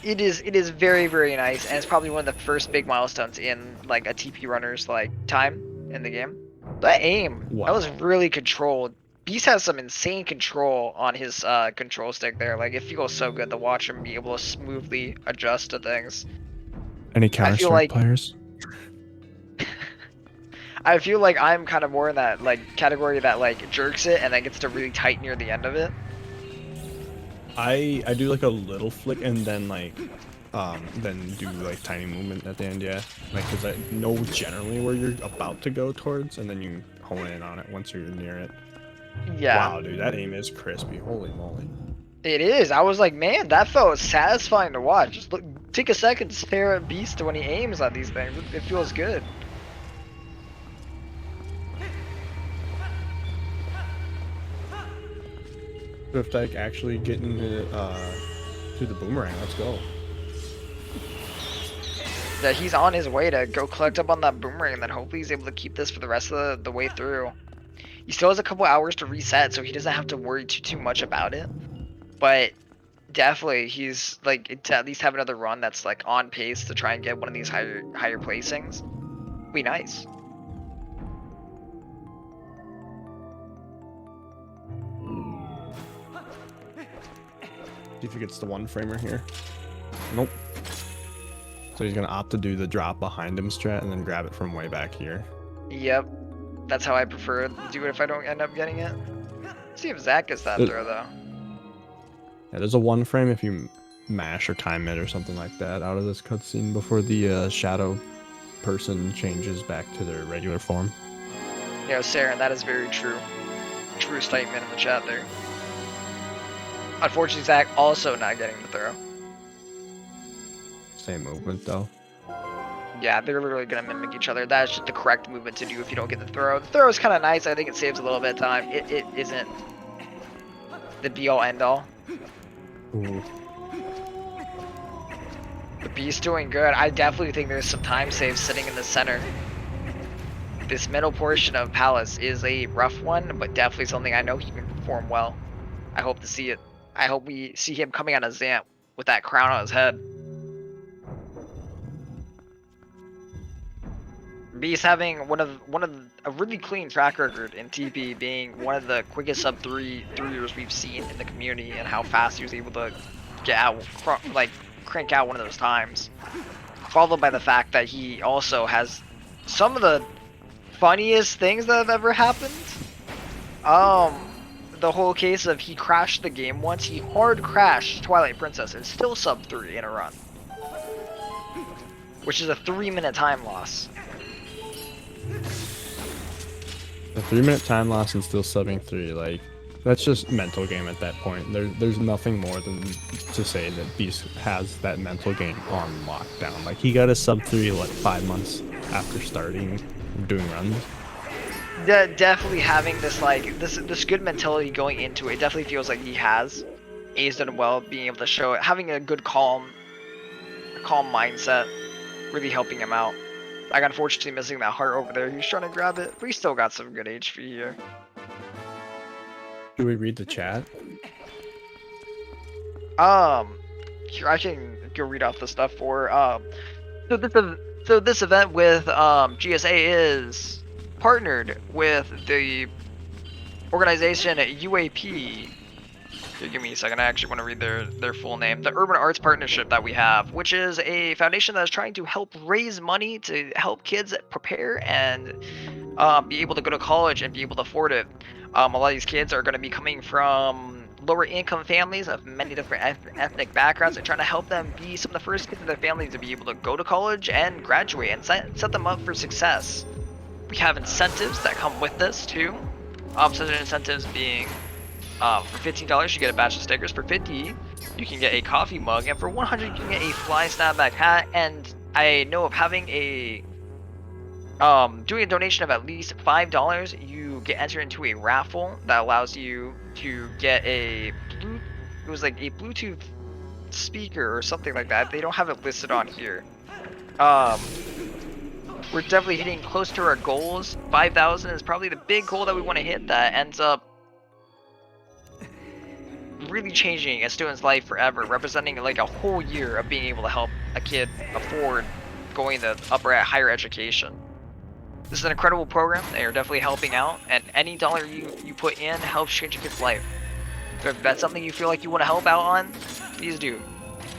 It is very, very nice, and it's probably one of the first big milestones in like a TP runner's like time in the game. That aim, that was really controlled. Beast has some insane control on his control stick there. Like, it feels so good to watch him be able to smoothly adjust to things. Any Counter-Strike players? I feel like I'm kind of more in that like category that like jerks it and then gets to really tight near the end of it. I do like a little flick and then like then do like tiny movement at the end, yeah. Like, cause I know generally where you're about to go towards, and then you hone in on it once you're near it. Yeah. Wow, dude, that aim is crispy. Holy moly. It is. I was like, man, that felt satisfying to watch. Just look, take a second to stare at Beast when he aims at these things. It feels good. Swiftike actually getting to the boomerang. Let's go. Yeah, he's on his way to go collect up on that boomerang, and then hopefully he's able to keep this for the rest of the way through. He still has a couple hours to reset, so he doesn't have to worry too much about it. But definitely he's like to at least have another run that's like on pace to try and get one of these higher placings. Be nice. See if he gets the one framer here. Nope. So he's gonna opt to do the drop behind him strat and then grab it from way back here. Yep. That's how I prefer to do it if I don't end up getting it. Let's see if Zach gets that throw though. Yeah, there's a one frame if you mash or time it or something like that out of this cutscene before the shadow person changes back to their regular form. Yeah, Saren, that is very true. True statement in the chat there. Unfortunately, Zach also not getting the throw. Same movement though. Yeah, they're literally gonna mimic each other. That's just the correct movement to do if you don't get the throw. The throw is kind of nice. I think it saves a little bit of time. It isn't the be-all end-all. Ooh. The Beast doing good. I definitely think there's some time saves sitting in the center. This middle portion of Palace is a rough one, but definitely something I know he can perform well. I hope to see it. I hope we see him coming out of Zamp with that crown on his head. Beast having a really clean track record in TP, being one of the quickest sub 3-3ers we've seen in the community, and how fast he was able to get out, crank out one of those times. Followed by the fact that he also has some of the funniest things that have ever happened. The whole case of he crashed the game once. He hard crashed Twilight Princess and still sub 3 in a run, which is a 3-minute time loss. A 3-minute time loss and still subbing 3, like, that's just mental game at that point. There's nothing more than to say that Beast has that mental game on lockdown. Like, he got a sub 3 like 5 months after starting doing runs. Definitely having this this good mentality going into it. Definitely feels like he has. He's done well being able to show it, having a good calm mindset, really helping him out. Like, unfortunately missing that heart over there. He's trying to grab it, but he still got some good HP here. Do we read the chat? Here, I can go read off the stuff for so this event with GSA is partnered with the organization UAP. Here, give me a second. I actually want to read their full name. The Urban Arts Partnership that we have, which is a foundation that is trying to help raise money to help kids prepare and be able to go to college and be able to afford it. A lot of these kids are going to be coming from lower income families of many different ethnic backgrounds, and trying to help them be some of the first kids in their families to be able to go to college and graduate and set them up for success. We have incentives that come with this too. Such incentives being for $15 you get a batch of stickers, for $50 you can get a coffee mug, and for $100 you can get a fly snapback hat. And I know of having a doing a donation of at least $5, you get entered into a raffle that allows you to get a Bluetooth speaker or something like that. They don't have it listed on here. We're definitely hitting close to our goals. 5,000 is probably the big goal that we want to hit, that ends up really changing a student's life forever, representing like a whole year of being able to help a kid afford going to higher education. This is an incredible program. They are definitely helping out, and any dollar you put in helps change a kid's life. So if that's something you feel like you want to help out on, please do.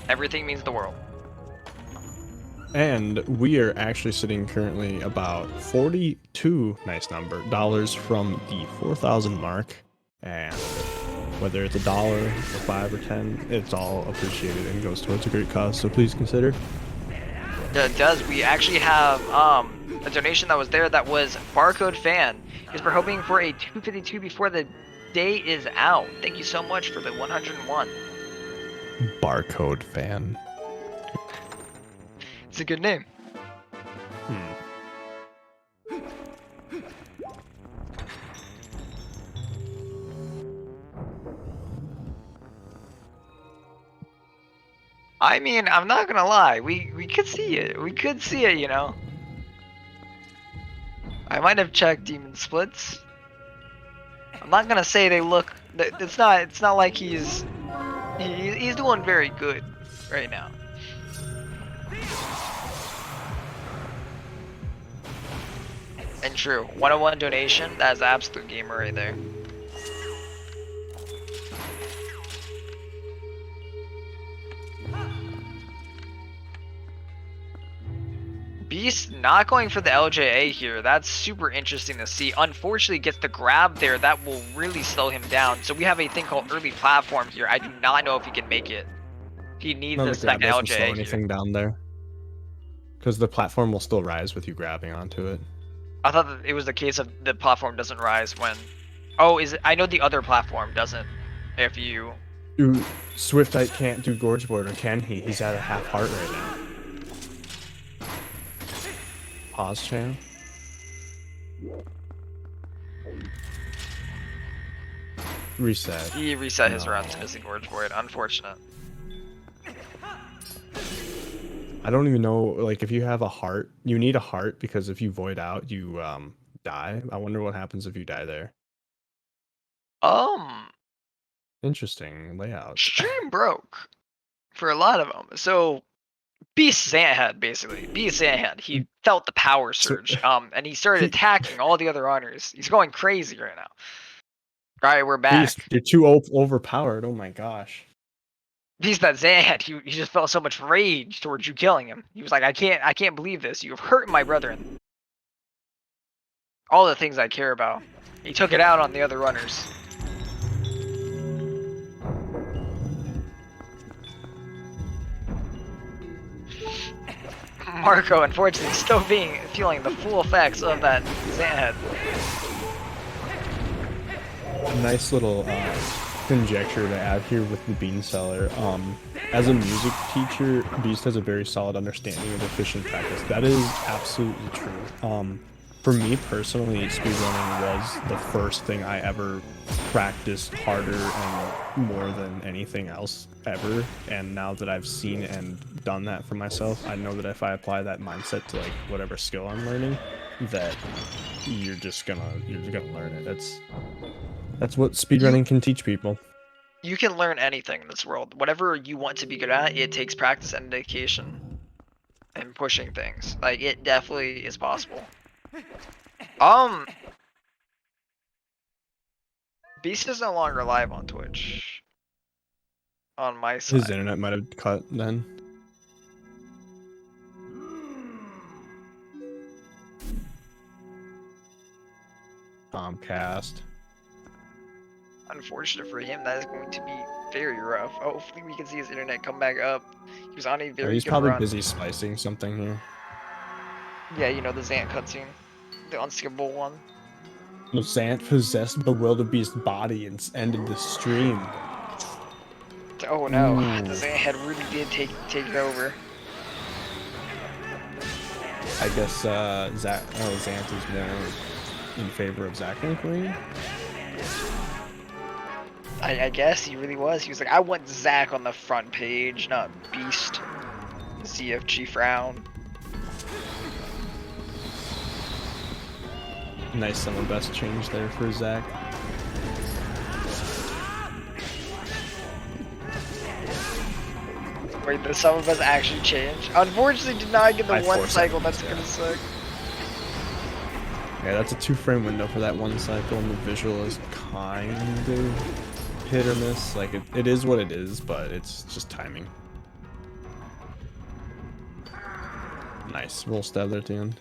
Everything means the world. And we are actually sitting currently about 42 nice number dollars from the 4,000 mark, and whether it's $1 or $5 or $10, it's all appreciated and goes towards a great cause, so please consider. It does. We actually have a donation that was there that was Barcode Fan, because we're hoping for a 252 before the day is out. Thank you so much for the 101. Barcode Fan. It's a good name. I mean, I'm not gonna lie, we could see it. We could see it, you know. I might have checked Demon Splits. I'm not gonna say they look. It's not like he's He's doing very good right now. And true, 101 donation, that's absolute gamer right there. Beast not going for the LJA here. That's super interesting to see. Unfortunately, gets the grab there. That will really slow him down. So we have a thing called early platform here. I do not know if he can make it. He needs No, the the grab second doesn't slow LJA anything here. down there. Because the platform will still rise with you grabbing onto it. I thought that it was the case of the platform doesn't rise when... Oh, is it? I know the other platform doesn't. If you... Dude, Swiftite can't do Gorge Board, or can he? He's at a half heart right now. Pause channel. Reset. He reset his runs, missing Gorge Void. Unfortunate. I don't even know, like, if you have a heart, you need a heart, because if you void out, you die. I wonder what happens if you die there. Interesting layout. Stream broke for a lot of them. So, Beast Zanthead, basically. Beast Zanthead, he felt the power surge, and he started attacking all the other honors. He's going crazy right now. Alright, we're back. Beast, you're too overpowered, oh my gosh. Beast that Zanthead, he just felt so much rage towards you killing him. He was like, I can't believe this. You have hurt my brethren. All the things I care about. He took it out on the other runners. Marco, unfortunately, still feeling the full effects of that Zanthead. Nice little conjecture to add here with the bean seller. As a music teacher, Beast has a very solid understanding of efficient practice. That is absolutely true. For me personally, speedrunning was the first thing I ever practiced harder and more than anything else ever. And now that I've seen and done that for myself, I know that if I apply that mindset to like whatever skill I'm learning, that you're gonna learn it. That's what speedrunning can teach people. You can learn anything in this world. Whatever you want to be good at, it takes practice and dedication and pushing things. Like, it definitely is possible. Beast is no longer live on Twitch. On my side. His internet might have cut then. Comcast. Unfortunate for him, that is going to be very rough. Hopefully we can see his internet come back up. He was on a very He's good probably run. busy splicing something here. Yeah, you know, the Zant cutscene. The unskippable one. Zant possessed Bewildebeest's body and ended the stream. Oh no, Ooh. the Zanthead really did take it over. I guess Zant is more in favor of ZachLink99. I guess he really was. He was like, I want Zach on the front page, not Beast. ZFG frown. Nice summer best change there for Zach. Wait, the sum of us actually changed? Unfortunately, did not get the By one 4 cycle. seconds, That's gonna suck. Yeah, that's a 2-frame window for that one cycle, and the visual is kind of hit or miss. Like, it is what it is, but it's just timing. Nice. Roll stab there at the end.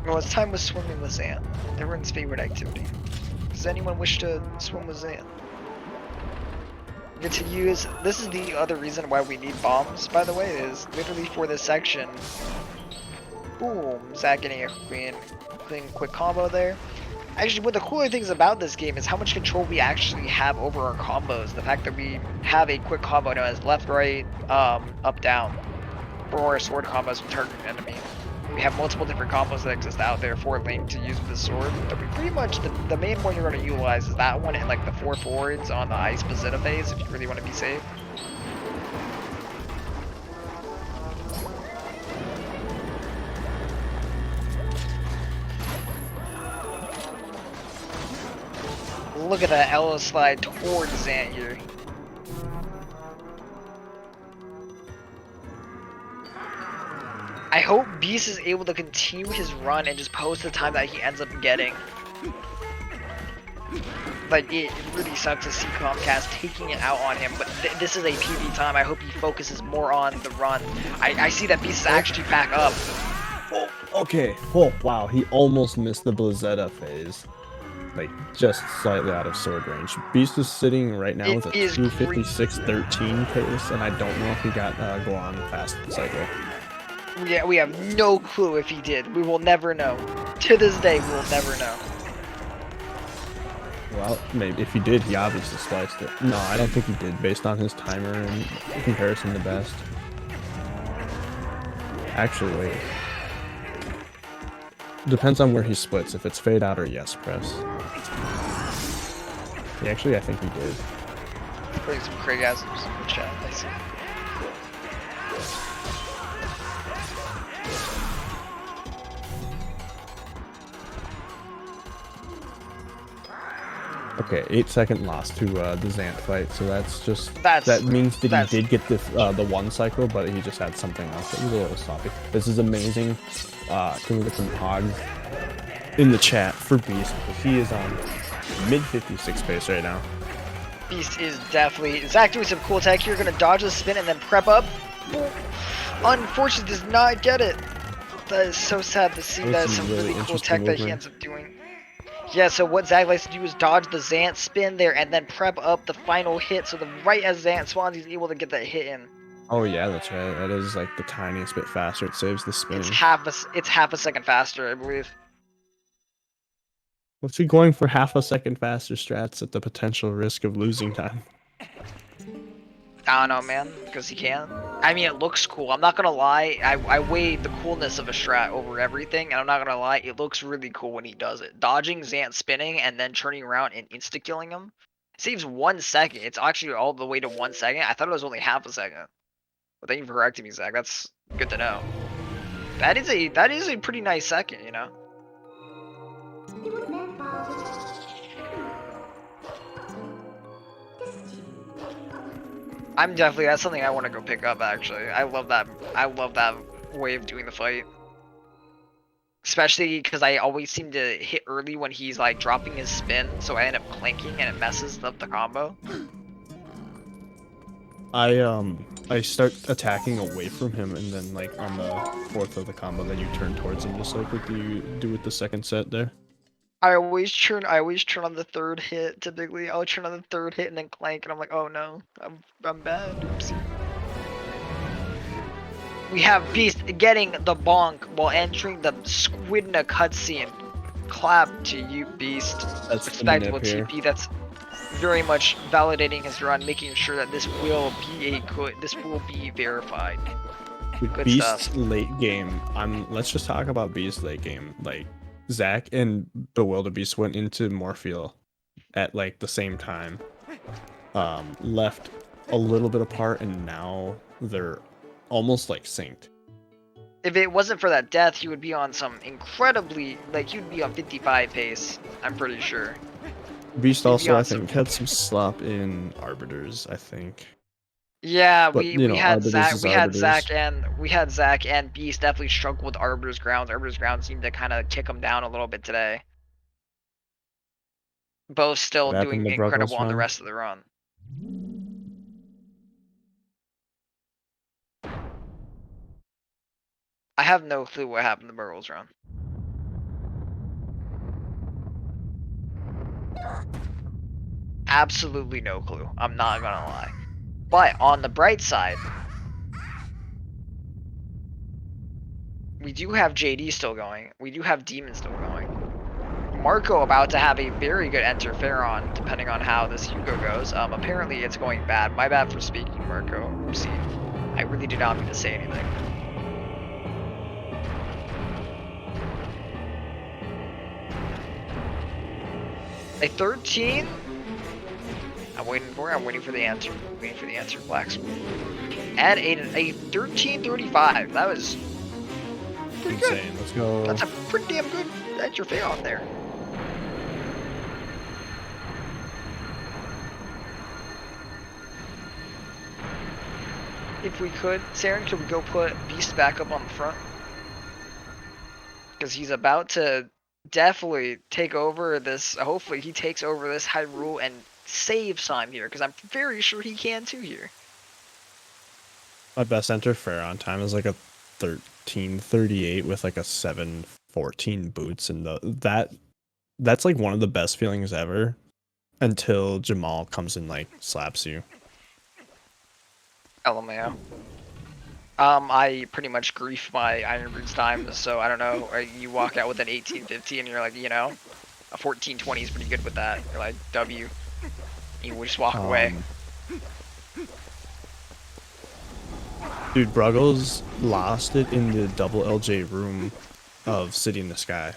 Well, it's time to swim with Zant. Everyone's favorite activity. Does anyone wish to swim with Zant? Get to use. This is the other reason why we need bombs, by the way, is literally for this section. Boom! Zach getting a clean quick combo there. Actually, one of the cooler things about this game is how much control we actually have over our combos. The fact that we have a quick combo known as left, right, up, down for our sword combos with targeting enemy. We have multiple different combos that exist out there for Link to use with the sword. But we pretty much, the main one you're going to utilize is that one and like the 4 forwards on the ice Bazetta phase if you really want to be safe. look at that Ella slide towards Zant here. I hope Beast is able to continue his run and just post the time that he ends up getting. Like, it really sucks to see Comcast taking it out on him, but this is a PB time. I hope he focuses more on the run. I see that Beast is actually back up. Oh, okay. Oh, wow. He almost missed the Blizzetta phase. Like, just slightly out of sword range. Beast is sitting right now with a 256.13 pace, and I don't know if he got go on fast cycle. Yeah, we have no clue if he did. We will never know. To this day, we will never know. Well, maybe if he did, he obviously sliced it. No, I don't think he did, based on his timer and comparison to best. Actually, wait. Depends on where he splits, if it's fade out or yes press. Yeah, actually, I think he did. Putting some Craigasms in the chat, I see. Okay, 8-second loss to the Zant fight, so that means that he did get the 1 cycle, but he just had something else that was a little sloppy. This is amazing. Can we get some hogs in the chat for Beast, because he is on mid 56 pace right now. Beast is definitely... Zach doing some cool tech here, gonna dodge the spin and then prep up. Boom. Unfortunately, does not get it. That is so sad to see. That is some really cool tech that he ends up doing. Yeah, so what Zach likes to do is dodge the Zant spin there and then prep up the final hit, so right as Zant spawns, he's able to get that hit in. Oh yeah, that's right. That is like the tiniest bit faster. It saves the spinning. It's half a second faster, I believe. What's he going for half a second faster strats at the potential risk of losing time? I don't know, man, because he can. I mean, it looks cool. I'm not gonna lie. I weigh the coolness of a strat over everything, and I'm not gonna lie. It looks really cool when he does it. Dodging Zant spinning and then turning around and insta-killing him saves 1 second. It's actually all the way to 1 second. I thought it was only half a second. But thank you for correcting me, Zach. That's good to know. That is a pretty nice second, you know. That's something I want to go pick up, actually. I love that way of doing the fight. Especially because I always seem to hit early when he's like dropping his spin, so I end up clanking and it messes up the combo. I start attacking away from him, and then like on the 4th of the combo, then you turn towards him, just like what you do with the second set there. I always turn on the 3rd hit. Typically, I'll turn on the 3rd hit and then clank, and I'm like, oh no, I'm bad. Oopsie. We have Beast getting the bonk while entering the Squidna cutscene. Clap to you, Beast. That's respectable TP. That's very much validating his run, making sure that this will be verified. Good Beast's stuff. late game. Let's just talk about Beast's late game. Like Zach and Bewildebeest went into Morpheal at like the same time. Left a little bit apart, and now they're almost like synced. If it wasn't for that death, he would be on some incredibly, like, he would be on 55 pace, I'm pretty sure. Beast also, I think, had some slop in Arbiters, I think. Yeah, But, we had Arbiters Zach and Beast definitely struggled with Arbiter's grounds. Arbiter's grounds seemed to kind of kick him down a little bit today. Both still What happened doing to Bruggles incredible on the run? rest of the run. I have no clue what happened to Bruggles run. Absolutely no clue. I'm not gonna lie. But on the bright side, we do have JD still going. We do have Demon still going. Marco about to have a very good enter Pharaon, depending on how this Hugo goes. Apparently it's going bad. My bad for speaking, Marco. Oopsie. I really did not mean to say anything. A 13? I'm waiting for the answer. Blacks. And a 1335. That was pretty good. Insane. Let's go. That's a pretty damn good enter Pharaon there. if we could. Saren, could we go put Beast back up on the front? Because he's about to definitely take over this. Hopefully he takes over this Hyrule and saves time here, because I'm very sure he can too here. My best enter fair on time is like a 13:38 with like a 7:14 boots, and that's like one of the best feelings ever until Jamal comes and like slaps you. LMAO. I pretty much grief my Iron Boots time, so I don't know. You walk out with an 1850 and you're like, you know, a 1420 is pretty good with that. You're like, W. You just walk away. Dude, Bruggles lost it in the double LJ room of City in the Sky.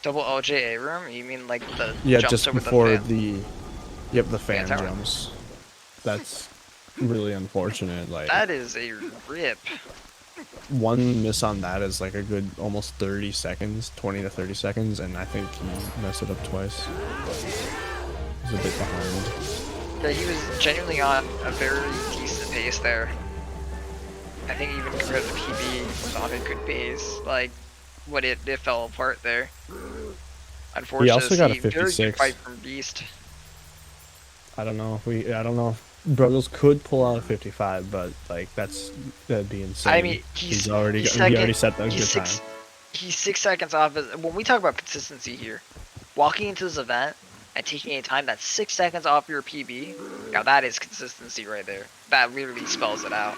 Double LJA room? You mean like the Yeah, jumps just over before the fan? the fan tower. jumps. That's really unfortunate. Like That is a rip. one miss on that is like a good almost 30 seconds, 20 to 30 seconds, and I think he messed it up twice. He's a bit behind. Yeah, he was genuinely on a very decent pace there. I think even compared to the PB, was on a good pace. Like, what it fell apart there. Unfortunately, He also got a very good 56. fight from Beast. I don't know if Bruggles could pull out a 55, but like that'd be insane. I mean, he already set that good time. He's 6 seconds off. When we talk about consistency here, walking into this event and taking a time that's 6 seconds off your PB, now that is consistency right there. That literally spells it out.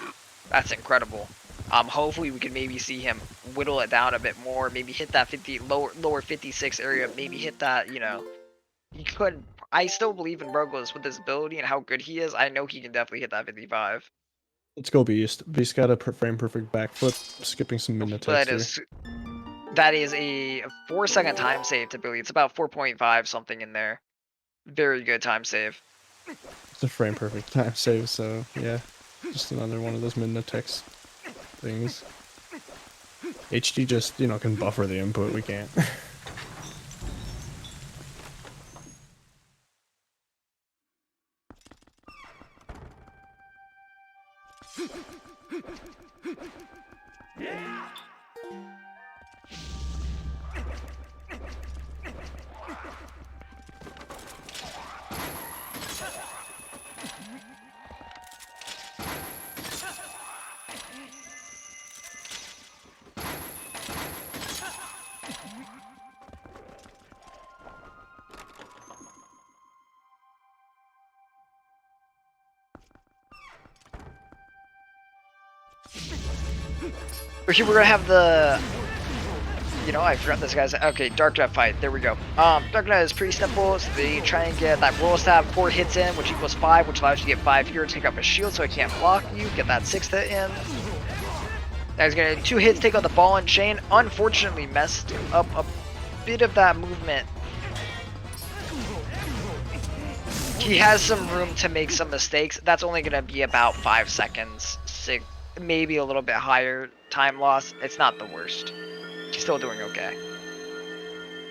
That's incredible. Hopefully we can maybe see him whittle it down a bit more, maybe hit that lower 56 area, maybe hit that, you know, he could. I still believe in Bruggles with his ability and how good he is. I know he can definitely hit that 55. Let's go Beast. Beast got a frame perfect backflip, skipping some minute But text that is a 4-second time save to Billy. It's about 4.5 something in there. Very good time save. It's a frame perfect time save, so yeah. Just another one of those minute text things. HD just, can buffer the input, we can't. Okay, we're gonna have the... You know, I forgot this guy's... Okay, Dark Knight fight. There we go. Dark Knight is pretty simple. So they try and get that roll stab, 4 hits in, which equals 5, which allows you to get 5 here, take up a shield so it can't block you. Get that 6th hit in. Now he's gonna 2 hits, take out the ball and chain. Unfortunately, messed up a bit of that movement. He has some room to make some mistakes. That's only gonna be about 5 seconds. 6, maybe a little bit higher time loss. It's not the worst. He's still doing okay.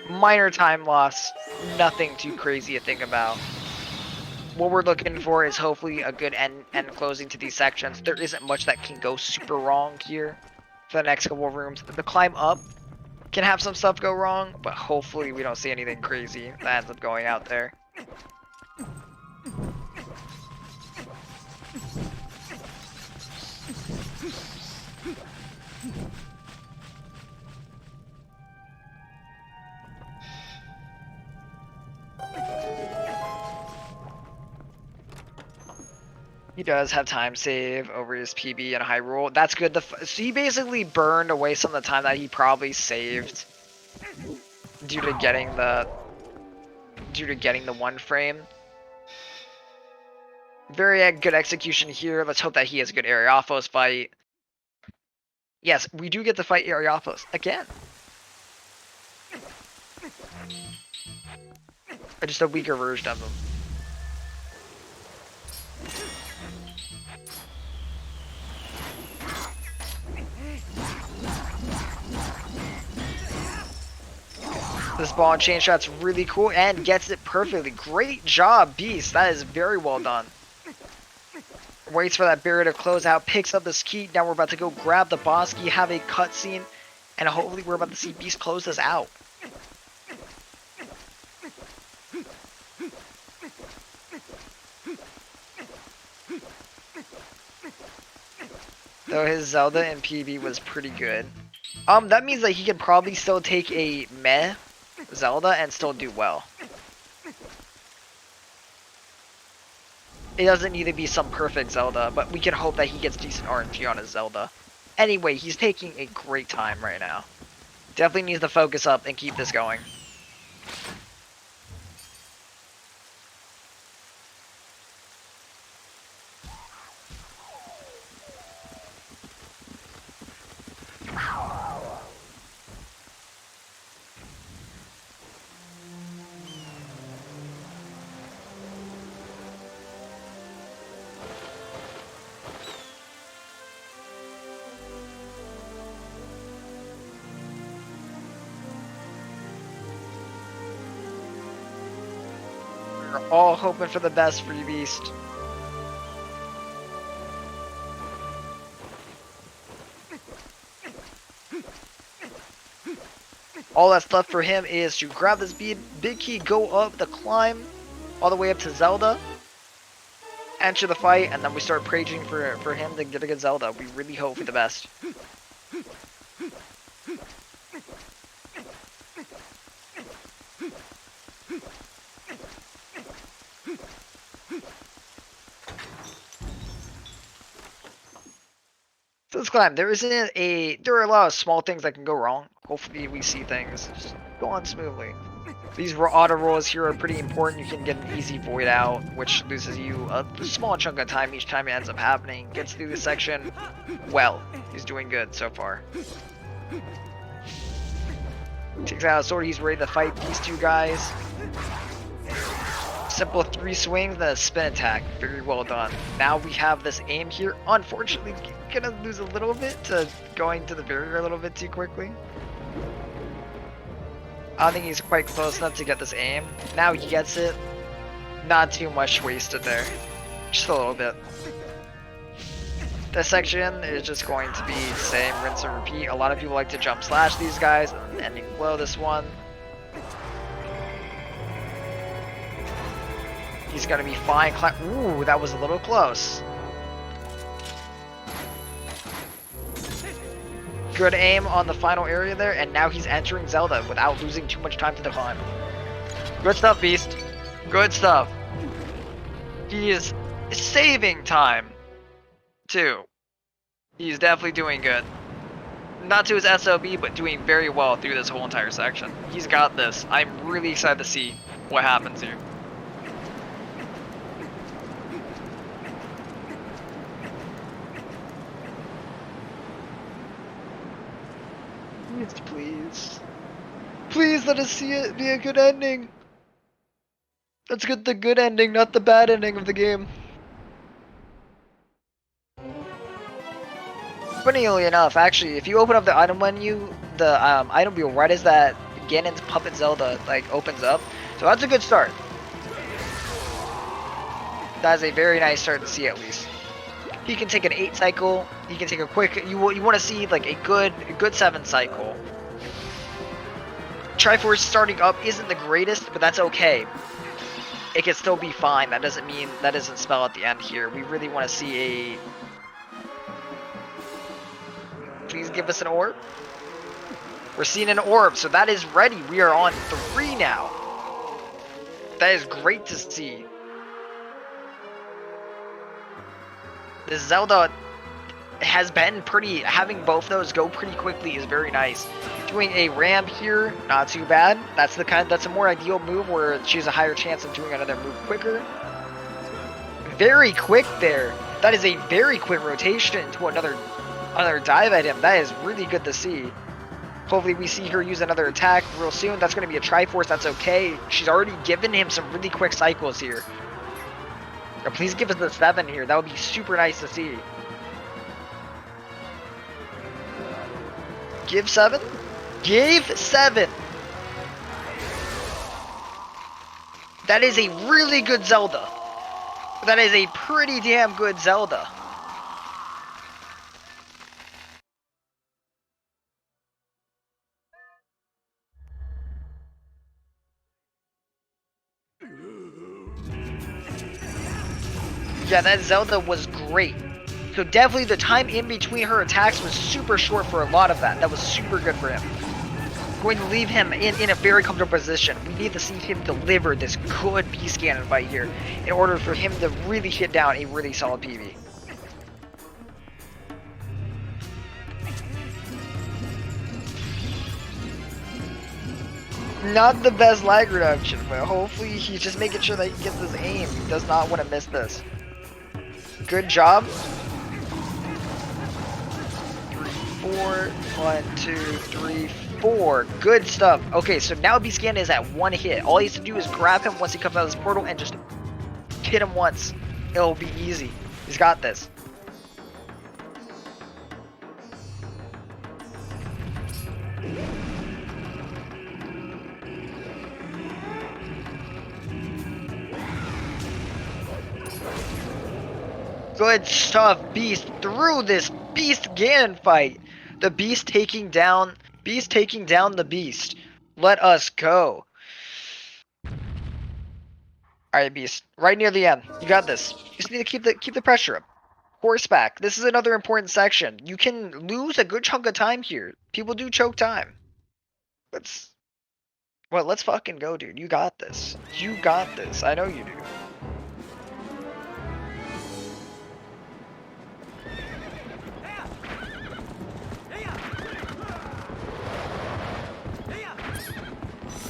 Minor time loss, nothing too crazy to think about. What we're looking for is hopefully a good end closing to these sections. There isn't much that can go super wrong here for the next couple of rooms. The climb up can have some stuff go wrong, but hopefully we don't see anything crazy that ends up going out there. He does have time save over his PB and high roll. That's good. So he basically burned away some of the time that he probably saved due to getting the one frame. Very good execution here. Let's hope that he has a good Ariaphos fight. Yes, we do get to fight Ariaphos again. Just a weaker version of him. This ball and chain shot's really cool and gets it perfectly. Great job, Beast. That is very well done. Waits for that barrier to close out, picks up this key. Now we're about to go grab the boss key, have a cutscene, and hopefully we're about to see Beast close this out. Though his Zelda in PB was pretty good. That means that he could probably still take a meh Zelda and still do well. It doesn't need to be some perfect Zelda, but we can hope that he gets decent RNG on his Zelda. Anyway, he's taking a great time right now. Definitely needs to focus up and keep this going. We're all hoping for the best for you, Beast. All that's left for him is to grab this big key, go up the climb, all the way up to Zelda, enter the fight, and then we start praying for him to get a good Zelda. We really hope for the best. So let's climb. There are a lot of small things that can go wrong. Hopefully we see things just go on smoothly. These auto rolls here are pretty important. You can get an easy void out, which loses you a small chunk of time each time it ends up happening. Gets through this section well. He's doing good so far. Takes out a sword. He's ready to fight these two guys. Simple 3 swings, then a spin attack. Very well done. Now we have this aim here. Unfortunately, gonna lose a little bit to going to the barrier a little bit too quickly. I don't think he's quite close enough to get this aim. Now he gets it. Not too much wasted there. Just a little bit. This section is just going to be the same, rinse and repeat. A lot of people like to jump slash these guys, ending below this one. He's gonna be fine. Ooh, that was a little close. Good aim on the final area there, and now he's entering Zelda without losing too much time to the climb. Good stuff, Beast. Good stuff. He is saving time, too. He's definitely doing good. Not to his SOB, but doing very well through this whole entire section. He's got this. I'm really excited to see what happens here. Please. Please let us see it be a good ending. Let's get the good ending, not the bad ending of the game. Funnily enough, actually, if you open up the item menu, the item wheel right as that Ganon's Puppet Zelda opens up, so that's a good start. That's a very nice start to see at least. He can take an 8 cycle. He can take a quick. You want to see like a good 7 cycle. Triforce starting up isn't the greatest, but that's okay. It can still be fine. That doesn't spell at the end here. We really want to see a. Please give us an orb. We're seeing an orb, so that is ready. We are on 3 now. That is great to see. This Zelda has been having both those go pretty quickly is very nice. Doing a ram here, not too bad. That's a more ideal move where she has a higher chance of doing another move quicker. Very quick there. That is a very quick rotation into another dive at him. That is really good to see. Hopefully we see her use another attack real soon. That's going to be a Triforce. That's okay. She's already given him some really quick cycles here. Please give us the 7 here. That would be super nice to see. Give 7? Give 7! That is a really good Zelda. That is a pretty damn good Zelda. Yeah, that Zelda was great. So definitely the time in between her attacks was super short for a lot of that. That was super good for him. Going to leave him in a very comfortable position. We need to see him deliver this good beast cannon fight here in order for him to really hit down a really solid PB. Not the best lag reduction, but hopefully he's just making sure that he gets his aim. He does not want to miss this. Good job. 3, 4, 1, 2, 3, 4. Good stuff. Okay, so now B-Scan is at 1 hit. All he has to do is grab him once he comes out of this portal and just hit him once. It'll be easy. He's got this. Good stuff, Beast, through this Beast Ganon fight. The Beast taking down the Beast. Let us go. Alright, Beast. Right near the end. You got this. You just need to keep the pressure up. Horseback. This is another important section. You can lose a good chunk of time here. People do choke time. Let's fucking go, dude. You got this. You got this. I know you do.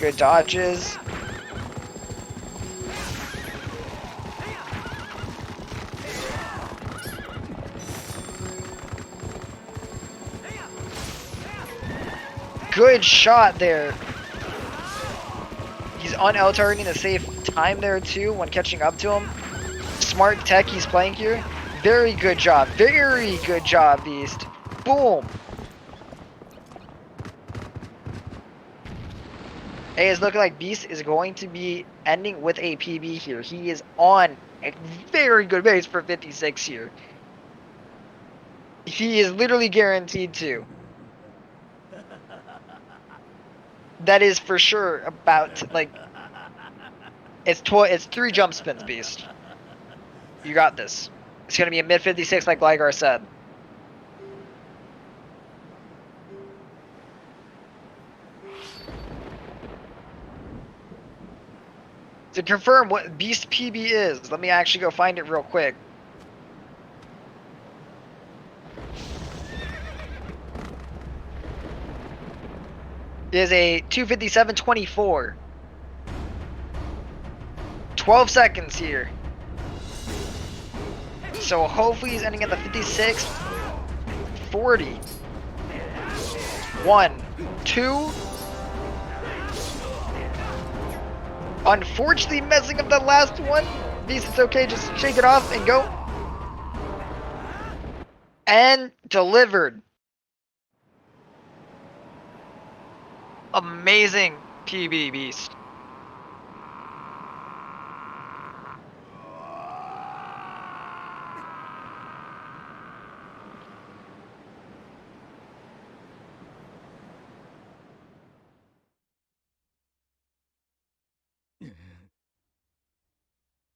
Good dodges. Good shot there. He's on L targeting to save time there too when catching up to him. Smart tech he's playing here. Very good job. Very good job, Beast. Boom. Hey, it's looking like Beast is going to be ending with a PB here. He is on a very good base for 56 here. He is literally guaranteed to. That is for sure about, like, it's 3 jump spins, Beast. You got this. It's going to be a mid 56 like Gligar said. To confirm what Beast PB is, let me actually go find it real quick. It is a 257.24. 12 seconds here. So hopefully he's ending at the 56. 40. 1, 2. Unfortunately messing up the last one. Beast, it's okay, just shake it off and go. And delivered. Amazing PB, Beast.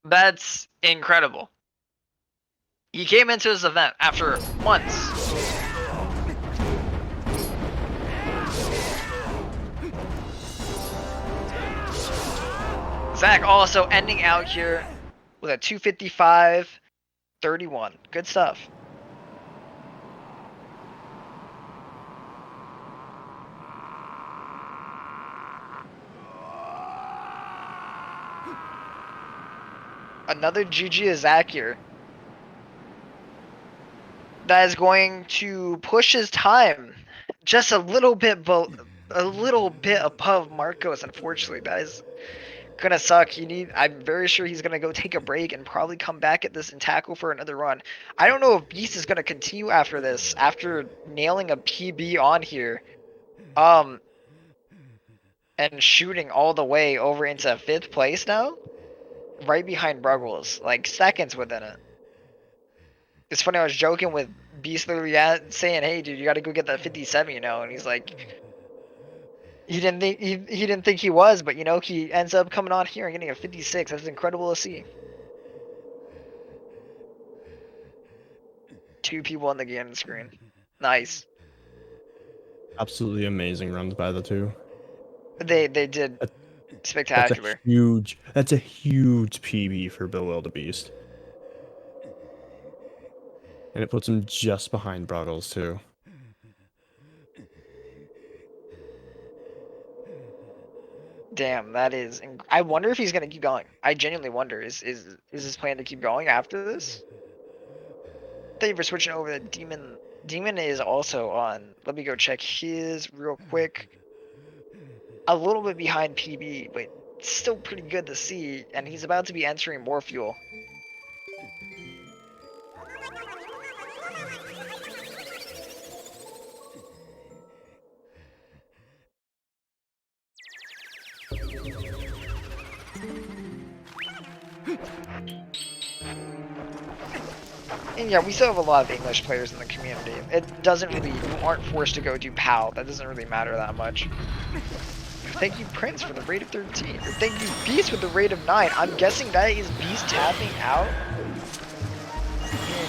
That's incredible. He came into this event after months. Zach also ending out here with a 255.31. Good stuff. Another GG is Zach here. That is going to push his time just a little bit above Marcos, unfortunately. That is gonna suck. I'm very sure he's gonna go take a break and probably come back at this and tackle for another run. I don't know if Beast is gonna continue after this, after nailing a PB on here. And shooting all the way over into 5th place now. right behind Bruggles, like seconds within it. It's funny, I was joking with Beast literally saying, "Hey, dude, you got to go get that 57," you know, and he's like, he didn't think he was, but you know, he ends up coming on here and getting a 56. That's incredible to see. 2 people on the game screen. Nice. Absolutely amazing runs by the two. They did spectacular. That's a huge PB for Bewildebeest. And it puts him just behind Bruggles too. Damn, that is. I wonder if he's gonna keep going. I genuinely wonder. Is his plan to keep going after this? Thank you for switching over to Demon. Demon is also on. Let me go check his real quick. A little bit behind PB, but still pretty good to see. And he's about to be entering more fuel. And yeah, we still have a lot of English players in the community. It doesn't really, you aren't forced to go do PAL. That doesn't really matter that much. Thank you, Prince, for the rate of 13. Thank you, Beast, with the rate of 9. I'm guessing that is Beast tapping out.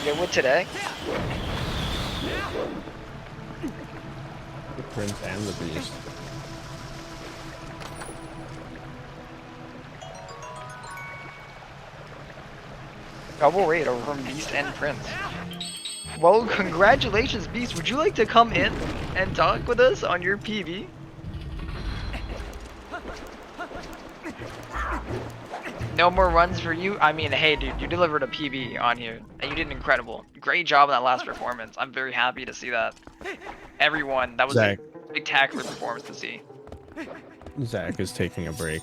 Good with today. The Prince and the Beast. Double rate over from Beast and Prince. Well, congratulations, Beast. Would you like to come in and talk with us on your PB? No more runs for you? I mean, hey, dude, you delivered a PB on here, and you did incredible. Great job in that last performance. I'm very happy to see that. Everyone, that was a spectacular performance to see. Zach is taking a break.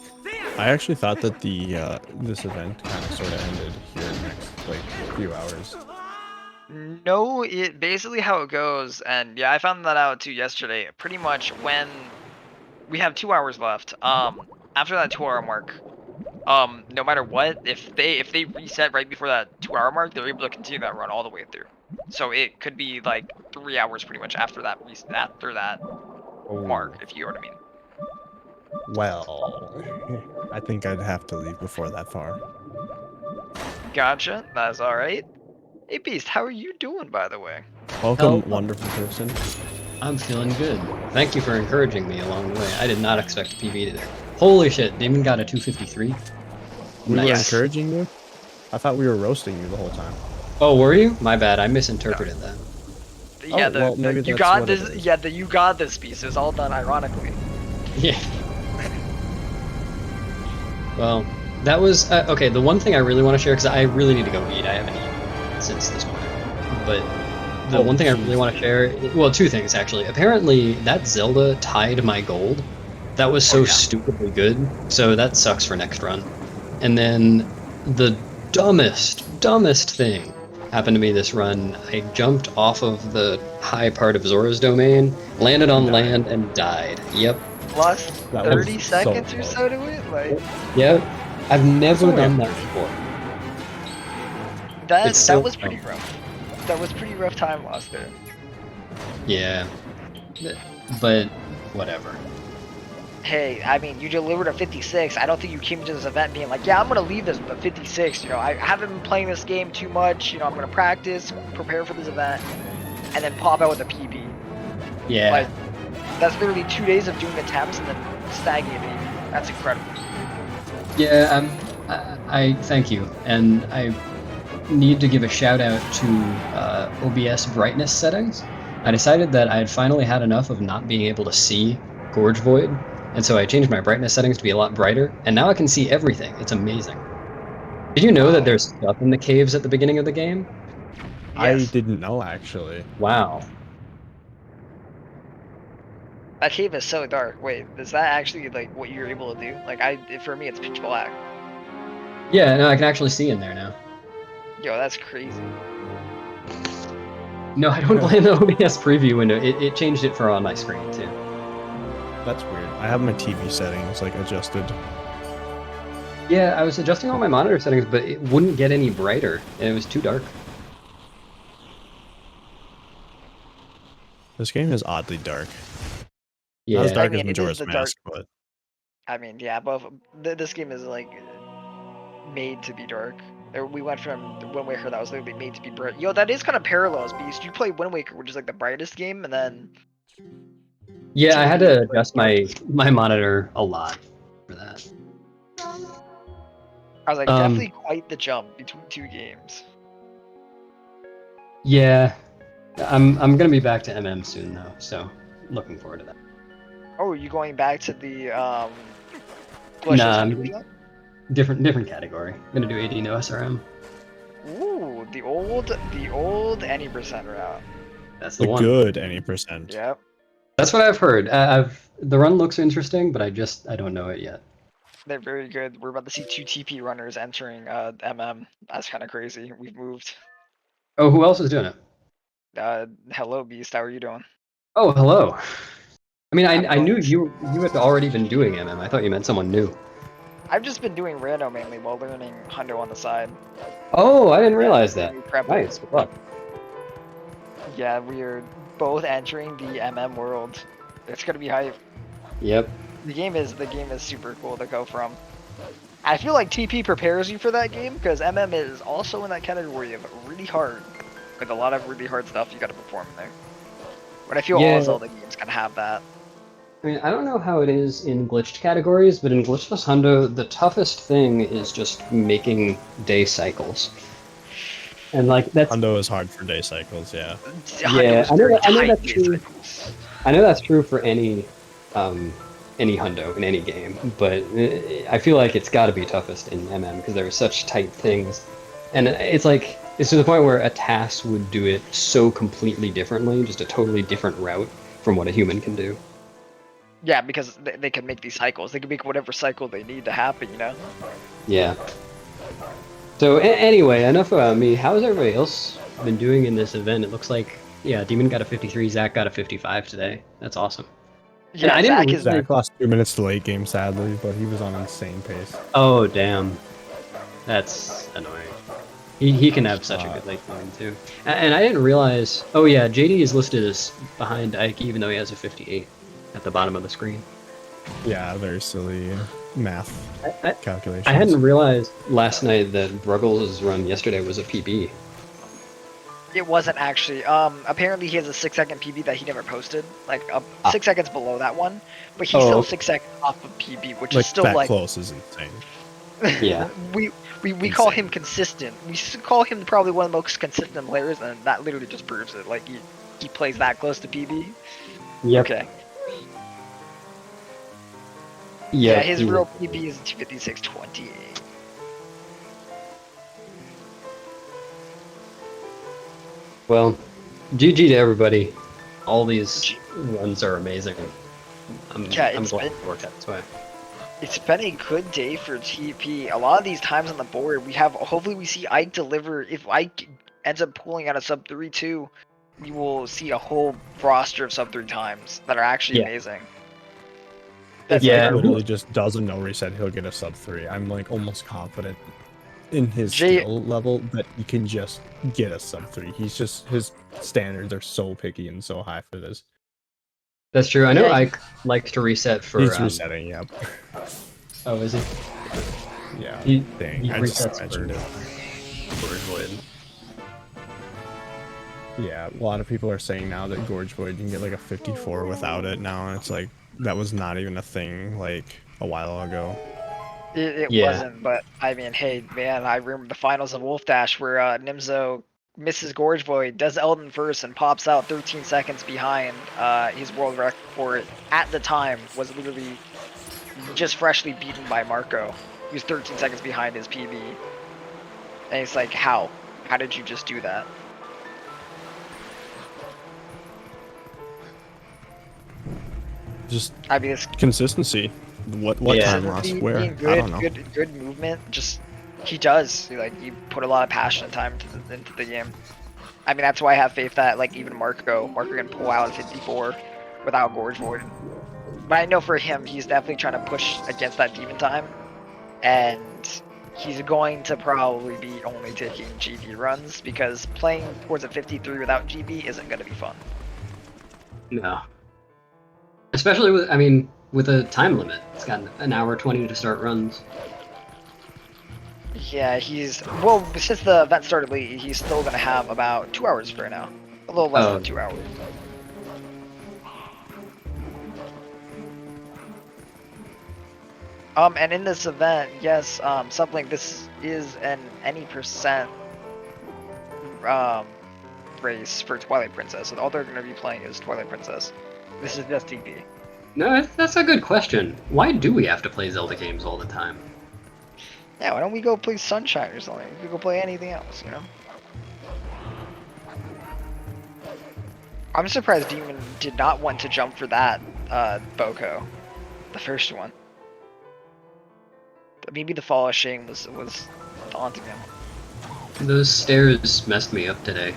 I actually thought that this event kind of sort of ended here in the next like few hours. No, it basically how it goes, and yeah, I found that out too yesterday. Pretty much when we have 2 hours left, after that 2-hour mark, no matter what, if they reset right before that 2-hour mark, they're able to continue that run all the way through. So it could be like 3 hours pretty much after that mark, if you know what I mean. Well, I think I'd have to leave before that far. Gotcha, that's alright. Hey Beast, how are you doing, by the way? Welcome, wonderful person. I'm feeling good. Thank you for encouraging me along the way. I did not expect a PB today. Holy shit, Damon got a 253. We were Nice. encouraging you? I thought we were roasting you the whole time. Oh, were you? My bad, I misinterpreted that. Yeah, well, maybe you that's got what this. it is. Yeah, you got this Beast. It was all done ironically. Yeah. Well, that was okay. The one thing I really want to share, because I really need to go eat. I haven't eaten since this morning. But the one thing I really want to share, well, 2 things actually. Apparently, that Zelda tied my gold. That was so stupidly good. So that sucks for next run. And then the dumbest thing happened to me this run. I jumped off of the high part of Zora's domain, landed on land, and died. Yep. Plus That 30 was seconds so or close. so to it, like Yep. I've never done that before. that. It's so That was pretty dumb. rough. That was pretty rough time loss there. Yeah. But whatever. Hey, I mean, you delivered a 56. I don't think you came into this event being like, yeah, I'm gonna leave this with a 56. You know, I haven't been playing this game too much. You know, I'm gonna practice, prepare for this event, and then pop out with a PB. Yeah. Like, that's literally 2 days of doing attempts and then snagging a PB. That's incredible. Yeah, I thank you, and I need to give a shout out to OBS brightness settings. I decided that I had finally had enough of not being able to see Gorge Void, and so I changed my brightness settings to be a lot brighter, and now I can see everything. It's amazing. Did you know that there's stuff in the caves at the beginning of the game? I didn't know, actually. Wow. That cave is so dark. Wait, is that actually like what you're able to do? Like for me, it's pitch black. Yeah, no, I can actually see in there now. Yo, that's crazy. No, I don't blame the OBS preview window. It changed it for on my screen, too. That's weird. I have my TV settings like adjusted. Yeah, I was adjusting all my monitor settings, but it wouldn't get any brighter, and it was too dark. This game is oddly dark. Yeah. Not as dark I mean, as it is Majora's the Mask, but I mean, yeah, but this game is like made to be dark. We went from Wind Waker that was literally made to be bright. Yo, that is kind of parallels, Beast. You play Wind Waker, which is like the brightest game, and then Yeah, I had to TP, adjust my monitor a lot for that. I was like, definitely quite the jump between two games. Yeah, I'm gonna be back to MM soon though, so looking forward to that. Oh, are you going back to the Nah, Thunder? different category. I'm gonna do AD no SRM. Ooh, the old any percent route. That's the the one. good any percent. Yep. That's what I've heard. The run looks interesting, but I don't know it yet. They're very good. We're about to see 2 TP runners entering MM. That's kind of crazy. We've moved. Oh, who else is doing it? Hello, Beast. How are you doing? Oh, hello. I mean, I'm I knew going- you had already been doing MM. I thought you meant someone new. I've just been doing rando mainly while learning Hundo on the side. Oh, I didn't realize that. Prep. Nice. Good luck. Yeah, we are both entering the MM world. It's gonna be hype. Yep. The game is super cool to go from. I feel like TP prepares you for that game because MM is also in that category of really hard, with a lot of really hard stuff you got to perform there. But I feel all Zelda games can have that. I mean, I don't know how it is in glitched categories, but in glitchless Hundo, the toughest thing is just making day cycles. And like that's Hundo is hard for day cycles, yeah. yeah. I know that's true. I know that's true for any Hundo in any game, but I feel like it's got to be toughest in MM because there are such tight things, and it's to the point where a task would do it so completely differently, just a totally different route from what a human can do. Yeah, because they can make these cycles. They can make whatever cycle they need to happen, you know? Yeah. So anyway, enough about me. How's everybody else been doing in this event? It looks like, yeah, Demon got a 53, Zach got a 55 today. That's awesome. Yeah, I didn't Zach lost 2 minutes to late game, sadly, but he was on an insane pace. Oh, damn. That's annoying. He can have such a good late game, too. And I didn't realize... Oh, yeah, JD is listed as behind Ike, even though he has a 58 at the bottom of the screen. Yeah, very silly math calculation. I hadn't realized last night that Bruggles' run yesterday was a PB. It wasn't actually. Apparently he has a 6-second PB that he never posted, like 6 seconds below that one. But he's still 6 seconds off of PB, which is still that close is insane. Yeah. we call him consistent. We call him probably one of the most consistent players, and that literally just proves it. Like he plays that close to PB. Yep. Okay. Yeah, his real PB is 256.28. Well, GG to everybody. All these runs are amazing. I'm glad it worked out this way. It's been a good day for TP. A lot of these times on the board, hopefully we see Ike deliver. If Ike ends up pulling out a sub 3-2, we will see a whole roster of sub 3 times that are actually amazing. If he literally just does a no reset, he'll get a sub 3. I'm like almost confident in his skill level that he can just get a sub 3. His standards are so picky and so high for this. That's true. I know Ike likes to reset for. He's resetting, yep. Oh, is he? Yeah. He I just resets mentioned it. Void. Yeah, a lot of people are saying now that Gorge Void can get like a 54 without it now, and it's like that was not even a thing like a while ago. It wasn't, but I mean, hey, man, I remember the finals of Wolf Dash where Nimzo misses Gorge Void, does Elden first, and pops out 13 seconds behind. His world record for it at the time was literally just freshly beaten by Marco. He was 13 seconds behind his PB. And it's like, how? How did you just do that? Just I mean, it's consistency. What time Ross? Where? I don't know. Good movement. Just he does. He put a lot of passion and time into the game. I mean, that's why I have faith that even Marco can pull out a 54 without Gorge Void. But I know for him, he's definitely trying to push against that demon time. and he's going to probably be only taking GB runs because playing towards a 53 without GB isn't going to be fun. No. Especially with, I mean, with a time limit. It's got an hour 20 to start runs. Yeah, well, since the event started late, he's still going to have about 2 hours for now. A little less than 2 hours. And in this event, yes, something, this is an any percent race for Twilight Princess, so all they're going to be playing is Twilight Princess. This is just TP. No, that's a good question. Why do we have to play Zelda games all the time? Yeah, why don't we go play Sunshine or something? We could go play anything else, you know? I'm surprised Demon did not want to jump for that Boko, the first one. But maybe the Fall of Shame was daunting him. Those stairs messed me up today.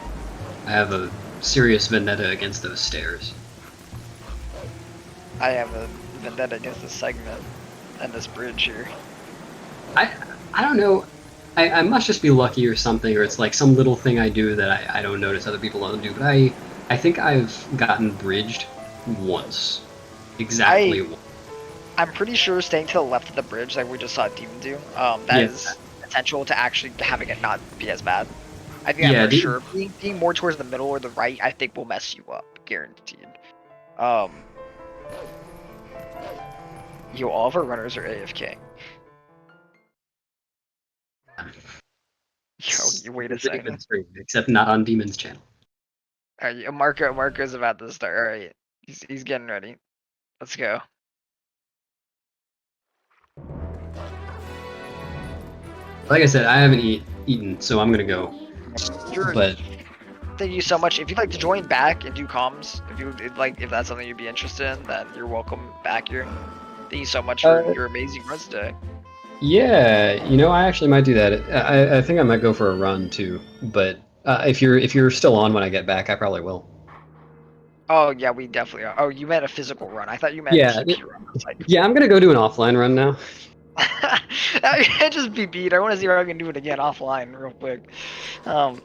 I have a serious vendetta against those stairs. I have a vendetta against this segment and this bridge here. I don't know. I must just be lucky or something, or it's like some little thing I do that I don't notice other people don't do. But I think I've gotten bridged once. Exactly once. I'm pretty sure staying to the left of the bridge like we just saw Demon do, that is essential to actually having it not be as bad. I think I'm for sure. Being more towards the middle or the right, I think will mess you up. Guaranteed. Yo, all of our runners are AFK. Yo, wait a second. Except not on Demon's channel. Alright, Marco's about to start. Alright, he's getting ready. Let's go. Like I said, I haven't eaten, so I'm gonna go. But thank you so much. If you'd like to join back and do comms, if that's something you'd be interested in, then you're welcome back here. Thank you so much for your amazing runs today. yeah, you know, I actually might do that. I think I might go for a run too. But if you're still on when I get back, I probably will. Oh yeah, we definitely are. Oh, you meant a physical run. I thought you meant Yeah, a PP run. yeah, I'm gonna go do an offline run now. I can't just be beat. I want to see if I can do it again offline real quick. Oh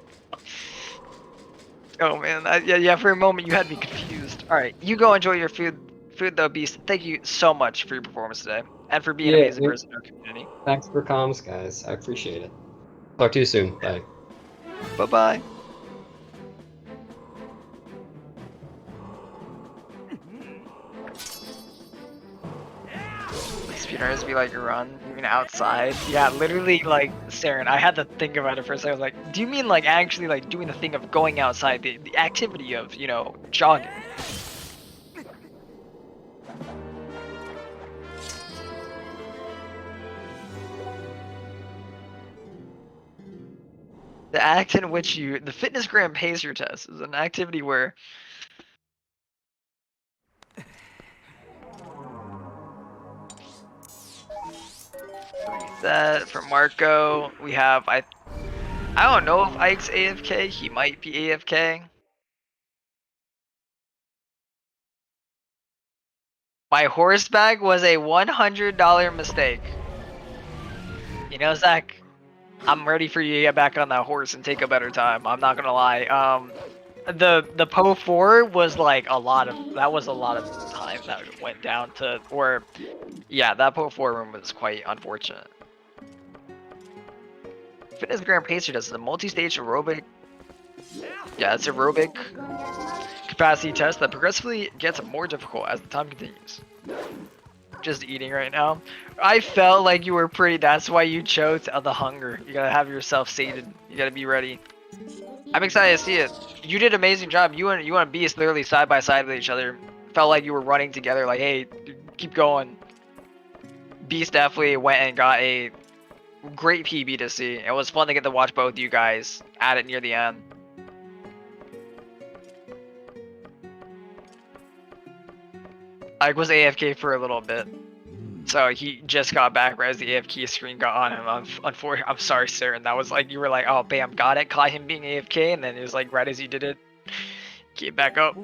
man, yeah. For a moment, you had me confused. All right, you go enjoy your food though, Beast. Thank you so much for your performance today and for being an amazing person in our community. Thanks for comms, guys. I appreciate it. Talk to you soon. Bye. Bye bye. Speedrunners be like, run? You mean outside? Yeah, literally, like, Saren, I had to think about it first. I was like, do you mean, like, actually, like, doing the thing of going outside, the activity of, you know, jogging? The act in which the fitness gram pacer test is an activity where that for Marco, we have I don't know if Ike's AFK. He might be AFK. My horse bag was a $100 mistake. You know, Zach, I'm ready for you to get back on that horse and take a better time. I'm not gonna lie. The PO 4 was like a lot of time that went down to, or yeah, that PO 4 room was quite unfortunate. Fitness Grand Pacer does a multi-stage aerobic. Yeah, it's aerobic capacity test that progressively gets more difficult as the time continues. Just eating right now. I felt like you were pretty. That's why you choked on the hunger. You gotta have yourself sated. You gotta be ready. I'm excited to see it. You did an amazing job. You and Beast literally side by side with each other. Felt like you were running together. Like, hey, keep going. Beast definitely went and got a great PB to see. It was fun to get to watch both you guys at it near the end. Ike was AFK for a little bit, so he just got back right as the AFK screen got on him. I'm sorry, Saren. That was like, you were like, oh, bam, got it, caught him being AFK, and then it was like right as he did it, get back up.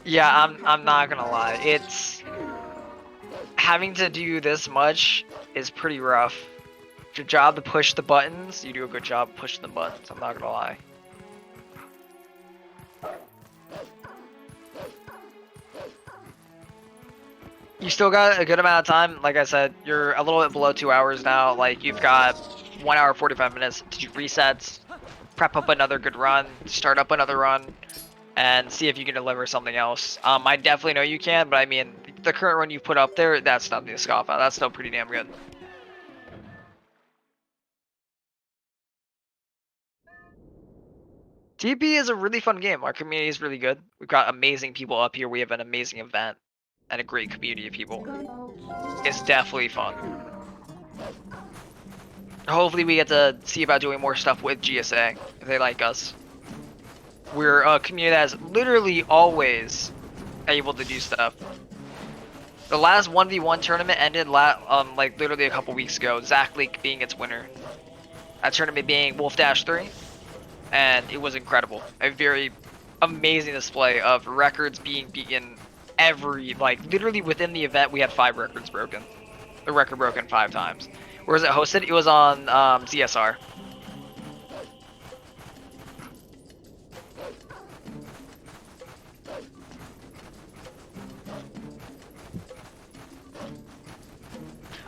Yeah, I'm not gonna lie. It's having to do this much is pretty rough. It's your job to push the buttons. You do a good job pushing the buttons. I'm not gonna lie. You still got a good amount of time. Like I said, you're a little bit below 2 hours now. Like you've got 1 hour 45 minutes to do resets, prep up another good run, start up another run, and see if you can deliver something else. I definitely know you can, but I mean, the current run you put up there, that's nothing to scoff at. That's still pretty damn good. TP is a really fun game. Our community is really good. We've got amazing people up here. We have an amazing event and a great community of people. It's definitely fun. Hopefully we get to see about doing more stuff with GSA if they like us. We're a community that's literally always able to do stuff. The last 1v1 tournament ended like literally a couple weeks ago. ZachLink being its winner. That tournament being Wolf Dash 3. And it was incredible. A very amazing display of records being beaten literally within the event we had 5 records broken. The record broken 5 times. Where was it hosted? It was on ZSR.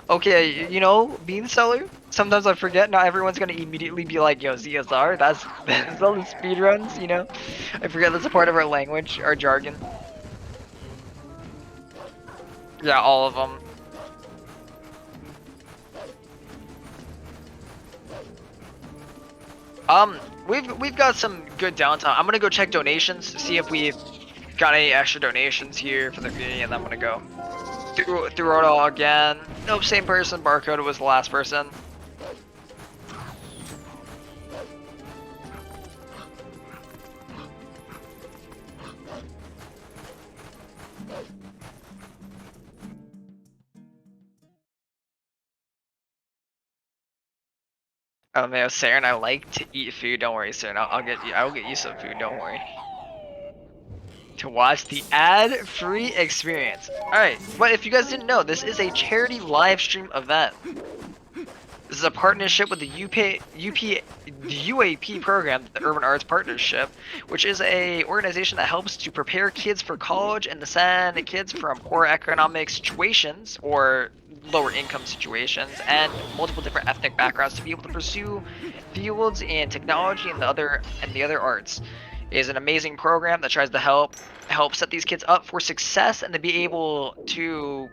Okay, you know, Bean Seller, sometimes I forget not everyone's gonna immediately be like, yo, ZSR, that's all the speedruns, you know? I forget that's a part of our language, our jargon. Yeah, all of them. We've got some good downtime. I'm gonna go check donations, see if we've got any extra donations here for the community, and then I'm gonna go through it all again. Nope, same person. Barcode was the last person. Oh man, Sarah and I like to eat food. Don't worry, Sarah. I'll get you some food. Don't worry. To watch the ad-free experience. Alright, but if you guys didn't know, this is a charity live stream event. This is a partnership with the UAP program, the Urban Arts Partnership, which is a organization that helps to prepare kids for college and to send kids from poor economic situations or lower income situations and multiple different ethnic backgrounds to be able to pursue fields in technology and the other arts. It is an amazing program that tries to help set these kids up for success and to be able to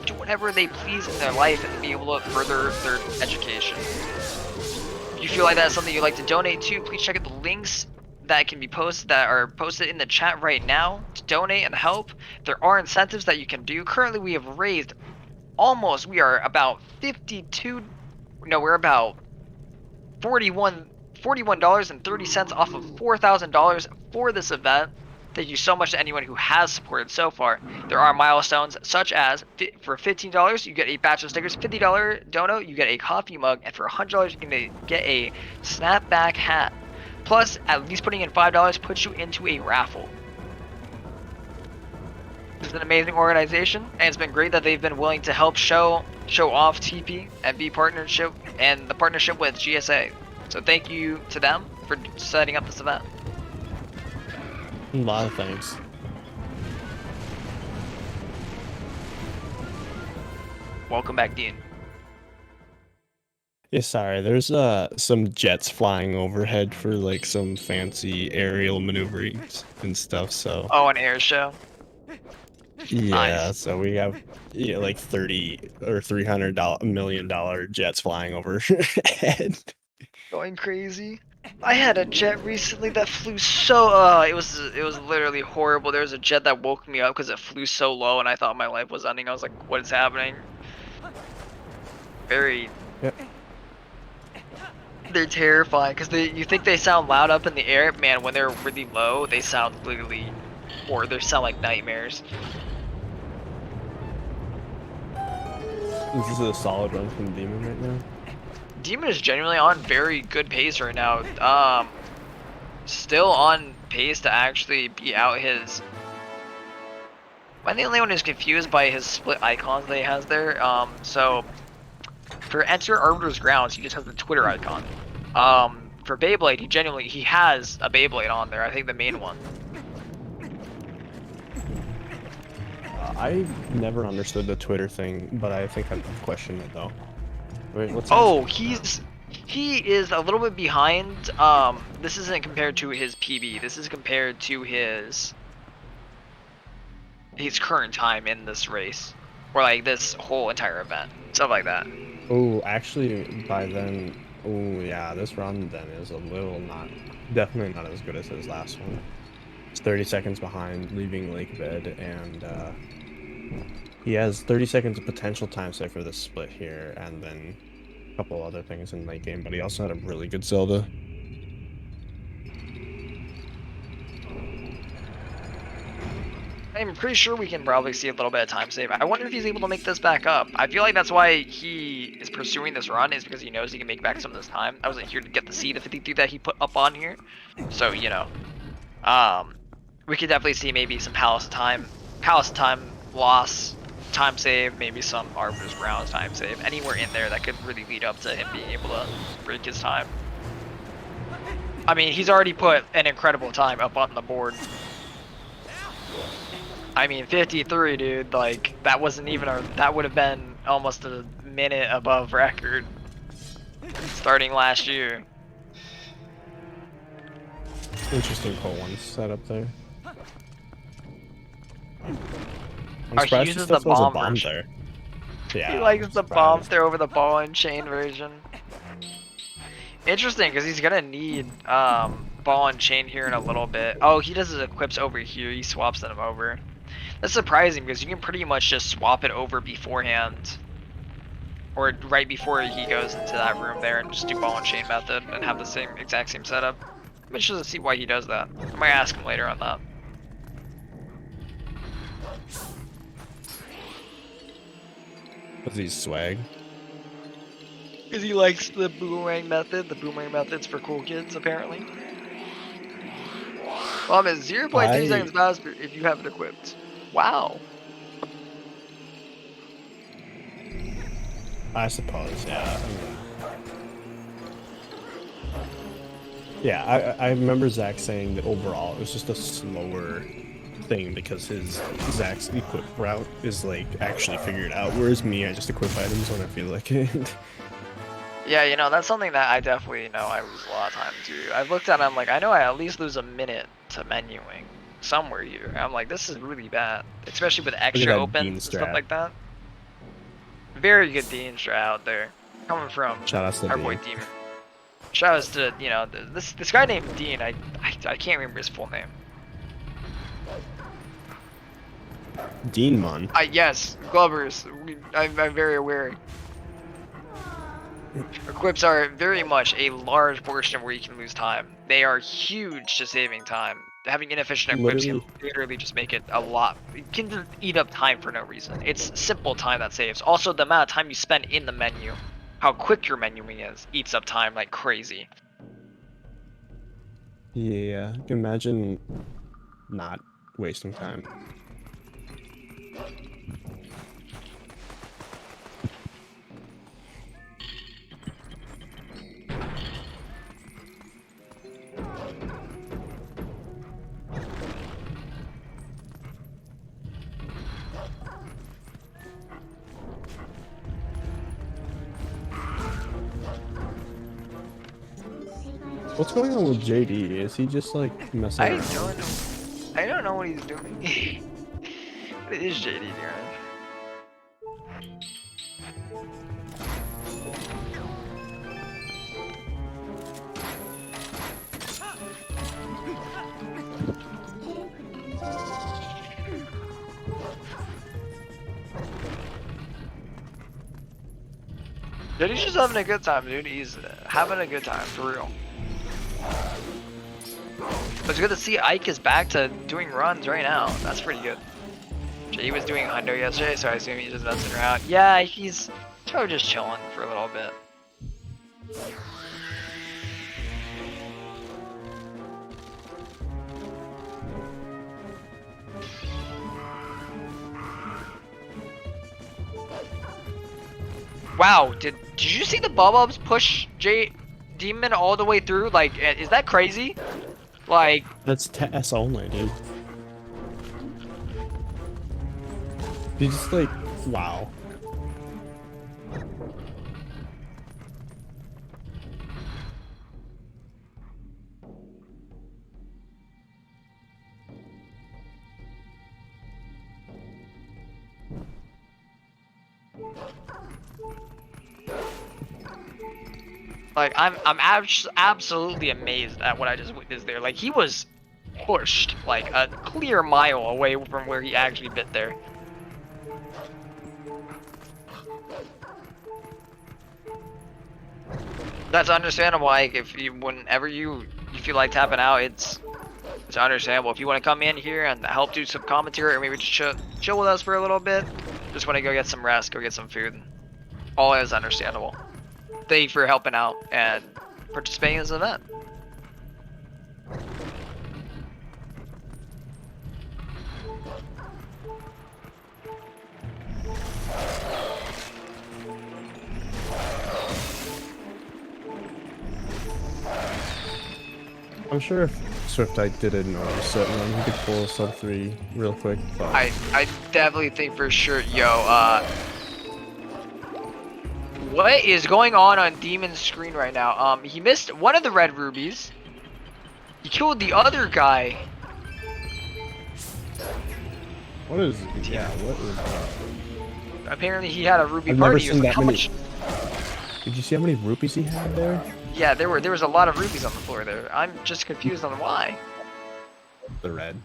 do whatever they please in their life and to be able to further their education. If you feel like that's something you'd like to donate to, please check out the links that are posted in the chat right now to donate and help. There are incentives that you can do. Currently we have raised we are about we're about $41.30 off of $4,000 for this event. Thank you so much to anyone who has supported so far. There are milestones such as for $15 you get a batch of stickers, $50 dono you get a coffee mug, and for $100 you can get a snapback hat. Plus, at least putting in $5 puts you into a raffle. This is an amazing organization, and it's been great that they've been willing to help show off TP and the partnership with GSA. So thank you to them for setting up this event. A lot of thanks. Welcome back, Dean. Yeah, sorry. There's some jets flying overhead for like some fancy aerial maneuverings and stuff. So. Oh, an air show. Yeah, Nice. so we have like $30 or $300 million jets flying overhead. Going crazy. I had a jet recently that flew so it was literally horrible. There was a jet that woke me up because it flew so low and I thought my life was ending. I was like, what is happening? Very They're terrifying because you think they sound loud up in the air, man. When they're really low, they sound literally, or they sound like nightmares. This is a solid run from Demon right now. Demon is genuinely on very good pace right now. Still on pace to actually beat out his I'm the only one who's confused by his split icons that he has there. So for Enter Arbiter's Grounds, he just has the Twitter icon. For Beyblade, he has a Beyblade on there. I think the main one. I never understood the Twitter thing, but I think I've questioned it though. Wait, what's Oh, he is a little bit behind. This isn't compared to his PB. This is compared to his current time in this race, or like this whole entire event, stuff like that. Oh, actually, by then, oh yeah, this run then is a little definitely not as good as his last one. It's 30 seconds behind, leaving lake bed, and he has 30 seconds of potential time save for this split here, and then a couple other things in late game, but he also had a really good Zelda. I'm pretty sure we can probably see a little bit of time save. I wonder if he's able to make this back up. I feel like that's why he is pursuing this run, is because he knows he can make back some of this time. I wasn't here to get the C to 53 that he put up on here. So, you know, we could definitely see maybe some Palace time loss, time save, maybe some Arbiter's Grounds time save, anywhere in there that could really lead up to him being able to break his time. I mean, he's already put an incredible time up on the board. I mean, 53, dude, like, that wasn't even that would have been almost a minute above record starting last year. Interesting pull one setup there. Oh, he uses the bomb there. Yeah, he likes the bomb throw over the ball and chain version. Interesting, because he's gonna need ball and chain here in a little bit. Oh, he does his equips over here. He swaps them over. That's surprising because you can pretty much just swap it over beforehand, or right before he goes into that room there, and just do ball and chain method and have the exact same setup. I'm interested to see why he does that. I might ask him later on that. Because he's swag. Because he likes the boomerang method. The boomerang method's for cool kids, apparently. Well, I'm at 0.3 seconds faster if you have it equipped. Wow. I suppose, yeah. Yeah, I remember Zach saying that overall it was just a slower thing because Zach's equip route is like actually figured out, whereas me, I just equip items when I feel like it. Yeah, you know, that's something that I definitely know I lose a lot of time too. I've looked at it, I'm like, I know I at least lose a minute to menuing somewhere here. I'm like, this is really bad, especially with extra opens and stuff like that. Very good Dean strat out there, coming from our boy Demon. Shout outs to, you know, this guy named Dean. I can't remember his full name. Dean Mon. Yes, Glovers. I'm very aware. Equips are very much a large portion where you can lose time. They are huge to saving time. Having inefficient equips can literally just make it a lot. It can just eat up time for no reason. It's simple time that saves. Also, the amount of time you spend in the menu, how quick your menuing is, eats up time like crazy. Yeah, imagine not wasting time. What's going on with JD? Is he just like messing around? I don't know what he's doing. What is JD doing? JD's just having a good time, dude. He's having a good time, for real. But it's good to see Ike is back to doing runs right now. That's pretty good. He was doing Hundo yesterday, so I assume he's just messing around. Yeah, he's probably just chilling for a little bit. Wow, did you see the Bubbles push Demon all the way through? Like, is that crazy? Like, That's TS only, dude. You just like, wow. Like, I'm absolutely amazed at what I just witnessed there. Like, he was pushed like a clear mile away from where he actually bit there. That's understandable. Like, whenever you feel like tapping out, it's understandable. If you want to come in here and help do some commentary, or maybe just chill with us for a little bit, just want to go get some rest, go get some food, all is understandable. Thank you for helping out and participating in this event. I'm sure if Swiftike didn't notice it, man, he could pull a sub 3 real quick. But... I definitely think for sure, what is going on Demon's screen right now? He missed one of the red rubies. He killed the other guy. What is? Yeah, what is that? Apparently, he had a ruby I've party. never He was seen like, that how many. much? Did you see how many rupees he had there? Yeah, there was a lot of rubies on the floor there. I'm just confused on why. The red.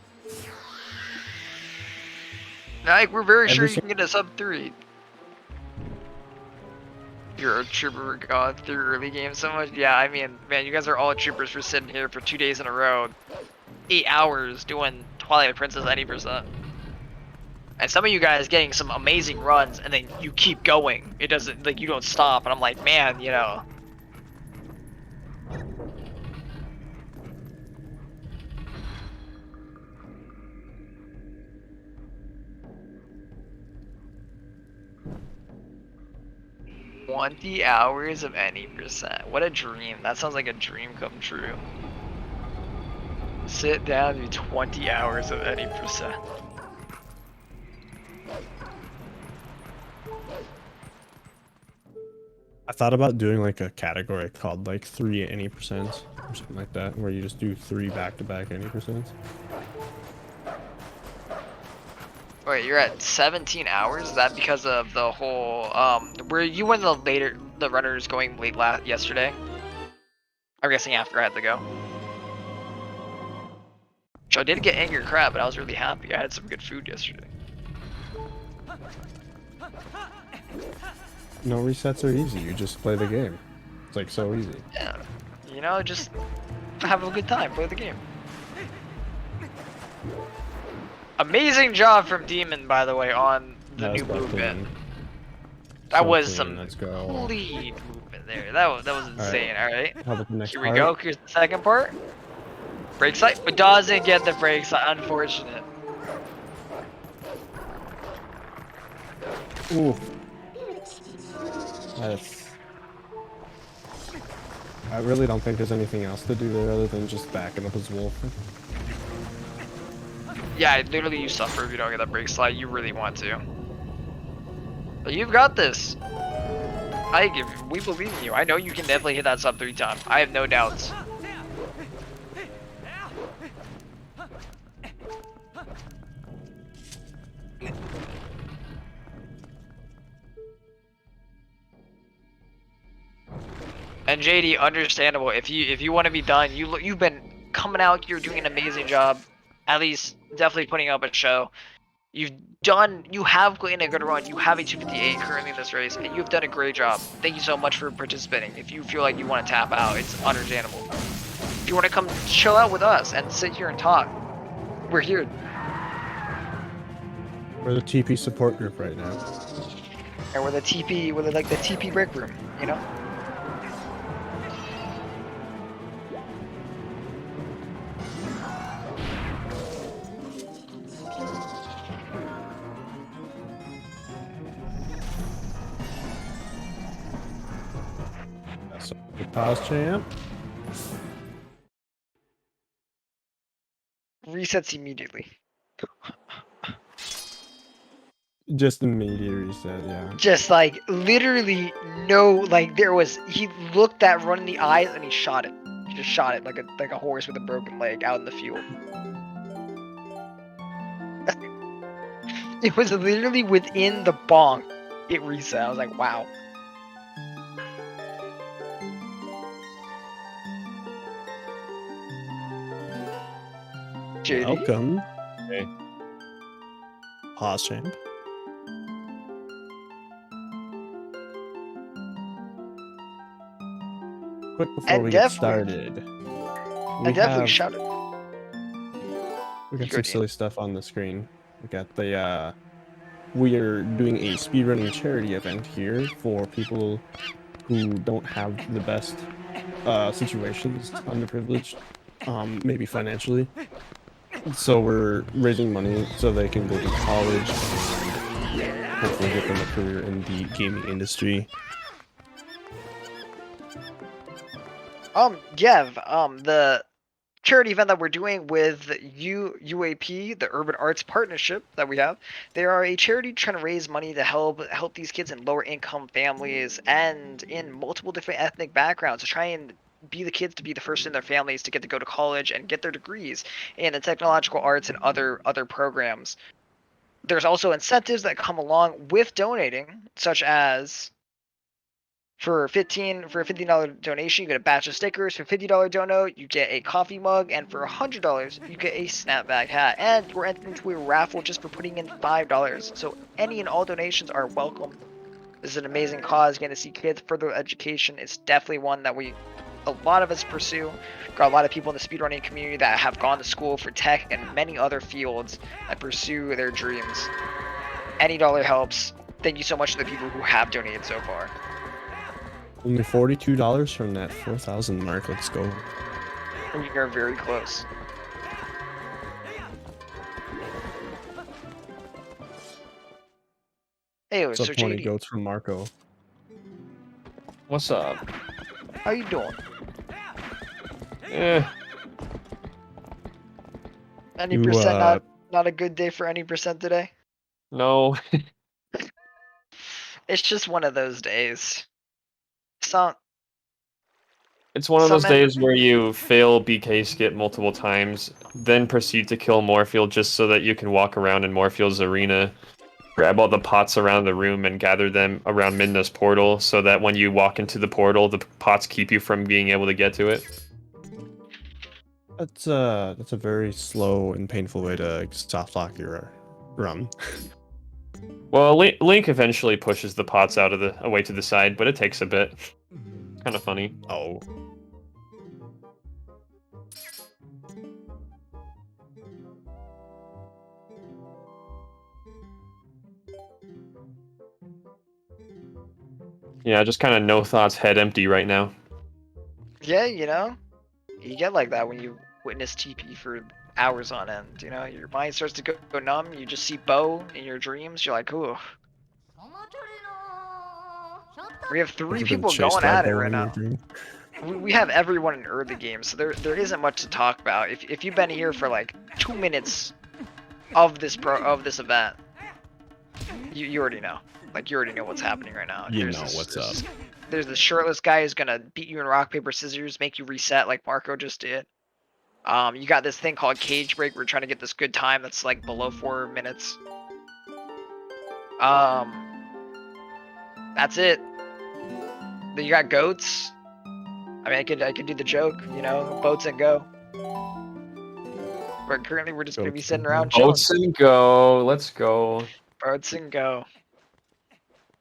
Like, we're very sure Every you can get a sub 3. You're a trooper going through early game so much. Yeah, I mean, man, you guys are all troopers for sitting here for 2 days in a row, 8 hours doing Twilight Princess 90%. And some of you guys getting some amazing runs, and then you keep going. It doesn't, like, you don't stop. And I'm like, man, you know. "20 hours of any percent." What a dream. That sounds like a dream come true. Sit down, do 20 hours of any percent. I thought about doing like a category called like 3 any percents or something like that, where you just do 3 back-to-back any percents. Wait, you're at 17 hours? Is that because of the whole, were you one of the runners going late yesterday? I'm guessing after I had to go. So I did get Angry Crab, but I was really happy. I had some good food yesterday. No resets are easy, you just play the game. It's like so easy. Yeah, you know, just have a good time, play the game. Amazing job from Demon, by the way, on the new movement. That was some clean movement there. That was insane. All right. How about the next Here we go. Here's the second part. Brake sight, but doesn't get the brake sight. Unfortunate. Ooh. I really don't think there's anything else to do there other than just backing up his wolf. Yeah, literally you suffer if you don't get that brake slide. You really want to. But you've got this. We believe in you. I know you can definitely hit that sub 3 time. I have no doubts. And JD, understandable. If you want to be done, you've been coming out here doing an amazing job. At least definitely putting up a show. You have gotten a good run. You have a 258 currently in this race, and you've done a great job. Thank you so much for participating. If you feel like you want to tap out, it's understandable. If you want to come chill out with us and sit here and talk, we're here. We're the TP support group right now. And we're the TP break room, you know? Good pause, champ. Resets immediately. Just immediate reset, yeah. Just like literally no, like there was. He looked that run in the eyes and he shot it. He just shot it like a horse with a broken leg out in the field. It was literally within the bonk. It reset. I was like, wow. JD? Welcome. Okay. Pause, champ. Quick before And we get definitely- started. I definitely shouted. We got Go, some Dean. silly stuff on the screen. We got the we are doing a speedrunning charity event here for people who don't have the best situations, underprivileged, maybe financially. So we're raising money so they can go to college and hopefully get them a career in the gaming industry. The charity event that we're doing with UAP, the Urban Arts Partnership that we have, they are a charity trying to raise money to help these kids in lower income families and in multiple different ethnic backgrounds to try and be the kids to be the first in their families to get to go to college and get their degrees in the technological arts and other programs. There's also incentives that come along with donating, such as for a $15 donation, you get a batch of stickers. For $50 dono, you get a coffee mug, and for $100, you get a snapback hat. And we're entering into a raffle just for putting in $5. So any and all donations are welcome. This is an amazing cause. Getting to see kids further education is definitely one that a lot of us pursue. Got a lot of people in the speedrunning community that have gone to school for tech and many other fields that pursue their dreams. Any dollar helps. Thank you so much to the people who have donated so far. Only $42 from that 4,000 mark. Let's go. We are very close. Hey, What's up, so 20 JD, goats from Marco? What's up? how you doing? Eh. Any You, percent not a good day for any percent today? No. It's just one of those days. It's one of those Some days where you fail BK skip multiple times, then proceed to kill Morfield just so that you can walk around in Morfield's arena, grab all the pots around the room and gather them around Midna's portal so that when you walk into the portal, the pots keep you from being able to get to it. That's a very slow and painful way to soft lock your run. Well, Link eventually pushes the pots out of away to the side, but it takes a bit. Kind of funny. Oh. Yeah, just kind of no thoughts, head empty right now. Yeah, you get like that when you witness TP for hours on end. Your mind starts to go numb. You just see Bo in your dreams. You're like, ooh. We have three people going at it right now. We have everyone in early game, so there isn't much to talk about. If you've been here for like 2 minutes of this event, you already know. Like, you already know what's happening right now. You know what's up. There's the shirtless guy who's gonna beat you in rock, paper, scissors, make you reset like Marco just did. You got this thing called cage break. We're trying to get this good time that's like below 4 minutes. That's it. Then you got goats. I mean, I could do the joke, boats and go. But currently, we're just gonna be sitting around chilling. Boats and go. Let's go. Boats and go.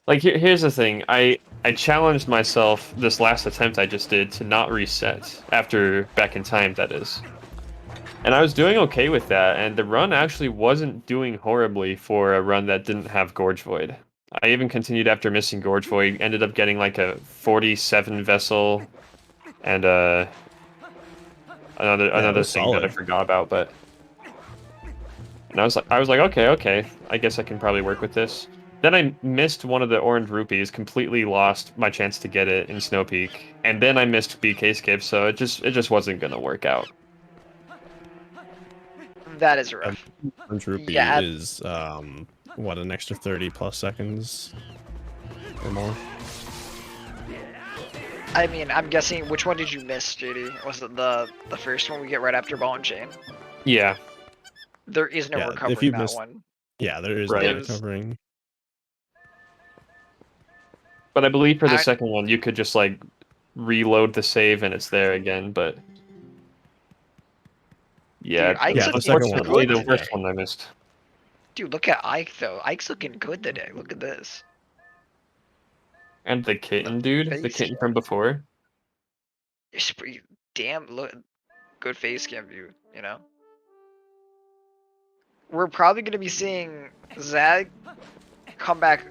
Like, here's the thing. I challenged myself this last attempt I just did to not reset after back in time, that is. And I was doing okay with that, and the run actually wasn't doing horribly for a run that didn't have Gorge Void. I even continued after missing Gorge Void, ended up getting like a 47 vessel and another thing that I forgot about, and I was like, okay, I guess I can probably work with this. Then I missed one of the orange rupees, completely lost my chance to get it in Snow Peak, and then I missed BK skip, so it just wasn't gonna work out. That is rough. Orange rupee Yeah. is what, an extra 30 plus seconds or more. I mean, I'm guessing, which one did you miss, JD? Was it the first one we get right after ball and chain? Yeah. There is no Yeah, recovering if you that missed, one. yeah, there is Right. no recovering. But I believe for the second one, you could just like reload the save and it's there again. But yeah, Dude, Ike's yeah, the second one. unfortunately, the good first today. one I missed. Dude, look at Ike though. Ike's looking good today. Look at this. And the kitten, dude, the face kitten from before. It's pretty damn look good face cam view, you know? We're probably gonna be seeing Zach come back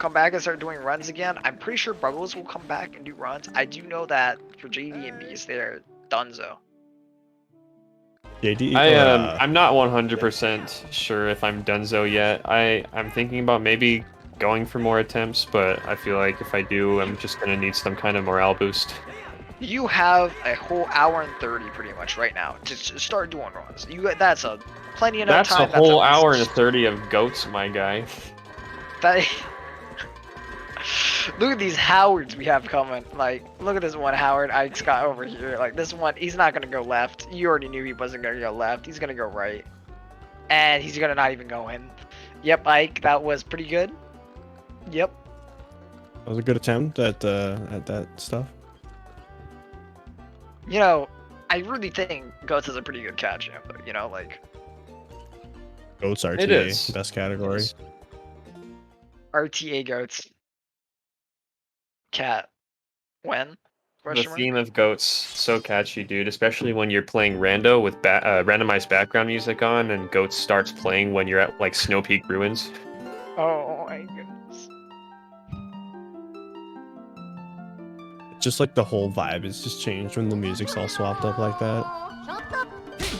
and start doing runs again. I'm pretty sure Bruggles will come back and do runs. I do know that for JD and Beast, they're donezo. JD, I'm not 100% sure if I'm donezo yet. I'm thinking about maybe going for more attempts, but I feel like if I do, I'm just gonna need some kind of morale boost. You have a whole hour and 30 pretty much right now to start doing runs. That's a plenty enough That's time. a whole hour and 30 of goats, my guy. That look at these Howards we have coming. Like, look at this one Howard Ike's got over here. Like, this one, he's not gonna go left. You already knew he wasn't gonna go left. He's gonna go right. And he's gonna not even go in. Yep, Ike, that was pretty good. Yep. That was a good attempt at that stuff. You know, I really think Goats is a pretty good catch, you know, like... Goats It RTA, is. best category. RTA Goats. Cat. When? The Question mark? theme of goats, so catchy, dude. Especially when you're playing rando with randomized background music on, and goats starts playing when you're at like Snow Peak Ruins. Oh my goodness. Just like the whole vibe is just changed when the music's all swapped up like that.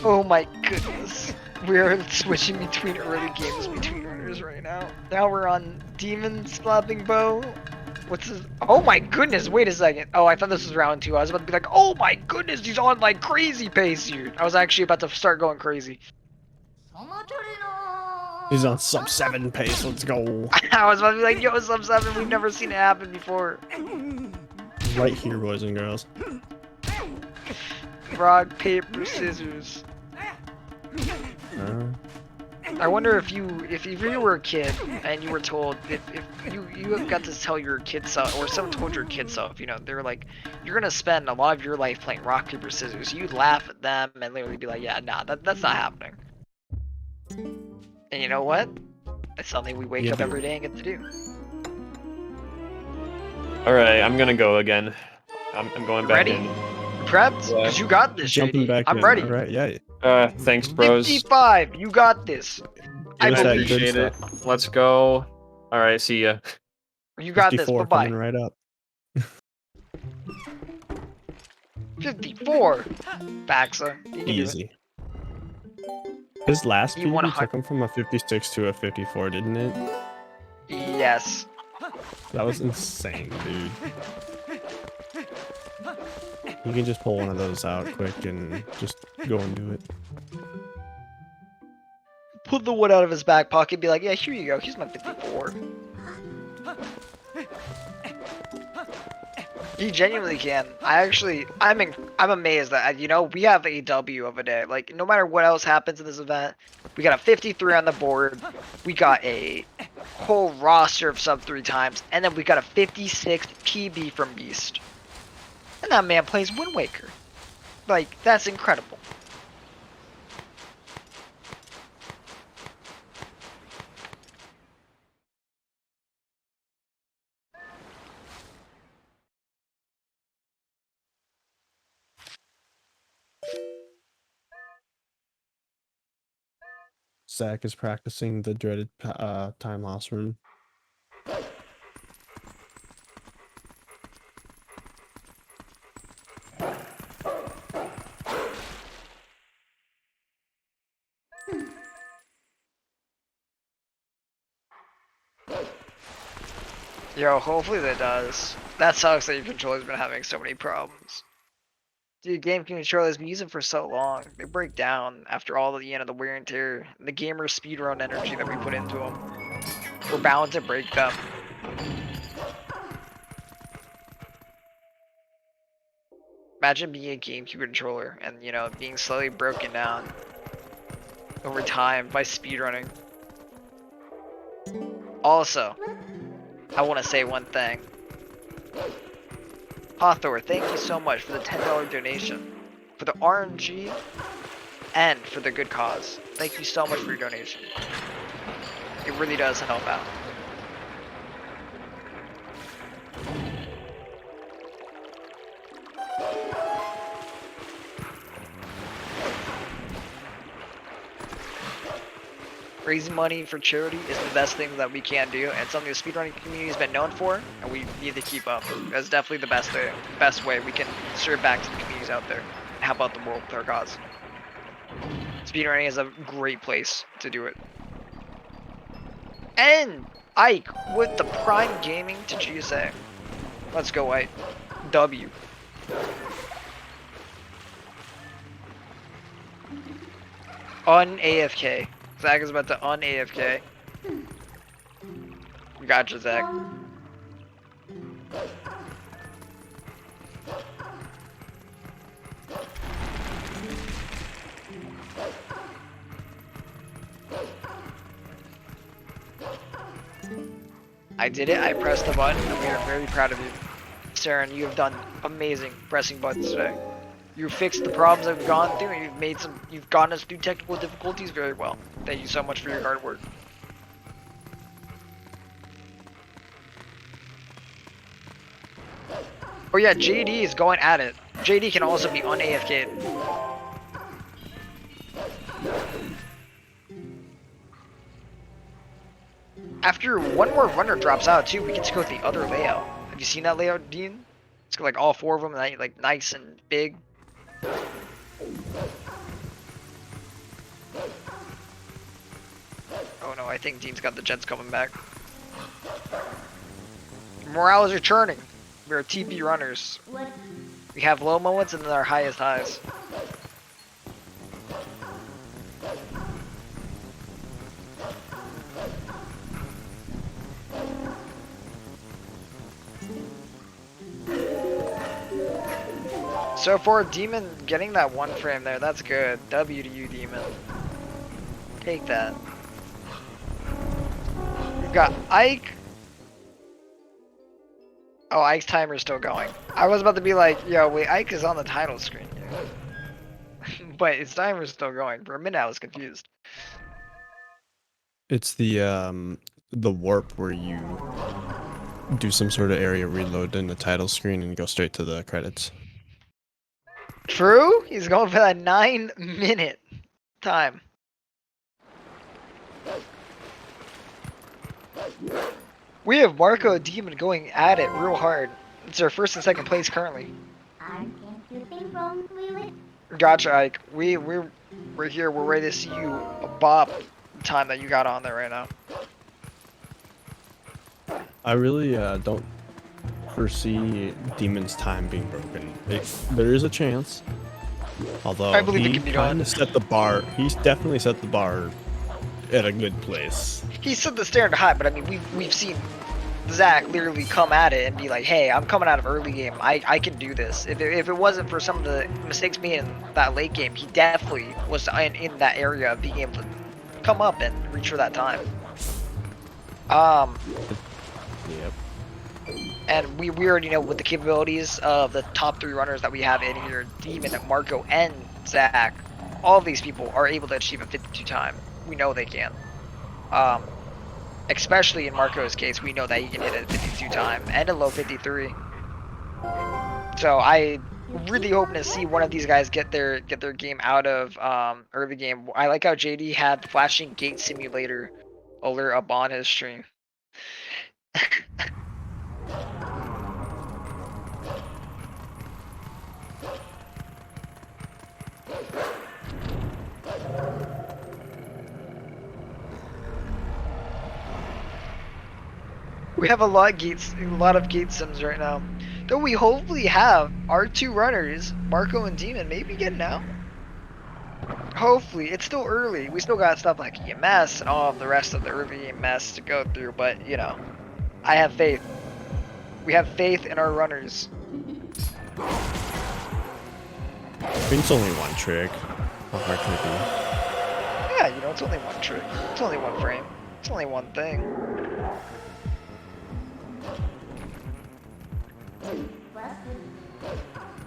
Oh my goodness. We're switching between early games between runners right now. Now we're on Demon Slapping Bow. What's his? Oh my goodness, wait a second. Oh, I thought this was round 2. I was about to be like, oh my goodness, he's on like crazy pace here. I was actually about to start going crazy. He's on sub 7 pace, let's go. I was about to be like, yo, sub 7, we've never seen it happen before. Right here, boys and girls. Rock, paper, scissors. I wonder if you were a kid and you were told if you got to tell your kid self, or someone told your kid self, you know, they were like, you're gonna spend a lot of your life playing rock paper scissors. You'd laugh at them and literally be like, yeah, nah, that's not happening. And you know what? It's something we wake up every day and get to do. All right, I'm gonna go again. I'm going back Ready? in. Prepped? Because you got this, Jumping JD. back I'm in. ready. All right, yeah. Thanks, bros. 55, you got this. I Give us that good appreciate it. stuff. Let's go. All right, see ya. You got this. 54 Bye coming bye. right up. 54. Baxa. You can do it. Easy. His last He PB 100 took him from a 56 to a 54, didn't it? Yes. That was insane, dude. You can just pull one of those out quick and just go and do it. Pull the wood out of his back pocket, be like, yeah, here you go, here's my 54. He genuinely can. I'm amazed that, you know, we have a W of a day. Like, no matter what else happens in this event, we got a 53 on the board, we got a whole roster of sub 3 times, and then we got a 56 PB from Beast. And that man plays Wind Waker. Like, that's incredible. Zach is practicing the dreaded time loss rune. Yo, hopefully that does. That sucks that your controller's been having so many problems. Dude, game controllers been using for so long. They break down after all the the wear and tear, the gamer speedrun energy that we put into them. We're bound to break them. Imagine being a GameCube controller and being slowly broken down over time by speedrunning. Also, I want to say one thing. Hawthor, thank you so much for the $10 donation, for the RNG, and for the good cause. Thank you so much for your donation. It really does help out. Raising money for charity is the best thing that we can do, and something the speedrunning community has been known for, and we need to keep up. That's definitely the best way we can serve back to the communities out there. How about the world with our cause? Speedrunning is a great place to do it. And Ike with the Prime Gaming to GSA. Let's go, Ike. W. Un-AFK. Zach is about to un-AFK. Gotcha, Zach. I did it, I pressed the button, and we are very proud of you. Saren, you have done amazing pressing buttons today. You fixed the problems that we've gone through, and you've gotten us through technical difficulties very well. Thank you so much for your hard work. Oh yeah, JD is going at it. JD can also be un-AFK'd. After one more runner drops out too, we get to go with the other layout. Have you seen that layout, Dean? It's got like all four of them, like nice and big. Oh no, I think Dean's got the Jets coming back. Morale is returning. We are TP runners. We have low moments and then our highest highs. So for Demon getting that one frame there, that's good. W to you, Demon. Take that. We've got Ike. Oh, Ike's timer is still going. I was about to be like, yo, wait, Ike is on the title screen here. But his timer is still going. For a minute, I was confused. It's the warp where you do some sort of area reload in the title screen and go straight to the credits. True? He's going for that 9-minute time. We have Marco Demon going at it real hard. It's our first and second place currently. Gotcha, Ike. We're here. We're ready to see you bop the time that you got on there right now. I really don't foresee Demon's time being broken. There is a chance. Although I believe it he can be kind done. of set the bar. He's definitely set the bar at a good place. He set the standard high, but I mean, we've seen Zach literally come at it and be like, hey, I'm coming out of early game. I can do this. If it wasn't for some of the mistakes made in that late game, he definitely was in that area of being able to come up and reach for that time. Yep. And we already know with the capabilities of the top 3 runners that we have in here, Demon, Marco, and Zach, all of these people are able to achieve a 52 time. We know they can. Especially in Marco's case, we know that he can hit a 52 time and a low 53. So I really hoping to see one of these guys get their game out of early game. I like how JD had the flashing gate simulator alert up on his stream. We have a lot of gate sims right now. Though we hopefully have our two runners, Marco and Demon, maybe getting out. Hopefully, it's still early. We still got stuff like EMS and all of the rest of the early EMS to go through, but you know, I have faith. We have faith in our runners. I think it's only one trick. How hard can it be? Yeah, you know, it's only one trick. It's only one frame. It's only one thing.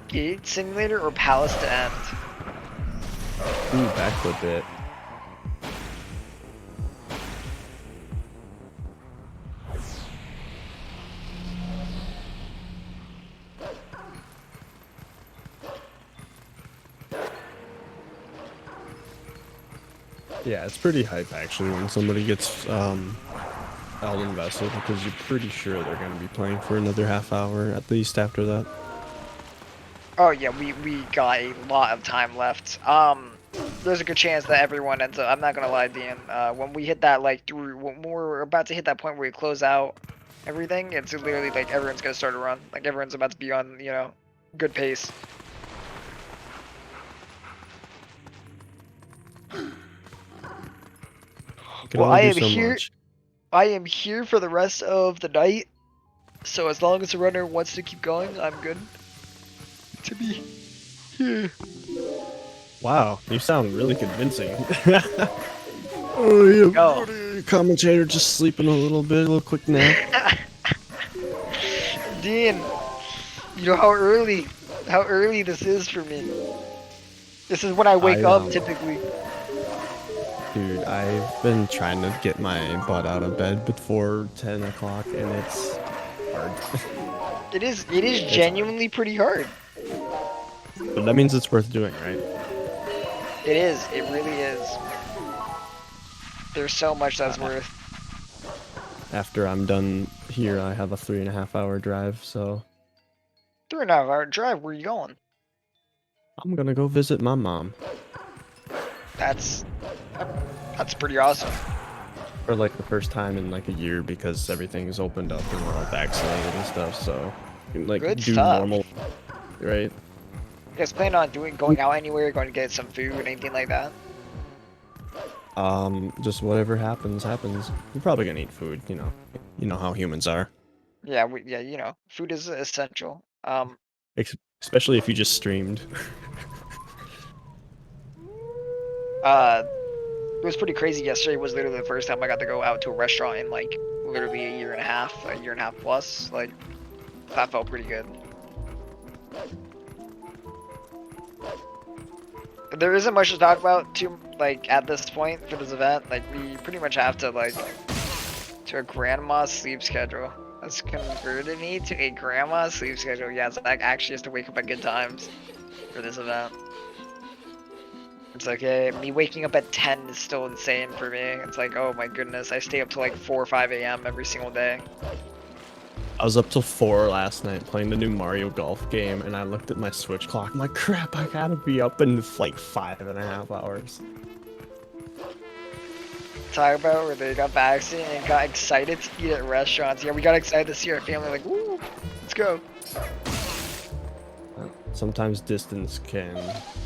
Gate simulator or palace to end? Ooh, backflip it. Yeah, it's pretty hype actually when somebody gets Elden Vessel because you're pretty sure they're going to be playing for another half hour at least after that. Oh yeah, we got a lot of time left. There's a good chance that everyone ends up. I'm not gonna lie, Dan. When we hit that when we're about to hit that point where we close out everything, it's literally like everyone's gonna start a run. Like everyone's about to be on, you know, good pace. Well, I am here. I am here for the rest of the night. So as long as the runner wants to keep going, I'm good to be here. Wow, you sound really convincing. Oh, yeah, commentator just sleeping a little bit, a little quick nap. Dean, you know how early this is for me. This is when I wake up typically. Dude, I've been trying to get my butt out of bed before 10 o'clock, and it's hard. It is genuinely pretty hard. But that means it's worth doing, right? It is. It really is. There's so much that's worth. After I'm done here, I have a 3.5 hour drive, so 3.5 hour drive? Where are you going? I'm gonna go visit my mom. That's pretty awesome. For like the first time in like a year because everything is opened up and we're all vaccinated and stuff, so you can, like Good do stuff. normal, right? You guys plan on going out anywhere, going to get some food, anything like that? Just whatever happens. You're probably gonna eat food, you know how humans are. Yeah, you know, food is essential. Especially if you just streamed. It was pretty crazy. Yesterday was literally the first time I got to go out to a restaurant in like literally a year and a half plus. Like, that felt pretty good. There isn't much to talk about like at this point for this event. Like, we pretty much have to to a grandma's sleep schedule. That's converted me to a grandma's sleep schedule. Yeah, Zach actually has to wake up at good times for this event. It's like, me waking up at 10 is still insane for me. It's like, oh my goodness, I stay up till like 4 or 5 a.m. every single day. I was up till 4 last night playing the new Mario Golf game, and I looked at my Switch clock. I'm like, crap, I gotta be up in like 5.5 hours. Talk about where they got vaccinated and got excited to eat at restaurants. Yeah, we got excited to see our family, like, woo, let's go. Sometimes distance can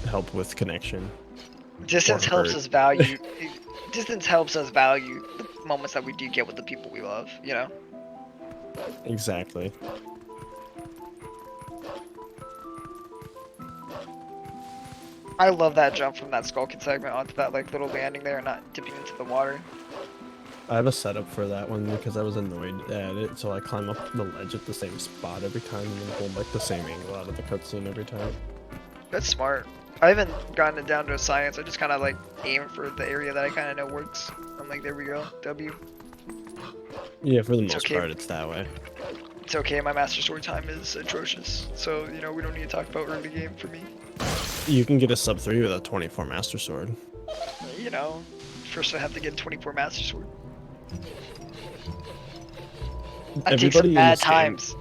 help with connection. Distance helps us value. Distance helps us value the moments that we do get with the people we love. You know. Exactly. I love that jump from that Skullkid segment onto that like little landing there and not dipping into the water. I have a setup for that one because I was annoyed at it, so I climb up the ledge at the same spot every time and then hold like the same angle out of the cutscene every time. That's smart. I haven't gotten it down to a science. I just kind of like aim for the area that I kind of know works. I'm like, there we go, W. Yeah, for the most part, it's that way. It's okay. My Master Sword time is atrocious, so you know we don't need to talk about early game for me. You can get a sub 3 with a 24 Master Sword. You know, first I have to get a 24 Master Sword. I take some bad times.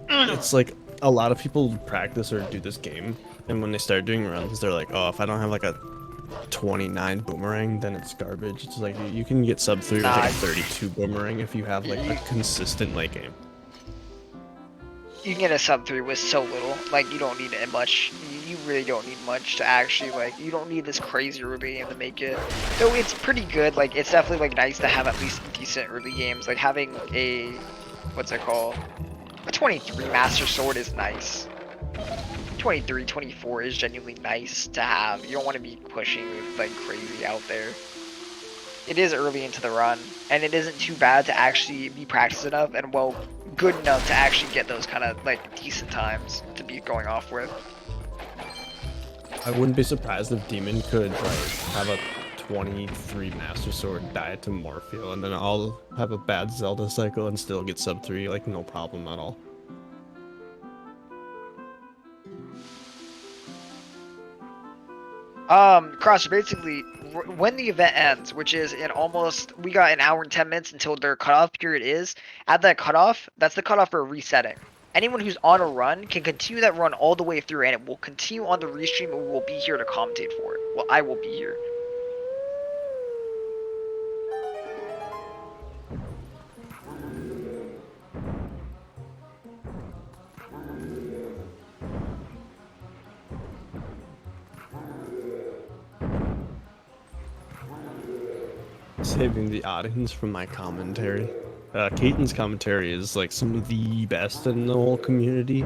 It's like a lot of people practice or do this game, and when they start doing runs, they're like, oh, if I don't have like a 29 boomerang, then it's garbage. It's like you can get sub 3 with like a 32 boomerang if you have like a consistent late game. You can get a sub 3 with so little. Like, you don't need it much. You really don't need much to actually, like, you don't need this crazy early game to make it. Though it's pretty good. Like, it's definitely, like, nice to have at least decent early games. Like, having a, what's it called? A 23 Master Sword is nice. 23, 24 is genuinely nice to have. You don't want to be pushing, like, crazy out there. It is early into the run, and it isn't too bad to actually be practiced enough and, well, good enough to actually get those kind of, like, decent times to be going off with. I wouldn't be surprised if Demon could like have a 23 Master Sword die to Morpheo, and then I'll have a bad Zelda cycle and still get sub 3, like no problem at all. Cross, basically, when the event ends, which is in almost, we got an hour and 10 minutes until their cutoff period is, at that cutoff, that's the cutoff for resetting. Anyone who's on a run can continue that run all the way through, and it will continue on the restream, and we will be here to commentate for it. Well, I will be here. Saving the audience from my commentary. Keaton's commentary is like some of the best in the whole community.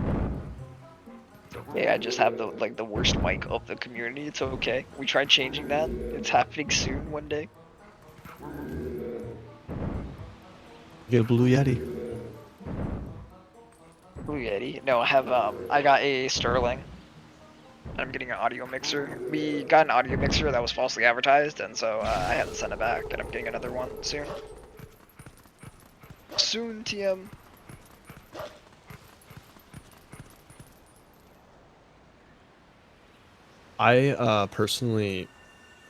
Yeah, I just have the worst mic of the community. It's okay. We tried changing that. It's happening soon one day. Get a Blue Yeti. Blue Yeti? No, I have I got a Sterling. I'm getting an audio mixer. We got an audio mixer that was falsely advertised, and so I had to send it back, and I'm getting another one soon. Soon, TM. I personally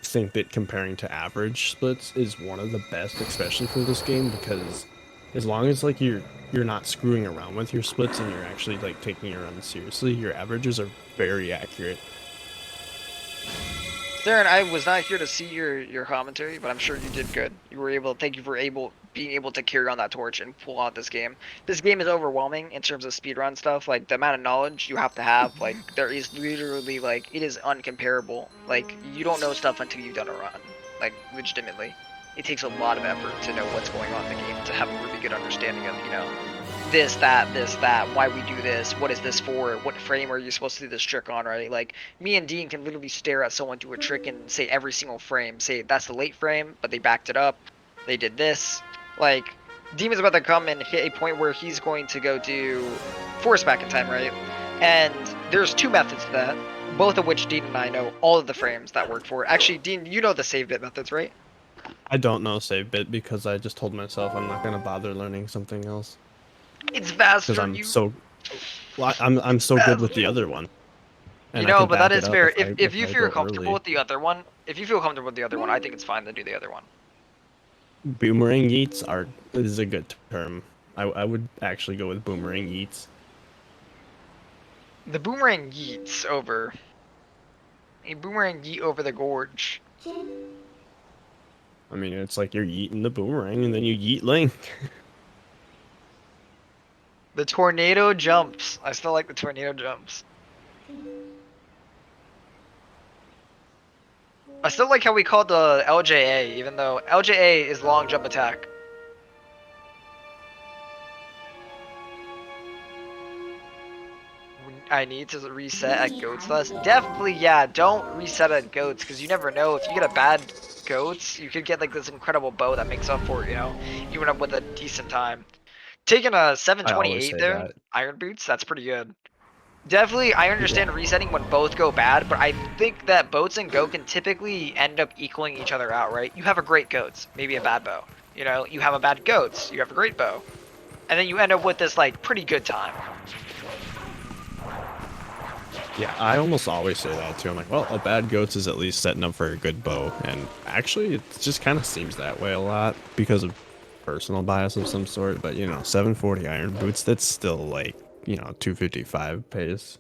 think that comparing to average splits is one of the best, especially for this game, because as long as like you're not screwing around with your splits and you're actually like taking your run seriously, your averages are very accurate. Darren, I was not here to see your commentary, but I'm sure you did good. You were able. Thank you for being able to carry on that torch and pull out this game. This game is overwhelming in terms of speedrun stuff. Like the amount of knowledge you have to have. Like there is literally like it is uncomparable. Like you don't know stuff until you've done a run. Like legitimately, it takes a lot of effort to know what's going on in the game to have a really good understanding of this, that, why we do this, what is this for, what frame are you supposed to do this trick on, right? Like, me and Dean can literally stare at someone do a trick and say every single frame, say that's the late frame, but they backed it up, they did this. Like, Demon's about to come and hit a point where he's going to go do force back in time, right? And there's two methods to that, both of which Dean and I know all of the frames that work for it. Actually, Dean, you know the save bit methods, right? I don't know save bit because I just told myself I'm not gonna bother learning something else. It's faster. Because I'm so good with the other one. And but that is fair. If you feel comfortable with the other one, I think it's fine to do the other one. Boomerang yeets is a good term. I would actually go with boomerang yeets. The boomerang yeets over. A boomerang yeet over the gorge. I mean, it's like you're yeeting the boomerang and then you yeet Link. The tornado jumps. I still like the tornado jumps. I still like how we called the LJA, even though LJA is long jump attack. I need to reset at goats less. Definitely, yeah, don't reset at goats, because you never know. If you get a bad goats, you could get like this incredible bow that makes up for it, You went up with a decent time. Taking a 728 there, Iron Boots, that's pretty good. Definitely, I understand resetting when both go bad, but I think that boats and goat can typically end up equaling each other out, right? You have a great goats, maybe a bad bow. You have a bad goats, you have a great bow. And then you end up with this, like, pretty good time. Yeah, I almost always say that too. I'm like, well, a bad goats is at least setting up for a good bow. And actually, it just kind of seems that way a lot because of personal bias of some sort, but 740 Iron Boots, that's still like 255 pace.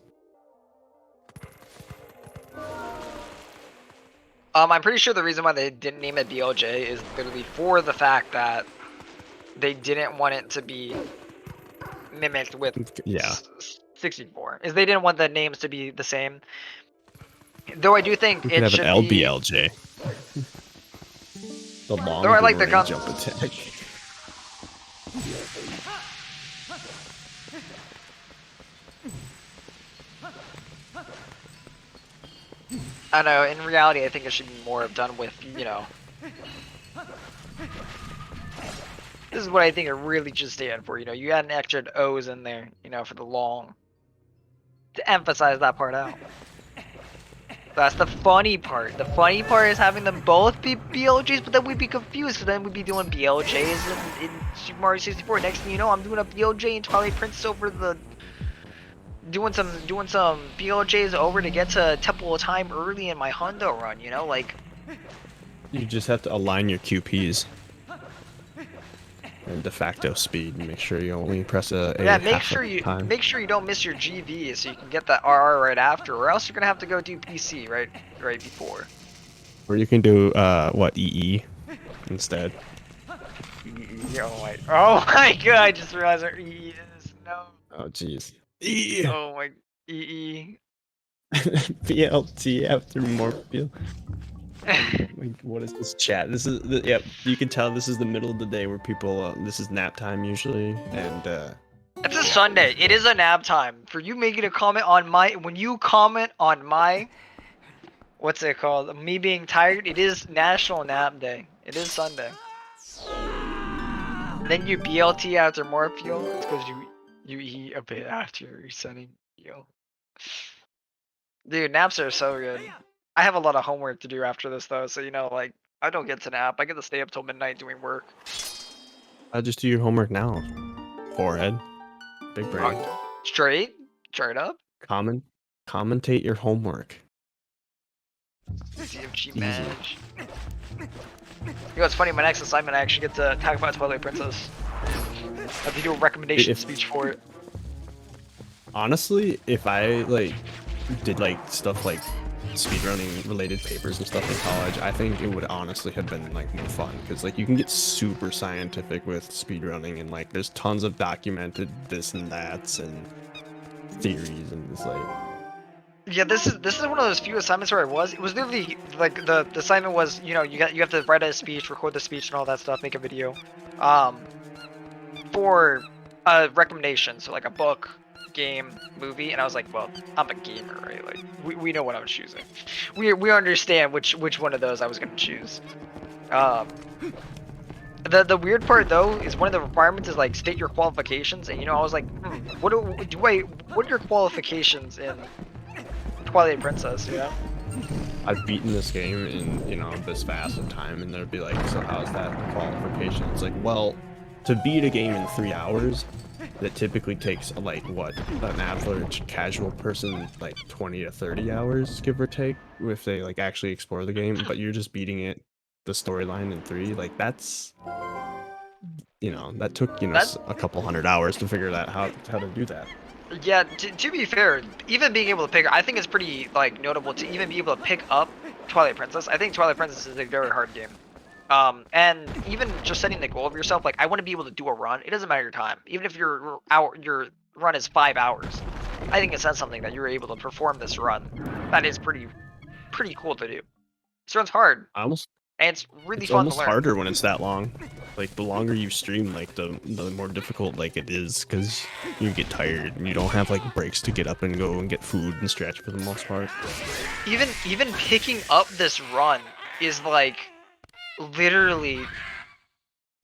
I'm pretty sure the reason why they didn't name it BLJ is literally for the fact that they didn't want it to be mimicked with 64. Is they didn't want the names to be the same. Though I do think We it could have should an be. LBLJ. The long Though I like the boomerang jump attack. I don't know, in reality, I think it should be more done with, you know. This is what I think it really should stand for, you know. You add an extra O's in there, you know, for the long. To emphasize that part out. That's the funny part. The funny part is having them both be BLJs, but then we'd be confused, because then we'd be doing BLJs in Super Mario 64. Next thing you know, I'm doing a BLJ in Twilight Princess over the... Doing some BLJs over to get to Temple of Time early in my Hundo run, you know, like. You just have to align your QPs and de facto speed and make sure you only press a Yeah, make sure you don't miss your GV so you can get that RR right after, or else you're gonna have to go do PC right before. Or you can do what EE instead. Oh my god! I just realized where EE is. No. Oh jeez. Oh my EE. BLT after Morpheus. Like, what is this chat? This is yep. You can tell this is the middle of the day where people. This is nap time usually, and. It's a Sunday. It is a nap time. For you making a comment on my, when you comment on my, what's it called? Me being tired. It is National Nap Day. It is Sunday. Then you BLT after more fuel. It's because you eat a bit after resetting. Yo. Dude, naps are so good. I have a lot of homework to do after this though, so you know, like, I don't get to nap. I get to stay up till midnight doing work. I'll just do your homework now. Forehead. Big brain. Straight up. Commentate your homework. CFG manage. You know, it's funny, my next assignment I actually get to talk about Twilight Princess. I have to do a recommendation speech for it. Honestly, if I like did like stuff like speedrunning related papers and stuff in college, I think it would honestly have been like more fun because like you can get super scientific with speedrunning and like there's tons of documented this and that's and theories and it's like. Yeah, this is one of those few assignments where it was literally like the assignment was, you know, you have to write a speech, record the speech and all that stuff, make a video, for a recommendation, so like a book, game, movie, and I was like, well, I'm a gamer, right? Like we know what I'm choosing. We understand which one of those I was gonna choose. The weird part though is one of the requirements is like state your qualifications, and you know I was like, what are your qualifications in Twilight Princess, you know? I've beaten this game in, you know, this fast of time, and they'd be like, so how's that qualification? It's like, well, to beat a game in 3 hours, that typically takes, like, what, an average casual person, like, 20 to 30 hours, give or take, if they, like, actually explore the game, but you're just beating it, the storyline in 3, like, that's, you know, that took, you know, a couple hundred hours to figure out how to do that. Yeah, to be fair, even being able to pick, I think it's pretty like notable to even be able to pick up Twilight Princess. I think Twilight Princess is a very hard game. And even just setting the goal of yourself, like I want to be able to do a run. It doesn't matter your time, even if your run is 5 hours. I think it says something that you're able to perform this run. That is pretty cool to do. This run's hard. And it's really fun to learn. It's almost harder when it's that long. Like the longer you stream, like the more difficult like it is because you get tired and you don't have like breaks to get up and go and get food and stretch for the most part. Even picking up this run is like literally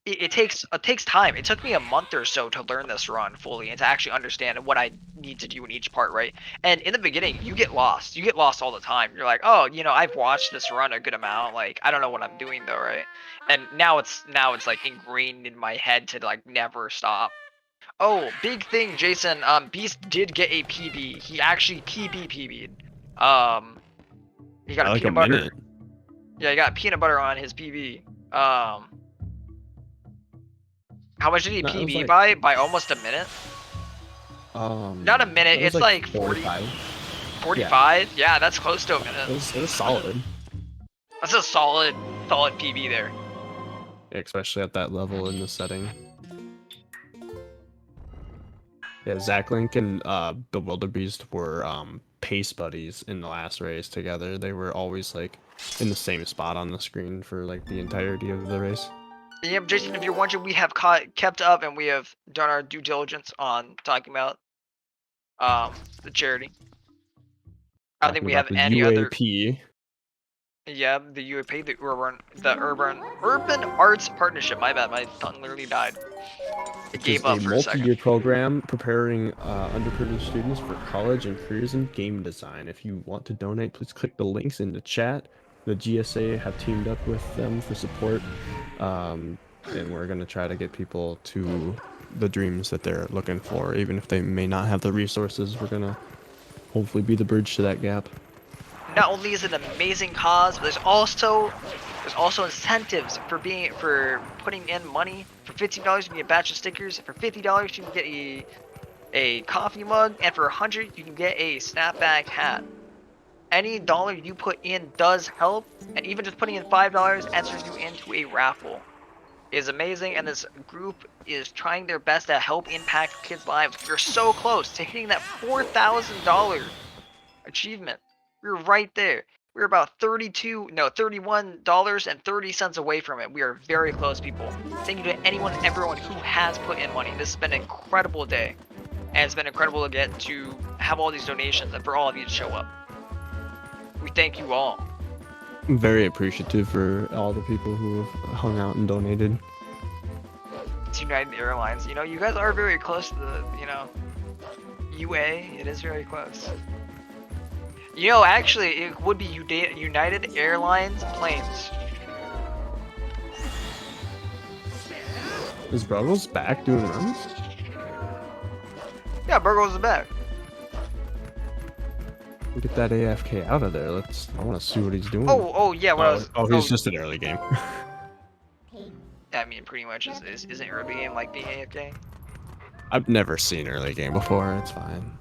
it takes time. It took me a month or so to learn this run fully and to actually understand what I need to do in each part, right? And in the beginning, you get lost. You get lost all the time. You're like, oh, you know, I've watched this run a good amount. Like, I don't know what I'm doing though, right? And now it's like ingrained in my head to like never stop. Oh, big thing, Jason. Beast did get a PB. He actually PB'd. He got a peanut butter. Minute. Yeah, he got peanut butter on his PB. How much did he PB like... by almost a minute? Not a minute, it's like 40. 45? Yeah, that's close to a minute. It was solid. That's a solid PB there. Especially at that level in the setting. Yeah, ZachLink and Bewildebeest were pace buddies in the last race together. They were always like in the same spot on the screen for like the entirety of the race. Yep, Jason, if you're wondering, we have kept up and we have done our due diligence on talking about the charity. I don't think we have the any other. UAP. Yeah, the UAP, the Urban Arts Partnership. My bad, my tongue literally died. It gave up for a second. multi-year program preparing underprivileged students for college and careers in game design. If you want to donate, please click the links in the chat. The GSA have teamed up with them for support, and we're going to try to get people to the dreams that they're looking for. Even if they may not have the resources, we're going to hopefully be the bridge to that gap. Not only is it an amazing cause, but there's also incentives for putting in money. For $15 you can get a batch of stickers. For $50 you can get a coffee mug, and for $100 you can get a snapback hat. Any dollar you put in does help, and even just putting in $5 enters you into a raffle. It is amazing, and this group is trying their best to help impact kids' lives. We're so close to hitting that $4,000 achievement. We're right there. We're about $31.30 away from it. We are very close, people. Thank you to everyone who has put in money. This has been an incredible day, and it's been incredible to get to have all these donations and for all of you to show up. We thank you all. I'm very appreciative for all the people who have hung out and donated. It's United Airlines. You know, you guys are very close to the, UA. It is very close. You know, actually, it would be United Airlines planes. Is Bruggles back doing runs? Yeah, Bruggles is back. Get that AFK out of there. I want to see what he's doing. Oh yeah. He's just an early game. I mean, pretty much isn't early game like being AFK? I've never seen early game before. It's fine.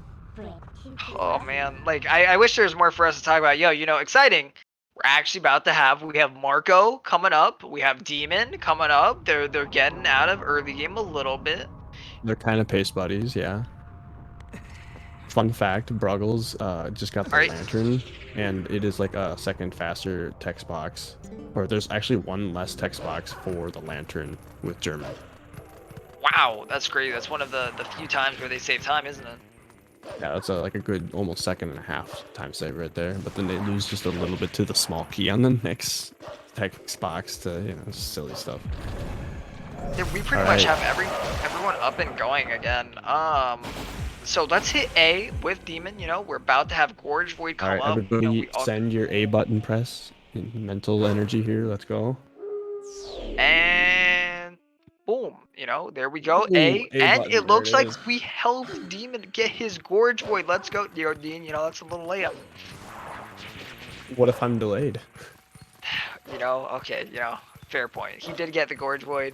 Oh man, like I wish there was more for us to talk about. Yo, exciting. We're actually about to we have Marco coming up. We have Demon coming up. They're getting out of early game a little bit. They're kind of pace buddies, yeah. Fun fact, Bruggles just got the lantern, and it is like a second faster text box. Or there's actually one less text box for the lantern with German. Wow, that's great. That's one of the few times where they save time, isn't it? Yeah, that's like a good almost second and a half time save right there. But then they lose just a little bit to the small key on the next text box to, silly stuff. Yeah, we pretty much have everyone up and going again. So let's hit A with Demon. We're about to have Gorge Void come up. Alright, everybody send your A button press in mental energy here. Let's go. And boom, there we go. A and it looks like we helped Demon get his Gorge Void. Let's go, Dean. That's a little layup. What if I'm delayed? Okay, fair point. He did get the Gorge Void.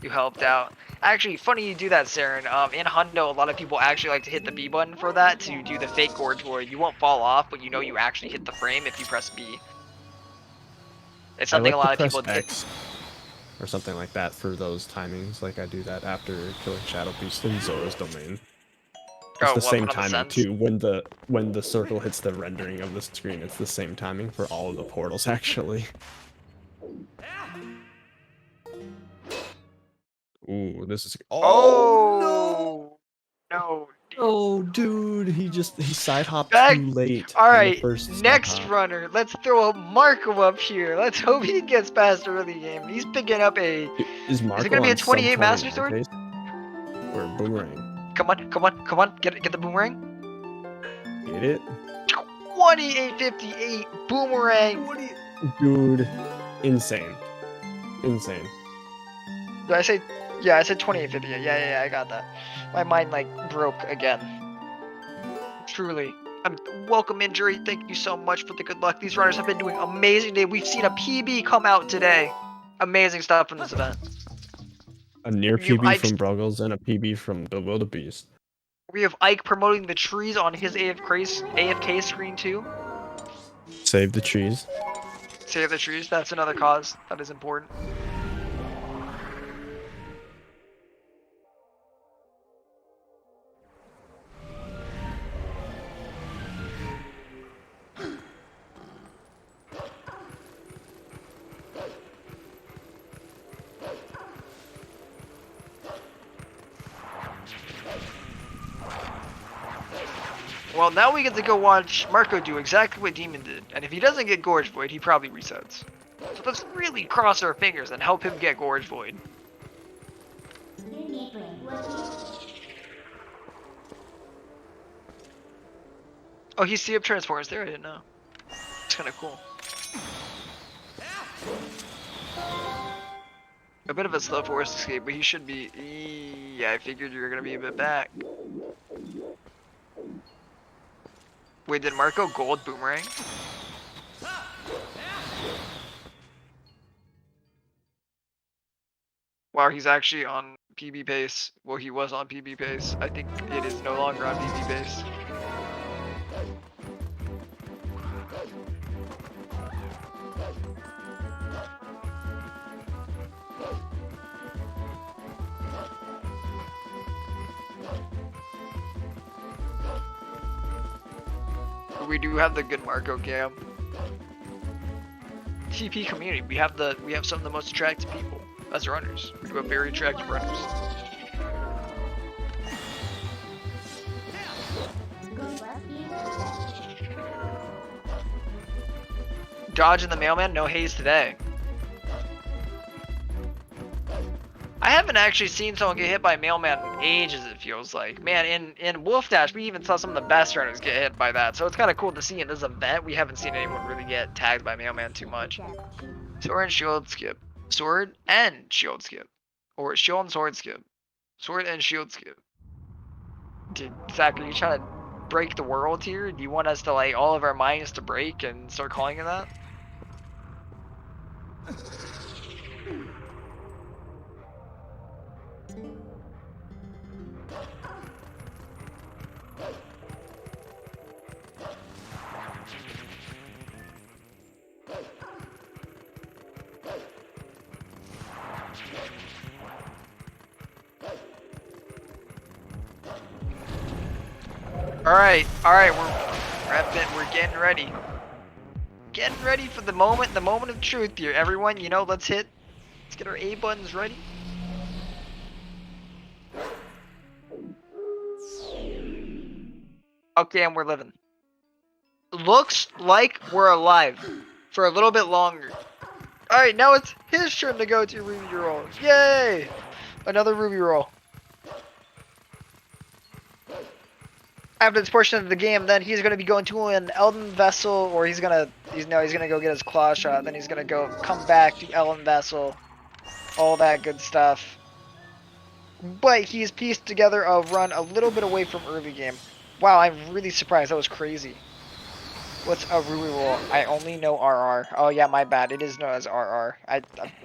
You helped out. Actually, funny you do that, Saren. In Hundo, a lot of people actually like to hit the B button for that to do the fake Gorge Void. You won't fall off, but you actually hit the frame if you press B. It's something a lot of people do. Or something like that for those timings. Like I do that after killing Shadow Beast in Zora's domain. It's the same timing too. When the circle hits the rendering of the screen, it's the same timing for all of the portals actually. Ooh, this is. Oh no! Oh, dude, he side hopped too late. All right, next runner. Let's throw a Marco up here. Let's hope he gets past early game. He's picking up a. Is it gonna be a 28 Master Sword? Or boomerang? Come on! Get the boomerang. Get it? 2858 boomerang. Dude, insane. Did I say? Yeah, I said 2858. Yeah, I got that. My mind broke again. Truly. Welcome injury. Thank you so much for the good luck. These runners have been doing amazing today. We've seen a PB come out today. Amazing stuff from this event. A near PB from Bruggles and a PB from Bewildebeest. We have Ike promoting the trees on his AFK screen too. Save the trees. Save the trees. That's another cause that is important. Well, now we get to go watch Marco do exactly what Demon did, and if he doesn't get Gorge Void, he probably resets. So let's really cross our fingers and help him get Gorge Void. Oh, he Sea Up Transforms there? I didn't know. It's kind of cool. A bit of a slow forest escape, but he should be... Yeah, I figured you were going to be a bit back. Wait, did Marco gold boomerang? Wow, he's actually on PB pace. Well, he was on PB pace. I think it is no longer on PB pace. We do have the good Marco cam. TP community. We have some of the most attractive people as runners. We do have very attractive runners. Dodge and the mailman, no haze today. I haven't actually seen someone get hit by a mailman in ages, it feels like. Man, in Wolf Dash, we even saw some of the best runners get hit by that. So it's kind of cool to see in this event, we haven't seen anyone really get tagged by mailman too much. Sword and shield skip. Sword and shield skip. Or shield and sword skip. Sword and shield skip. Dude, Zach, are you trying to break the world here? Do you want us to, like, all of our minds to break and start calling it that? Alright, we're getting ready. Getting ready for the moment of truth here. Everyone, you know, let's get our A buttons ready. Okay, and we're living. Looks like we're alive for a little bit longer. Alright, now it's his turn to go to Ruby Roll. Yay! Another Ruby Roll. After this portion of the game, then he's gonna be going to an Elden Vessel, or he's gonna go get his claw shot. Then he's gonna come back to Elden Vessel, all that good stuff. But he's pieced together a run a little bit away from early game. Wow, I'm really surprised. That was crazy. What's a Ruby Roll? I only know RR. Oh yeah, my bad. It is known as RR.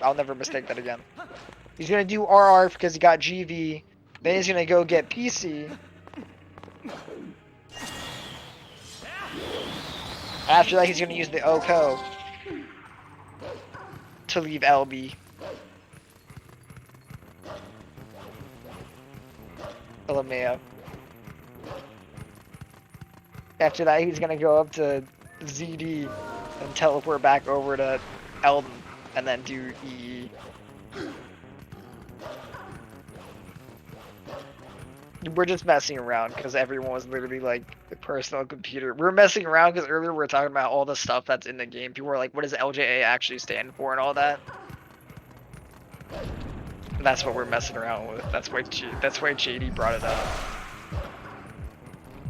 I'll never mistake that again. He's gonna do RR because he got GV. Then he's gonna go get PC. After that, he's going to use the OCO to leave LB. LMAO. After that, he's going to go up to ZD and teleport back over to Elden and then do EE. We're just messing around because everyone was literally like a personal computer. We're messing around because earlier we were talking about all the stuff that's in the game. People were like, what does LJA actually stand for and all that? And that's what we're messing around with. That's why JD brought it up.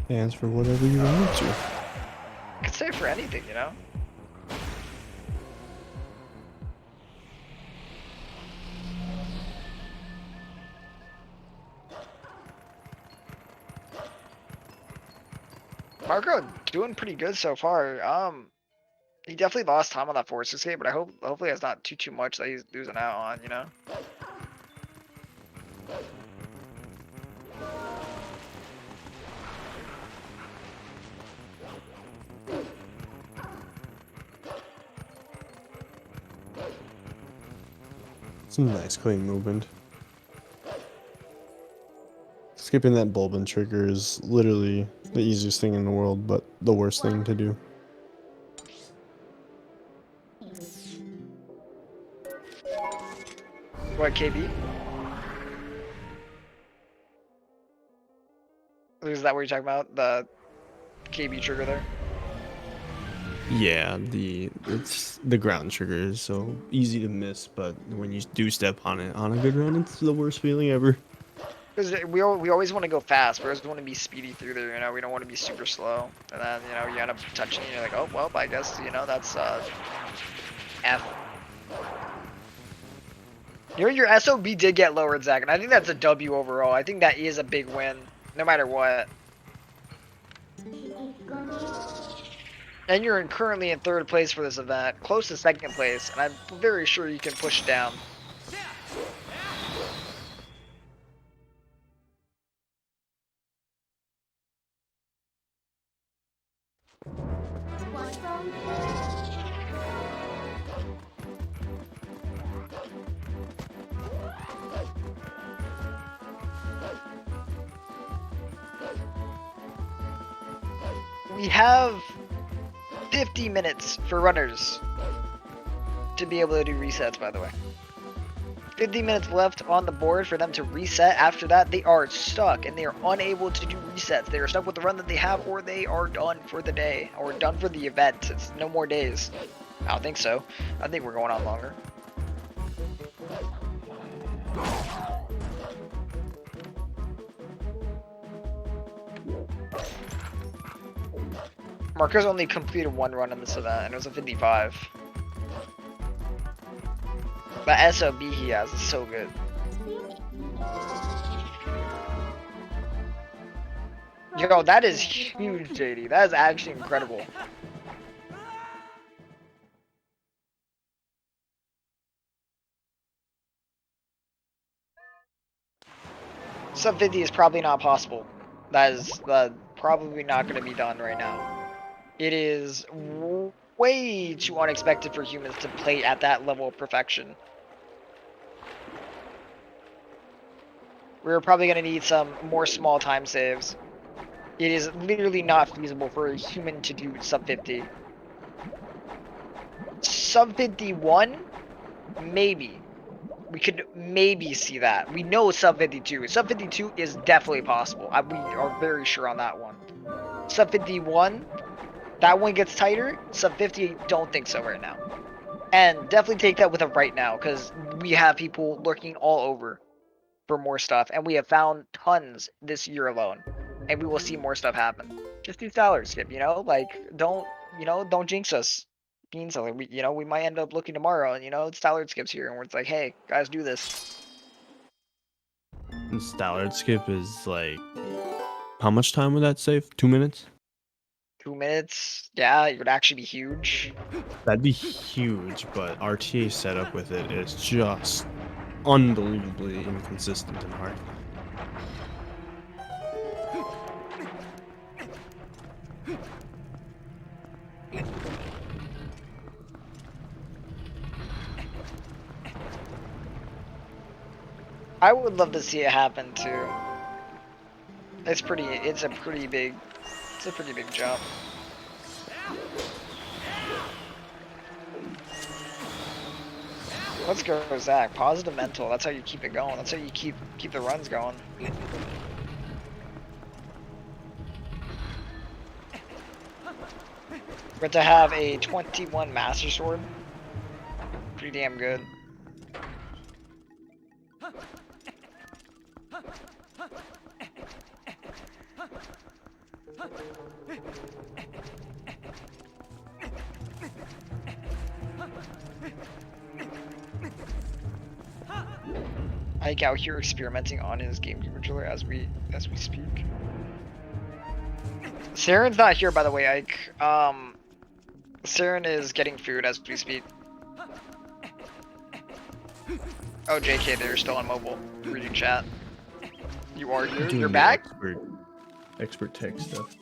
Stands for whatever you want to. I could say it for anything, you know? Marco doing pretty good so far. He definitely lost time on that force escape, but hopefully it's not too much that he's losing out on, you know? Some nice clean movement. Skipping that Bulbin trigger is literally the easiest thing in the world, but the worst thing to do. What, KB? Is that what you're talking about? The KB trigger there? Yeah, it's the ground trigger is so easy to miss, but when you do step on it on a good run, it's the worst feeling ever. Because we always want to go fast. We always want to be speedy through there, you know? We don't want to be super slow. And then, you know, you end up touching and you're like, oh, well, I guess, you know, that's, F. You know, your SOB did get lowered, Zach, and I think that's a W overall. I think that is a big win, no matter what. And you're currently in 3rd place for this event, close to 2nd place, and I'm very sure you can push it down. We have 50 minutes for runners to be able to do resets, by the way. 50 minutes left on the board for them to reset. After that, they are stuck and they are unable to do resets. They are stuck with the run that they have, or they are done for the day, or done for the event. It's no more days. I don't think so. I think we're going on longer. Marco's only completed 1 run in this event, and it was a 55. The SOB he has is so good. Yo, that is huge, JD. That is actually incredible. Sub 50 is probably not possible. That is probably not going to be done right now. It is way too unexpected for humans to play at that level of perfection. We're probably going to need some more small time saves. It is literally not feasible for a human to do sub 50. Sub 51? Maybe. We could maybe see that. We know sub 52. Sub 52 is definitely possible. We are very sure on that one. Sub 51, that one gets tighter. Sub 50, don't think so right now. And definitely take that with a right now, because we have people lurking all over for more stuff, and we have found tons this year alone, and we will see more stuff happen. Just do salary skip, you know, like don't jinx us. Means something. We might end up looking tomorrow, and it's Stallard skips here, and we're like, hey guys, do this. And Stallard skip is like, how much time would that save? 2 minutes? 2 minutes? Yeah, it would actually be huge. That'd be huge, but RTA setup with it is just unbelievably inconsistent and hard. I would love to see it happen too. It's a pretty big jump. Let's go, Zach. Positive mental. That's how you keep it going. That's how you keep the runs going. But to have a 21 Master Sword, pretty damn good. Ike out here experimenting on his GameCube controller as we speak. Saren's not here, by the way, Ike. Saren is getting food as we speak. Oh, JK, they're still on mobile. Reading chat. You are here? You're back? Expert tech stuff.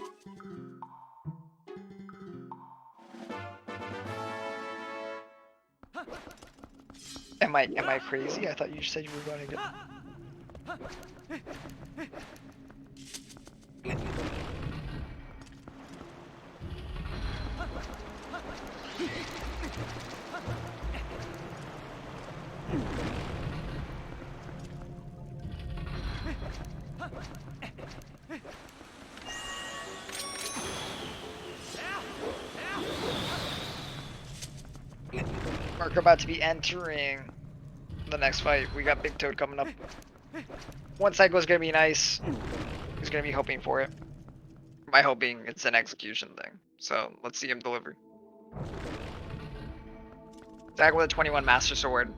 Am I crazy? I thought you said you were going to get... We're about to be entering the next fight. We got Big Toad coming up. One cycle is gonna be nice. He's gonna be hoping for it. My hoping it's an execution thing. So let's see him deliver. Zach with a 21 Master Sword.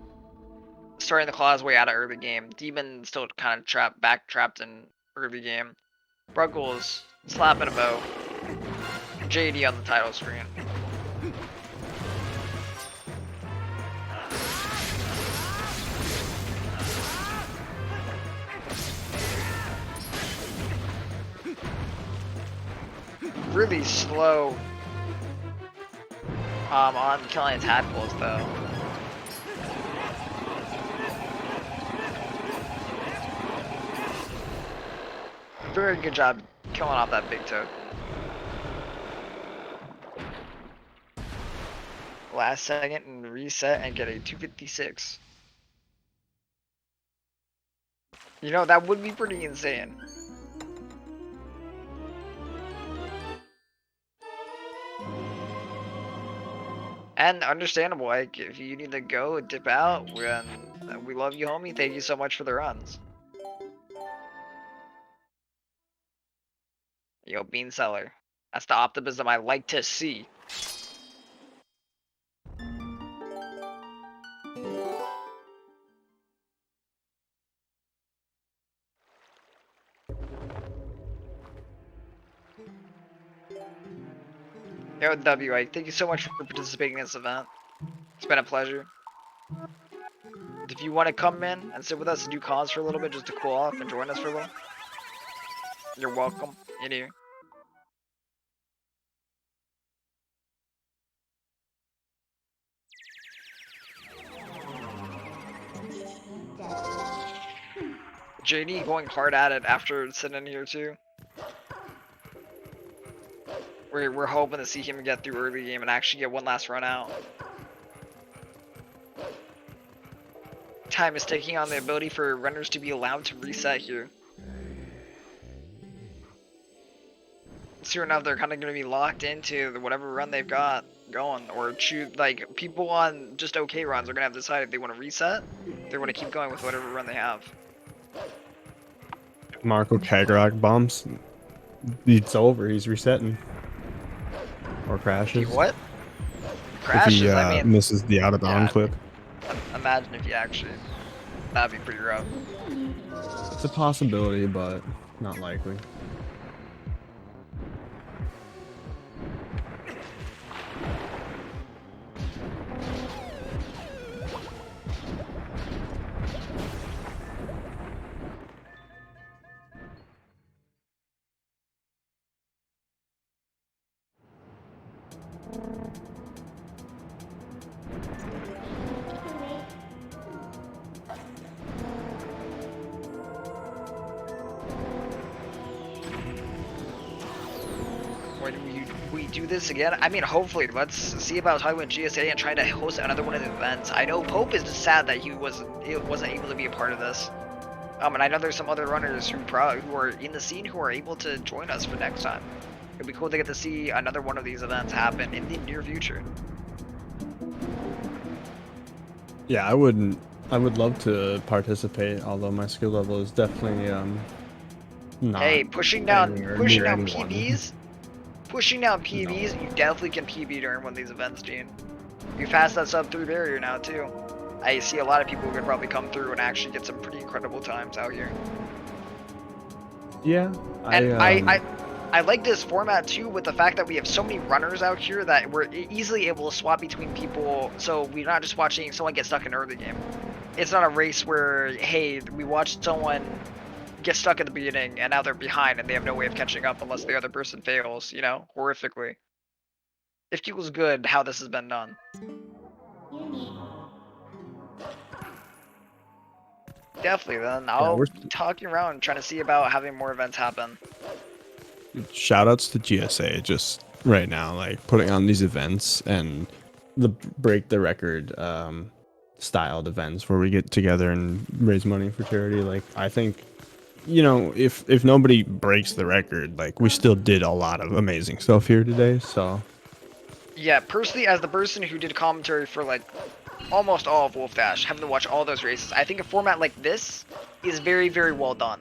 Starting the claws way out of early game. Demon still kind of trapped in early game. Bruggles slapping a bow. JD on the title screen. Really slow on killing tadpoles though. Very good job killing off that Big Toad. Last second and reset and get a 256. You know, that would be pretty insane. And understandable, like, if you need to go, dip out, we love you, homie. Thank you so much for the runs. Yo, Bean Seller. That's the optimism I like to see. Yo, WA, thank you so much for participating in this event. It's been a pleasure. If you want to come in and sit with us and do cons for a little bit just to cool off and join us for a little, you're welcome in here. JD going hard at it after sitting here too. We're hoping to see him get through early game and actually get one last run out. Time is taking on the ability for runners to be allowed to reset here. Soon enough, they're kind of going to be locked into whatever run they've got going, or choose, like, people on just okay runs are going to have to decide if they want to reset, they want to keep going with whatever run they have. Marco Kagarok bombs. It's over. He's resetting. Or crashes. He what? Crashes, if he, I mean... misses the out of bound clip. Imagine if you actually... That'd be pretty rough. It's a possibility, but not likely. When we do this again, I mean, hopefully, let's see about talking with GSA and trying to host another one of the events. I know Pope is just sad that he wasn't able to be a part of this. And I know there's some other runners who are in the scene who are able to join us for next time. It'd be cool to get to see another one of these events happen in the near future. Yeah, I would love to participate, although my skill level is definitely not. Hey, pushing down anyone. PBs. Pushing down PBs, you definitely can PB during one of these events, Gene. You pass that sub 3 barrier now too. I see a lot of people who could probably come through and actually get some pretty incredible times out here. Yeah, I like this format too, with the fact that we have so many runners out here that we're easily able to swap between people, so we're not just watching someone get stuck in early game. It's not a race where, hey, we watched someone get stuck at the beginning and now they're behind and they have no way of catching up unless the other person fails, you know, horrifically. It feels good how this has been done. Definitely. Then I'll be talking around, trying to see about having more events happen. Shout outs to GSA just right now, like putting on these events and the break the record styled events where we get together and raise money for charity. Like I think, you know, if nobody breaks the record, like we still did a lot of amazing stuff here today. So Yeah, personally, as the person who did commentary for like almost all of Wolf Dash, having to watch all those races, I think a format like this is very, very well done.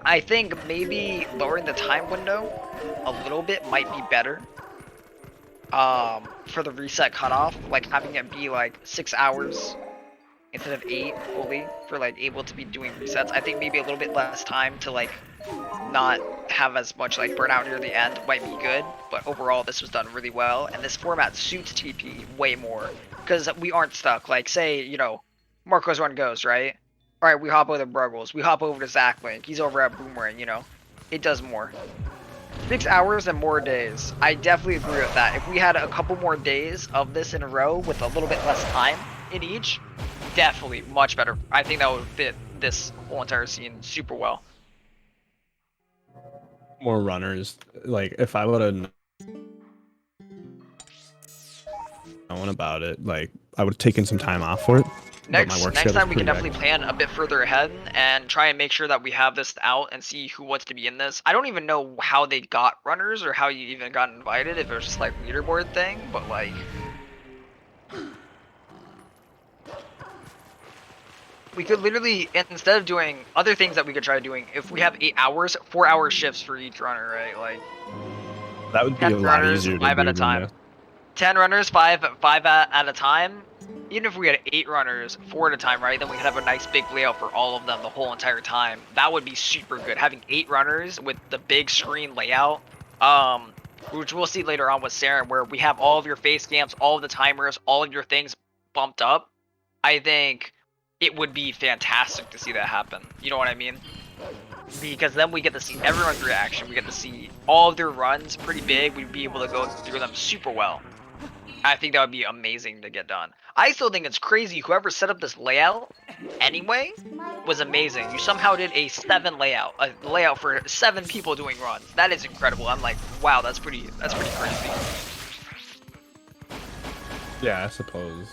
I think maybe lowering the time window a little bit might be better. For the reset cutoff, like having it be like 6 hours instead of 8 fully for like able to be doing resets. I think maybe a little bit less time to like not have as much like burnout near the end might be good, but overall this was done really well, and this format suits TP way more because we aren't stuck. Like say, you know, Marco's run goes, right? Alright, we hop over to Bruggles, we hop over to ZachLink, he's over at Boomerang, you know? It does more. 6 hours and more days. I definitely agree with that. If we had a couple more days of this in a row with a little bit less time in each, definitely much better. I think that would fit this whole entire scene super well. more runners. Like if I would have known about it, like I would have taken some time off for it. Next time we can definitely plan a bit further ahead and try and make sure that we have this out and see who wants to be in this. I don't even know how they got runners or how you even got invited, if it was just like leaderboard thing, but like we could literally, instead of doing other things that we could try doing, if we have 8 hours, 4-hour shifts for each runner, right? Like that would be a lot easier to 5 at do a time. than 10 runners, 5 at a time. Even if we had 8 runners, 4 at a time, right? Then we could have a nice big layout for all of them the whole entire time. That would be super good. Having 8 runners with the big screen layout, which we'll see later on with Saren, where we have all of your face cams, all of the timers, all of your things bumped up. I think it would be fantastic to see that happen. You know what I mean? Because then we get to see everyone's reaction. We get to see all of their runs pretty big. We'd be able to go through them super well. I think that would be amazing to get done. I still think it's crazy. Whoever set up this layout anyway was amazing. You somehow did a 7 layout, a layout for 7 people doing runs. That is incredible. I'm like, wow, that's pretty crazy. Yeah, I suppose.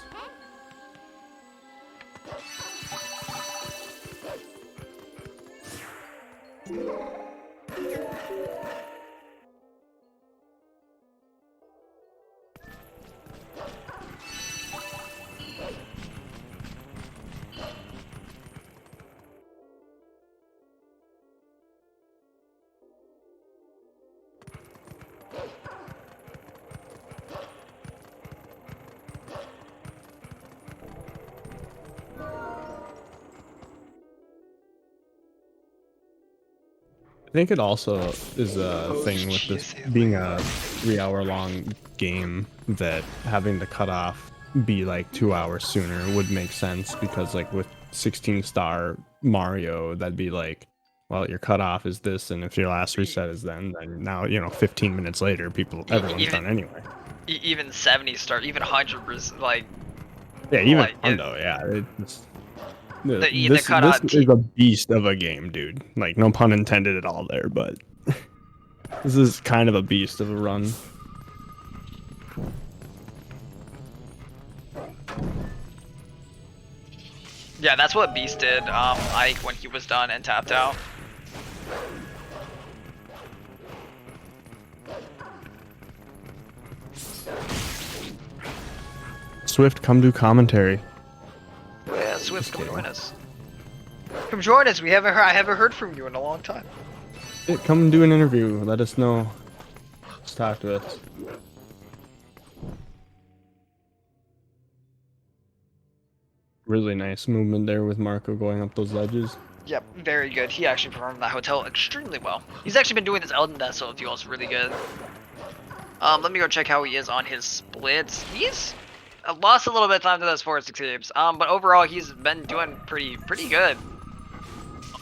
I think it also is a thing with this being a 3-hour long game that having the cutoff be like 2 hours sooner would make sense, because like with 16-star Mario, that'd be like, well, your cutoff is this, and if your last reset is then now, you know, 15 minutes later, everyone's done anyway. Even 70-star, even 100%, like... Yeah, even like, Hundo, yeah. The cutoff this is a beast of a game, dude. Like, no pun intended at all there, but this is kind of a beast of a run. Yeah, that's what Beast did, Ike, when he was done and tapped out. Swift, come do commentary. Yeah, Swift, come join us. Come join us. I haven't heard from you in a long time. Yeah, come and do an interview. Let us know. Just talk to us. Really nice movement there with Marco going up those ledges. Yep, very good. He actually performed that hotel extremely well. He's actually been doing this Elden Vessel deals really good. Let me go check how he is on his splits. He's lost a little bit of time to those 4-6 games. But overall he's been doing pretty good.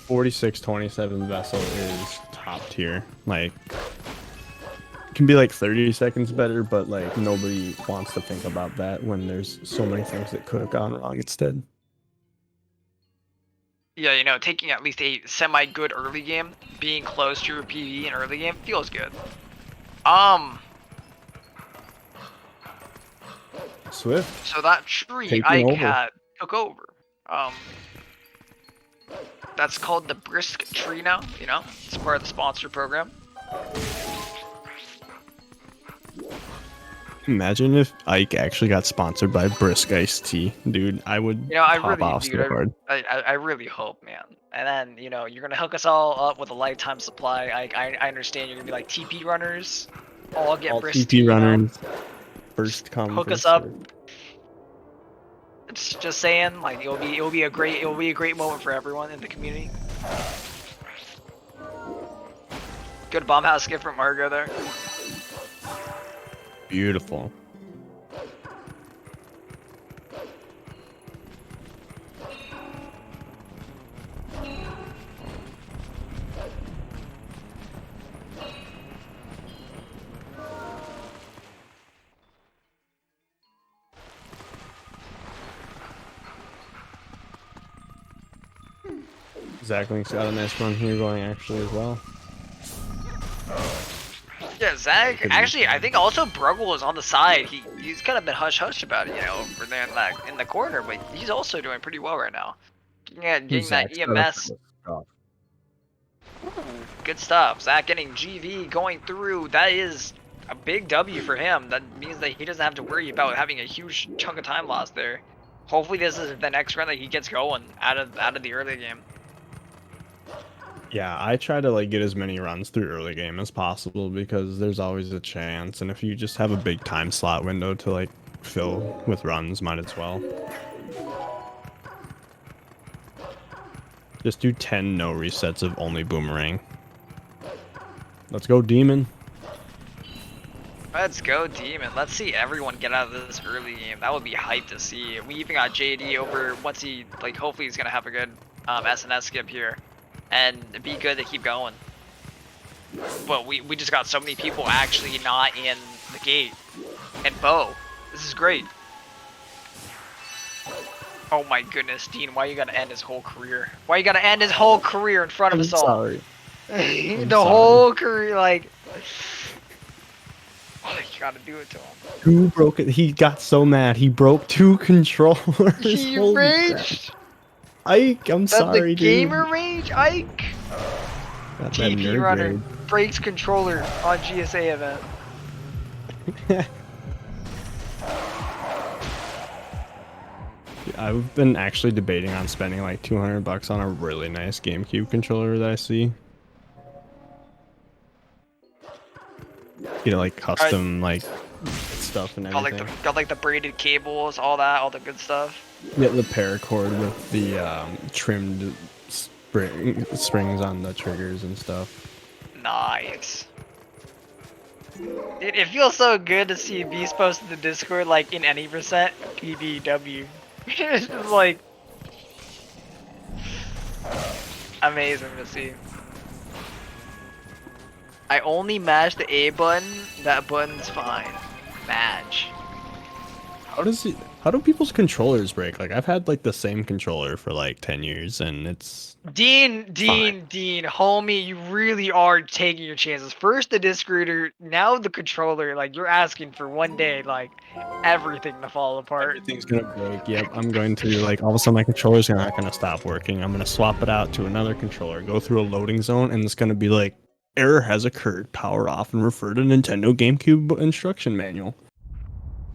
46-27 Vessel is top tier. Like, it can be like 30 seconds better, but like nobody wants to think about that when there's so many things that could have gone wrong instead. Yeah, you know, taking at least a semi-good early game, being close to your PvE in early game feels good. Swift. So that tree Taking Ike over. had took over. That's called the Brisk tree now, you know? It's part of the sponsor program. Imagine if Ike actually got sponsored by Brisk Iced Tea, dude. I would You know, I pop really, off dude, so hard. I really hope, man. And then, you know, you're gonna hook us all up with a lifetime supply. I understand you're gonna be like TP runners, all get All Brisk TP tea, you know? runners, first come, Hook us first up. served. It's just saying, like it'll be a great moment for everyone in the community. Good bomb house gift from Margo there. Beautiful. ZachLink's got a nice run here going actually as well. Yeah, Zach. Actually, I think also Bruggles on the side. He's kind of been hush hush about it, you know, over there in the corner, but he's also doing pretty well right now. Yeah, getting that Zach's got a EMS. couple stuff. Good stuff. Zach getting GV going through. That is a big W for him. That means that he doesn't have to worry about having a huge chunk of time lost there. Hopefully, this is the next run that he gets going out of the early game. Yeah, I try to like get as many runs through early game as possible because there's always a chance, and if you just have a big time slot window to like fill with runs, might as well. Just do 10 no resets of only boomerang. Let's go, Demon. Let's go, Demon. Let's see everyone get out of this early game. That would be hype to see. We even got JD over once he, like, hopefully he's going to have a good SNS skip here. And it'd be good to keep going. But we just got so many people actually not in the gate. And Bo, this is great. Oh my goodness, Dean, why you gotta end his whole career? Why you gotta end his whole career in front of us all? Sorry. The whole career, like... Oh, you gotta do it to him. Who broke it? He got so mad. He broke 2 controllers. He Holy raged! crap. Ike, I'm That's sorry, the gamer dude. rage, Ike! Got that TP nerd runner rage. breaks controller on GSA event. I've been actually debating on spending like $200 on a really nice GameCube controller that I see. Get like custom like stuff and Got everything. like the braided cables, all that, all the good stuff. Get the paracord with the trimmed springs on the triggers and stuff. Nice. It feels so good to see Beast post in the Discord like in any percent PDW. It's just like amazing to see. I only mash the A button. That button's fine. Match. How do people's controllers break? Like I've had like the same controller for like 10 years and it's Dean, homie, you really are taking your chances. First the disc reader, now the controller. Like you're asking for one day, like everything to fall apart. Everything's gonna break. Yep, I'm going to like all of a sudden my controller's not gonna stop working. I'm gonna swap it out to another controller, go through a loading zone, and it's gonna be like error has occurred. Power off and refer to Nintendo GameCube instruction manual.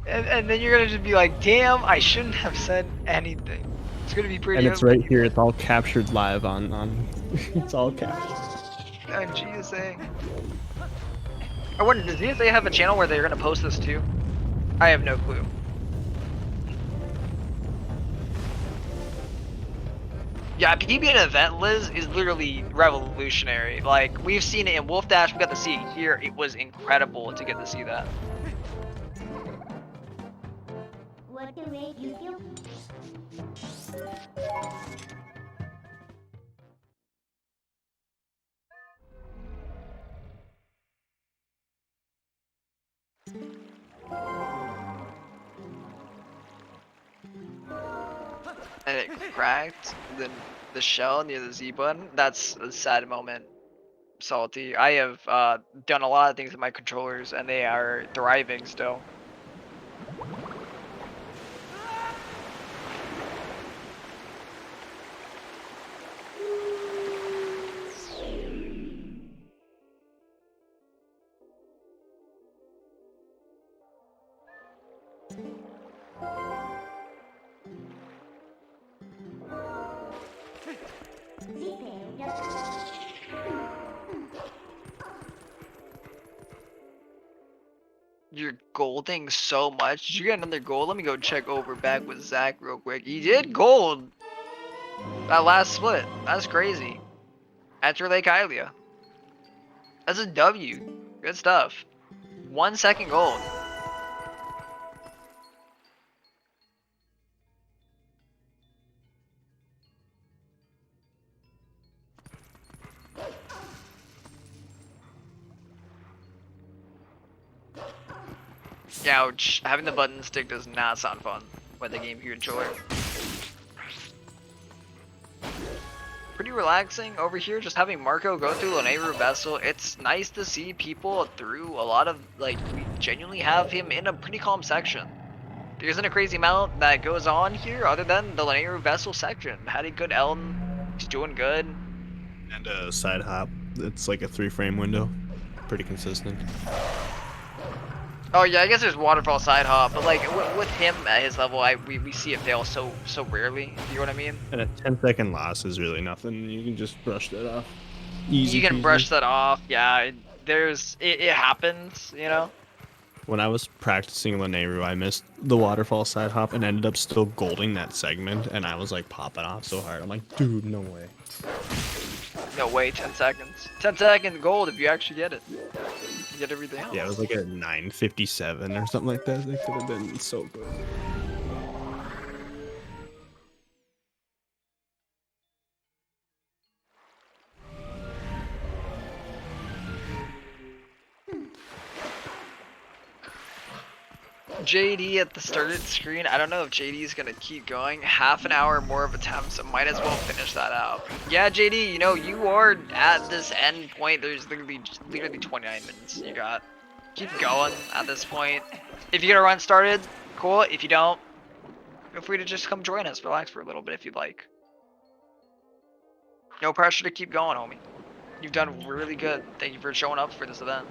And then you're gonna just be like, damn, I shouldn't have said anything. It's gonna be pretty. And it's right here. It's all captured live on. It's all captured. On GSA. I wonder, does GSA have a channel where they're gonna post this too? I have no clue. Yeah, PB and event Liz is literally revolutionary. Like we've seen it in Wolf Dash, we got to see it here. It was incredible to get to see that. What can make you feel? And it cracked, then the shell near the Z button. That's a sad moment. Salty. I have done a lot of things with my controllers, and they are thriving still. You're golding so much. Did you get another gold? Let me go check over back with Zach real quick. He did gold that last split. That's crazy. After Lake Hylia. That's a W. Good stuff. 1 second gold. Ouch. Having the button stick does not sound fun with the game you enjoy. Pretty relaxing over here, just having Marco go through Lanayru Vessel. It's nice to see people through a lot of, like, we genuinely have him in a pretty calm section. There isn't a crazy amount that goes on here other than the Lanayru Vessel section. Had a good Elton, he's doing good. And a side hop. It's like a 3-frame window. Pretty consistent. Oh yeah, I guess there's waterfall side hop, but like with him at his level, we see it fail so rarely. You know what I mean? And a 10-second loss is really nothing. You can just brush that off. Easy You can peasy. brush that off. Yeah, it happens. You know. When I was practicing Lanayru, I missed the waterfall side hop and ended up still golding that segment, and I was like popping off so hard. I'm like, dude, no way. No way, 10 seconds. 10 seconds gold if you actually get it. You get everything else. Yeah, it was like a 9:57 or something like that. It could have been so good. JD at the started screen. I don't know if JD is gonna keep going. Half an hour more of attempts, so might as well finish that out. Yeah, JD, you know you are at this end point. There's literally 29 minutes. You got. Keep going at this point. If you get a run started, cool. If you don't, feel free to just come join us. Relax for a little bit if you'd like. No pressure to keep going, homie. You've done really good. Thank you for showing up for this event.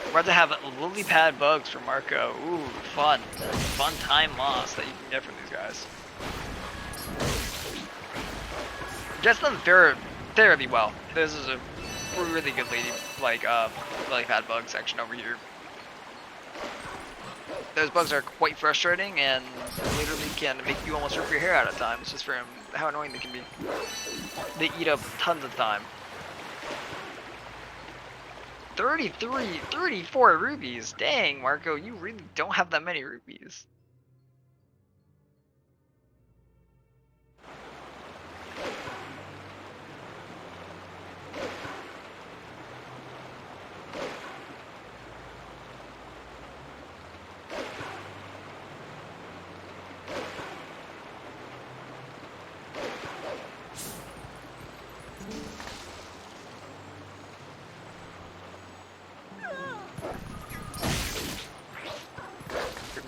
We're about to have lily pad bugs for Marco. Ooh, fun. Fun time loss that you can get from these guys. Gets them fairly well. This is a really good lily pad bug section over here. Those bugs are quite frustrating and literally can make you almost rip your hair out at times just from how annoying they can be. They eat up tons of time. 34 rupees. Dang, Marco, you really don't have that many rupees.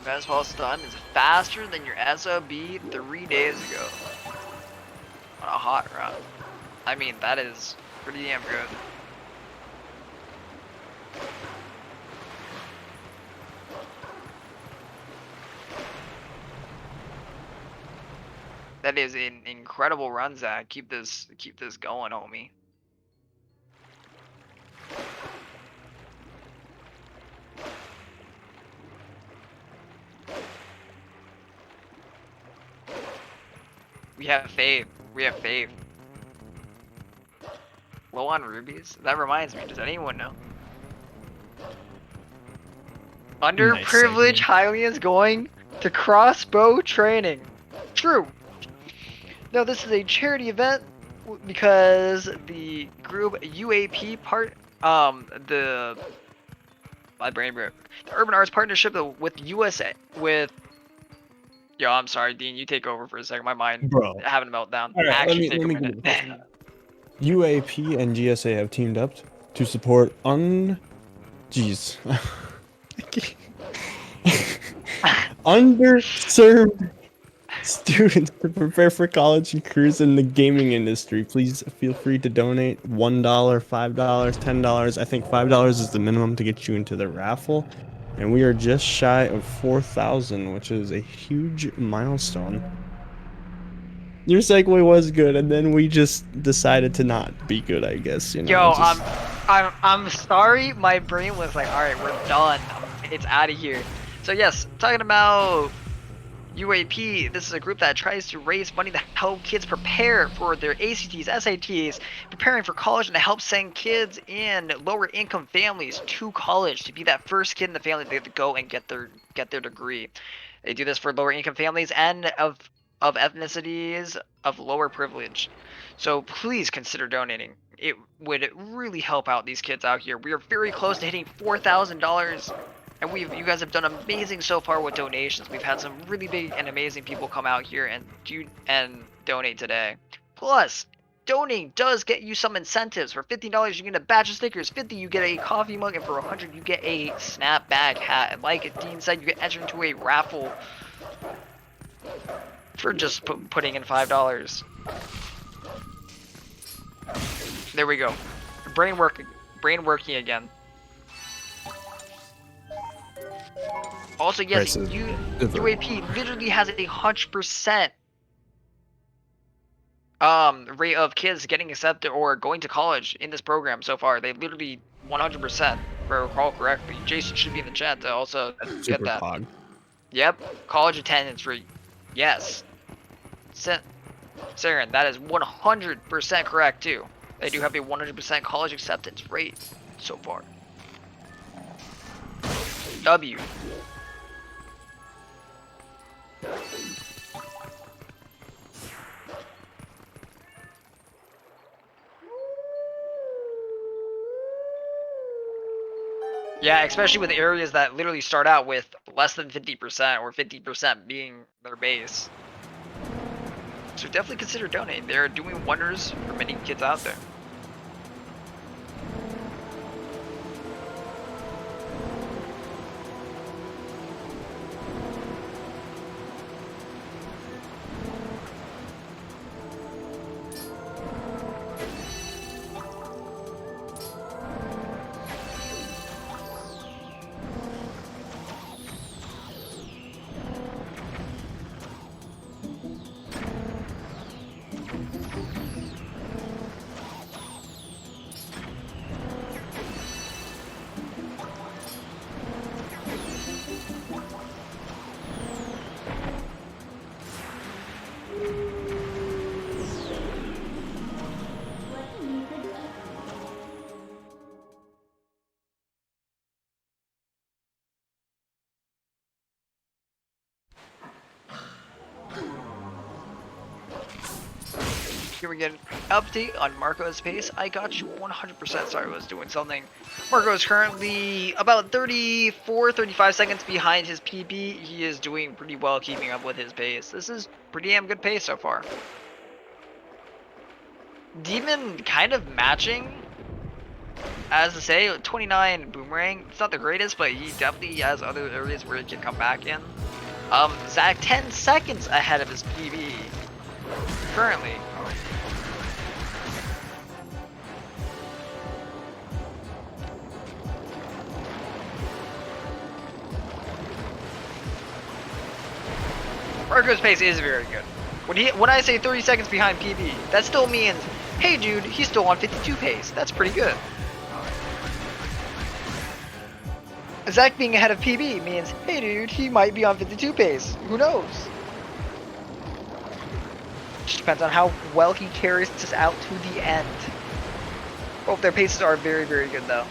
Fastball stun is faster than your SOB 3 days ago. On a hot run. I mean, that is pretty damn good. That is an incredible run, Zach. Keep this going, homie. We have faith. We have faith. Low on rubies? That reminds me, does anyone know? Underprivileged Hylians going to crossbow training. True. No, this is a charity event because the group UAP the Urban Arts Partnership with USA with. Yo, I'm sorry, Dean. You take over for a second. My mind having a meltdown. All right, Actually, take a give minute. it a UAP and GSA have teamed up to support underserved students to prepare for college and careers in the gaming industry. Please feel free to donate $1, $5, $10. I think $5 is the minimum to get you into the raffle. And we are just shy of 4,000, which is a huge milestone. Your segue was good, and then we just decided to not be good, I guess. You know. Yo, I'm sorry. My brain was like, all right, we're done. It's out of here. So yes, talking about UAP, this is a group that tries to raise money to help kids prepare for their ACTs, SATs, preparing for college, and to help send kids in lower income families to college to be that first kid in the family to go and get their degree. They do this for lower income families and of ethnicities of lower privilege. So please consider donating. It would really help out these kids out here. We are very close to hitting $4,000. And you guys have done amazing so far with donations. We've had some really big and amazing people come out here and donate today. Plus, donating does get you some incentives. For $50, you get a batch of stickers. $50, you get a coffee mug, and for $100, you get a snapback hat. And like Dean said, you get entered into a raffle for just putting in $5. There we go. Brain working again. Also, yes, UAP literally has a 100% rate of kids getting accepted or going to college in this program so far. They literally 100%, if I recall correctly. Jason should be in the chat to also get that. Pog. Yep, college attendance rate. Yes. Saren, that is 100% correct too. They do have a 100% college acceptance rate so far. W. Yeah, especially with areas that literally start out with less than 50% or 50% being their base. So definitely consider donating. They're doing wonders for many kids out there. Here we get an update on Marco's pace. I got you 100%. Sorry, I was doing something. Marco is currently about 35 seconds behind his PB. He is doing pretty well keeping up with his pace. This is pretty damn good pace so far. Demon kind of matching, as to say, 29 Boomerang. It's not the greatest, but he definitely has other areas where he can come back in. Zach 10 seconds ahead of his PB currently. Marco's pace is very good. When I say 30 seconds behind PB, that still means, hey dude, he's still on 52 pace. That's pretty good. Zach being ahead of PB means, hey dude, he might be on 52 pace. Who knows? Just depends on how well he carries this out to the end. Both their paces are very, very good though.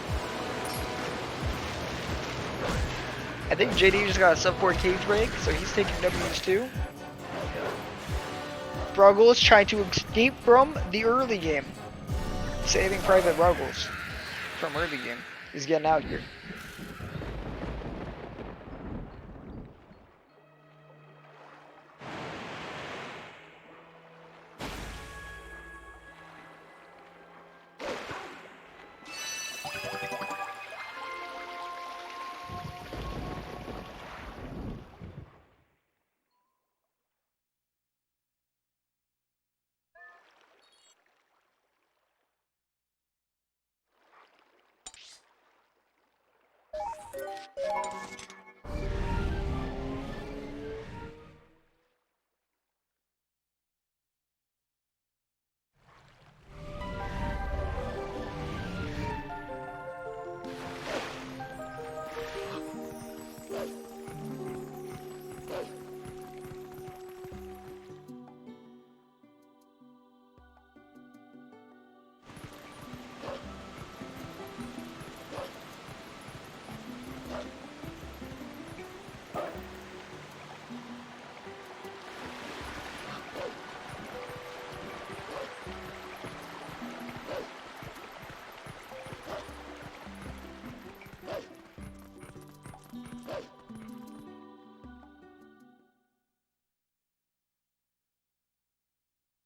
I think JD just got a sub 4 cage break, so he's taking W's too. Bruggles trying to escape from the early game. Saving Private Bruggles from early game. He's getting out here.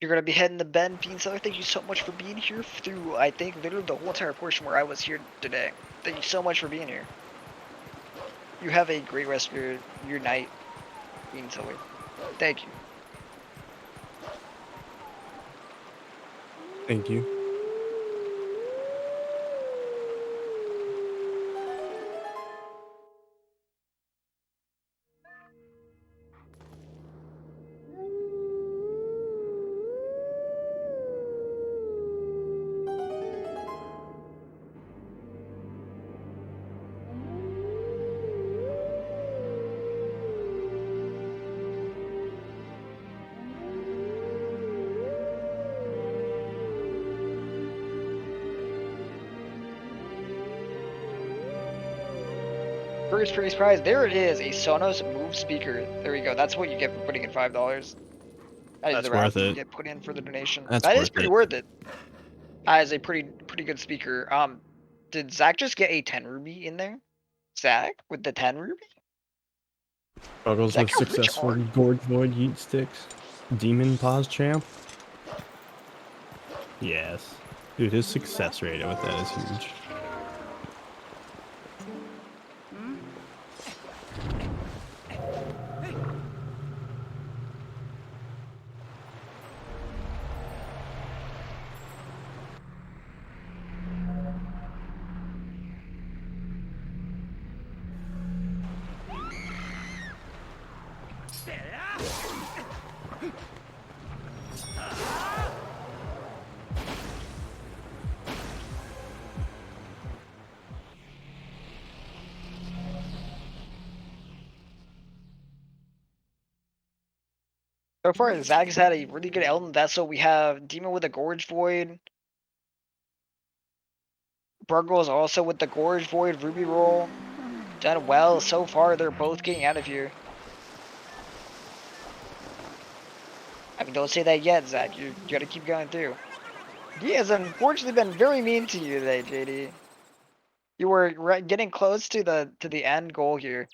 You're gonna be heading to Bend, Beanseller. Thank you so much for being here through, I think, literally the whole entire portion where I was here today. Thank you so much for being here. You have a great rest of your night, Beanseller. Thank you. Thank you. First prize prize, there it is, a Sonos Move speaker. There we go. That's what you get for putting in $5. That is That's the route worth you it. get put in for the donation. That's That is worth pretty it. worth it. That is a pretty good speaker. Did Zach just get a 10 ruby in there? Zach with the 10 ruby? Struggles Zach, with you're rich successful hard. Gorge Void Yeet Sticks. Demon Pause Champ. Yes. Dude, his success rate with that is huge. So far, Zach has had a really good Elden Vessel. We have Demon with a Gorge Void. Bruggles also with the Gorge Void Ruby Roll. Done well so far. They're both getting out of here. I mean, don't say that yet, Zach. You gotta keep going through. He has unfortunately been very mean to you today, JD. You were getting close to the end goal here.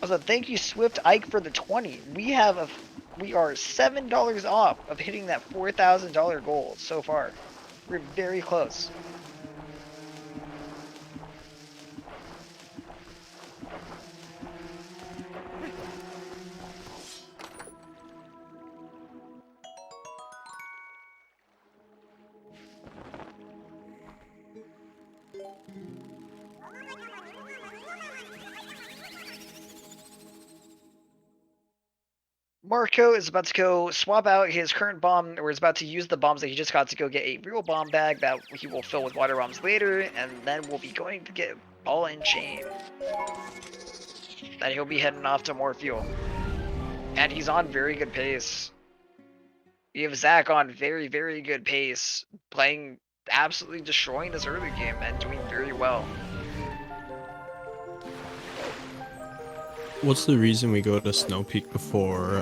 Also, thank you, Swiftike, for the 20. We are $7 off of hitting that $4,000 goal so far. We're very close. Marco is about to go swap out his current bomb, or is about to use the bombs that he just got to go get a real bomb bag that he will fill with water bombs later, and then we'll be going to get ball and chain. Then he'll be heading off to more fuel. And he's on very good pace. We have Zach on very, very good pace, playing, absolutely destroying this early game and doing very well. What's the reason we go to Snow Peak before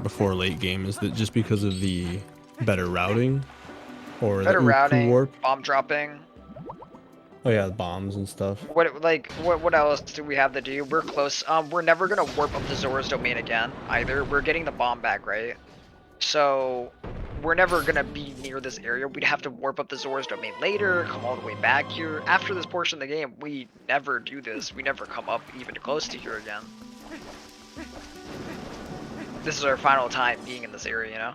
before late game? Is that just because of the better routing, or Better the routing, warp? bomb dropping. Oh yeah, the bombs and stuff. What else do we have to do? We're close. We're never gonna warp up the Zora's domain again either. We're getting the bomb back, right? So we're never gonna be near this area. We'd have to warp up the Zora's domain later, come all the way back here. After this portion of the game, we never do this. We never come up even close to here again. This is our final time being in this area, you know?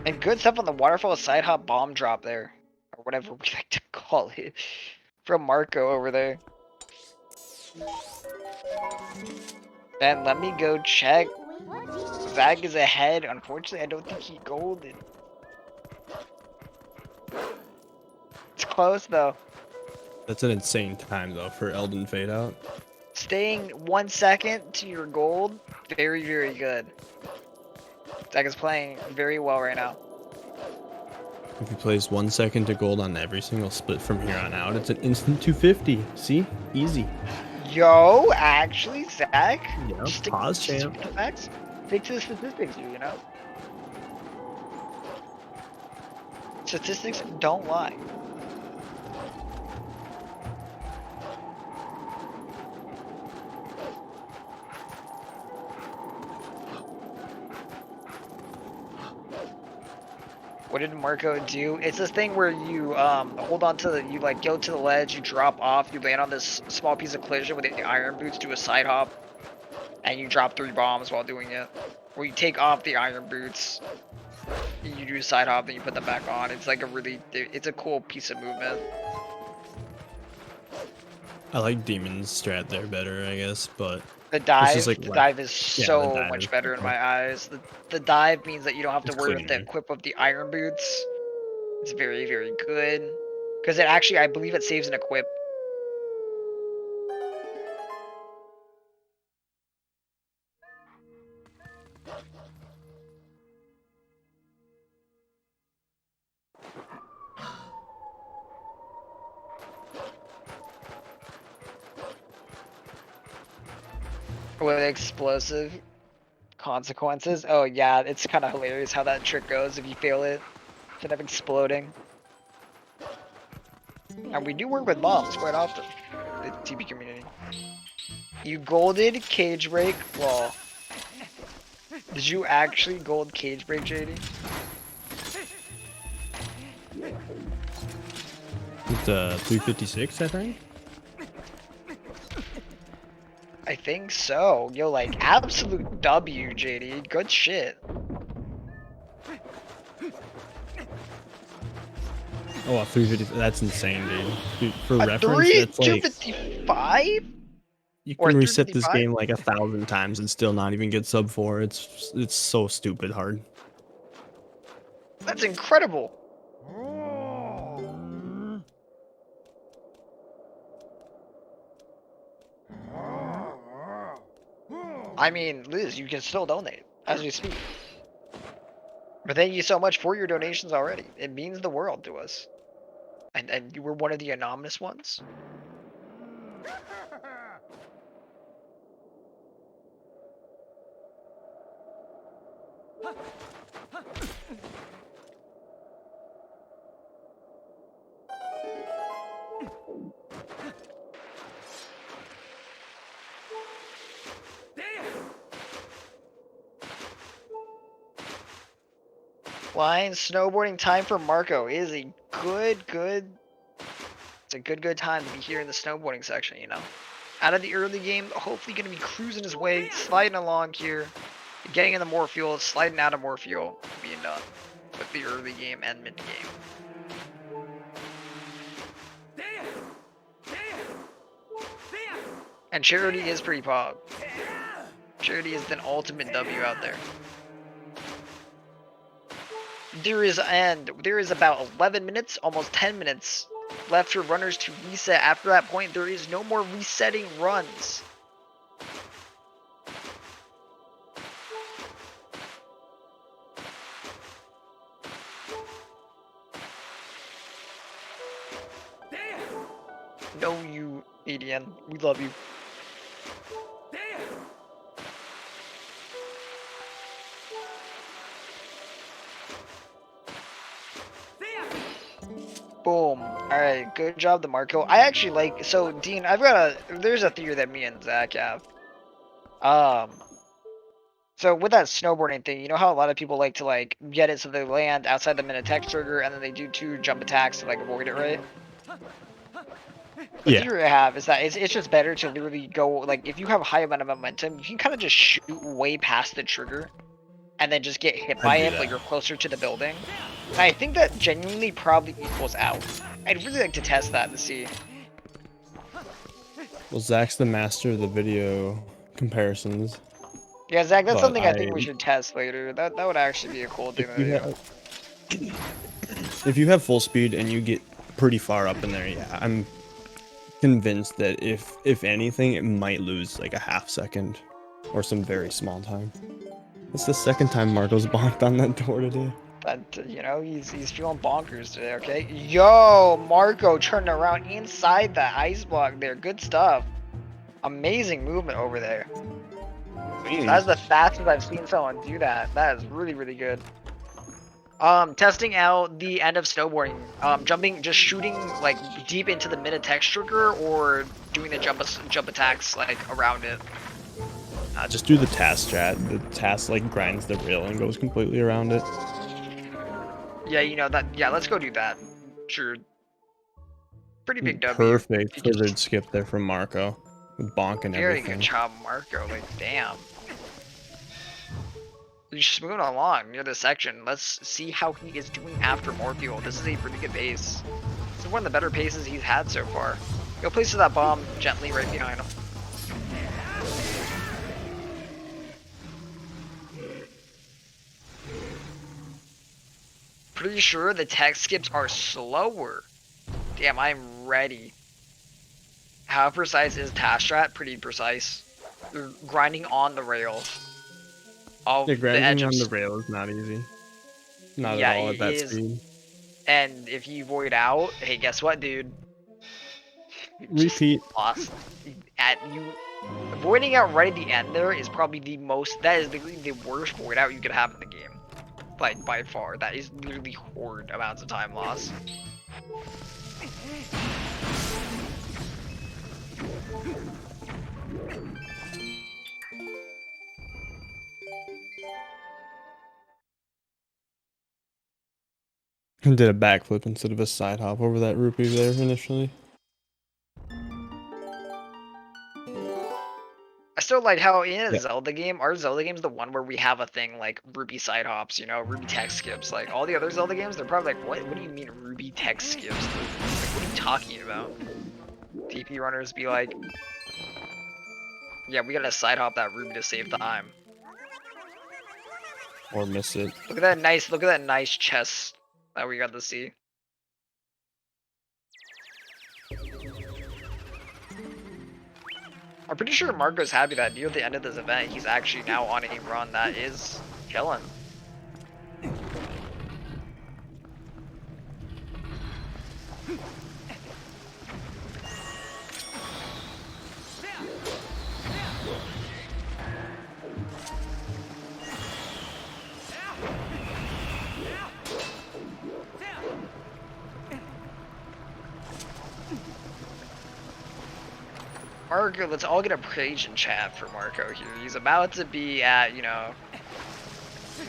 And good stuff on the waterfall side hop bomb drop there. Or whatever we like to call it. From Marco over there. Then let me go check. Zach is ahead. Unfortunately, I don't think he golden. It's close though. That's an insane time though for Elden Fade Out. Staying 1 second to your gold, very, very good. Zach is playing very well right now. If he plays 1 second to gold on every single split from here on out, it's an instant 250. See? Easy. Yo, actually, Zach, Yeah, stick pause, to champ. the facts. Stick to the statistics, you know? Statistics don't lie. What did Marco do? It's this thing where you hold on to you like go to the ledge, you drop off, you land on this small piece of collision with the iron boots, do a side hop, and you drop 3 bombs while doing it. Where you take off the iron boots, you do a side hop, and you put them back on. It's like it's a cool piece of movement. I like Demon's strat there better, I guess, but The it's dive, just like the dive is yeah, so the dive much is better in cool. my eyes. The dive means that you don't have to It's worry about the cleaner. equip of the iron boots. It's very, very good. Because it actually, I believe it saves an equip. With explosive consequences. Oh yeah, it's kind of hilarious how that trick goes if you fail it. Instead of exploding. And we do work with bombs quite often. The TB community. You golded cage break? Well, did you actually gold cage break, JD? It's 356, I think. I think so. Yo, like, absolute W, JD. Good shit. Oh, 350. That's insane, dude. For A reference, that's like 255? you Or can reset this 355? game like 1,000 times and still not even get sub 4. It's so stupid hard. That's incredible. I mean, Liz, you can still donate as we speak. But thank you so much for your donations already. It means the world to us. And you were one of the anonymous ones. Flying snowboarding time for Marco is a it's a good time to be here in the snowboarding section, you know. Out of the early game, hopefully gonna be cruising his way, sliding along here, getting into more fuel, sliding out of more fuel, being done with the early game and mid game. And Charity is pretty pog. Charity is the ultimate W out there. There is about 11 minutes, almost 10 minutes left for runners to reset. After that point, there is no more resetting runs. No, you, ADN. We love you. Boom. Alright, good job, DeMarco. I actually like, so Dean, there's a theory that me and Zach have. So with that snowboarding thing, you know how a lot of people like to get it so they land outside the minute text trigger and then they do 2 jump attacks to avoid it, right? The theory I have is that it's just better to literally go, if you have a high amount of momentum, you can kind of just shoot way past the trigger and then just get hit by it, but you're closer to the building. I think that genuinely probably equals out. I'd really like to test that and see. Well, Zach's the master of the video comparisons. Yeah, Zach, that's But something I think we should test later. That would actually be a cool thing to do. If you have full speed and you get pretty far up in there, yeah, I'm convinced that if anything, it might lose a half second or some very small time. It's the second time Marco's bonked on that door today. But, he's feeling bonkers today, okay? Yo, Marco turned around inside the ice block there. Good stuff. Amazing movement over there. That's the fastest I've seen someone do that. That is really, really good. Testing out the end of snowboarding. Jumping, just shooting, deep into the minute text trigger, or doing the jump attacks, around it. Just do the task chat. The task grinds the rail and goes completely around it. Yeah, yeah, let's go do that. Sure. Pretty big W. Perfect feathered skip there from Marco. With bonk and Very everything. good job, Marco. Damn. You're just moving along near this section. Let's see how he is doing after Morpheal. This is a pretty good pace. This is one of the better paces he's had so far. Go place that bomb gently right behind him. Pretty sure the tech skips are slower. Damn, I'm ready. How precise is task strat? Pretty precise. You're grinding on the rails. Yeah, grinding on the rail is not easy. Not at all at that speed. And if you void out, hey, guess what, dude? Repeat. Lost. Voiding out right at the end there is probably that is literally the worst void out you could have in the game. By far. That is literally horrid amounts of time loss. And did a backflip instead of a side hop over that rupee there initially. I still like how in a Zelda game, our Zelda game's the one where we have a thing like Ruby side hops, Ruby tech skips. All the other Zelda games, they're probably what do you mean Ruby tech skips? What are you talking about? TP runners be like, yeah, we gotta side hop that Ruby to save time. Or miss it. Look at that nice chest that we got to see. I'm pretty sure Marco's happy that near the end of this event, he's actually now on a run that is killing. Marco, let's all get a praise in chat for Marco here. He's about to be at,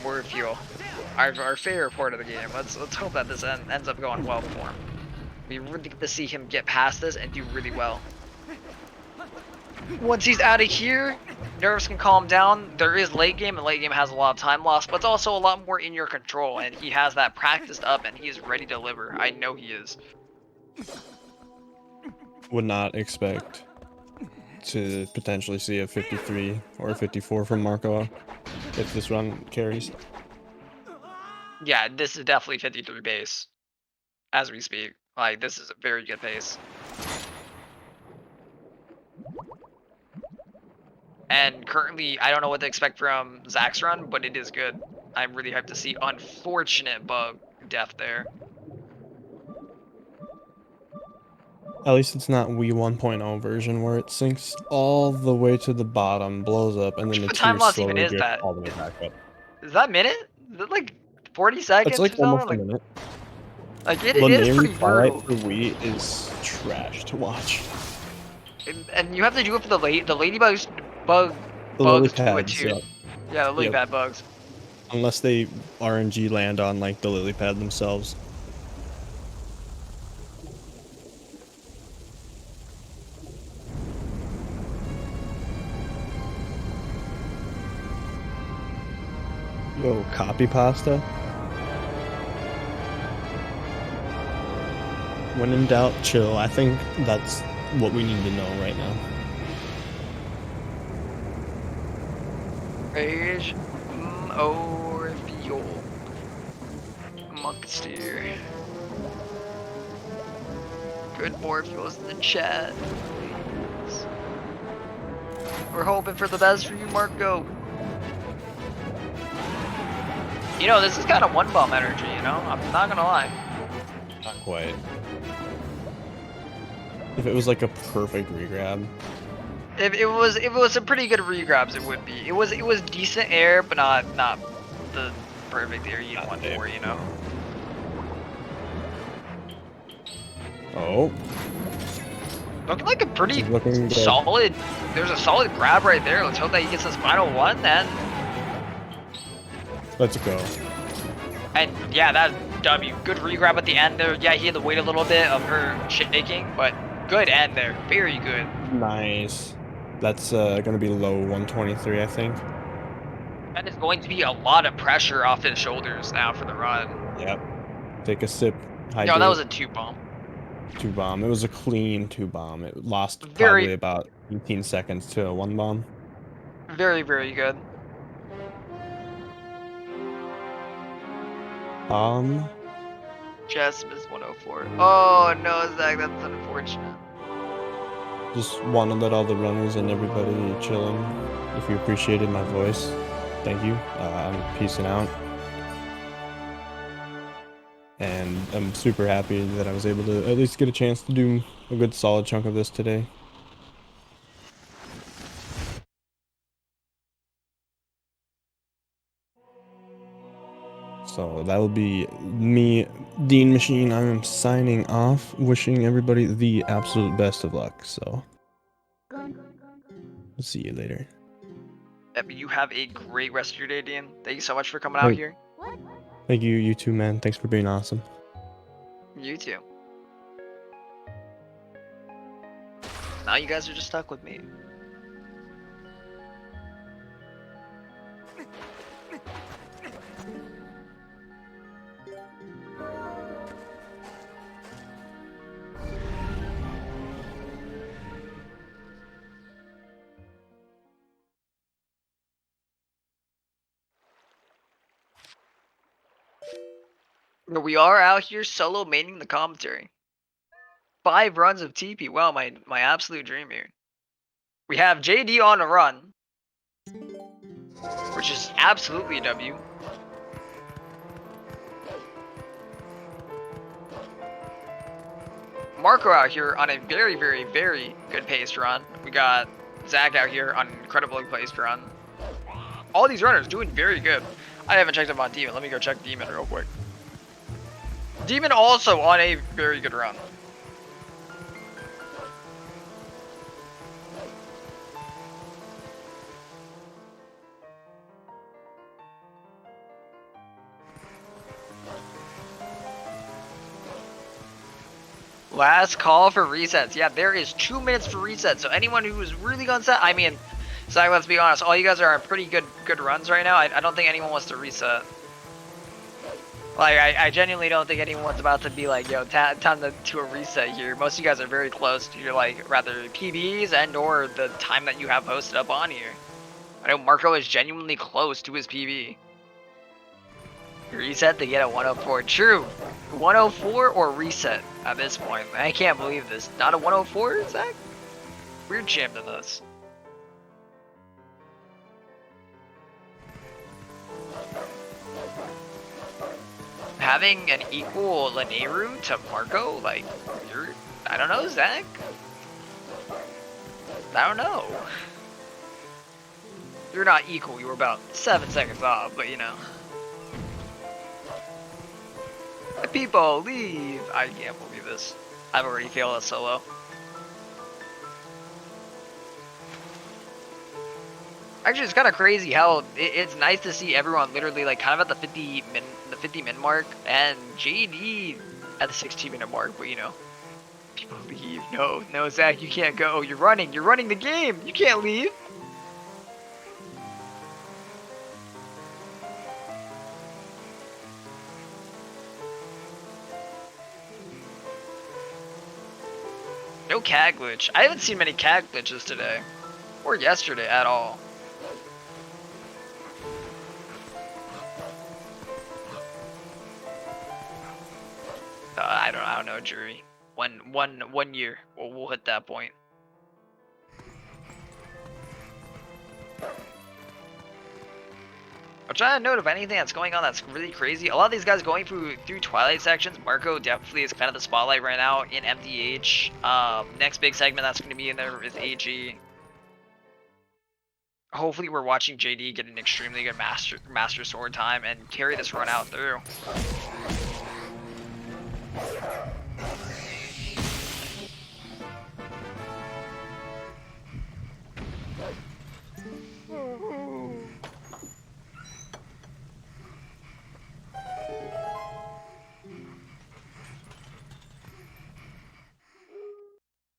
more fuel. Our favorite part of the game. Let's hope that this ends up going well for him. We really get to see him get past this and do really well. Once he's out of here, nerves can calm down. There is late game, and late game has a lot of time loss, but it's also a lot more in your control, and he has that practiced up, and he is ready to deliver. I know he is. Would not expect to potentially see a 53 or a 54 from Marco if this run carries. Yeah, this is definitely 53 base as we speak. Like, this is a very good pace. And currently, I don't know what to expect from Zach's run, but it is good. I'm really hyped to see. Unfortunate bug death there. At least it's not Wii 1.0 version where it sinks all the way to the bottom, blows up, and then the What time tears loss even slowly is drift that? all the way back up. Is that minute? Is it like 40 seconds It's like or something? almost a Like, minute. it The is name pretty Twilight brutal. for Wii is trash to watch. And you have to do it for the ladybugs The lily bugs to do it pads, too. yeah. Yeah, the lily Yep. pad bugs. Unless they RNG land on like the lily pad themselves. Yo, copy pasta. When in doubt, chill. I think that's what we need to know right now. Rage or fuel. Monk steer. Good more fuels in the chat. Please. We're hoping for the best for you, Marco. You know, this is kind of one bomb energy, you know? I'm not gonna lie. Not quite. If it was like a perfect regrab. If it was some pretty good regrabs, it would be. It was decent air, but not the perfect air you'd want for, you know. Oh. Looking like a pretty This is looking good. solid. There's a solid grab right there. Let's hope that he gets his final one then. Let's go. And yeah, that W. Good regrab at the end there. Yeah, he had to wait a little bit of her shaking, but good end there. Very good. Nice. That's gonna be low 123, I think. That is going to be a lot of pressure off his shoulders now for the run. Yep. Take a sip. No, Hydrate. that was a 2-bomb. 2-bomb. It was a clean 2-bomb. It lost Very- probably about 18 seconds to a 1-bomb. Very, very good. Just missed 104. Oh no, Zach, that's unfortunate. Just want to let all the runners and everybody chill in. If you appreciated my voice, thank you. I'm peacing out. And I'm super happy that I was able to at least get a chance to do a good solid chunk of this today. So that'll be me, Dean Machine. I am signing off, wishing everybody the absolute best of luck. So we'll see you later. You have a great rest of your day, Dan. Thank you so much for coming out here. Thank you, you too, man. Thanks for being awesome. You too. Now you guys are just stuck with me. We are out here solo maining the commentary. 5 runs of TP. Wow, my absolute dream here. We have JD on a run, which is absolutely a W. Marco out here on a very, very, very good paced run. We got Zach out here on an incredibly paced run. All these runners doing very good. I haven't checked up on Demon. Let me go check Demon real quick. Demon also on a very good run. Last call for resets. Yeah, there is 2 minutes for resets. So anyone who is really gonna set, I mean, Zach, let's be honest, all you guys are on pretty good runs right now. I don't think anyone wants to reset. Like, I genuinely don't think anyone's about to be like, yo, time to do a reset here. Most of you guys are very close to your, like, rather PBs and or the time that you have posted up on here. I know Marco is genuinely close to his PB. Reset to get a 104. True. 104 or reset at this point. I can't believe this. Not a 104, Zach? We're jammed in this. Having an equal Laneru to Marco, like, I don't know, Zach. I don't know. You're not equal, you were about 7 seconds off, but you know. People, leave! I can't believe this. I've already failed at solo. Actually, it's kind of crazy how it's nice to see everyone literally like kind of at the 50 min mark, and JD at the 16-minute mark. But you know, people leave. No, Zach, you can't go. You're running the game. You can't leave. No CAD glitch. I haven't seen many CAD glitches today, or yesterday at all. I don't know, jury. One year, we'll hit that point. I'm trying to note if anything that's going on that's really crazy. A lot of these guys going through Twilight sections. Marco definitely is kind of the spotlight right now in MDH. Next big segment that's going to be in there is AG. Hopefully we're watching JD get an extremely good master sword time and carry this run out through.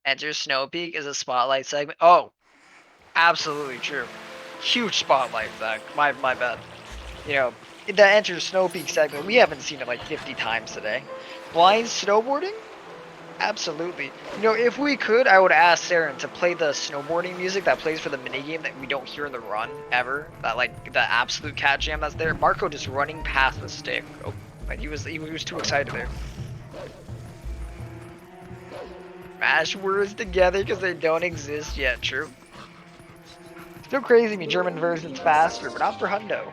Enter Snow Peak is a spotlight segment. Oh, absolutely true. Huge spotlight, Zach. My bad. You know, the Enter Snow Peak segment, we haven't seen it like 50 times today. Blind snowboarding? Absolutely. You know, if we could, I would ask Saren to play the snowboarding music that plays for the minigame that we don't hear in the run ever. That like the absolute cat jam that's there. Marco just running past the stick. Oh, like he was too excited there. Mash words together because they don't exist yet. True. Still crazy to me. German version's faster, but not for Hundo.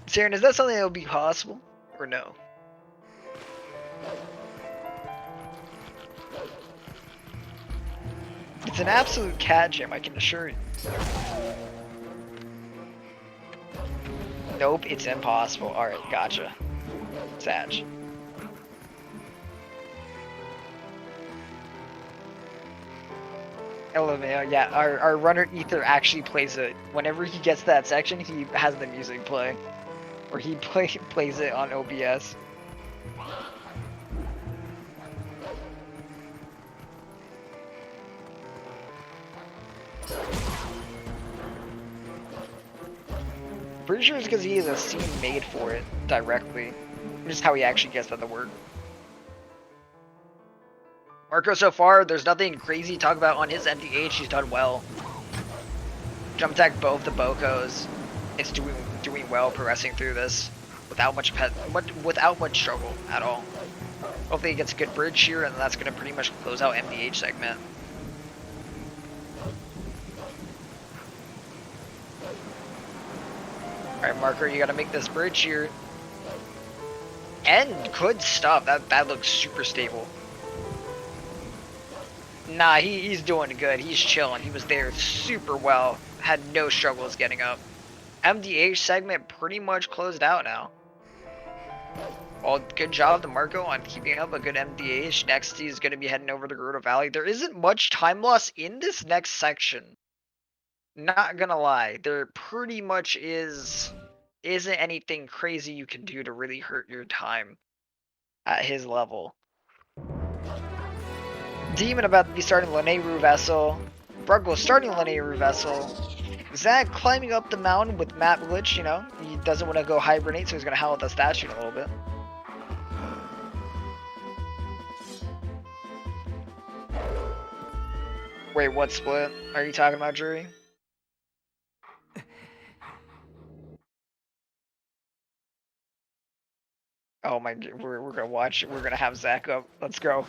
Saren, is that something that would be possible, or no? It's an absolute cat jam, I can assure you. Nope, it's impossible. Alright, gotcha. Sag. LMAO, yeah, our runner Ether actually plays it. Whenever he gets to that section, he has the music play. Or he plays it on OBS. Pretty sure it's because he has a scene made for it directly. Just how he actually gets that to work. Marco, so far, there's nothing crazy to talk about on his MDH. He's done well. Jump attack both the Bocos. It's doing well, progressing through this without much struggle at all. Hopefully he gets a good bridge here, and that's gonna pretty much close out MDH segment. Alright, Marker, you gotta make this bridge here. And good stuff. That looks super stable. Nah, he's doing good. He's chilling. He was there super well. Had no struggles getting up. MDH segment pretty much closed out now. Well, good job to Marco on keeping up a good MDH. Next, he's going to be heading over to Gerudo Valley. There isn't much time loss in this next section. Not gonna lie. There pretty much isn't anything crazy you can do to really hurt your time. at his level. Demon about to be starting Lanayru Vessel. Bruggles starting Lanayru Vessel. Zach climbing up the mountain with map glitch, you know. He doesn't want to go hibernate, so he's going to howl at the statue in a little bit. Wait, what split are you talking about, Jury? Oh my, we're gonna watch, we're gonna have Zach up. Let's go.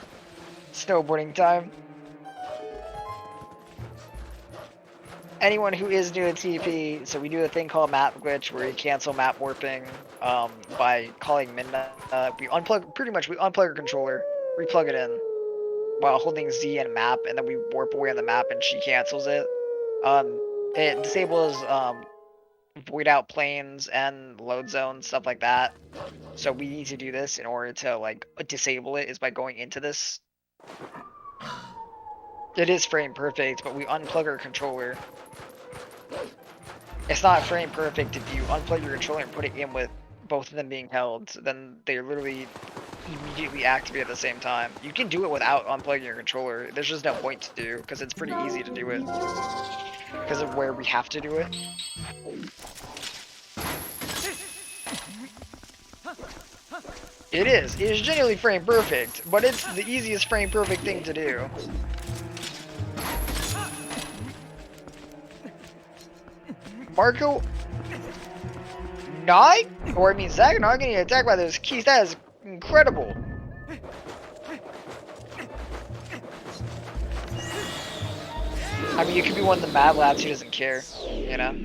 Snowboarding time. Anyone who is new to TP, so we do a thing called map glitch where you cancel map warping by calling midnight. We unplug our controller, replug it in while holding Z and map, and then we warp away on the map and she cancels it. It disables void out planes and load zones, stuff like that. So we need to do this in order to like disable it is by going into this. It is frame perfect, but we unplug our controller. It's not frame perfect if you unplug your controller and put it in with both of them being held. Then they literally immediately activate at the same time. You can do it without unplugging your controller. There's just no point to do because it's pretty easy to do it because of where we have to do it. It is genuinely frame perfect, but it's the easiest frame perfect thing to do. Marco not, or I mean Zach not getting attacked by those keys, that is incredible. I mean, you could be one of the mad lads who doesn't care, you know?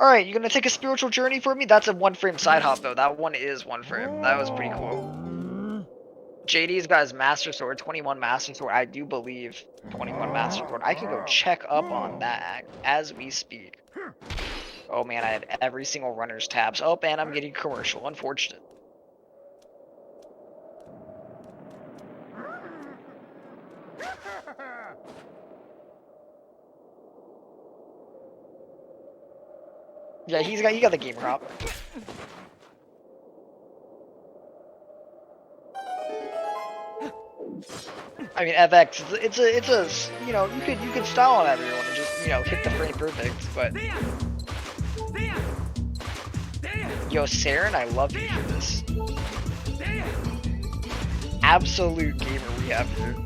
Alright, you gonna take a spiritual journey for me? That's a one frame side hop though. That one is one frame. That was pretty cool. JD's got his Master Sword, 21 Master Sword. I do believe 21 Master Sword. I can go check up on that as we speak. Oh man, I had every single runner's tabs. Oh, and I'm getting commercial. Unfortunate. Yeah, he got the gamer hop. I mean, FX, it's a you know, you could style on everyone and just, you know, hit the frame perfect, but yo, Saren, I love you for this. Absolute gamer we have here.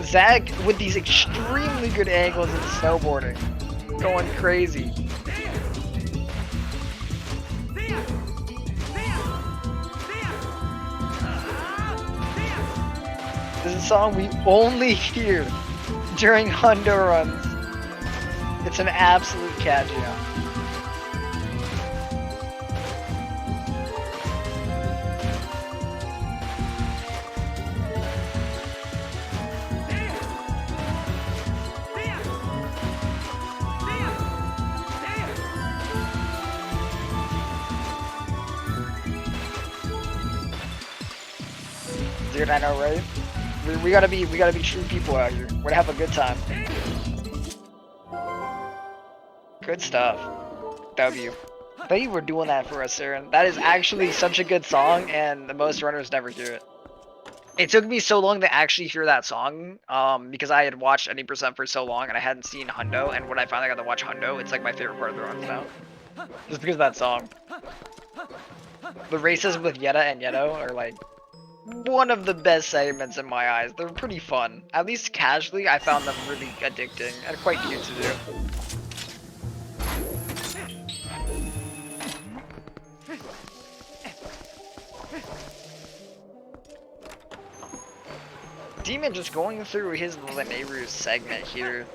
Zach with these extremely good angles in snowboarding, going crazy. This is a song we only hear during Hundo runs. It's an absolute cat jam. Dude, I know, right? We gotta be true people out here. We're gonna have a good time. Good stuff. W. Thank you for doing that for us, Saren. That is actually such a good song, and the most runners never hear it. It took me so long to actually hear that song, because I had watched 90% for so long, and I hadn't seen Hundo, and when I finally got to watch Hundo, it's like my favorite part of the runs now. Just because of that song. The races with Yetta and Yetto are like one of the best segments in my eyes. They're pretty fun. At least casually, I found them really addicting and quite cute to do. Demon just going through his Lanayru segment here.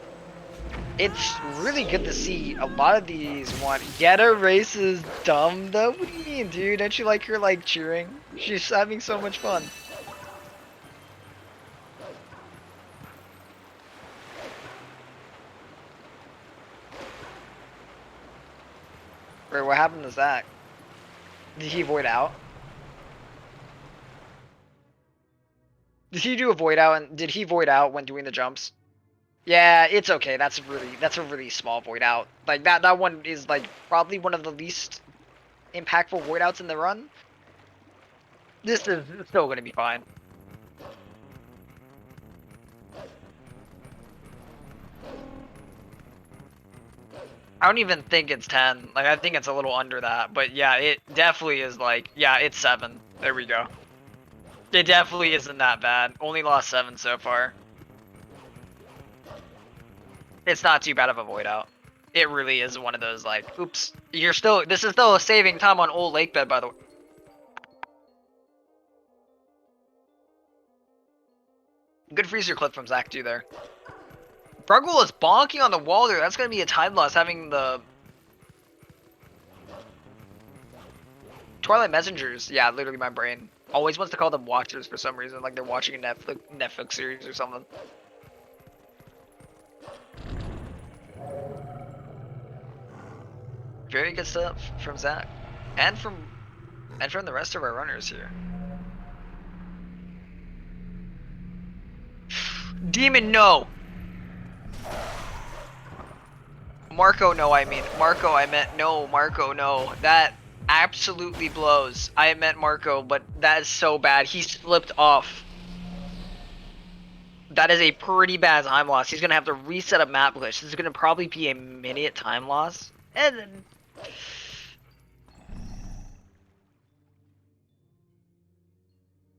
It's really good to see a lot of these Yetta race is dumb though. What do you mean, dude? Don't you like her like cheering? She's having so much fun. Wait, what happened to Zach? Did he void out? Did he do a void out? And did he void out when doing the jumps? Yeah, it's okay. That's a really small void out. Like that one is like probably one of the least impactful void outs in the run. This is still gonna be fine. I don't even think it's 10. Like I think it's a little under that. But yeah, it definitely is like, yeah, it's 7. There we go. It definitely isn't that bad. Only lost 7 so far. It's not too bad of a void out. It really is one of those like, oops, this is still saving time on Old Lake Bed, by the way. Good freezer clip from Zach too there. Bruggles is bonking on the wall there. That's gonna be a time loss having the Twilight Messengers. Yeah, literally my brain always wants to call them watchers for some reason, like they're watching a Netflix series or something. Very good stuff from Zach, and from the rest of our runners here. Demon, no. Marco, no. I mean Marco. I meant no. Marco, no. That absolutely blows. I meant Marco, but that is so bad. He slipped off. That is a pretty bad time loss. He's gonna have to reset a map glitch. This is gonna probably be a minute time loss, and then.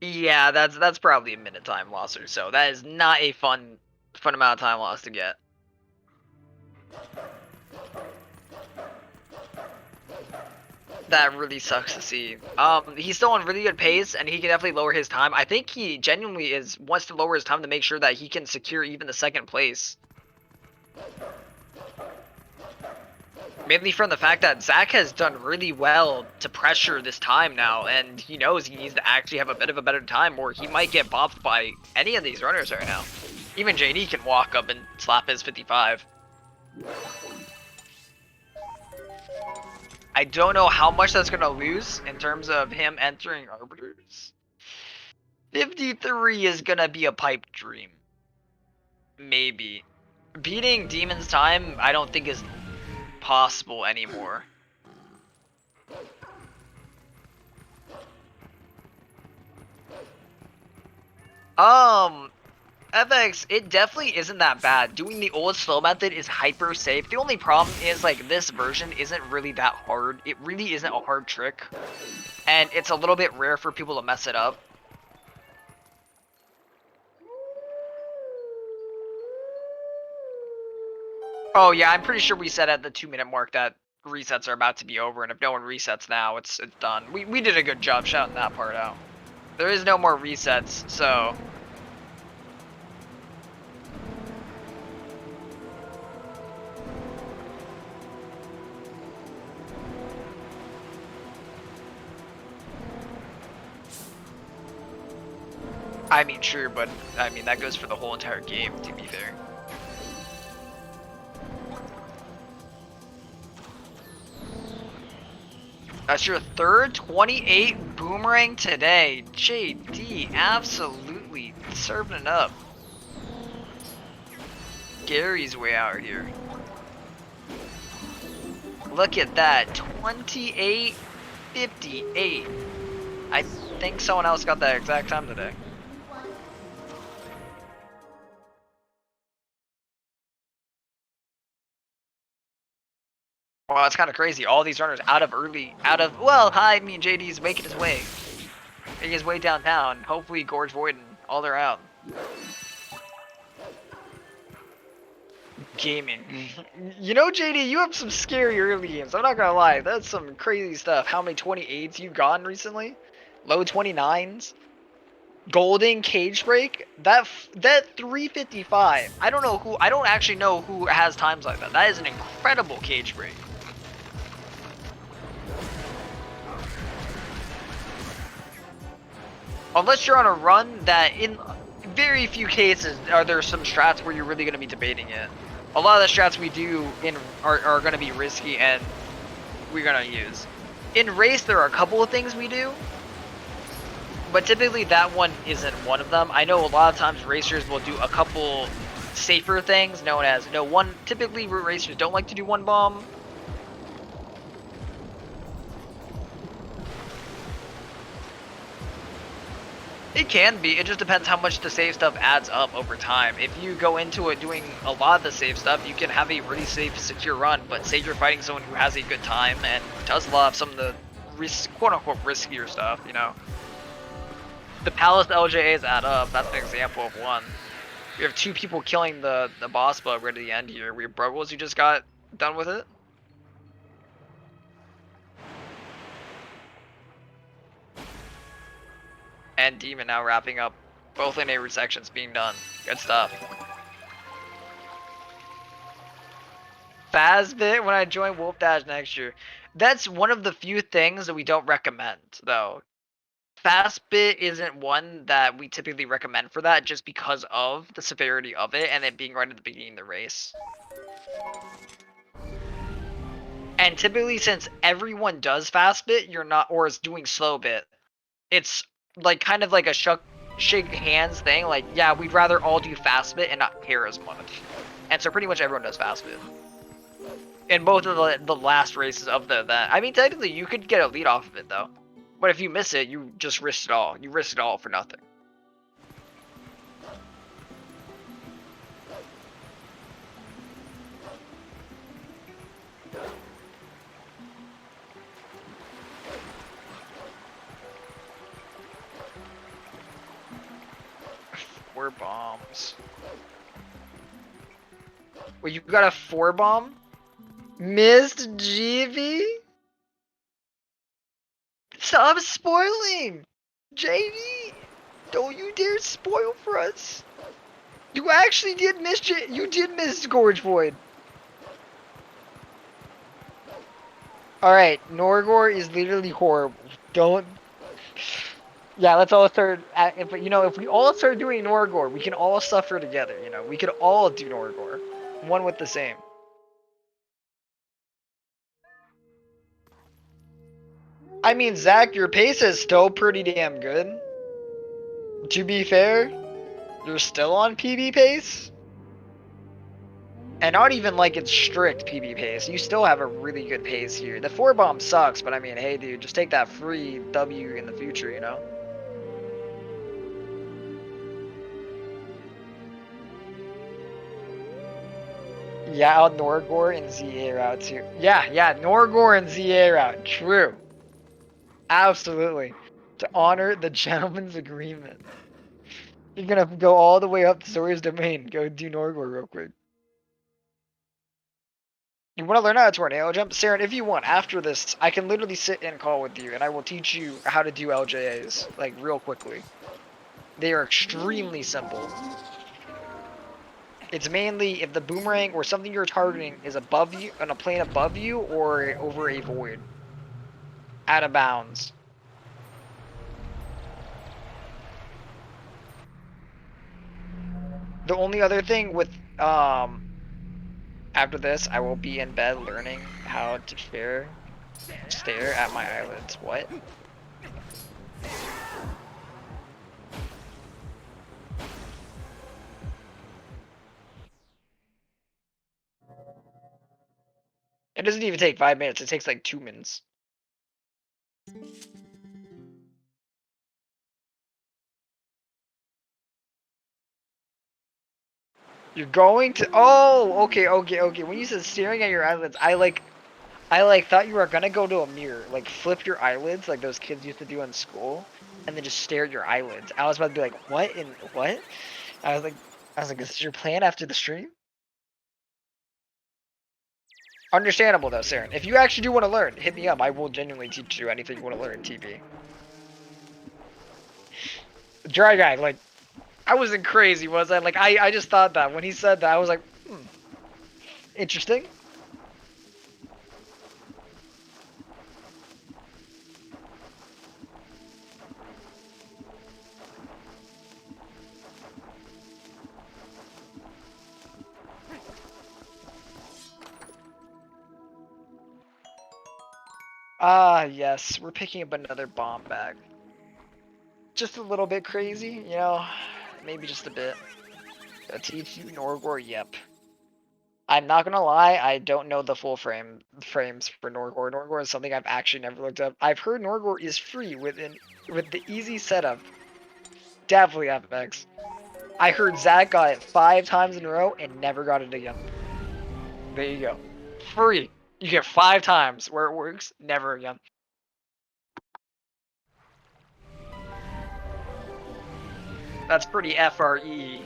Yeah, that's probably a minute time loss or so. That is not a fun amount of time loss to get. That really sucks to see. He's still on really good pace, and he can definitely lower his time. I think he genuinely wants to lower his time to make sure that he can secure even the second place. Mainly from the fact that Zach has done really well to pressure this time now, and he knows he needs to actually have a bit of a better time, or he might get bopped by any of these runners right now. Even JD can walk up and slap his 55. I don't know how much that's going to lose in terms of him entering Arbiters. 53 is going to be a pipe dream. Maybe. Beating Demon's time, I don't think is possible anymore. FX, it definitely isn't that bad. Doing the old slow method is hyper safe. The only problem is like this version isn't really that hard. It really isn't a hard trick, and it's a little bit rare for people to mess it up. Oh yeah, I'm pretty sure we said at the 2-minute mark that resets are about to be over, and if no one resets now, it's done. We did a good job shouting that part out. There is no more resets, so. I mean, sure, but I mean that goes for the whole entire game, to be fair. That's your third 28 boomerang today. JD absolutely serving it up. Gary's way out here. Look at that. 28:58. I think someone else got that exact time today. Well, it's kind of crazy. All these runners well, I mean, JD's making his way. Making his way downtown. Hopefully, Gorge Void and all they're out. Gaming. You know, JD, you have some scary early games. I'm not gonna lie. That's some crazy stuff. How many 28s you've gotten recently? Low 29s? Golden Cage Break? That 355. I don't actually know who has times like that. That is an incredible cage break. Unless you're on a run that in very few cases are there some strats where you're really going to be debating it. A lot of the strats we do are going to be risky and we're going to use. In race, there are a couple of things we do. But typically that one isn't one of them. I know a lot of times racers will do a couple safer things known as, typically racers don't like to do one bomb. It can be. It just depends how much the safe stuff adds up over time. If you go into it doing a lot of the safe stuff, you can have a really safe, secure run. But say you're fighting someone who has a good time and does a lot of some of the quote-unquote riskier stuff, you know. The Palace LJAs add up. That's an example of one. We have 2 people killing the boss bug right at the end here. We have Bruggles who just got done with it. And Demon now wrapping up both enabled sections being done. Good stuff. Fazbit when I join Wolf Dash next year. That's one of the few things that we don't recommend, though. Fastbit isn't one that we typically recommend for that just because of the severity of it and it being right at the beginning of the race. And typically since everyone does Fastbit, you're not, or is doing slow bit, it's like kind of like a shake hands thing, like, yeah, we'd rather all do Fastbit and not care as much. And so pretty much everyone does Fastbit. In both of the last races of the event. I mean, technically, you could get a lead off of it, though. But if you miss it, you just risk it all. You risk it all for nothing. Four bombs. Wait, you got a 4 bomb? Missed GV? Stop spoiling! JD! Don't you dare spoil for us! You actually did miss you did miss Gorge Void. Alright, Norgor is literally horrible. Don't... Yeah, let's all start... If we all start doing Norgor, we can all suffer together, you know? We could all do Norgor. One with the same. I mean, Zach, your pace is still pretty damn good. To be fair, you're still on PB pace. And not even like it's strict PB pace. You still have a really good pace here. The 4 bomb sucks, but I mean, hey dude, just take that free W in the future, you know? Yeah, Norgor and ZA route too. Yeah, Norgor and ZA route. True. Absolutely. To honor the gentleman's agreement. You're gonna go all the way up to Sawyer's Domain. Go do Norgor real quick. You want to learn how to tornado jump? Saren, if you want, after this, I can literally sit and call with you, and I will teach you how to do LJAs, like, real quickly. They are extremely simple. It's mainly if the boomerang or something you're targeting is above you, on a plane above you, or over a void. Out of bounds. The only other thing with, after this, I will be in bed learning how to stare at my eyelids. What? It doesn't even take 5 minutes, it takes like 2 minutes. You're going to, oh, okay. When you said staring at your eyelids, I thought you were gonna go to a mirror, like flip your eyelids, like those kids used to do in school, and then just stare at your eyelids. I was about to be like, what? And what? I was like, is this your plan after the stream? Understandable though, Saren. If you actually do want to learn, hit me up. I will genuinely teach you anything you want to learn in TV. Dry guy, like, I wasn't crazy, was I? Like, I just thought that. When he said that, I was like, interesting. Ah, yes, we're picking up another bomb bag. just a little bit crazy, you know, maybe just a bit. Teach you Norgor, yep. I'm not gonna lie, I don't know the full frames for Norgor. Norgor is something I've actually never looked up. I've heard Norgor is free with the easy setup. Definitely FX. I heard Zach got it 5 times in a row and never got it again. There you go. Free. You get 5 times where it works, never again. That's pretty FRE.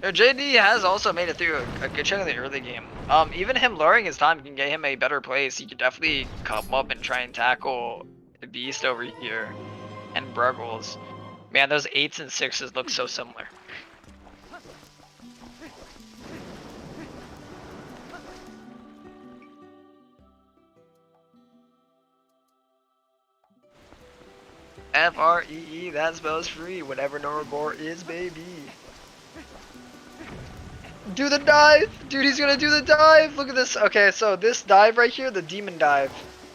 JD has also made it through a good chunk of the early game. Even him lowering his time can get him a better place. He could definitely come up and try and tackle the Beast over here and Bruggles. Man, those 8s and 6s look so similar. FREE, that spells free, whatever Norgor is, baby. Do the dive! Dude, he's gonna do the dive! Look at this. Okay, so this dive right here, the demon dive,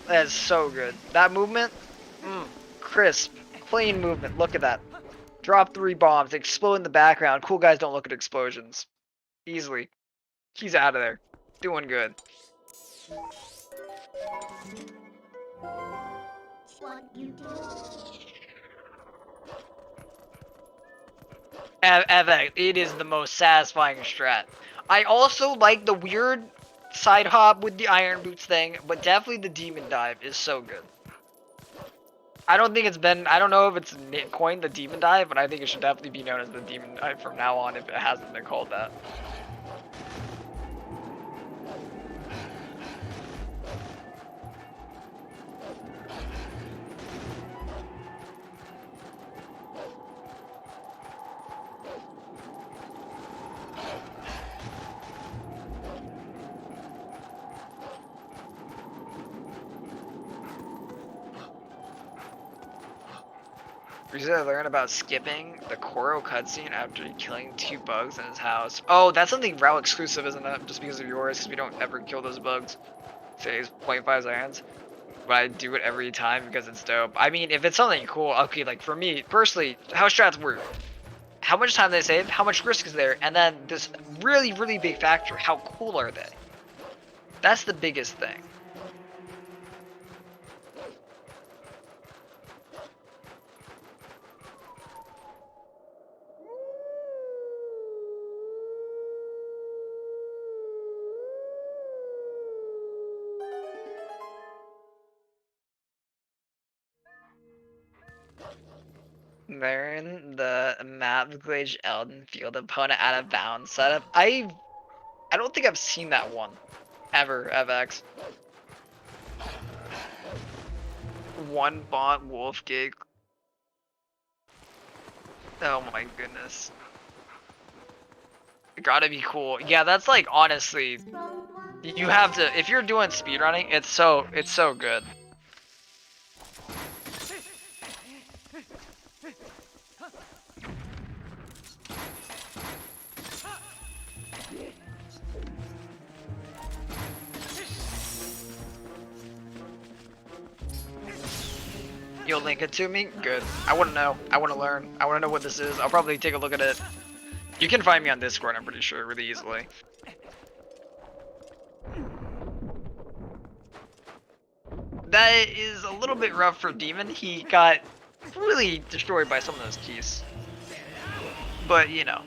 that is so good. That movement, crisp, clean movement. Look at that. Drop 3 bombs, explode in the background. Cool guys don't look at explosions. Easily. He's out of there. Doing good. It is the most satisfying strat. I also like the weird side hop with the iron boots thing, but definitely the demon dive is so good. I don't know if it's coined the demon dive, but I think it should definitely be known as the demon dive from now on if it hasn't been called that. Recently I learned about skipping the Koro cutscene after killing 2 bugs in his house. Oh, that's something route exclusive, isn't it? Just because of yours, because we don't ever kill those bugs. Saves 0.5 seconds. But I do it every time because it's dope. I mean, if it's something cool, okay, like for me, personally, how strats work. How much time they save, how much risk is there, and then this really, really big factor, how cool are they? That's the biggest thing. Learn the map glitch Elden Field opponent out of bounds setup. I don't think I've seen that one ever, FX. One bot wolf gig. Oh my goodness. It gotta be cool. Yeah, that's like honestly, you have to, if you're doing speedrunning, it's so good. You'll link it to me? Good. I want to know. I want to learn. I want to know what this is. I'll probably take a look at it. You can find me on Discord, I'm pretty sure, really easily. That is a little bit rough for Demon. He got really destroyed by some of those keys. But, you know.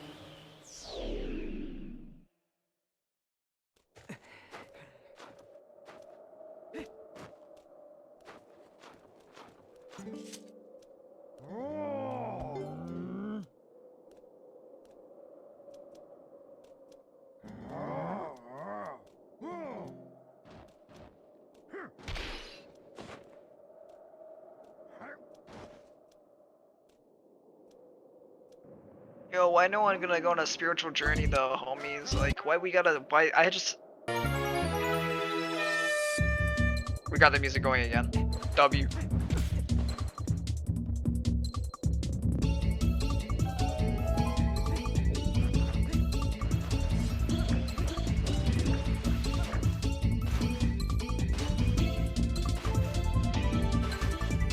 Yo, why no one gonna go on a spiritual journey though, homies? Like, why we gotta, why, we got the music going again. W.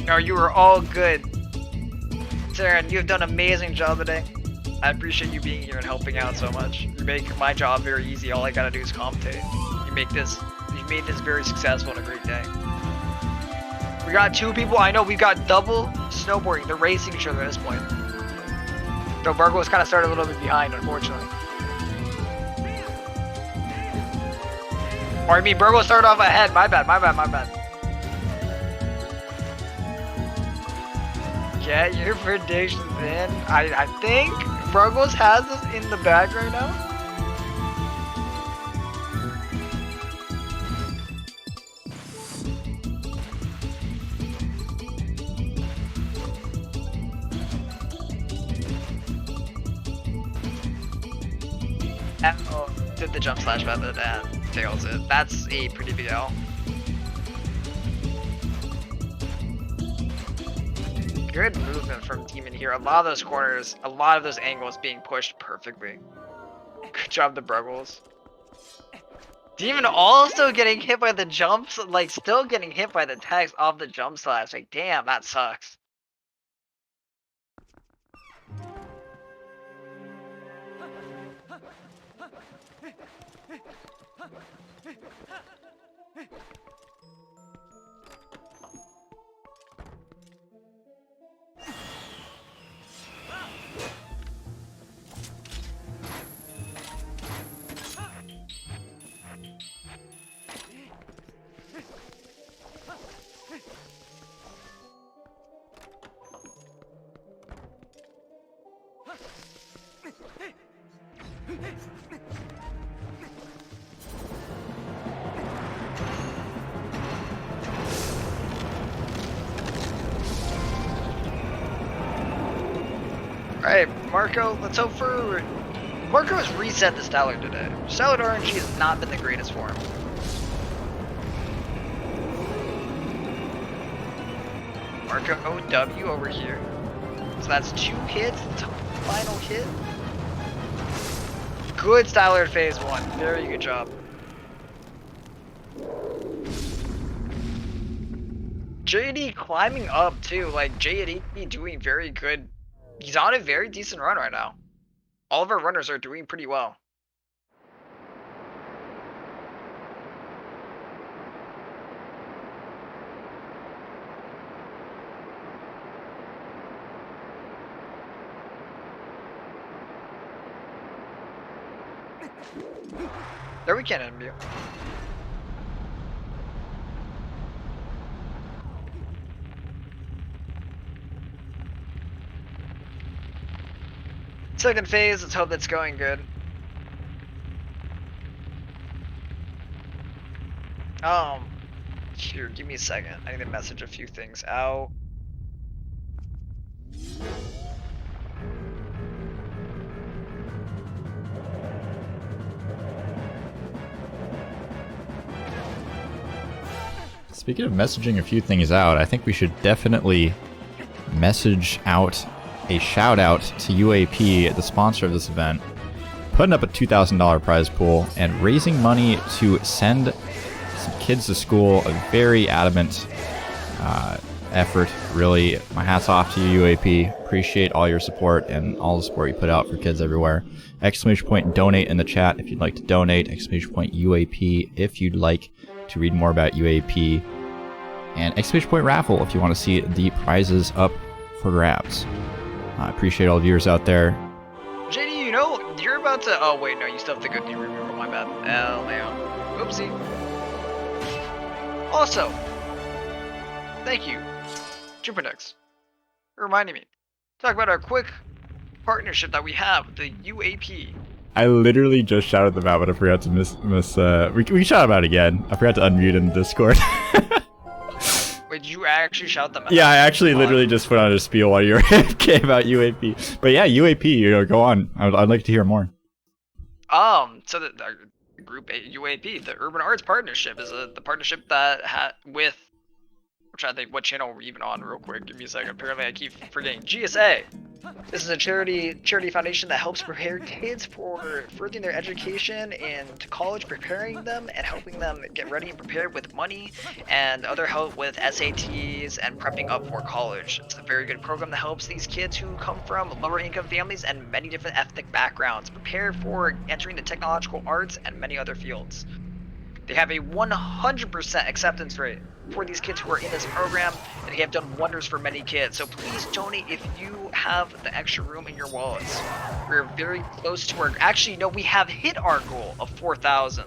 No, you were all good. Saren, you've done an amazing job today. I appreciate you being here and helping out so much. You make my job very easy. All I gotta do is commentate. You made this very successful and a great day. We got 2 people. I know we've got double snowboarding. They're racing each other at this point. Though Bruggles kind of started a little bit behind, unfortunately. Or I mean, Bruggles started off ahead. My bad. Get your predictions in. I think Bruggles has us in the bag right now. Oh, did the jump slash method and fails it. That's a pretty big L. Good movement from Demon here. A lot of those corners, a lot of those angles being pushed perfectly. Good job, the Bruggles. Demon also getting hit by the jumps, like still getting hit by the text off the jump slash. Like, damn, that sucks. Alright, Marco, let's hope for... Marco has reset the Stallard today. Stallard RNG has not been the greatest for him. Marco OW over here. So that's 2 hits, final hit. Good Stallard phase 1, very good job. JD climbing up too, like JD doing very good. He's on a very decent run right now. All of our runners are doing pretty well. There we can unmute. Second phase, let's hope that's going good. Here, give me a second. I need to message a few things out. Speaking of messaging a few things out, I think we should definitely message out a shout out to UAP, the sponsor of this event, putting up a $2,000 prize pool and raising money to send some kids to school. A very adamant effort, really. My hat's off to you, UAP. Appreciate all your support and all the support you put out for kids everywhere. Exclamation point donate in the chat if you'd like to donate. Exclamation point UAP if you'd like to read more about UAP. And exclamation point raffle if you want to see the prizes up for grabs. I appreciate all the viewers out there. JD, you know, you're about to... Oh, wait, no, you still have to go do removal, my bad. No. Oopsie. Also, thank you, Jupiternex, for reminding me to talk about our quick partnership that we have with the UAP. I literally just shouted them out, but I forgot to we shout them out again. I forgot to unmute in Discord. Wait, did you actually shout them out? Yeah, I actually literally just put on a spiel while you were AFK about UAP. But yeah, UAP, you know, go on. I'd like to hear more. So the group UAP, the Urban Arts Partnership, is the partnership that with, I'm trying to think what channel we're even on real quick. Give me a second. Apparently I keep forgetting. GSA This is a charity foundation that helps prepare kids for furthering their education and college, preparing them and helping them get ready and prepared with money and other help with SATs and prepping up for college. It's a very good program that helps these kids who come from lower income families and many different ethnic backgrounds prepare for entering the technological arts and many other fields. They have a 100% acceptance rate for these kids who are in this program, and they have done wonders for many kids. So please donate if you have the extra room in your wallets. We're very close to our, actually no, we have hit our goal of 4,000.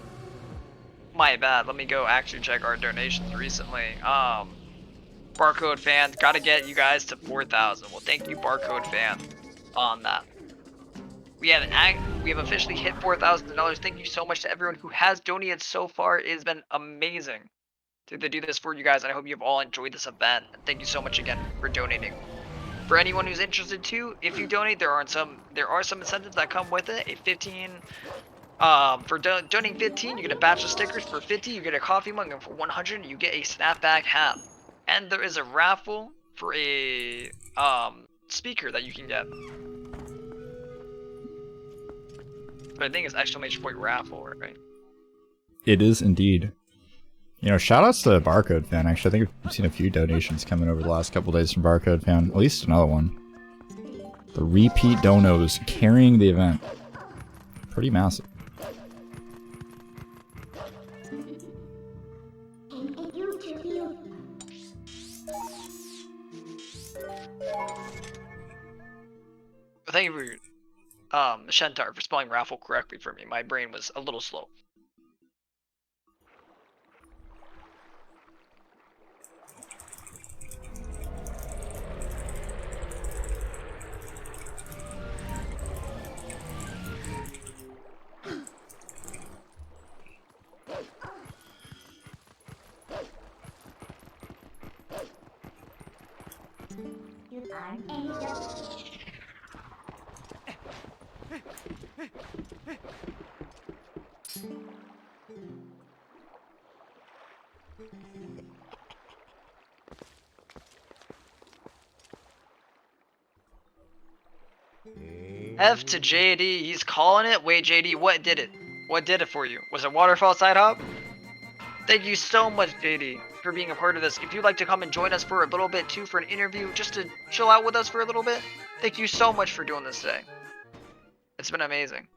My bad, let me go actually check our donations recently. Barcode fan, gotta get you guys to 4,000. Well, thank you Barcode fan on that. We have officially hit $4,000. Thank you so much to everyone who has donated so far. It has been amazing to do this for you guys, and I hope you've all enjoyed this event. And thank you so much again for donating. For anyone who's interested too, if you donate, there are some incentives that come with it. For donating 15, you get a batch of stickers. For 50, you get a coffee mug, and for 100, you get a snapback hat. And there is a raffle for a speaker that you can get. But I think it's exclamation point raffle, right? It is indeed. You know, shout outs to Barcode Fan. Actually, I think we've seen a few donations coming over the last couple days from Barcode Fan. At least another one. The repeat donos carrying the event. Pretty massive. Thank you for Shentar for spelling raffle correctly for me. My brain was a little slow. You are an angel. F to JD, he's calling it. Wait, JD, what did it? What did it for you? Was it waterfall side hop? Thank you so much, JD, for being a part of this. If you'd like to come and join us for a little bit too, for an interview, just to chill out with us for a little bit, thank you so much for doing this today. It's been amazing.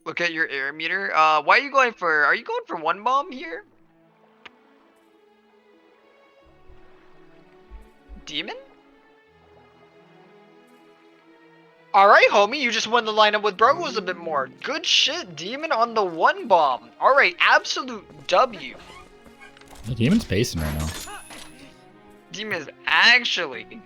Look at your air meter. Why are you going for one bomb here? Demon? Alright, homie, you just won the lineup with Bruggles a bit more. Good shit, Demon on the one bomb. Alright, absolute W. The Demon's pacing right now. Demon is actually...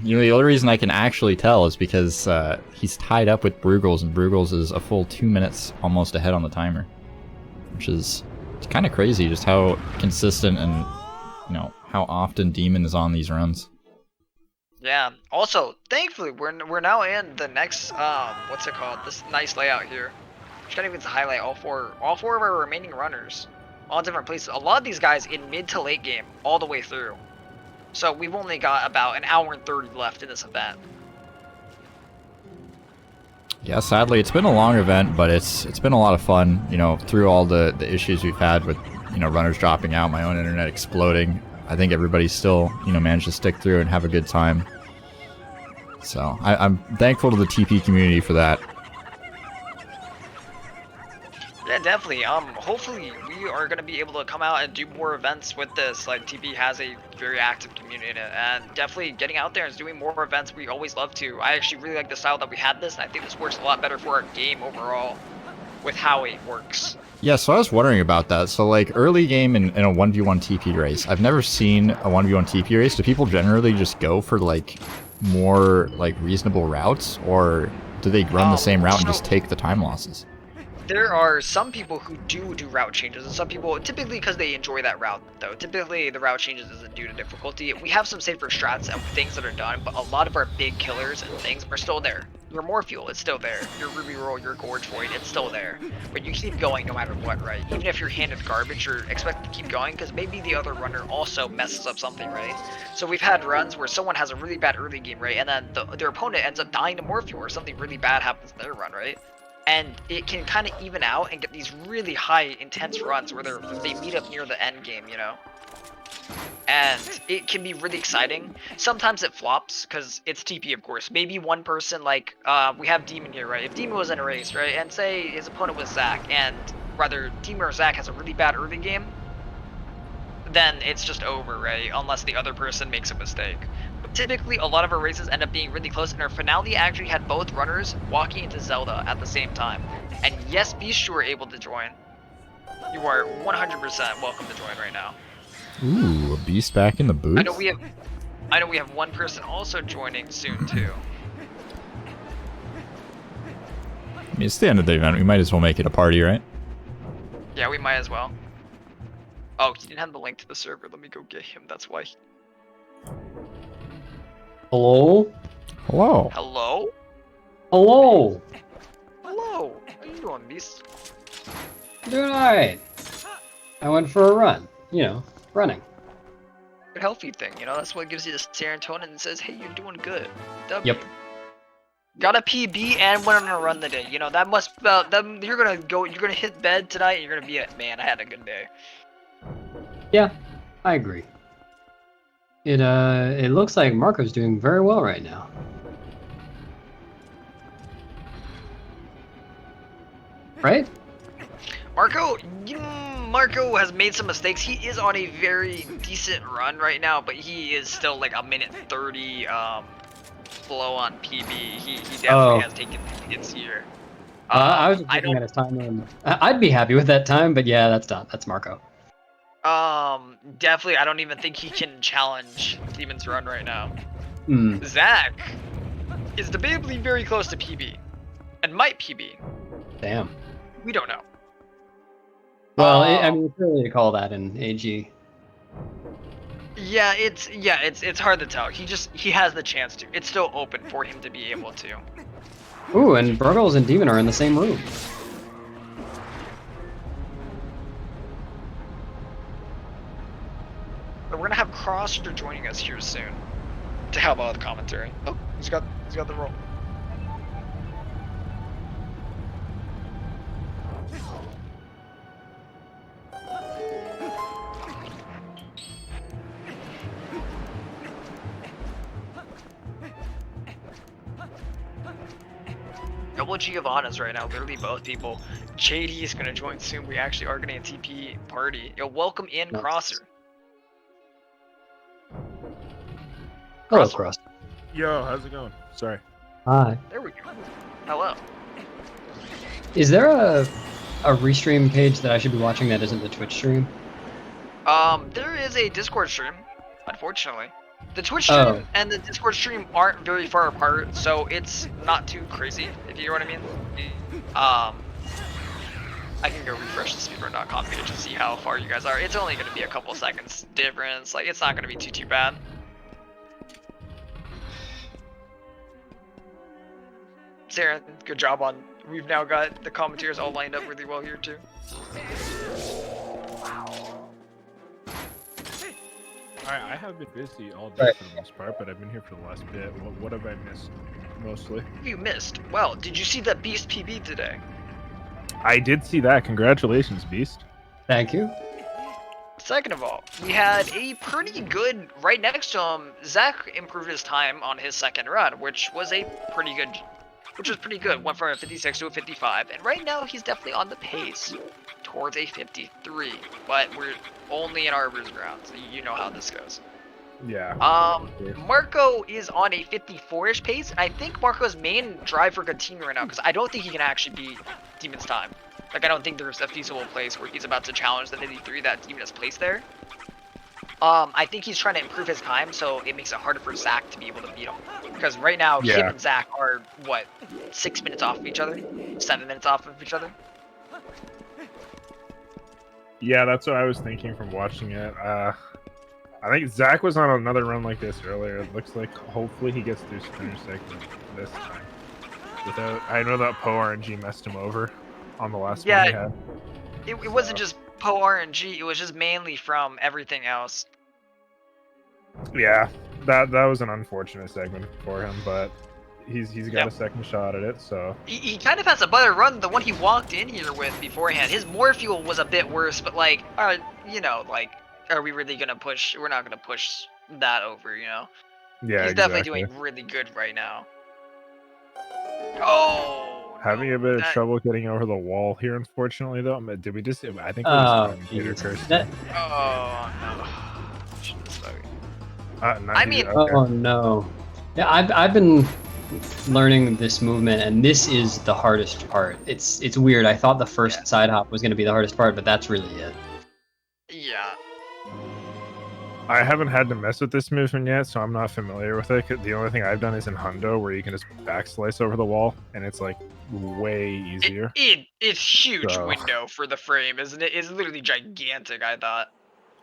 You know, the only reason I can actually tell is because he's tied up with Bruggles, and Bruggles is a full 2 minutes almost ahead on the timer. Which is kind of crazy, just how consistent and, you know, how often Demon is on these runs. Yeah. Also, thankfully, we're now in the next what's it called? This nice layout here. Just kind of even to highlight all four of our remaining runners, all different places. A lot of these guys in mid to late game, all the way through. So we've only got about an hour and 30 left in this event. Yeah, sadly, it's been a long event, but it's been a lot of fun. You know, through all the issues we've had with, you know, runners dropping out, my own internet exploding. I think everybody's still, you know, managed to stick through and have a good time. So I'm thankful to the TP community for that. Yeah, definitely. Hopefully we are gonna be able to come out and do more events with this. Like, TP has a very active community in it, and definitely getting out there and doing more events. We always love to. I actually really like the style that we had this, and I think this works a lot better for our game overall, with how it works. Yeah, so I was wondering about that. So, like, early game in a 1v1 TP race, I've never seen a 1v1 TP race. Do people generally just go for, like, more, like, reasonable routes? Or do they run the same route and just take the time losses? There are some people who do route changes, and some people, typically because they enjoy that route, though. Typically, the route changes isn't due to difficulty. We have some safer strats and things that are done, but a lot of our big killers and things are still there. your more fuel is still there. Your ruby roll, your gorge void, it's still there. But you keep going no matter what, right? Even if you're handed garbage, you're expected to keep going because maybe the other runner also messes up something, right? So we've had runs where someone has a really bad early game, right? And then their opponent ends up dying to more fuel or something really bad happens in their run, right? And it can kind of even out and get these really high intense runs where they meet up near the end game, you know? And it can be really exciting. Sometimes it flops because it's TP, of course. Maybe one person, like we have Demon here, right? If Demon was in a race, right, and say his opponent was Zach, and rather Demon or Zach has a really bad early game, then it's just over, right? Unless the other person makes a mistake. But typically, a lot of our races end up being really close, and our finale actually had both runners walking into Zelda at the same time. And yes, Beast, you were able to join. You are 100% welcome to join right now. Ooh, a Beast back in the booth? I know we have one person also joining soon too. I mean, it's the end of the event. We might as well make it a party, right? Yeah, we might as well. Oh, he didn't have the link to the server. Let me go get him. That's why. Hello? Hello. Hello? Hello? Hello. How you doing, Beast? Doing alright. I went for a run. You know, running. Good healthy thing, you know, that's what gives you the serotonin and says, hey, you're doing good. W. Yep. Got a PB and went on a run today. You know, that must you're gonna hit bed tonight and you're gonna be a man, I had a good day. Yeah, I agree. It looks like Marco's doing very well right now. Right? Marco has made some mistakes. He is on a very decent run right now, but he is still like a minute 30 below on PB. He definitely has taken hits here. I was just looking at his time, and I'd be happy with that time, but yeah, that's Marco. Definitely, I don't even think he can challenge Demon's run right now. Hmm. Zach is debatably very close to PB, and might PB. Damn. We don't know. Well, I mean, it's early to call that in AG. Yeah, it's hard to tell. He has the chance to. It's still open for him to be able to. Ooh, and Bruggles and Demon are in the same room. But we're gonna have Crosser joining us here soon to help out with the commentary. Oh, he's got the roll. Double Giovanna's right now, literally both people. JD is gonna join soon. We actually are getting a TP party. Yo, welcome in, Nice. Crosser. Hello, Cross. Yo, how's it going? Sorry. Hi. There we go. Hello. Is there a restream page that I should be watching that isn't the Twitch stream? There is a Discord stream, unfortunately. The Twitch stream and the Discord stream aren't very far apart, so it's not too crazy, if you know what I mean. I can go refresh the speedrun.com page to see how far you guys are. It's only going to be a couple seconds difference, like it's not going to be too bad. Sarah, good job on, we've now got the commentators all lined up really well here too. I have been busy all day for the most part, but I've been here for the last bit. What have I missed, mostly? What have you missed? Well, did you see that Beast PB today? I did see that. Congratulations, Beast. Thank you. Second of all, we had a pretty good, right next to him, Zach improved his time on his second run, which was pretty good. Went from a 56 to a 55, and right now he's definitely on the pace towards a 53, but we're only in Arbor's ground, so you know how this goes. Yeah. Marco is on a 54-ish pace, and I think Marco's main drive for good team right now, because I don't think he can actually beat Demon's time. Like, I don't think there's a feasible place where he's about to challenge the 53 that Demon has placed there. I think he's trying to improve his time, so it makes it harder for Zach to be able to beat him. Because right now, him and Zach are, what, 6 minutes off of each other? 7 minutes off of each other? Yeah, that's what I was thinking from watching it. I think Zach was on another run like this earlier. It looks like hopefully he gets through Splinter Segment this time. I know that Poe RNG messed him over on the last one he had. It wasn't just Poe RNG, it was just mainly from everything else. Yeah, that was an unfortunate segment for him, but he's got a second shot at it, so. He kind of has a better run than the one he walked in here with beforehand. His more fuel was a bit worse, but like, you know, like, are we really gonna push? We're not gonna push that over, you know. Yeah, he's definitely doing really good right now. Oh. Having a bit of trouble getting over the wall here, unfortunately, though. Did we just? I think we just commentator cursed. Oh no. I mean, okay. Oh no. Yeah, I've been learning this movement, and this is the hardest part. It's weird. I thought the first side hop was going to be the hardest part, but that's really it. Yeah. I haven't had to mess with this movement yet, so I'm not familiar with it. The only thing I've done is in Hundo, where you can just backslice over the wall, and it's like way easier. It's huge window for the frame, isn't it? It's literally gigantic, I thought.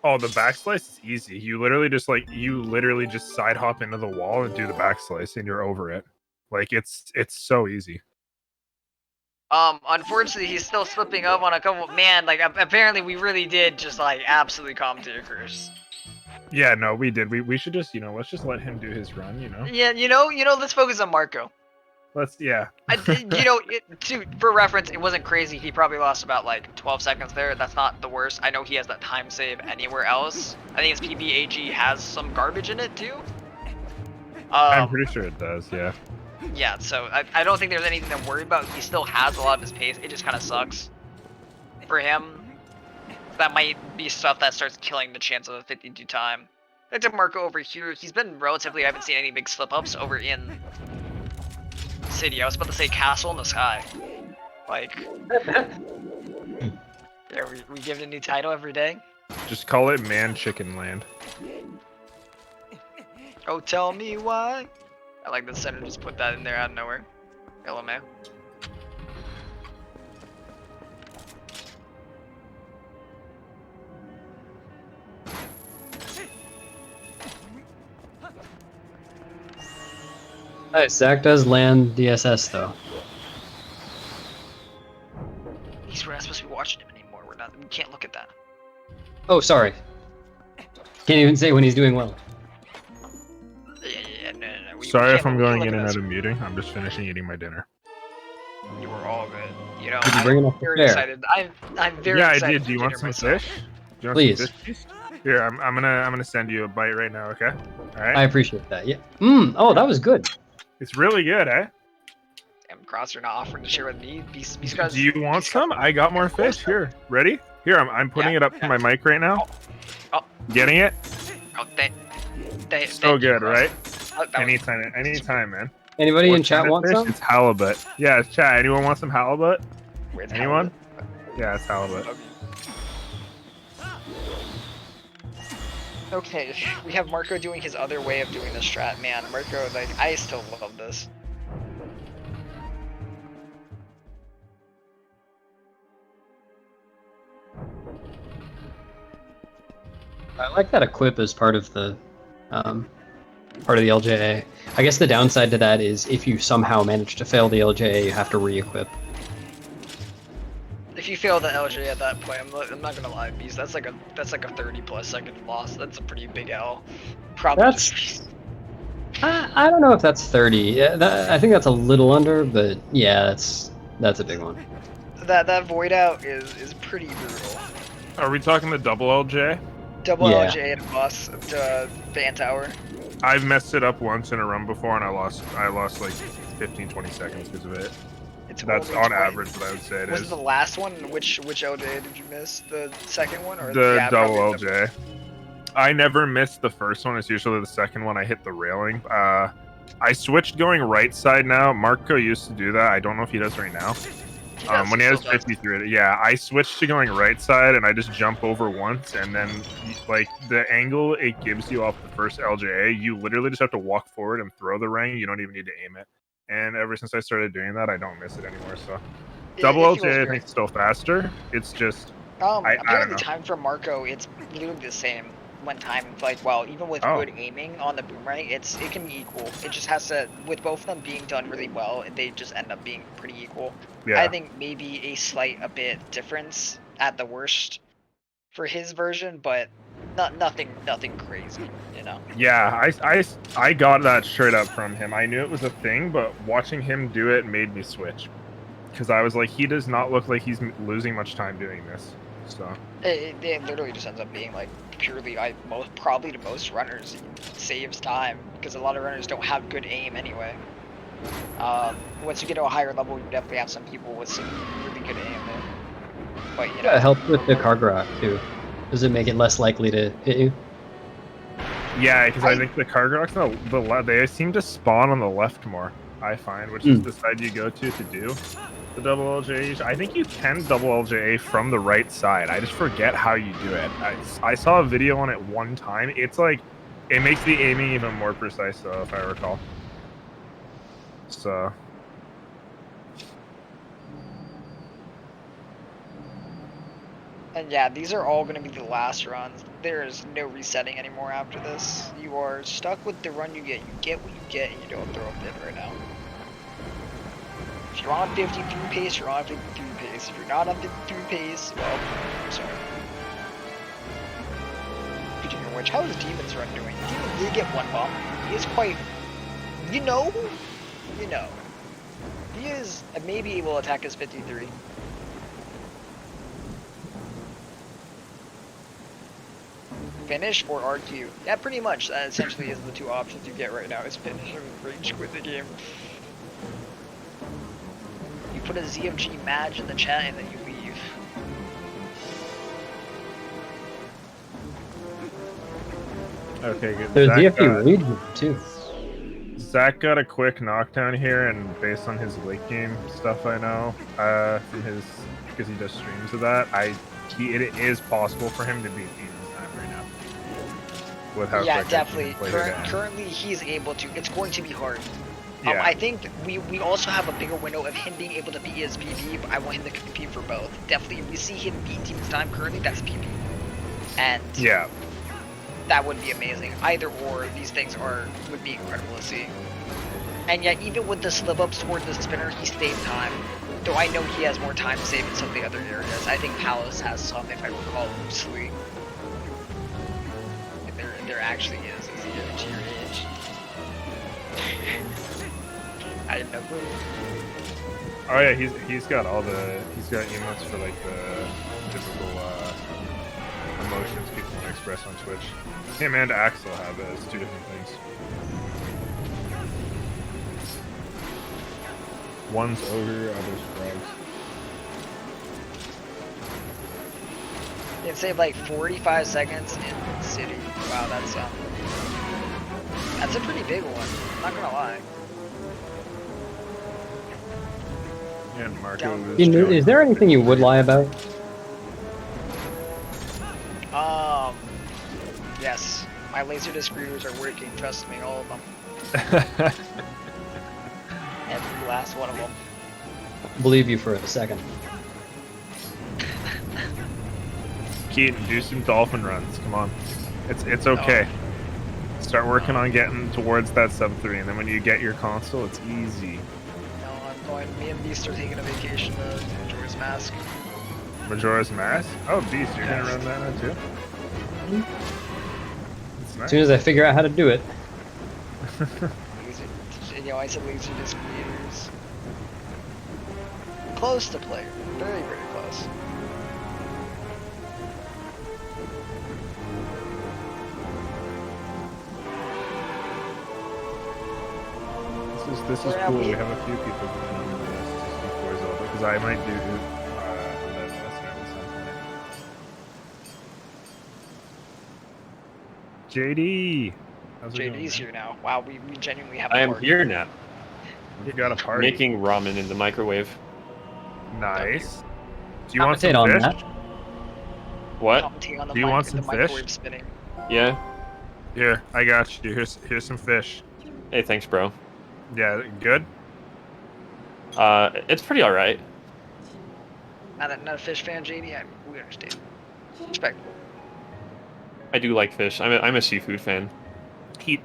Oh, the backslice is easy. You literally just side hop into the wall and do the backslice, and you're over it. Like it's so easy. Unfortunately, he's still slipping up on a couple. Man, like apparently we really did just like absolutely commentator curse. Yeah, no, we did. We should just, let's just let him do his run, Yeah, let's focus on Marco. Yeah. For reference, it wasn't crazy. He probably lost about like 12 seconds there. That's not the worst. I know he has that time save anywhere else. I think his PBAG has some garbage in it too. I'm pretty sure it does, yeah. Yeah, so I don't think there's anything to worry about. He still has a lot of his pace. It just kind of sucks for him. That might be stuff that starts killing the chance of a 52 time. Back to Marco over here. He's been relatively, I haven't seen any big slip ups over in City. I was about to say Castle in the Sky. Like, yeah, we give it a new title every day. Just call it Man Chicken Land. Oh, tell me why. I like the center just put that in there out of nowhere. LMA. Nice. Zach does land DSS though. We're not supposed to be watching him anymore. We can't look at that. Oh, sorry. Can't even say when he's doing well. Yeah, no. Sorry if I'm going in and out of muting. I'm just finishing eating my dinner. You were all good. You know, Did you bring enough I'm very there? excited. I'm very excited. Yeah, I did. Do you want some fish? Do you want Please. some fish? Here, I'm gonna send you a bite right now. Okay. All right. I appreciate that. Yeah. Oh, that was good. It's really good, eh? Damn, Crosser not offering to share with me. Do you want some? I got more fish. Here, ready? Here, I'm putting it up to my mic right now. Oh. Getting it? Oh, So good, right? Anytime, man. Anybody in chat want some? It's halibut. Yeah, it's chat. Anyone want some halibut? Anyone? Yeah, it's halibut. Okay, we have Marco doing his other way of doing the strat. Man, Marco, like, I still love this. I like that equip as part of the LJA. I guess the downside to that is if you somehow manage to fail the LJA, you have to re-equip. If you fail the LJ at that point, I'm not gonna lie, Beast. That's like a 30+ second loss. That's a pretty big L. Probably. I don't know if that's 30. Yeah, I think that's a little under, but yeah, that's a big one. That void out is pretty brutal. Are we talking the double LJ? Double LJ at a boss to Fan Tower. I've messed it up once in a run before, and I lost like 15-20 seconds because of it. That's on average what I would say it is. Was it the last one? Which LJ did you miss? The second one or the double LJ? I never missed the first one. It's usually the second one. I hit the railing. I switched going right side now. Marco used to do that. I don't know if he does right now. When he has 53, yeah, I switched to going right side, and I just jump over once, and then like the angle it gives you off the first LJA, you literally just have to walk forward and throw the ring. You don't even need to aim it. And ever since I started doing that, I don't miss it anymore. So double LJ, I think, is still faster. It's just apparently time for Marco, it's literally the same. when timing played well. Even with Oh. good aiming on the boomerang, it can be equal. It just has to, with both of them being done really well, they just end up being pretty equal. Yeah. I think maybe a bit difference at the worst for his version, but nothing crazy, you know. Yeah, I got that straight up from him. I knew it was a thing, but watching him do it made me switch. Because I was like, he does not look like he's losing much time doing this. So It literally just ends up being like purely, probably to most runners, it saves time because a lot of runners don't have good aim anyway. Once you get to a higher level, you definitely have some people with some really good aim there. But you know, It helps with the car garage too. Does it make it less likely to hit you? yeah, because I think the Kargox, they seem to spawn on the left more. I find, which is the side you go to do the double LJA. I think you can double LJA from the right side. I just forget how you do it. I saw a video on it one time. It's like, it makes the aiming even more precise, though, if I recall. So. and yeah, these are all going to be the last runs. There is no resetting anymore after this. You are stuck with the run you get. You get what you get, and you don't throw a fit right now. If you're on 53 pace, you're on 53 pace. If you're not on 53 pace, well, I'm sorry. Speaking of which, how is Demon's run doing? Demon did get one bump. He is quite, you know, he is maybe able to attack his 53. Finish or RQ? Yeah, pretty much. That essentially is the two options you get right now, is finish or rage quit the game. You put a ZFG match in the chat and then you leave. Okay, good. There's Zach DFU lead too. Zach got a quick knockdown here, and based on his late game stuff I know, from his, because he does streams of that, it is possible for him to beat Demon's time right now. With how Yeah, quick definitely. he can play the game. Currently, he's able to. It's going to be hard. Yeah. I think we also have a bigger window of him being able to beat his PP, but I want him to compete for both. Definitely, if we see him beat Demon's time currently, that's PP. And yeah, that would be amazing. Either or, these things would be incredible to see. And yet, even with the slip ups toward the spinner, he saved time. Though I know he has more time to save in some of the other areas. I think Palace has some, if I recall loosely. There actually is a zero to your age. I didn't know. Oh yeah, he's got emotes for like the typical emotions people want to express on Twitch. Him and Axel have it. It's two different things. One's ogre, other's frogs. It saved like 45 seconds in city. Wow, that's a pretty big one. I'm not gonna lie. And Marco was Is there anything you would lie about? Yes. My laserdisc readers are working, trust me, all of them. Every last one of them. Believe you for a second. Keaton, do some dolphin runs. Come on. It's okay. Start working on getting towards that sub 3, and then when you get your console, it's easy. No, me and Beast are taking a vacation to Majora's Mask. Majora's Mask? Oh, Beast, you're gonna run that now too? That's nice. As soon as I figure out how to do it. I said laserdisc readers. Close to player. Very, very close. This is cool. We have a few people going on the list to speak for Zelda, because I might do 11 at some point. JD! How's it JD's going, here now. Wow, we genuinely have a I am party. here now. You got a party. Making ramen in the microwave. Nice. Do you want some Commentate on fish? that. What? Do you want some fish? Spinning. Yeah. Here, I got you. Here's some fish. Hey, thanks, bro. Yeah, good? It's pretty alright. Not a fish fan, JD. We understand. Respectable. I do like fish. I'm a seafood fan.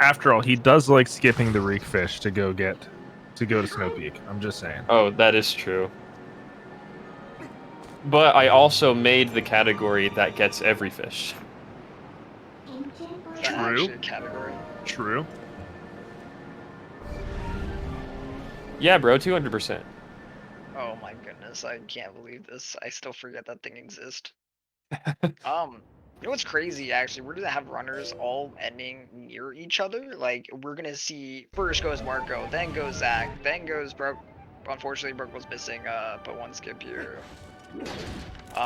After all, he does like skipping the reek fish to go to Snow Peak. I'm just saying. Oh, that is true. But I also made the category that gets every fish. True. Category. True. Yeah, bro, 200%. Oh my goodness, I can't believe this. I still forget that thing exists. You know what's crazy actually? We're gonna have runners all ending near each other. Like we're gonna see first goes Marco, then goes Zach, then goes Brooke. Unfortunately, Brooke was missing. But one skip here.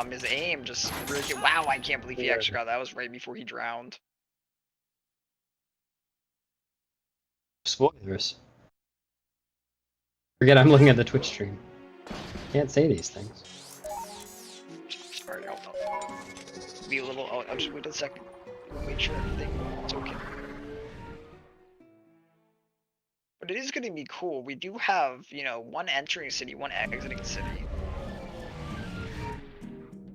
His aim just really. Wow, I can't believe he actually got that. That was right before he drowned. Spoilers. Forget I'm looking at the Twitch stream. Can't say these things. Sorry, hold on. Be a little. I'll just wait a second. Make sure everything's okay. But it is going to be cool. We do have, you know, one entering city, one exiting city.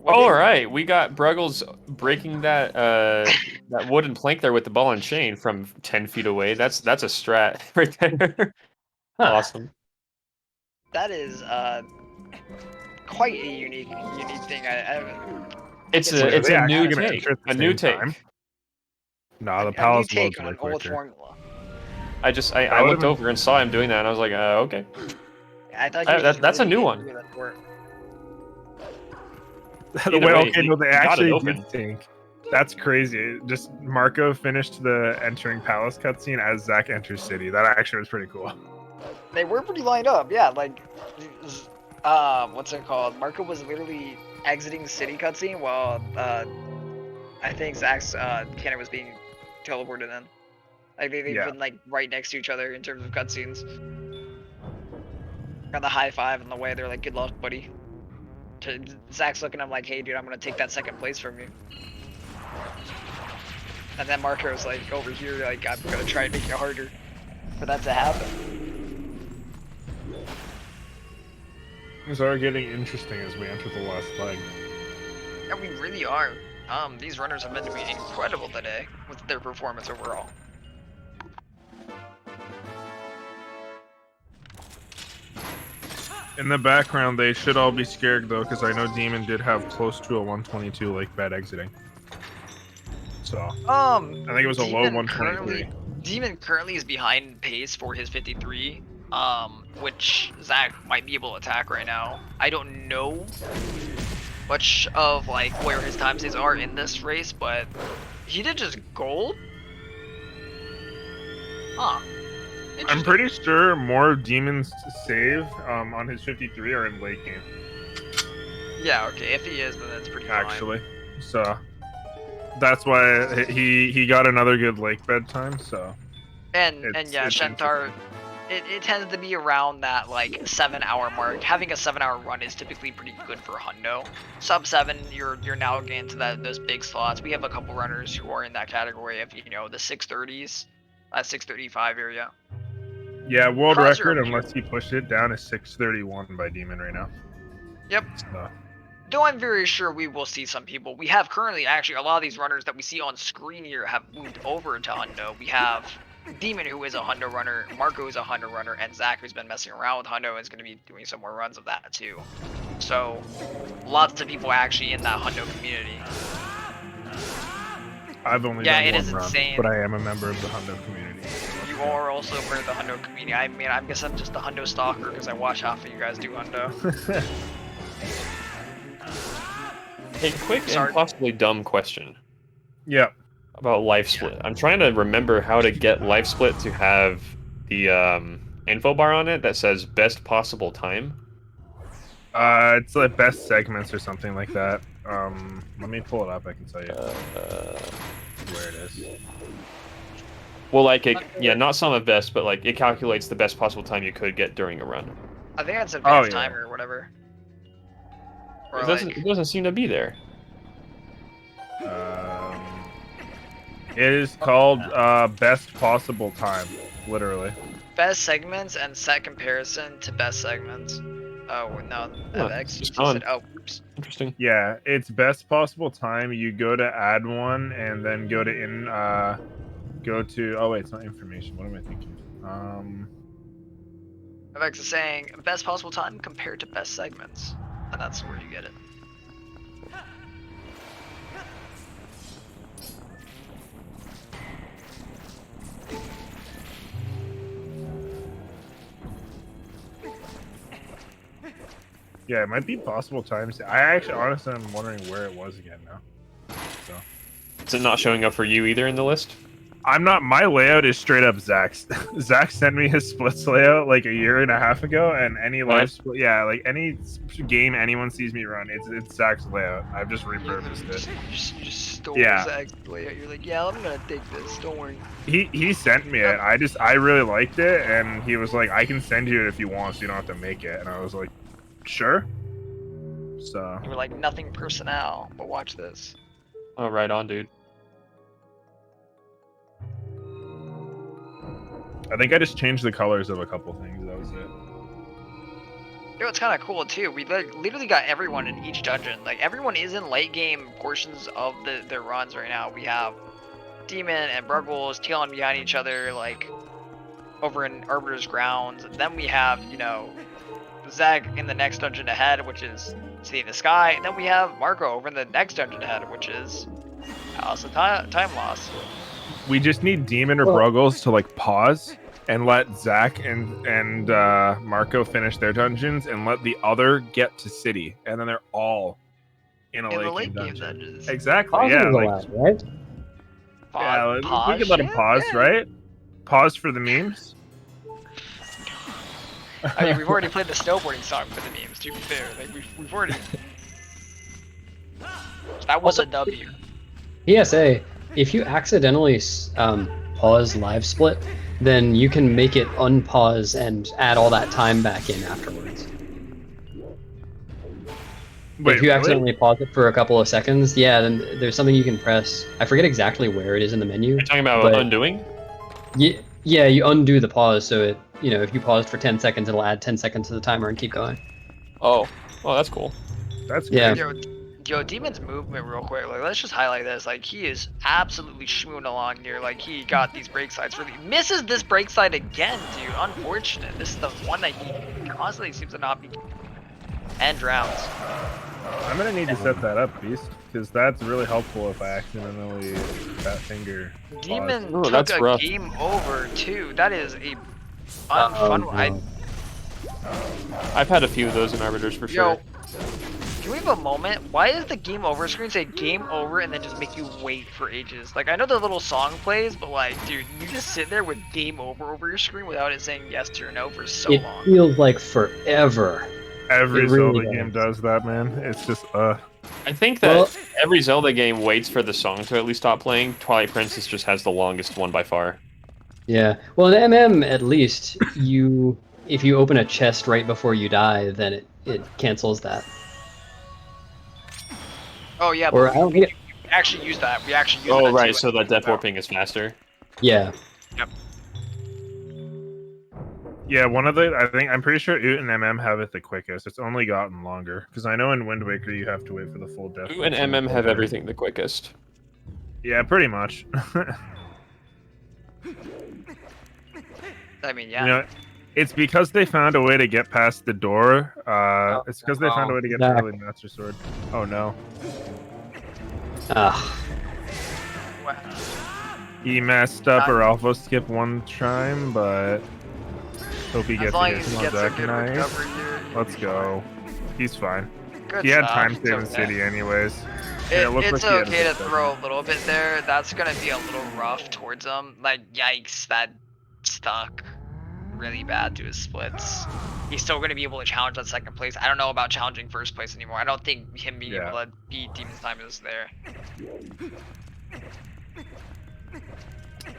All right, we got Bruggles breaking that that wooden plank there with the ball and chain from 10 feet away. That's a strat right there. Awesome. That is quite a unique thing. It's a new take. A new take. Nah, the palace a new loads take way on old quicker. formula. I looked over and saw him doing that, and I was like, okay. I thought That's a new one. The way, okay, no, they actually did think. That's crazy. Just Marco finished the entering palace cutscene as Zach enters city. That actually was pretty cool. They were pretty lined up, yeah. Like, what's it called? Marco was literally exiting the city cutscene while I think Zach's cannon was being teleported in. Like they've been like right next to each other in terms of cutscenes. Got the high five on the way. They're like, "Good luck, buddy." Zach's looking at him like, "Hey, dude, I'm gonna take that second place from you." And then Marco's like over here, like, "I'm gonna try and make it harder for that to happen." Things are getting interesting as we enter the last leg. Yeah, we really are. These runners have been doing incredible today with their performance overall. In the background, they should all be scared though, because I know Demon did have close to a 122 like bed exiting. So I think it was a low 123. Demon currently is behind pace for his 53, which Zach might be able to attack right now. I don't know much of like where his time saves are in this race, but he did just gold. Huh. I'm pretty sure more of Demon's save on his 53 are in late game. Yeah, okay, if he is, then that's pretty actually fine. So that's why he got another good lake bed time. So and yeah, Shentar, it tends to be around that like 7-hour mark. Having a 7-hour run is typically pretty good for Hundo. Sub 7, you're now getting to those big slots. We have a couple runners who are in that category of, you know, the 630s, 635 area. Yeah, world record, unless he pushed it down, is 631 by Demon right now. Yep. So. Though I'm very sure we will see some people. We have currently, actually, a lot of these runners that we see on screen here have moved over to Hundo. We have Demon, who is a Hundo runner, Marco, who's a Hundo runner, and Zach, who's been messing around with Hundo and is going to be doing some more runs of that, too. So, lots of people actually in that Hundo community. I've only done one run, but I am a member of the Hundo community. You are also part of the Hundo community. I mean, I guess I'm just the Hundo stalker because I watch half of you guys do Hundo. A quick and possibly dumb question. Yeah. About life split. I'm trying to remember how to get life split to have the info bar on it that says best possible time. It's like best segments or something like that. Let me pull it up. I can tell you where it is. Well, like it, yeah, not sum of best, but like it calculates the best possible time you could get during a run. I think that's advanced timer or whatever. Or it doesn't seem to be there. It is called best possible time, literally. Best segments and set comparison to best segments. Oh no, Huh, FX just gone. said, oh, groups. Interesting. Yeah, it's best possible time. You go to add one and then go to oh wait, it's not information. What am I thinking? Vex is saying best possible time compared to best segments, and that's where you get it. Yeah, it might be possible times. I actually, honestly, I'm wondering where it was again now. So. Is it not showing up for you either in the list? I'm not. My layout is straight up Zach's. Zach sent me his splits layout like a year and a half ago, and any live split, yeah, like any game anyone sees me run, it's Zach's layout. I've just repurposed it. You just stole Yeah. Zach's layout. You're like, yeah, I'm gonna take this. Don't worry. He sent me it. I really liked it, and he was like, I can send you it if you want, so you don't have to make it. And I was like, sure. So. You were like, nothing personnel, but watch this. Oh, right on, dude. I think I just changed the colors of a couple things. That was it. You know, it's kind of cool too. We literally got everyone in each dungeon. Like everyone is in late game portions of their runs right now. We have Demon and Bruggles tailing behind each other, like over in Arbiter's grounds. And then we have, you know, Zach in the next dungeon ahead, which is City in the Sky. And then we have Marco over in the next dungeon ahead, which is House of Time Loss. We just need Demon or Bruggles to like pause and let Zach and Marco finish their dungeons and let the other get to city, and then they're all in a late game dungeon. Exactly. Pause Yeah. is Like, allowed, right? yeah. Pause, We could let him pause, right? Pause for the memes. I mean, we've already played the snowboarding song for the memes. To be fair, like we've already. That was a W. PSA, if you accidentally pause live split, then you can make it unpause and add all that time back in afterwards. Wait, if you really? accidentally pause it for a couple of seconds, yeah, then there's something you can press. I forget exactly where it is in the menu. You're talking about undoing? Yeah, you undo the pause, so it, you know, if you paused for 10 seconds, it'll add 10 seconds to the timer and keep going. Oh, that's cool. That's yeah. Yo, Demon's movement real quick. Like, let's just highlight this. Like, he is absolutely schmooing along here. Like, he got these break sides. Really misses this break side again, dude. Unfortunate. This is the one that he constantly seems to not be. And drowns. I'm gonna need to set that up, Beast, because that's really helpful if I accidentally that finger. Demon paused. took that's a rough. game over too. That is a unfun one. I've had a few of those in Arbiters for sure. Yo, can we have a moment? Why does the game over screen say game over and then just make you wait for ages? Like, I know the little song plays, but like, dude, you just sit there with game over your screen without it saying yes or no for so It long. feels like forever. Every It really Zelda game does that, man. It's just I think that every Zelda game waits for the song to at least stop playing. Twilight Princess just has the longest one by far. Yeah. Well, in MM, at least, if you open a chest right before you die, then it cancels that. Oh yeah, Or but I don't we think actually use that. We actually use Oh, that right, too. so that death warping is faster. Yeah. Yep. yeah. I'm pretty sure Oot and MM have it the quickest. It's only gotten longer because I know in Wind Waker you have to wait for the full death. Oot and MM have everything the quickest. Yeah, pretty much. I mean, yeah. You know, it's because they found a way to get past the door. It's because they found a way to get to the Master Sword. Oh no. He messed up or alpha skip one time, but hope he gets long it. as he Come on, gets a Zach. good Nice. recovery here, Let's go. He's fine. Good he had stuff. time It's saving okay. city anyways. And it looked It's like he had a okay to good throw a little bit there. That's gonna be a little rough towards him. Like, yikes, that stuck really bad to his splits. He's still gonna be able to challenge that second place. I don't know about challenging first place anymore. I don't think him being able to beat Demon's Time is there.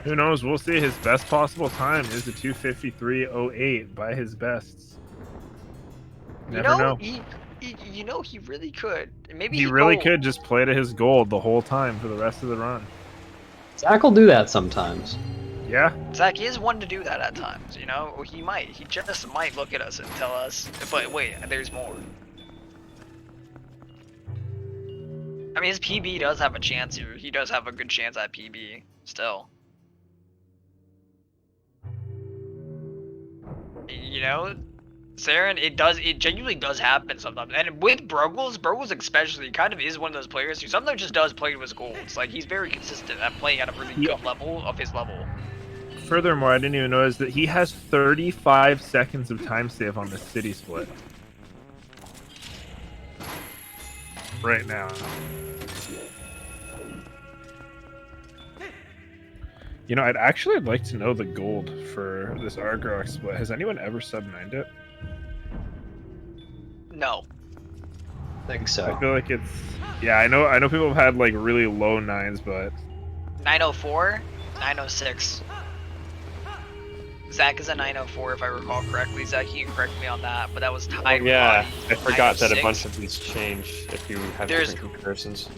Who knows? We'll see. His best possible time is a 2:53.08 by his bests. Never know. You know, he really could. Maybe He really could just play to his gold the whole time for the rest of the run. Zach will do that sometimes. Yeah. Zach is one to do that at times, you know? He might. He just might look at us and tell us, but wait, there's more. mean, his PB does have a chance here. He does have a good chance at PB still. You know, Saren, it genuinely does happen sometimes. And with Bruggles especially kind of is one of those players who sometimes just does play to his goals. Like, he's very consistent at playing at a really good level of his level. Furthermore, I didn't even notice that he has 35 seconds of time save on the city split. Right now. You know, I'd actually like to know the gold for this Argrok split. Has anyone ever sub-9'd it? No. I think so. I feel like it's... Yeah, I know people have had, like, really low 9s, but... 904, 906. Zach is a 904 if I recall correctly. Zach, you can correct me on that, but that was tied. Yeah, I forgot that a bunch of these changed if you have different comparisons.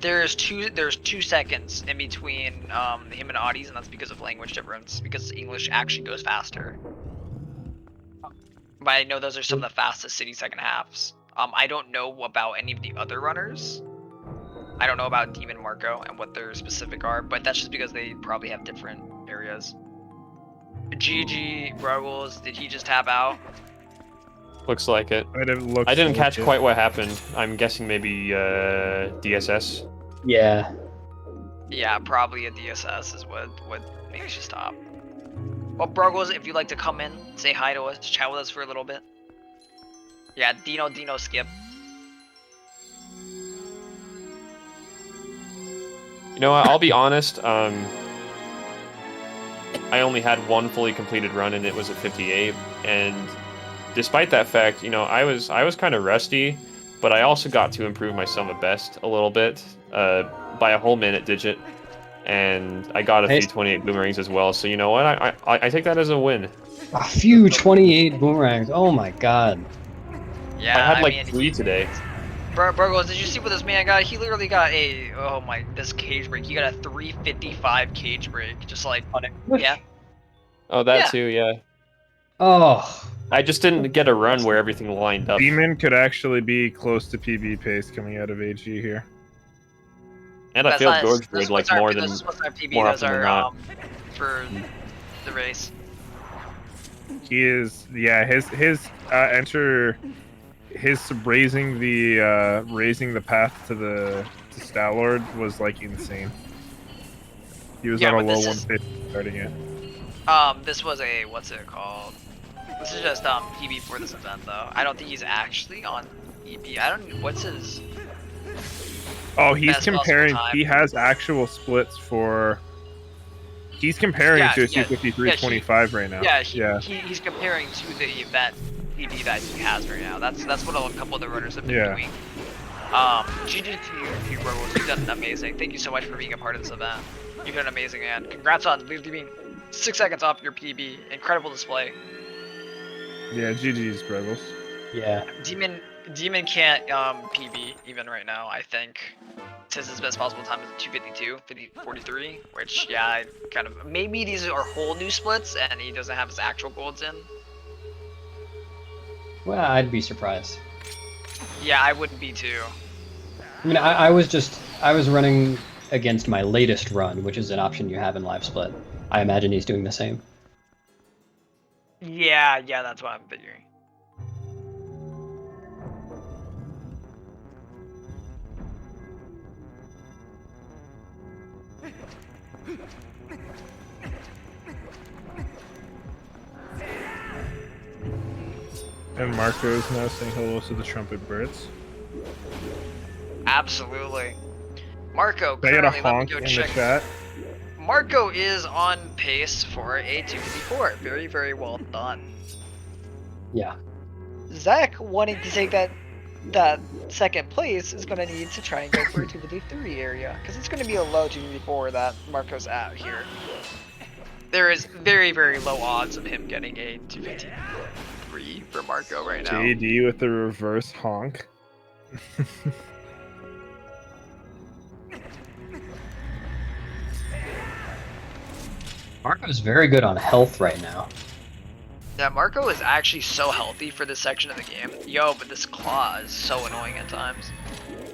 There's 2 seconds in between him and Audie's, and that's because of language difference, because English actually goes faster. But I know those are some of the fastest city second halves. I don't know about any of the other runners. I don't know about Demon Marco and what their specific are, but that's just because they probably have different areas. GG, Bruggles, did he just tap out? Looks like it. I didn't catch quite what happened. I'm guessing maybe DSS. Yeah. Yeah, probably a DSS is what makes you stop. Well, Bruggles, if you'd like to come in, say hi to us, chat with us for a little bit. Yeah, Dino, skip. You know what, I'll be honest, I only had one fully completed run and it was at 58, and despite that fact, you know, I was kind of rusty, but I also got to improve my sum of best a little bit, by a whole minute digit, and I got a few 28 boomerangs as well, so you know what, I take that as a win. A few 28 boomerangs, oh my god. Yeah, I had like mean, 3 today. Bruggles, did you see what this man got? He literally got a, oh my, this cage break. He got a 355 cage break, just like, yeah. Oh, that too, yeah. Oh. I just didn't get a run where everything lined up. Demon could actually be close to PB pace coming out of AG here. And I failed Gorge Void like more than PB, more those often than are not. for the race. He is, yeah, his raising the path to Stalord was like insane. He was on a low 150 starting it. This was a, what's it called? This is just PB for this event though. I don't think he's actually on EB. I don't, what's his? Oh, he's comparing, he has actual splits for, he's comparing to a C5325 right now. Yeah, he's comparing to the event PB that he has right now. That's what a couple of the runners have been doing. GG to you, Bruggles. You've done amazing. Thank you so much for being a part of this event. You've done amazing, man. Congrats on leaving 6 seconds off your PB. Incredible display. Yeah, GG's, Bruggles. Yeah. Demon can't PB even right now, I think. Says his best possible time is 252, 43, which, yeah, I kind of, maybe these are whole new splits and he doesn't have his actual golds in. Well, I'd be surprised. Yeah, I wouldn't be too. I mean, I was running against my latest run, which is an option you have in Live Split. I imagine he's doing the same. Yeah, that's what I'm figuring. And Marco is now saying hello to the Trumpet Birds. Absolutely. Marco, Can I get a currently, let me honk go in check. the chat? Marco is on pace for a 254. Very, very well done. Yeah. Zach, wanting to take that second place, is going to need to try and go for a 253 area, because it's going to be a low 254 that Marco's at here. There is very, very low odds of him getting a 253 for Marco right now. JD with the reverse honk. Marco's very good on health right now. Yeah, Marco is actually so healthy for this section of the game. Yo, but this claw is so annoying at times.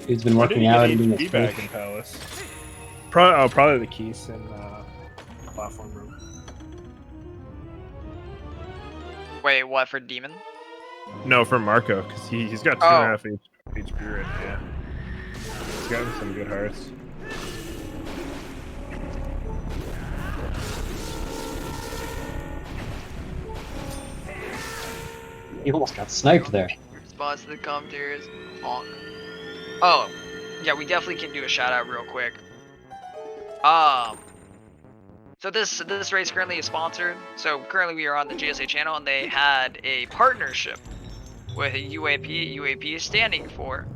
Who's been Why did working he get out a and doing key his bag in Palace? Probably the keys in platform room. Wait, what for Demon? No, for Marco, because he's got 2.5 HP right now. Yeah. He's gotten some good hearts. He almost got sniped there. Response to the commentaries. Honk. Oh, yeah, we definitely can do a shout out real quick. So this race currently is sponsored. So currently we are on the GSA channel, and they had a partnership with UAP. UAP is standing for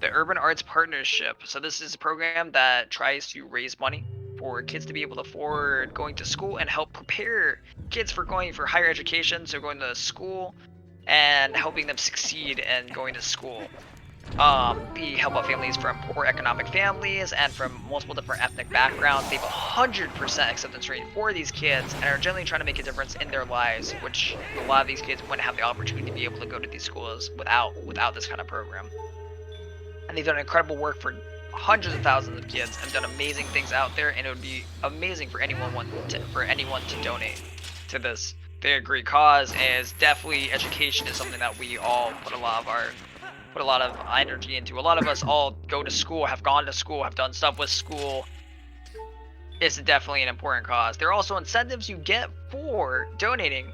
the Urban Arts Partnership. So this is a program that tries to raise money for kids to be able to afford going to school and help prepare kids for going for higher education. So going to school and helping them succeed in going to school. We help out families from poor economic families and from multiple different ethnic backgrounds. They have 100% acceptance rate for these kids and are generally trying to make a difference in their lives, which a lot of these kids wouldn't have the opportunity to be able to go to these schools without this kind of program. And they've done incredible work for hundreds of thousands of kids and done amazing things out there, and it would be amazing for anyone to donate to this. They agree cause is definitely education is something that we all put a lot of energy into. A lot of us all go to school, have gone to school, have done stuff with school. It's definitely an important cause. There are also incentives you get for donating,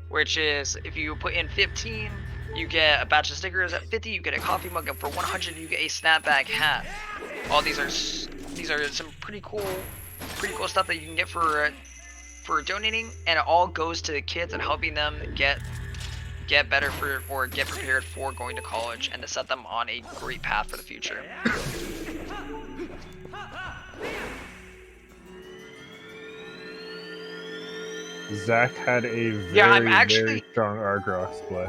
which is if you put in 15, you get a batch of stickers. At 50, you get a coffee mug. And for 100, you get a snapback hat. All these are some pretty cool stuff that you can get for donating, and it all goes to the kids and helping them get better or get prepared for going to college and to set them on a great path for the future. Zach had a very strong Argrok split.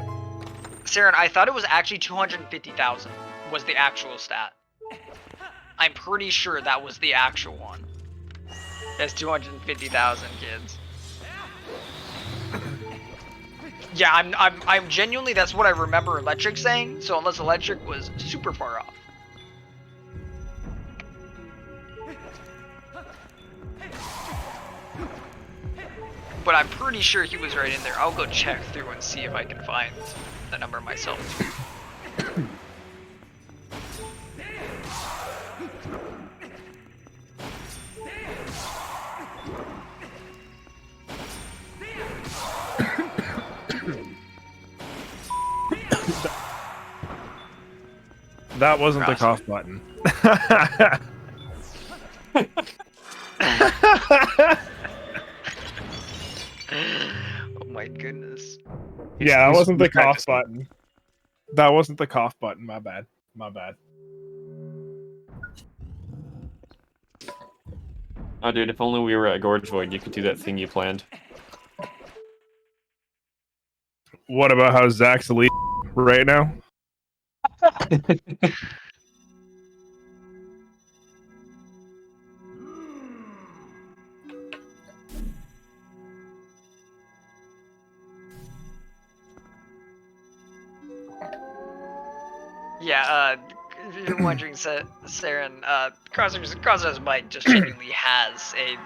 Saren, I thought it was actually 250,000 was the actual stat. I'm pretty sure that was the actual one. There's 250,000 kids. Yeah, I'm genuinely, that's what I remember Electric saying, so unless Electric was super far off. But I'm pretty sure he was right in there. I'll go check through and see if I can find the number myself. That wasn't the cough button. Oh my goodness. Yeah, that wasn't the cough button. That wasn't the cough button. My bad. My bad. Oh, dude, if only we were at Gorge Void, you could do that thing you planned. What about how Zach's lead right now? Yeah, if you're wondering, Saren, Crosshair's mic just genuinely has a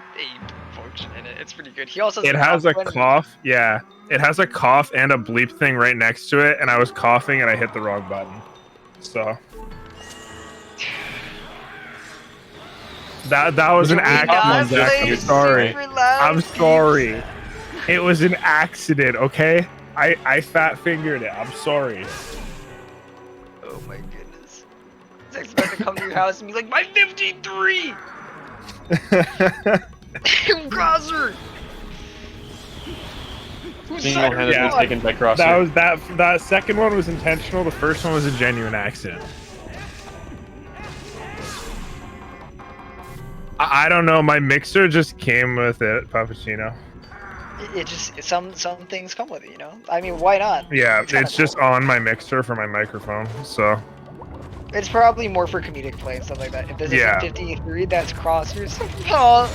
function in it. It's pretty good. He also has a cough. Yeah, it has a cough and a bleep thing right next to it, and I was coughing and I hit the wrong button. So that was an accident, Zach. I'm sorry. I'm sorry. It was an accident. Okay, I fat fingered it. I'm sorry. Oh my goodness. Zach's about to come to your house and be like, my 53! Crosser! Single-handedly taken by Crosser. That second one was intentional. The first one was a genuine accident. I don't know. My mixer just came with it, Pappuccino. It just some things come with it, you know. I mean, why not? Yeah, it's just on my mixer for my microphone, so. It's probably more for comedic play and stuff like that. If this is 53, that's Crossers. Oh,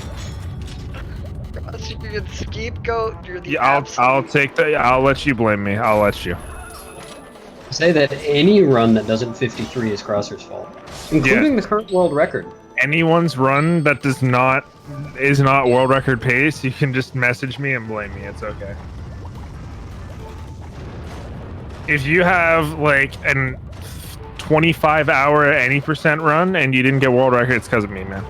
Crosser, you're the scapegoat. You're the I'll take the. I'll let you blame me. I'll let you. say that any run that doesn't 53 is Crosshair's fault, including the current world record. Anyone's run that is not world record pace, you can just message me and blame me. It's okay. If you have like an 25-hour any percent run and you didn't get world record, it's because of me, man.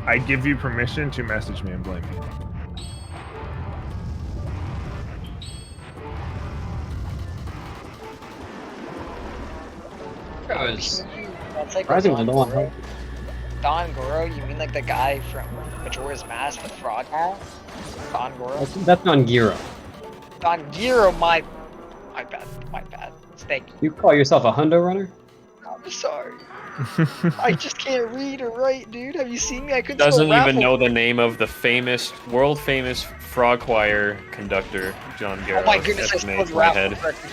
I give you permission to message me and blame me. Surprisingly, no one helped. Don Goro? You mean like the guy from Majora's Mask, the frog guy? Don Goro? That's on Giro. Don Giro, my bad. Thank you. You call yourself a hundo runner? I'm sorry. I just can't read or write, dude. Have you seen me? I couldn't Doesn't spell even raffle. know the name of the world famous frog choir conductor, John Garrow. Oh my goodness, I That's spelled amazing, my raffle head. correctly.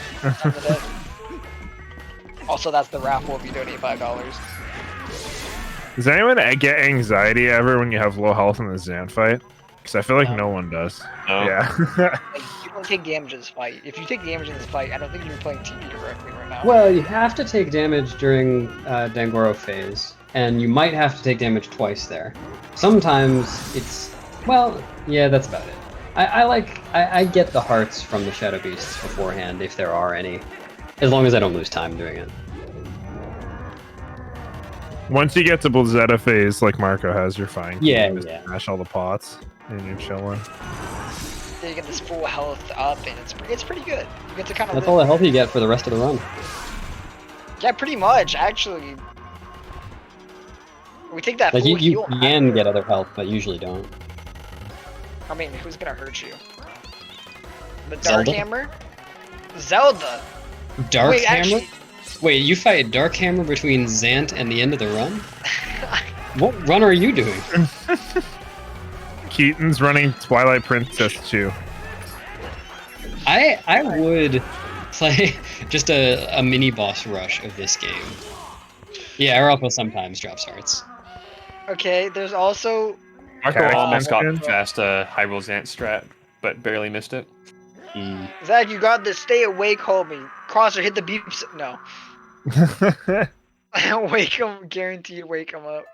Also, that's the raffle if you donate $5. Does anyone get anxiety ever when you have low health in the Zan fight? Because I feel like no one does. No. Yeah. Like, you don't take damage in this fight. If you take damage in this fight, I don't think you're playing TV correctly right now. Well, you have to take damage during Dangoro phase, and you might have to take damage twice there. Sometimes it's, well, yeah, that's about it. I get the hearts from the Shadow Beasts beforehand, if there are any, as long as I don't lose time doing it. Once you get to Blizzetta phase, like Marco has, you're fine. Yeah, you just smash all the pots, and you're chilling. You get this full health up, and it's pretty good. You get to kind of That's all the health you get for the rest of the run. Yeah, pretty much, actually. We take that Like full you heal. can get other health, but usually don't. I mean, who's gonna hurt you? The Dark Zelda? Hammer? Zelda! Dark Wait, Hammer? actually- Wait, you fight Dark Hammer between Zant and the end of the run? What run are you doing? Keaton's running Twilight Princess 2. I would play just a mini boss rush of this game. Yeah, Europa sometimes drops hearts. Okay, there's also... Marco almost got Extension. past Hyrule Zant strat, but barely missed it. Zach, you got this. Stay awake, homie. Crosser, hit the beeps. No. Wake him. Guaranteed wake him up.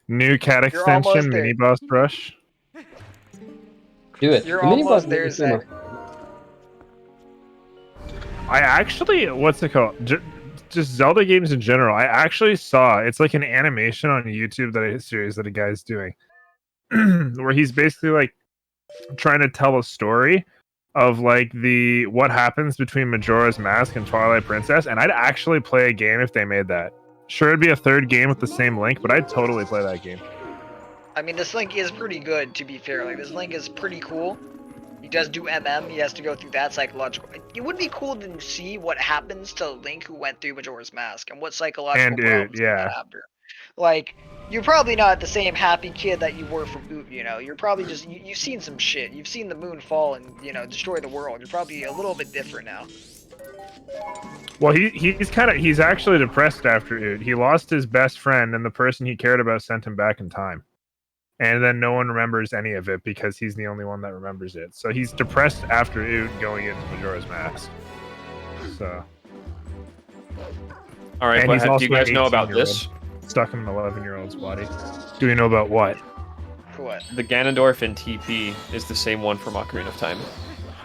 New cat You're almost extension, there. mini boss rush. Do it. You're The mini almost boss there, is Zach. I actually, what's it called? Just Zelda games in general. I actually saw it's like an animation on YouTube that a guy's doing, where he's basically like trying to tell a story of like what happens between Majora's Mask and Twilight Princess, and I'd actually play a game if they made that. Sure, it'd be a third game with the same link, but I'd totally play that game. I mean, this Link is pretty good, to be fair. Like, this Link is pretty cool. He does do MM. He has to go through that psychological... It would be cool to see what happens to Link who went through Majora's Mask and what psychological And problems he had yeah. after. Like, you're probably not the same happy kid that you were from Oot, you know? You're probably just... You've seen some shit. You've seen the moon fall and, you know, destroy the world. You're probably a little bit different now. Well, he's actually depressed after Oot. He lost his best friend, and the person he cared about sent him back in time. And then no one remembers any of it because he's the only one that remembers it. So he's depressed after Oot going into Majora's Mask. So. All right, And but he's do also you guys an know about 18-year-old this? Stuck in an 11-year-old's body. Do we know about what? What? The Ganondorf in TP is the same one from Ocarina of Time.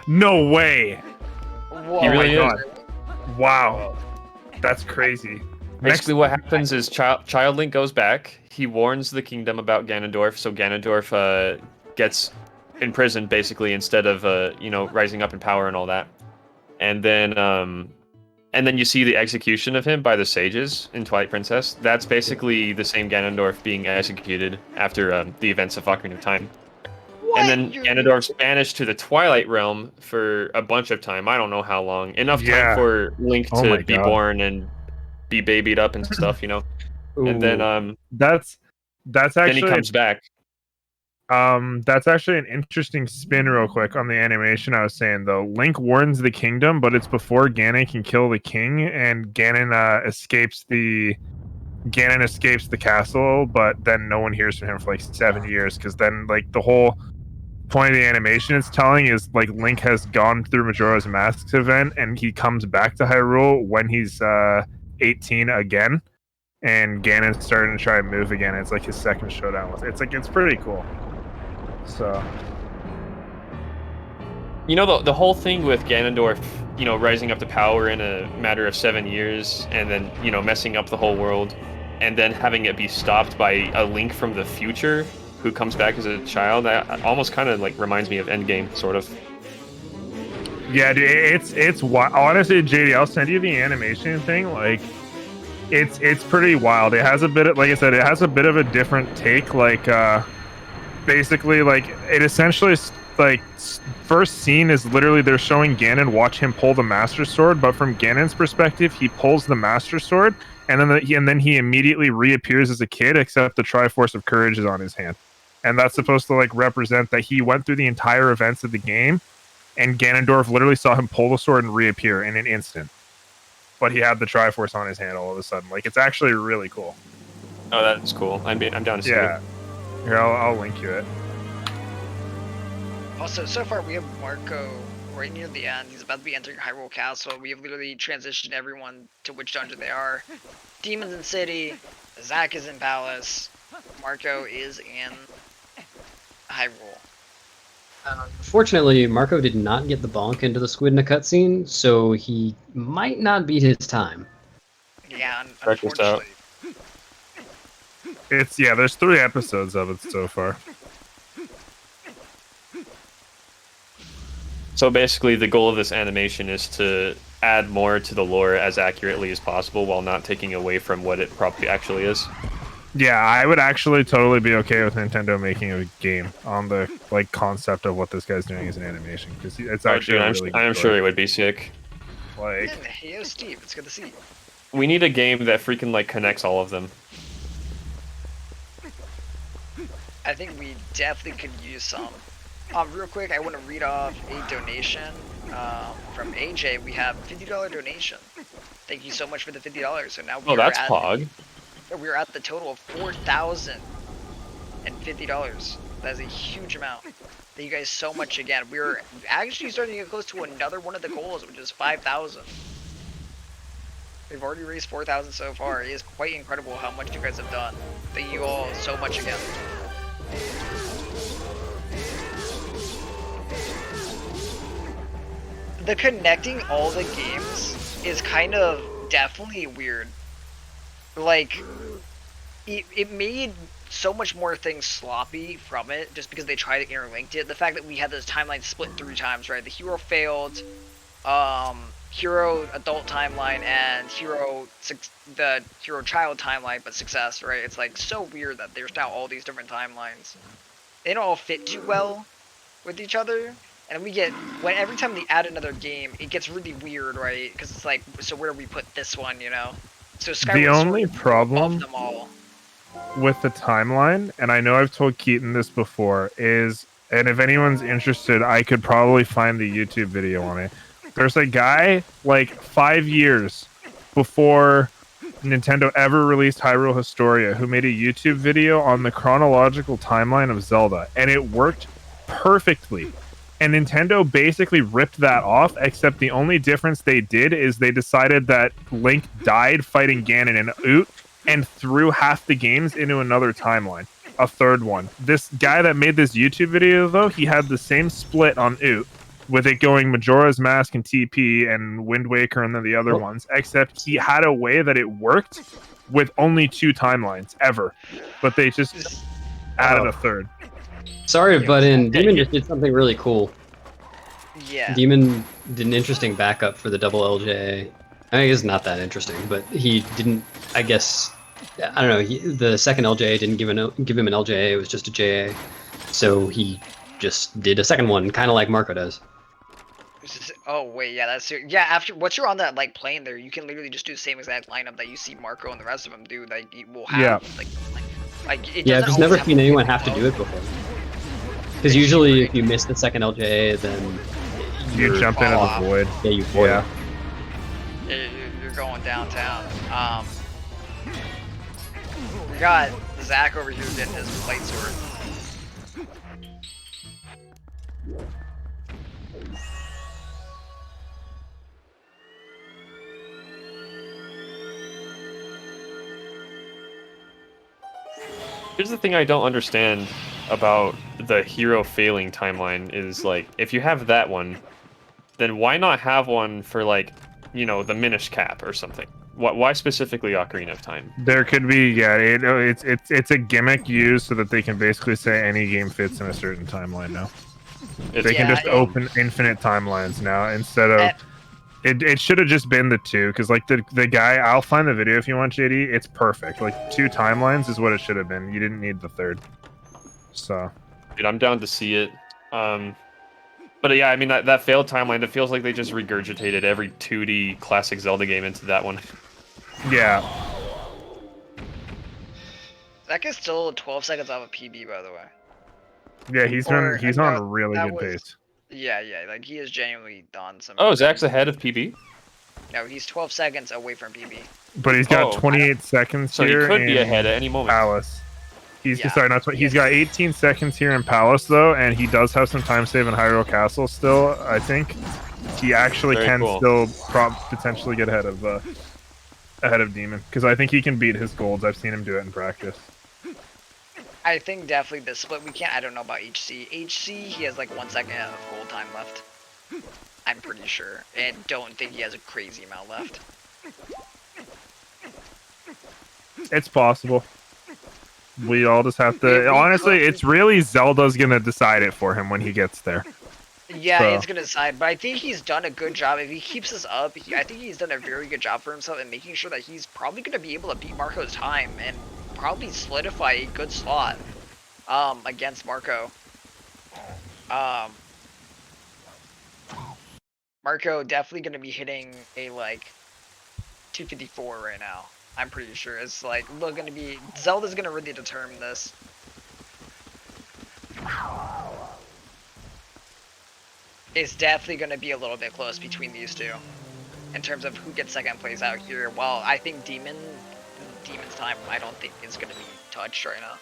No way! Whoa. He really Oh my is. God. Wow. That's crazy. Basically, what happens is Child Link goes back. He warns the kingdom about Ganondorf, so Ganondorf gets imprisoned basically instead of rising up in power and all that. And then you see the execution of him by the sages in Twilight Princess. That's basically the same Ganondorf being executed after the events of Ocarina of Time. What? And then Ganondorf's banished to the Twilight Realm for a bunch of time. I don't know how long. Enough Yeah. time for Link Oh to my be God. born and be babied up and stuff, And then That's then actually he comes back. that's actually an interesting spin real quick on the animation I was saying though. Link warns the kingdom, but it's before Ganon can kill the king, and Ganon escapes the castle, but then no one hears from him for like 7 years, because then like the whole point of the animation it's telling is like Link has gone through Majora's Mask's event and he comes back to Hyrule when he's 18 again, and Ganon's starting to try and move again. It's like his second showdown with it. It's pretty cool. So, You know, the whole thing with Ganondorf, you know, rising up to power in a matter of 7 years, and then, you know, messing up the whole world, and then having it be stopped by a Link from the future who comes back as a child, that almost kind of like reminds me of Endgame, sort of. yeah, dude, it's honestly, JD, I'll send you the animation thing. Like, it's pretty wild. It has a bit of, like I said, it has a bit of a different take. Like, basically, like, it essentially like first scene is literally they're showing Ganon watch him pull the Master Sword, but from Ganon's perspective, he pulls the Master Sword, and then he immediately reappears as a kid, except the Triforce of Courage is on his hand, and that's supposed to like represent that he went through the entire events of the game, and Ganondorf literally saw him pull the sword and reappear in an instant, but he had the Triforce on his hand all of a sudden. Like, it's actually really cool. Oh, that's cool. I'm down to see it. Here, I'll link you it. Also, so far we have Marco right near the end. He's about to be entering Hyrule Castle. We have literally transitioned everyone to which dungeon they are. Demon's in City, Zach is in Palace, Marco is in Hyrule. Fortunately, Marco did not get the bonk into the squid in a cutscene, so he might not beat his time. Yeah, Breakfast out. There's 3 episodes of it so far. So basically, the goal of this animation is to add more to the lore as accurately as possible while not taking away from what it probably actually is. Yeah, I would actually totally be okay with Nintendo making a game on the like concept of what this guy's doing as an animation, because it's actually I'm sure it would be sick. Like, hey, yo, Steve, it's good to see you. We need a game that freaking like connects all of them. I think we definitely could use some. Real quick, I want to read off a donation from AJ. We have $50 donation. Thank you so much for the $50. So now that's Pog. We're at the total of $4,050. That is a huge amount. Thank you guys so much again. We're actually starting to get close to another one of the goals, which is 5,000. We've already raised 4,000 so far. It is quite incredible how much you guys have done. Thank you all so much again. The connecting all the games is kind of definitely weird. Like, it made so much more things sloppy from it just because they tried to interlink it. The fact that we had this timeline split 3 times, right? The hero failed, hero adult timeline, and the hero child timeline, but success, right? It's like so weird that there's now all these different timelines. They don't all fit too well with each other. And we get, every time they add another game, it gets really weird, right? Because it's like, so where do we put this one, you know? So Skyward the only Sword problem of them all. with the timeline, and I know I've told Keaton this before, is, and if anyone's interested, I could probably find the YouTube video on it. There's a guy, like 5 years before Nintendo ever released Hyrule Historia, who made a YouTube video on the chronological timeline of Zelda, and it worked perfectly. And Nintendo basically ripped that off, except the only difference they did is they decided that Link died fighting Ganon and Oot and threw half the games into another timeline, a third one. This guy that made this YouTube video, though, he had the same split on Oot, with it going Majora's Mask and TP and Wind Waker and then the other ones, except he had a way that it worked with only 2 timelines ever, but they just added a third. Sorry to butt in. Demon just did something really cool. Yeah. Demon did an interesting backup for the double LJA. I mean, it's not that interesting, but he didn't, I guess, I don't know, the second LJA didn't give him an LJA, it was just a JA. So he just did a second one, kind of like Marco does. Oh, wait, yeah, that's... Yeah, after, once you're on that, like, plane there, you can literally just do the same exact lineup that you see Marco and the rest of them do. Like, you will have, it yeah, I've just never seen anyone have to do it before. Because usually if you miss the second LJA, then you jump into the void. Yeah, you void. Yeah. You're going downtown. We got Zach over here getting his light sword. Here's the thing I don't understand about the hero failing timeline is, like, if you have that one, then why not have one for, like, you know, the Minish cap or something? Why specifically Ocarina of Time? There could be, yeah, it's a gimmick used so that they can basically say any game fits in a certain timeline now. They can just open infinite timelines now instead of... It should have just been the two, because like the guy, I'll find the video if you want, JD. It's perfect. Like 2 timelines is what it should have been. You didn't need the third. So, Dude, I'm down to see it. But yeah, I mean that failed timeline. It feels like they just regurgitated every 2D classic Zelda game into that one. Yeah. Zach is still 12 seconds off of PB, by the way. Yeah, he's on a really good pace. Yeah, like he is genuinely on some. Oh, Zach's ahead of PB? No, he's 12 seconds away from PB. But he's got 28 seconds so here. So he could be in ahead at any moment. Palace. Sorry, not 20. He's got 18 seconds here in Palace though, and he does have some time save in Hyrule Castle still. I think he actually Very can cool. still potentially get ahead of Demon, because I think he can beat his golds. I've seen him do it in practice. I think definitely the split. We can't. I don't know about HC. HC, he has like 1 second of gold time left. I'm pretty sure, and don't think he has a crazy amount left. It's possible. We all just have to. Honestly, it's really Zelda's gonna decide it for him when he gets there. Yeah, So- it's gonna decide, but I think he's done a good job. If he keeps this up, I think he's done a very good job for himself in making sure that he's probably gonna be able to beat Marco's time and probably solidify a good slot against Marco. Marco definitely gonna be hitting a like 254 right now. I'm pretty sure it's like gonna be Zelda's gonna really determine this. It's definitely gonna be a little bit close between these two in terms of who gets second place out here. While I think Demon's time I don't think is gonna be touched right now.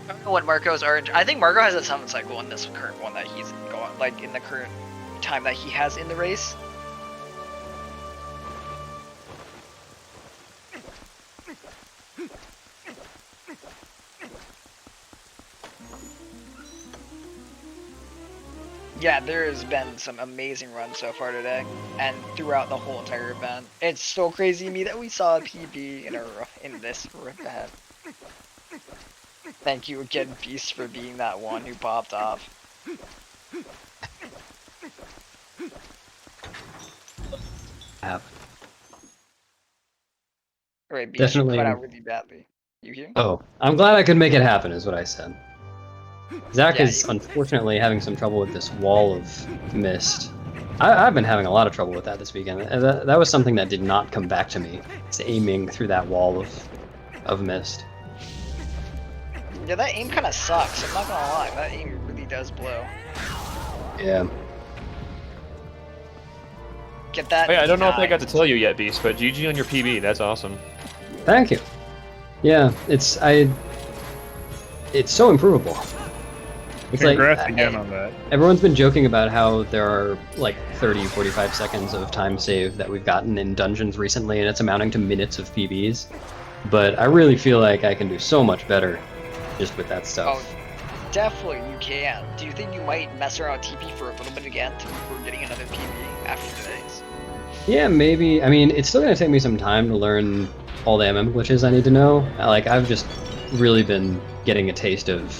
I don't know what Marco's orange. I think Marco has a 7 cycle in this current one that he's going, like in the current time that he has in the race. Yeah, there has been some amazing runs so far today, and throughout the whole entire event. It's so crazy to me that we saw a PB in this rip ahead. Thank you again, Beast, for being that one who popped off. Alright, Beast, Definitely. you cut out really badly. You hear? Oh, I'm glad I could make it happen, is what I said. Zach is unfortunately having some trouble with this wall of mist. I've been having a lot of trouble with that this weekend. That was something that did not come back to me. It's aiming through that wall of mist. Yeah, that aim kind of sucks, I'm not gonna lie. That aim really does blow. Yeah. Get that. Hey, I don't know if I got to tell you yet, Beast, but GG on your PB. That's awesome. Thank you. Yeah, it's so improvable. It's Congrats again on that. Everyone's been joking about how there are like 30, 45 seconds of time save that we've gotten in dungeons recently, and it's amounting to minutes of PBs. But I really feel like I can do so much better just with that stuff. Oh, definitely you can. Do you think you might mess around TP for a little bit again before getting another PB after today's? Yeah, maybe. I mean, it's still going to take me some time to learn all the MM glitches I need to know. Like, I've just really been getting a taste of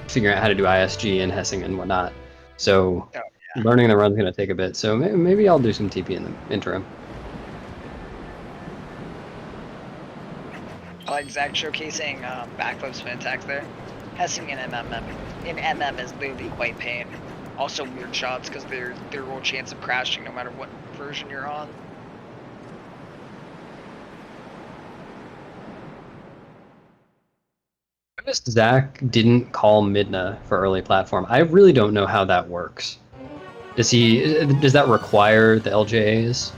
figuring out how to do ISG and Hessing and whatnot. So learning the run's going to take a bit. So maybe I'll do some TP in the interim. I like Zach showcasing backflip spin attacks there. Hessing in MM is literally quite pain. Also weird shots because there's a chance of crashing no matter what version you're on. I noticed Zach didn't call Midna for early platform. I really don't know how that works. Does that require the LJAs?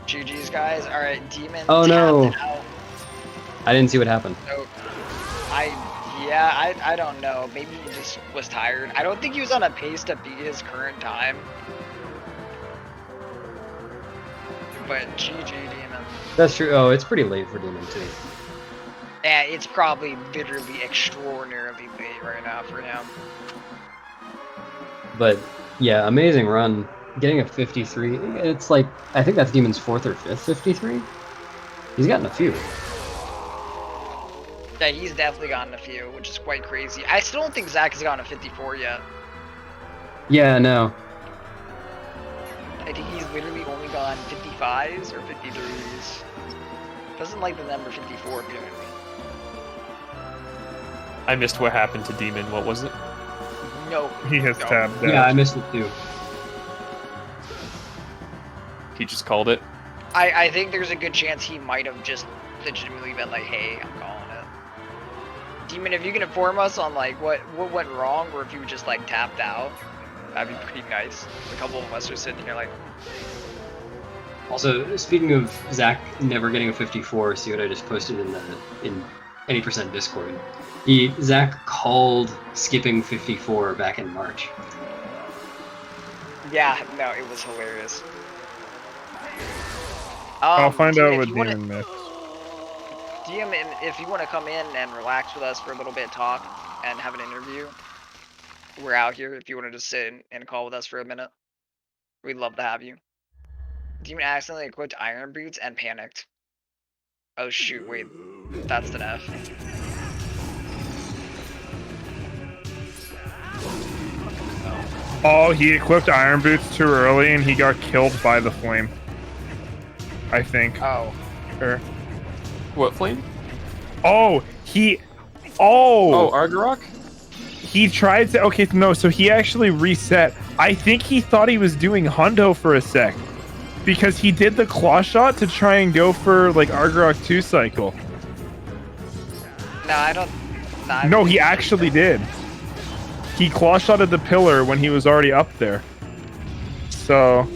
GG's guys. Alright, Demon. Oh no. I didn't see what happened. So, I don't know. Maybe he just was tired. I don't think he was on a pace to beat his current time. But GG, Demon. That's true. Oh, it's pretty late for Demon too. Yeah, it's probably literally extraordinarily late right now for him. But yeah, amazing run. Getting a 53. It's like, I think that's Demon's 4th or 5th 53. He's gotten a few. Yeah, he's definitely gotten a few, which is quite crazy. I still don't think Zach has gotten a 54 yet. Yeah, no. I think he's literally only gotten 55s or 53s. Doesn't like the number 54 apparently. I missed what happened to Demon. What was it? No. He has tabbed out. Yeah, I missed it too. He just called it. I think there's a good chance he might have just legitimately been like, hey, I'm calling it. Demon, if you can inform us on like what went wrong, or if you just like tapped out, that'd be pretty nice. A couple of us are sitting here like. Also, speaking of Zach never getting a 54, see what I just posted in any percent Discord. Zach called skipping 54 back in March. Yeah, no, it was hilarious. I'll find out DM, what if you wanna- Demon missed. DM, if you want to come in and relax with us for a little bit, talk, and have an interview, we're out here. If you want to just sit and call with us for a minute, we'd love to have you. Demon accidentally equipped iron boots and panicked. Oh shoot, wait, that's an F. Oh, he equipped iron boots too early and he got killed by the flame. I think. Oh. Or... What flame? Oh, Oh, Argarok? He tried to... Okay, no, so he actually reset. I think he thought he was doing Hundo for a sec. Because he did the claw shot to try and go for, like, Argarok 2 cycle. No, I don't... No, he actually did. He claw shotted the pillar when he was already up there. So...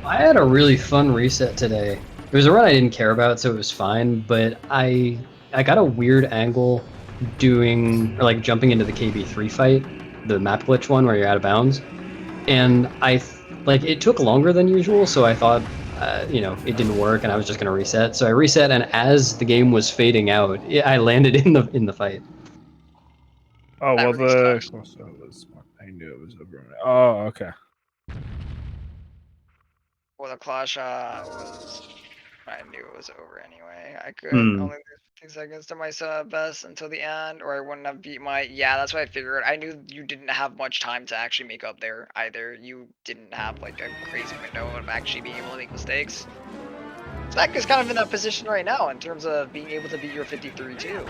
I had a really fun reset today. It was a run I didn't care about, so it was fine, but I got a weird angle jumping into the KB3 fight, the map glitch one where you're out of bounds. And it took longer than usual, so I thought, it didn't work and I was just gonna reset. So I reset, and as the game was fading out, I landed in the fight. Oh, well, I knew it was over. Oh, okay. Well, the claw shot was... I knew it was over anyway. I could Hmm. only lose 15 seconds to my sub best until the end, or I wouldn't have beat my... Yeah, that's what I figured. I knew you didn't have much time to actually make up there either. You didn't have like a crazy window of actually being able to make mistakes. Zach is kind of in that position right now in terms of being able to beat your 53 too.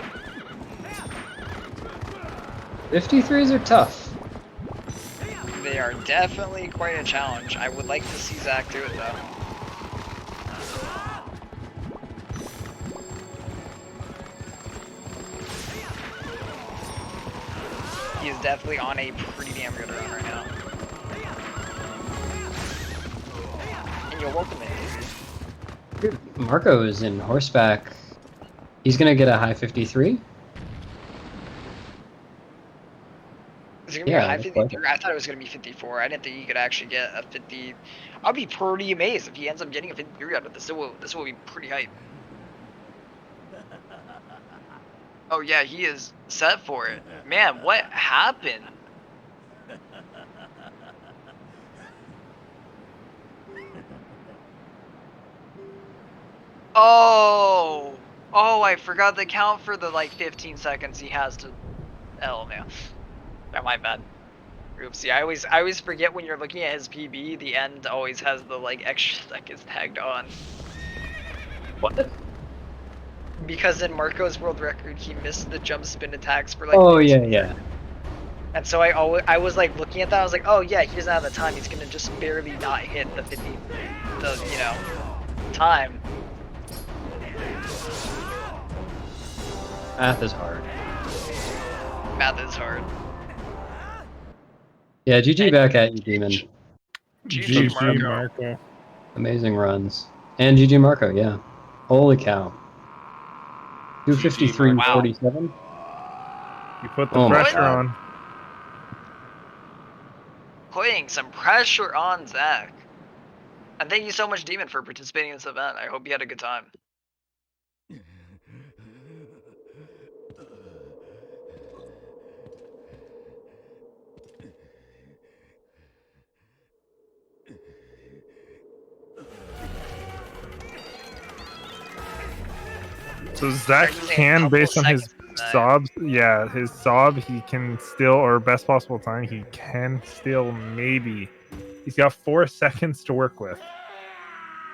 53s are tough. They are definitely quite a challenge. I would like to see Zach do it though. He is definitely on a pretty damn good run right now. And you're welcome in. Dude, Marco is in horseback. He's gonna get a high 53. Is it gonna be a high 53? I thought it was gonna be 54. I didn't think he could actually get a 50. I'll be pretty amazed if he ends up getting a 53 out of this. This will be pretty hype. Oh yeah, he is set for it. Man, what happened? Oh, I forgot the count for the like 15 seconds he has to. Oh man, that my bad. Oopsie, I always forget when you're looking at his PB, the end always has the like extra seconds tagged on. What? Because in Marco's world record, he missed the jump spin attacks for like. Oh yeah. And so I was like looking at that, I was like, oh yeah, he doesn't have the time. He's gonna just barely not hit the 50, time. Math is hard. Math is hard. Yeah, GG back at you, Demon. GG Marco. Amazing runs. And GG Marco, yeah. Holy cow. 253.47. You put the Oh my pressure God. on. Putting some pressure on Zach. And thank you so much, Demon, for participating in this event. I hope you had a good time. So Zach can, based on his sobs, yeah, his sob, he can still, or best possible time, he can still maybe. He's got 4 seconds to work with,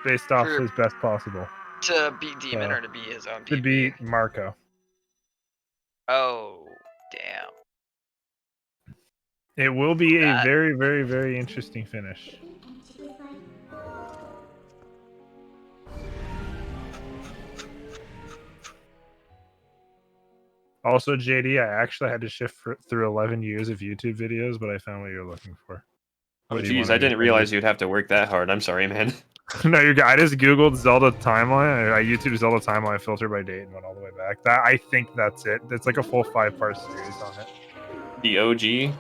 based off his best possible. To beat Demon or to beat his own PB? To beat Marco. Oh, damn. It will be a very, very, very interesting finish. Also, JD, I actually had to shift through 11 years of YouTube videos, but I found what you're looking for. Oh, geez, I didn't realize you'd have to work that hard. I'm sorry, man. No, you're good. I just Googled Zelda Timeline. I YouTubed Zelda Timeline filter by date and went all the way back. I think that's it. It's like a full 5-part series on it. The OG?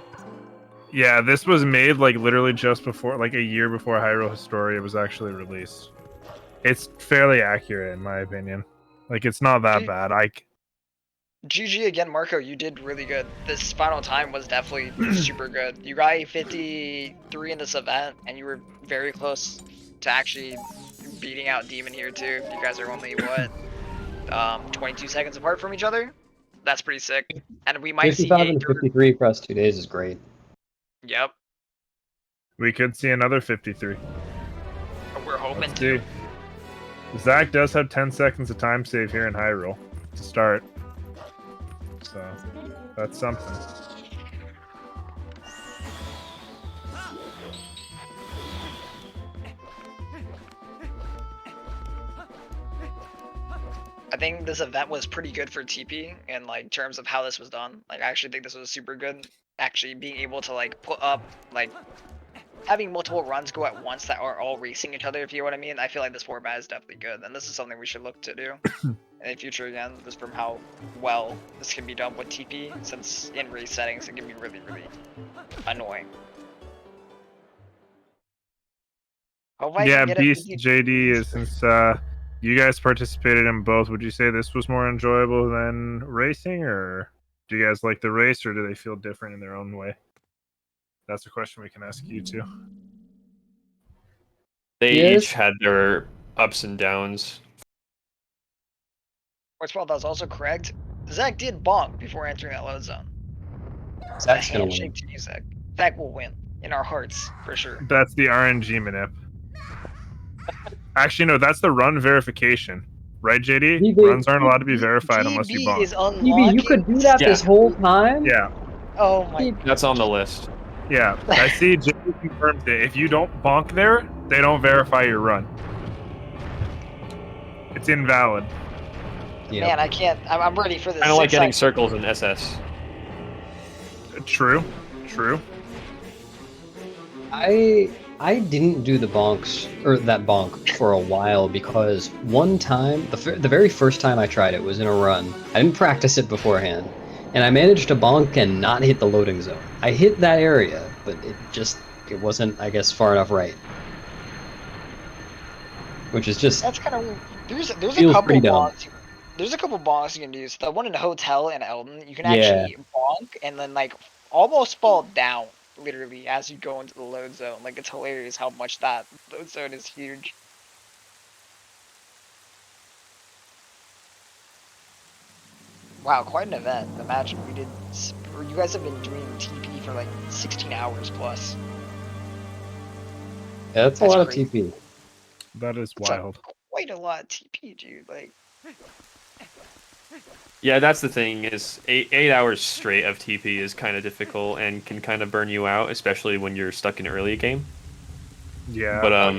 Yeah, this was made like literally just before, like a year before Hyrule Historia was actually released. It's fairly accurate in my opinion. Like, it's not that bad. GG again, Marco. You did really good. This final time was definitely super good. You got a 53 in this event, and you were very close to actually beating out Demon here too. You guys are only what, 22 seconds apart from each other. That's pretty sick. And we might see 55 and 53 across 2 days is great. Yep. We could see another 53. We're hoping Let's to. see. Zach does have 10 seconds of time save here in Hyrule to start. So, that's something. I think this event was pretty good for TP in like terms of how this was done. Like, I actually think this was super good. Actually being able to like put up like having multiple runs go at once that are all racing each other, if you know what I mean. I feel like this format is definitely good, and this is something we should look to do in the future again, just from how well this can be done with TP, since in race settings it can be really, really annoying. Yeah, Beast JD is, since you guys participated in both, would you say this was more enjoyable than racing, or do you guys like the race, or do they feel different in their own way? That's a question we can ask you too. They each had their ups and downs. Well, that was also correct. Zach did bonk before entering that load zone. Zach's gonna win. Handshake to you, Zach. Zach will win in our hearts for sure. That's the RNG manip. Actually, no, that's the run verification. Right, JD? Runs aren't allowed to be verified unless you bonk. TB, you could do that this whole time? Yeah. Oh my. That's on the list. Yeah, I see JD confirmed it. If you don't bonk there, they don't verify your run. It's invalid. Man, I can't. I'm ready for this. Kind of like getting circles in SS. True. True. I didn't do the bonks, or that bonk, for a while because one time, the very first time I tried it was in a run. I didn't practice it beforehand, and I managed to bonk and not hit the loading zone. I hit that area, but it wasn't, I guess, far enough right. Which is just... That's kind of... There's a feels couple pretty dumb. bonks. There's a couple bonks you can do. So the one in the hotel in Eldon, you can actually bonk and then like almost fall down, literally, as you go into the load zone. Like, it's hilarious how much that load zone is huge. Wow, quite an event. Imagine we did... You guys have been doing TP for like 16 hours plus. Yeah, that's a lot of TP. That is wild. Quite a lot of TP, dude. Like... Yeah, that's the thing, is 8 hours straight of TP is kind of difficult and can kind of burn you out, especially when you're stuck in early game. Yeah. But not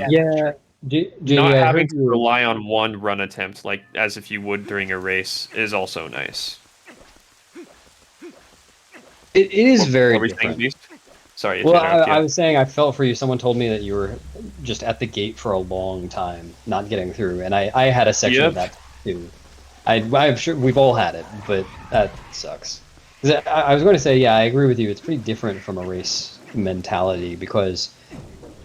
I having heard to you- rely on one run attempt, like as if you would during a race, is also nice. It is very What were you saying, different. Beast? Sorry. Well, to interrupt you. I was saying I felt for you. Someone told me that you were just at the gate for a long time, not getting through, and I had a section of that too. I'm sure we've all had it, but that sucks. I was going to say, yeah, I agree with you. It's pretty different from a race mentality because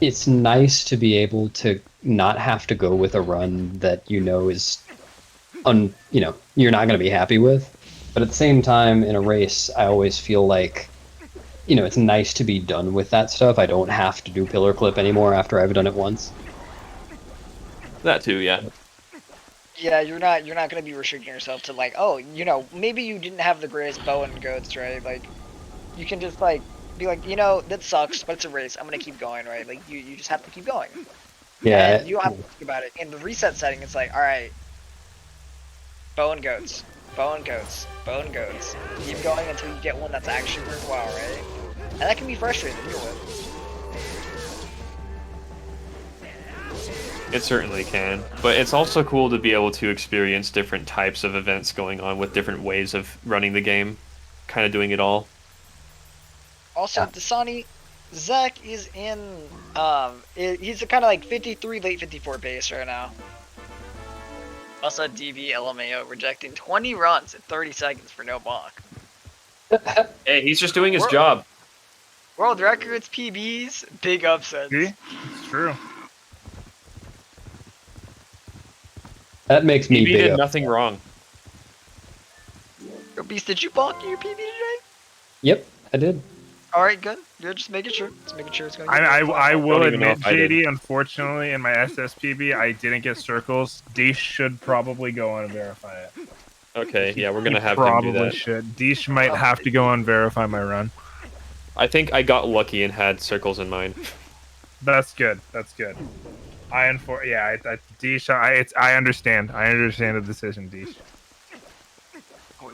it's nice to be able to not have to go with a run that you know is, you're not going to be happy with. But at the same time, in a race, I always feel like, it's nice to be done with that stuff. I don't have to do pillar clip anymore after I've done it once. That too, yeah. Yeah, you're not gonna be restricting yourself to like, oh, maybe you didn't have the greatest bow and goats, right? Like, you can just like be like, that sucks, but it's a race. I'm gonna keep going, right? Like, you just have to keep going. Yeah. And you don't have to think about it. In the reset setting, it's like, all right, bow and goats, bow and goats, bow and goats. Keep going until you get one that's actually worthwhile, right? And that can be frustrating to deal with. It certainly can, but it's also cool to be able to experience different types of events going on with different ways of running the game, kind of doing it all. Also, Dasani, Zach is in, he's a kind of like 53, late 54 base right now. Also, DB LMAO rejecting 20 runs in 30 seconds for no block. Hey, he's just doing his job. World records, PBs, big upsets. See? It's true. That makes me PB big did up. nothing wrong. Yo, Beast, did you block your PB today? Yep, I did. Alright, good. You're just making sure. Just making sure it's going to I will don't even know admit, if I did. JD, unfortunately, in my SSPB, I didn't get circles. Deesh should probably go on and verify it. Okay, yeah, we're gonna He have him probably do that. should. Deesh might have to go and verify my run. I think I got lucky and had circles in mine. That's good. That's good. Deesh, I understand. I understand the decision, Deesh.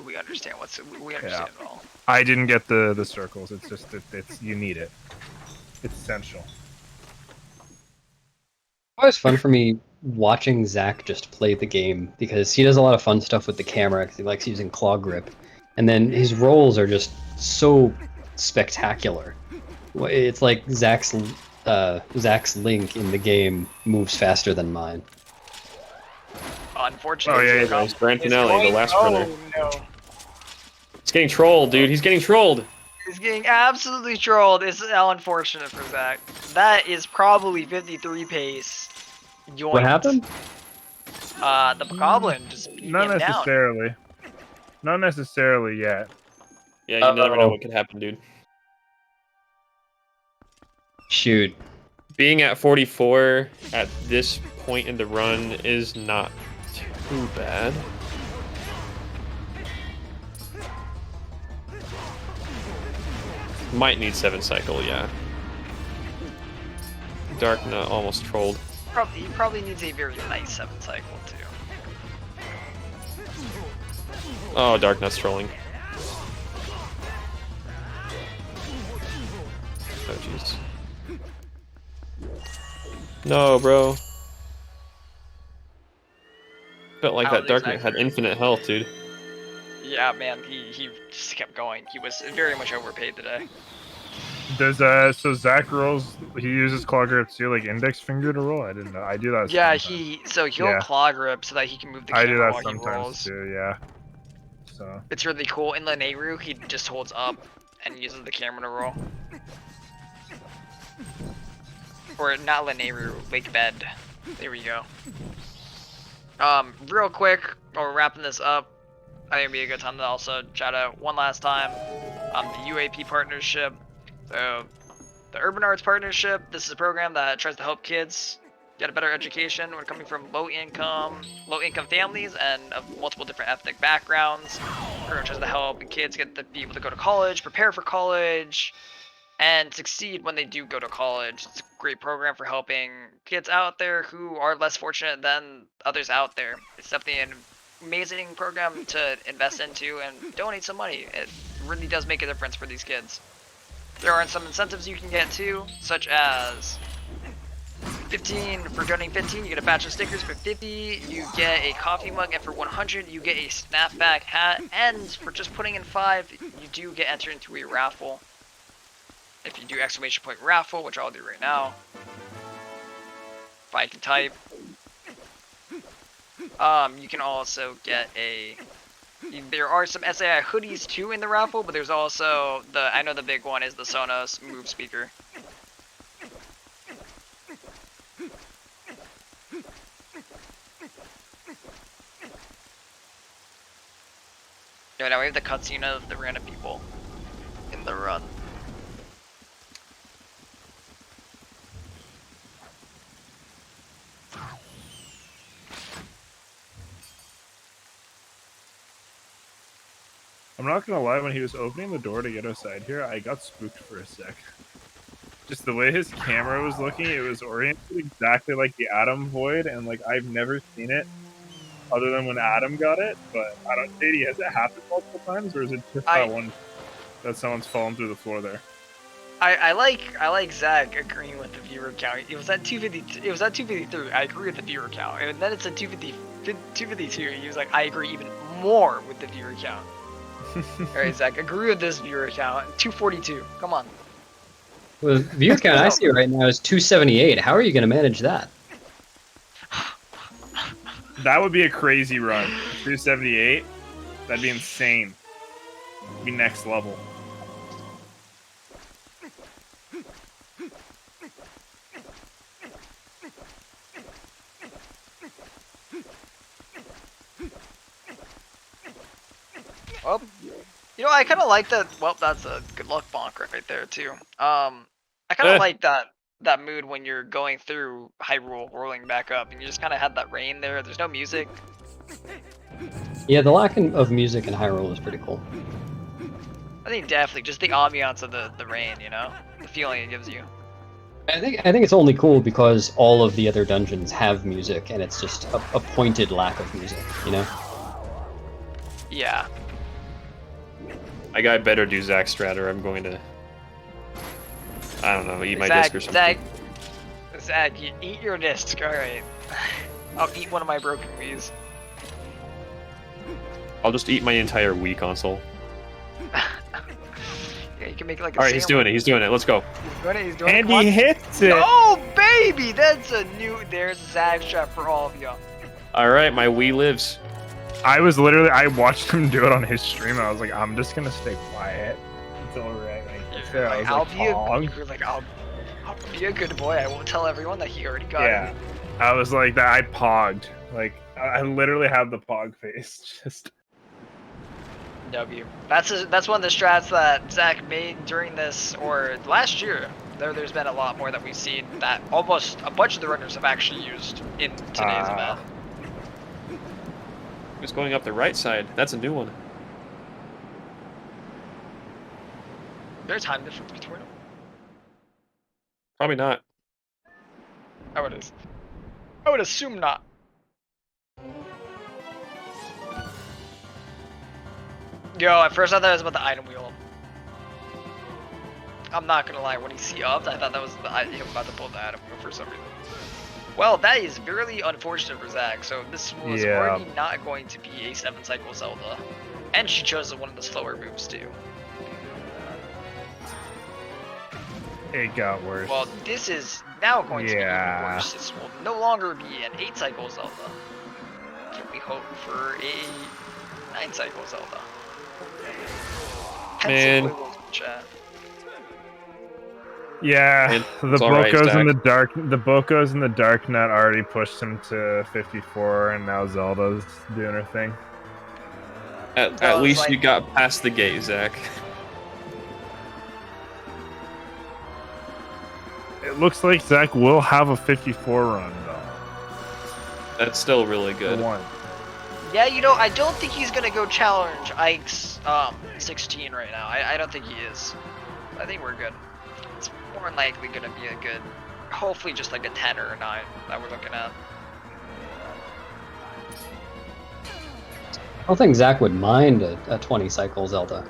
We understand we understand it all. I didn't get the circles. It's just it's you need it. It's essential. It was fun for me watching Zach just play the game because he does a lot of fun stuff with the camera because he likes using claw grip, and then his rolls are just so spectacular. It's like Zach's Link in the game moves faster than mine. Unfortunately, Brantinelli, the last runner. No. He's getting trolled, dude. He's getting trolled. He's getting absolutely trolled. It's how unfortunate for Zach. That is probably 53 pace. Yoinked. What happened? The goblin just beat Not him necessarily. down. Not necessarily yet. Yeah, you never know what could happen, dude. Shoot. Being at 44 at this point in the run is not too bad. Might need 7 cycle, yeah. Darkna almost trolled. He probably needs a very nice 7 cycle too. Oh, Darknut's trolling. Oh, jeez. No, bro. Felt like that Darknut had infinite health, dude. Yeah, man, he just kept going. He was very much overpaid today. Does so Zach rolls? He uses claw grip too, like index finger to roll. I didn't know. I do that. Yeah, sometimes. he'll claw grip so that he can move the I camera do that while he sometimes rolls. too. Yeah. So. It's really cool. In Lanayru, he just holds up and uses the camera to roll. Or not Lanayru, Lake Bed. There we go. Real quick, while we're wrapping this up, I think it'd be a good time to also shout out one last time the UAP partnership. So, the Urban Arts Partnership, this is a program that tries to help kids get a better education when coming from low income families and of multiple different ethnic backgrounds. The program tries to help kids be able to go to college, prepare for college, and succeed when they do go to college. It's a great program for helping kids out there who are less fortunate than others out there. It's definitely an amazing program to invest into and donate some money. It really does make a difference for these kids. There are some incentives you can get too, such as 15 for donating 15, you get a batch of stickers. For 50, you get a coffee mug, and for 100, you get a snapback hat. And for just putting in 5, you do get entered into a raffle. if you do exclamation point raffle, which I'll do right now, if I can type, you can also get there are some SAI hoodies too in the raffle, but there's also I know the big one is the Sonos Move speaker. Yeah, now we have the cutscene of the random people in the run. I'm not gonna lie, when he was opening the door to get outside here, I got spooked for a sec. Just the way his camera was looking, it was oriented exactly like the Atom Void, and like I've never seen it other than when Adam got it. But I don't. JD, has it happened multiple times, or is it just that one that someone's fallen through the floor there? I like Zach agreeing with the viewer count. It was at 250. It was at 253. I agree with the viewer count, and then it's at 252. He was like, I agree even more with the viewer count. All right, Zach, agree with this viewer count. 242. Come on. Well, the viewer count I see right now is 278. How are you going to manage that? That would be a crazy run. 278. That'd be insane. It'd be next level. Well, you know, I kind of like that. Well, that's a good luck bonk right there too. I kind of like that mood when you're going through Hyrule, rolling back up, and you just kind of had that rain there. There's no music. Yeah, the lack of music in Hyrule is pretty cool. I think definitely just the ambiance of the rain. You know, the feeling it gives you. I think it's only cool because all of the other dungeons have music, and it's just a pointed lack of music. You know. Yeah. I better do Zach Strat, or I'm going to, I don't know, eat my disc or something. Zach, you eat your disc. All right. I'll eat one of my broken Wii's. I'll just eat my entire Wii console. Yeah, you can make like a Alright, he's doing it. He's doing it. Let's go. He's doing it. He's doing And it. he hits it. Oh, baby! That's a new... There's Zach Strat for all of y'all. Alright, my Wii lives. I watched him do it on his stream, and I was like, I'm just gonna stay quiet until Ray gets there. I'll be a good boy. I won't tell everyone that he already got it. I was like that. I pogged. Like I literally have the pog face. Just W. That's one of the strats that Zach made during this or last year. There's been a lot more that we've seen that almost a bunch of the runners have actually used in today's event. It's going up the right side. That's a new one. There's time difference between them. Probably not. I would assume not. Yo, at first I thought it was about the item wheel. I'm not gonna lie, when he C-upped, I thought that was him about to pull the item wheel for some reason. Well, that is really unfortunate for Zach. So this was already not going to be a 7-cycle Zelda. And she chose one of the slower moves too. it got worse. Well, this is now going to be even worse. This will no longer be an 8-cycle Zelda. Can we hope for a 9-cycle Zelda? Man. Yeah, the Bocos in the dark. The Bocos in the dark net already pushed him to 54, and now Zelda's doing her thing. At least you got past the gate, Zach. It looks like Zach will have a 54 run though. That's still really good. Yeah, you know, I don't think he's gonna go challenge Ike's 16 right now. I don't think he is. I think we're good. It's more than likely gonna be a good, hopefully just like a 10 or a 9 that we're looking at. I don't think Zach would mind a 20-cycle Zelda.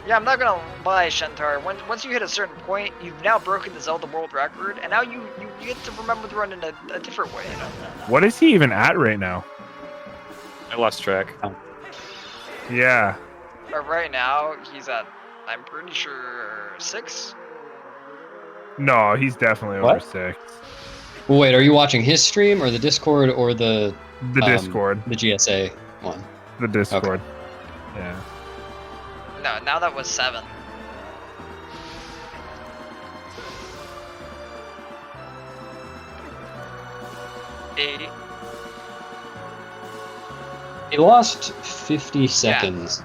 Yeah, I'm not gonna lie, Shentar. Once you hit a certain point, you've now broken the Zelda world record, and now you get to remember the run in a different way, you know? What is he even at right now? I lost track. Yeah. But right now, he's at I'm pretty sure 6. No, he's definitely over What? 6. Well, wait, are you watching his stream or the Discord or the Discord? The GSA one. The Discord. Yeah. No, now that was 7. Eight. He lost 50 seconds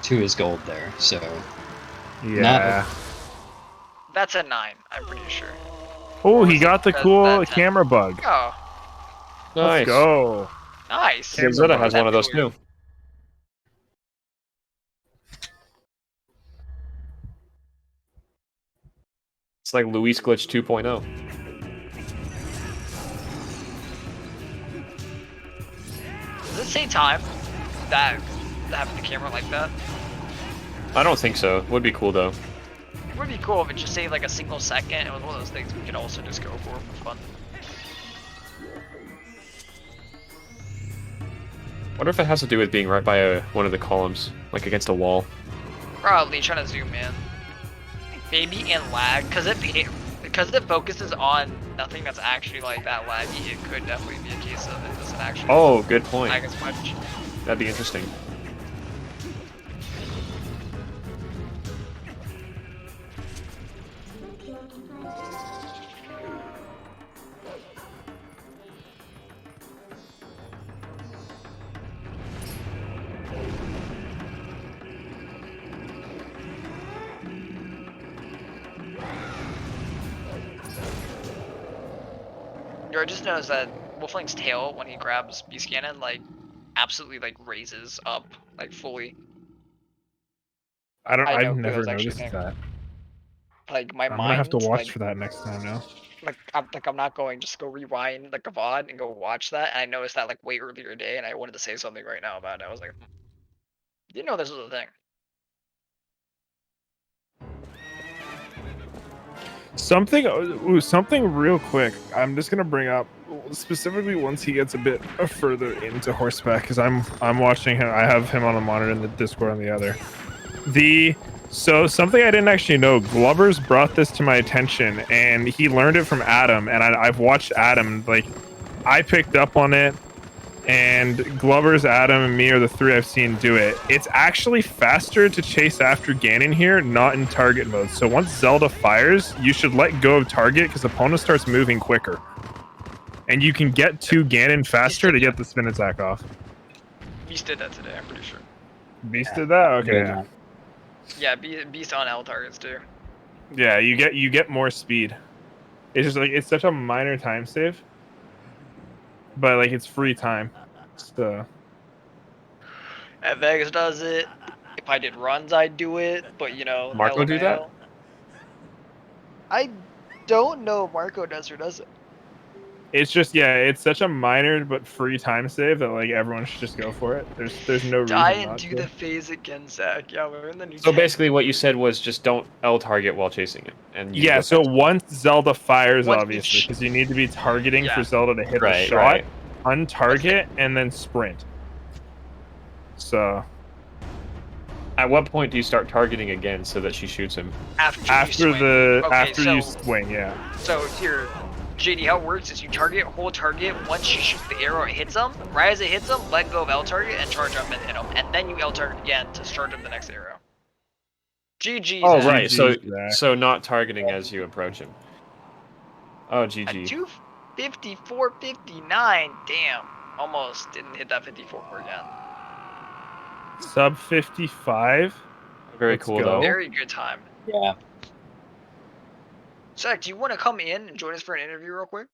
to his gold there, so. Yeah. That's a 9, I'm pretty sure. Oh, he got the cool camera bug. Oh, Nice. Let's go. nice. Zelda has one of those too. It's like Luis Glitch 2.0. Does it say time? That having the camera like that? I don't think so. Would be cool though. It would be cool if it just saved like a single second. It was one of those things we could also just go for fun. Wonder if it has to do with being right by one of the columns, like against a wall. Probably trying to zoom in. Maybe in lag, because it focuses on nothing that's actually like that laggy. It could definitely be a case of it doesn't actually. Oh, good point. Lag as much. That'd be interesting. I just noticed that Wolfling's tail, when he grabs Beast Cannon, like absolutely like raises up, like fully. I've know, never Kudo's actually noticed there. that. Like my I'm mind. gonna have to watch like, for that next time now. I'm not going just go rewind like a VOD and go watch that. And I noticed that like way earlier today, and I wanted to say something right now about it. I was like, didn't know this was a thing. Something real quick. I'm just gonna bring up specifically once he gets a bit further into horseback, because I'm watching him. I have him on a monitor and the Discord on the other. So something I didn't actually know. Glover's brought this to my attention, and he learned it from Adam. And I've watched Adam. Like, I picked up on it, and Glover's, Adam, and me are the 3 I've seen do it. It's actually faster to chase after Ganon here, not in target mode. So once Zelda fires, you should let go of target because opponent starts moving quicker. And you can get to Ganon faster to get the spin attack off. Beast did that today, I'm pretty sure. Beast did that? Okay. Yeah, Beast on L targets too. Yeah, you get more speed. It's just like it's such a minor time save. But like it's free time. So At Vegas does it. If I did runs, I'd do it. But you know, Marco do that? LMAO. I don't know if Marco does or doesn't. it's just it's such a minor but free time save that like everyone should just go for it. There's no reason Die and not do to. the phase again, Zach. Yeah, we're in the new. So tech. basically, what you said was just don't L target while chasing it, and you Yeah, go so fast. once Zelda fires, Once obviously, each- because you need to be targeting for Yeah. Zelda to hit the Right, shot, right. untarget, and then sprint. So At what point do you start targeting again so that she shoots him? After you swing, yeah. So here, JD, how it works is you target, hold target. Once you shoot the arrow, it hits them. Right as it hits them, let go of L target and charge up and hit them, and then you L target again to charge up the next arrow. GG. Oh, Zach. right. So Zach. so not targeting as you approach him. Oh, At GG. 254.59. Damn, almost didn't hit that 54 again. Sub 55. Very Let's cool go. though. Very good time. Yeah. Zach, do you want to come in and join us for an interview real quick?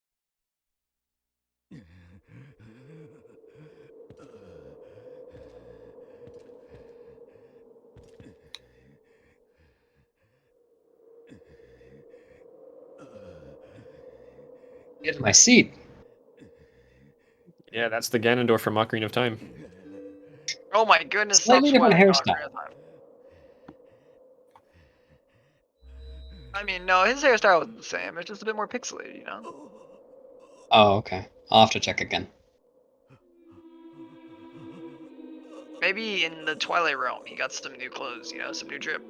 Get in my seat. Yeah, that's the Ganondorf from Ocarina of Time. Oh my goodness, Slightly stop different sweating. hairstyle. I mean, no, his hairstyle was the same. It's just a bit more pixelated, you know? Oh, okay. I'll have to check again. Maybe in the Twilight realm, he got some new clothes, you know, some new drip.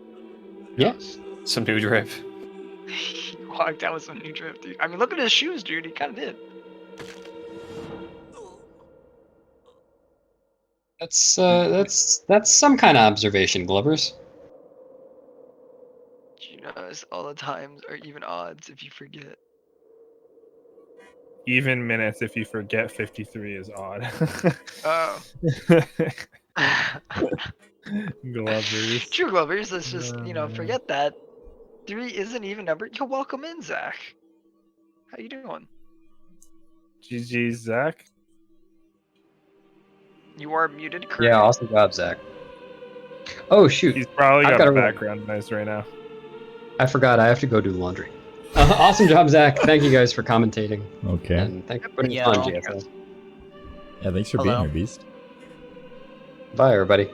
Yeah. Some new drip. He walked out with some new drip, dude. I mean, look at his shoes, dude. He kind of did. That's some kind of observation, Glovers. You notice all the times are even odds if you forget. Even minutes if you forget 53 is odd. Oh. Glovers. True Glovers, let's just, you know, forget that. 3 is an even number. Yo, welcome in, Zach. How you doing? GG, Zach. You are muted, correct? Yeah, awesome job, Zach. Oh shoot. He's probably I've got a gotta run. background noise right now. I forgot. I have to go do laundry. Awesome job, Zach. Thank you guys for commentating. Okay. And thank you for putting Yeah. fun, JSA. Yeah, thanks for being here, Beast. Bye, everybody.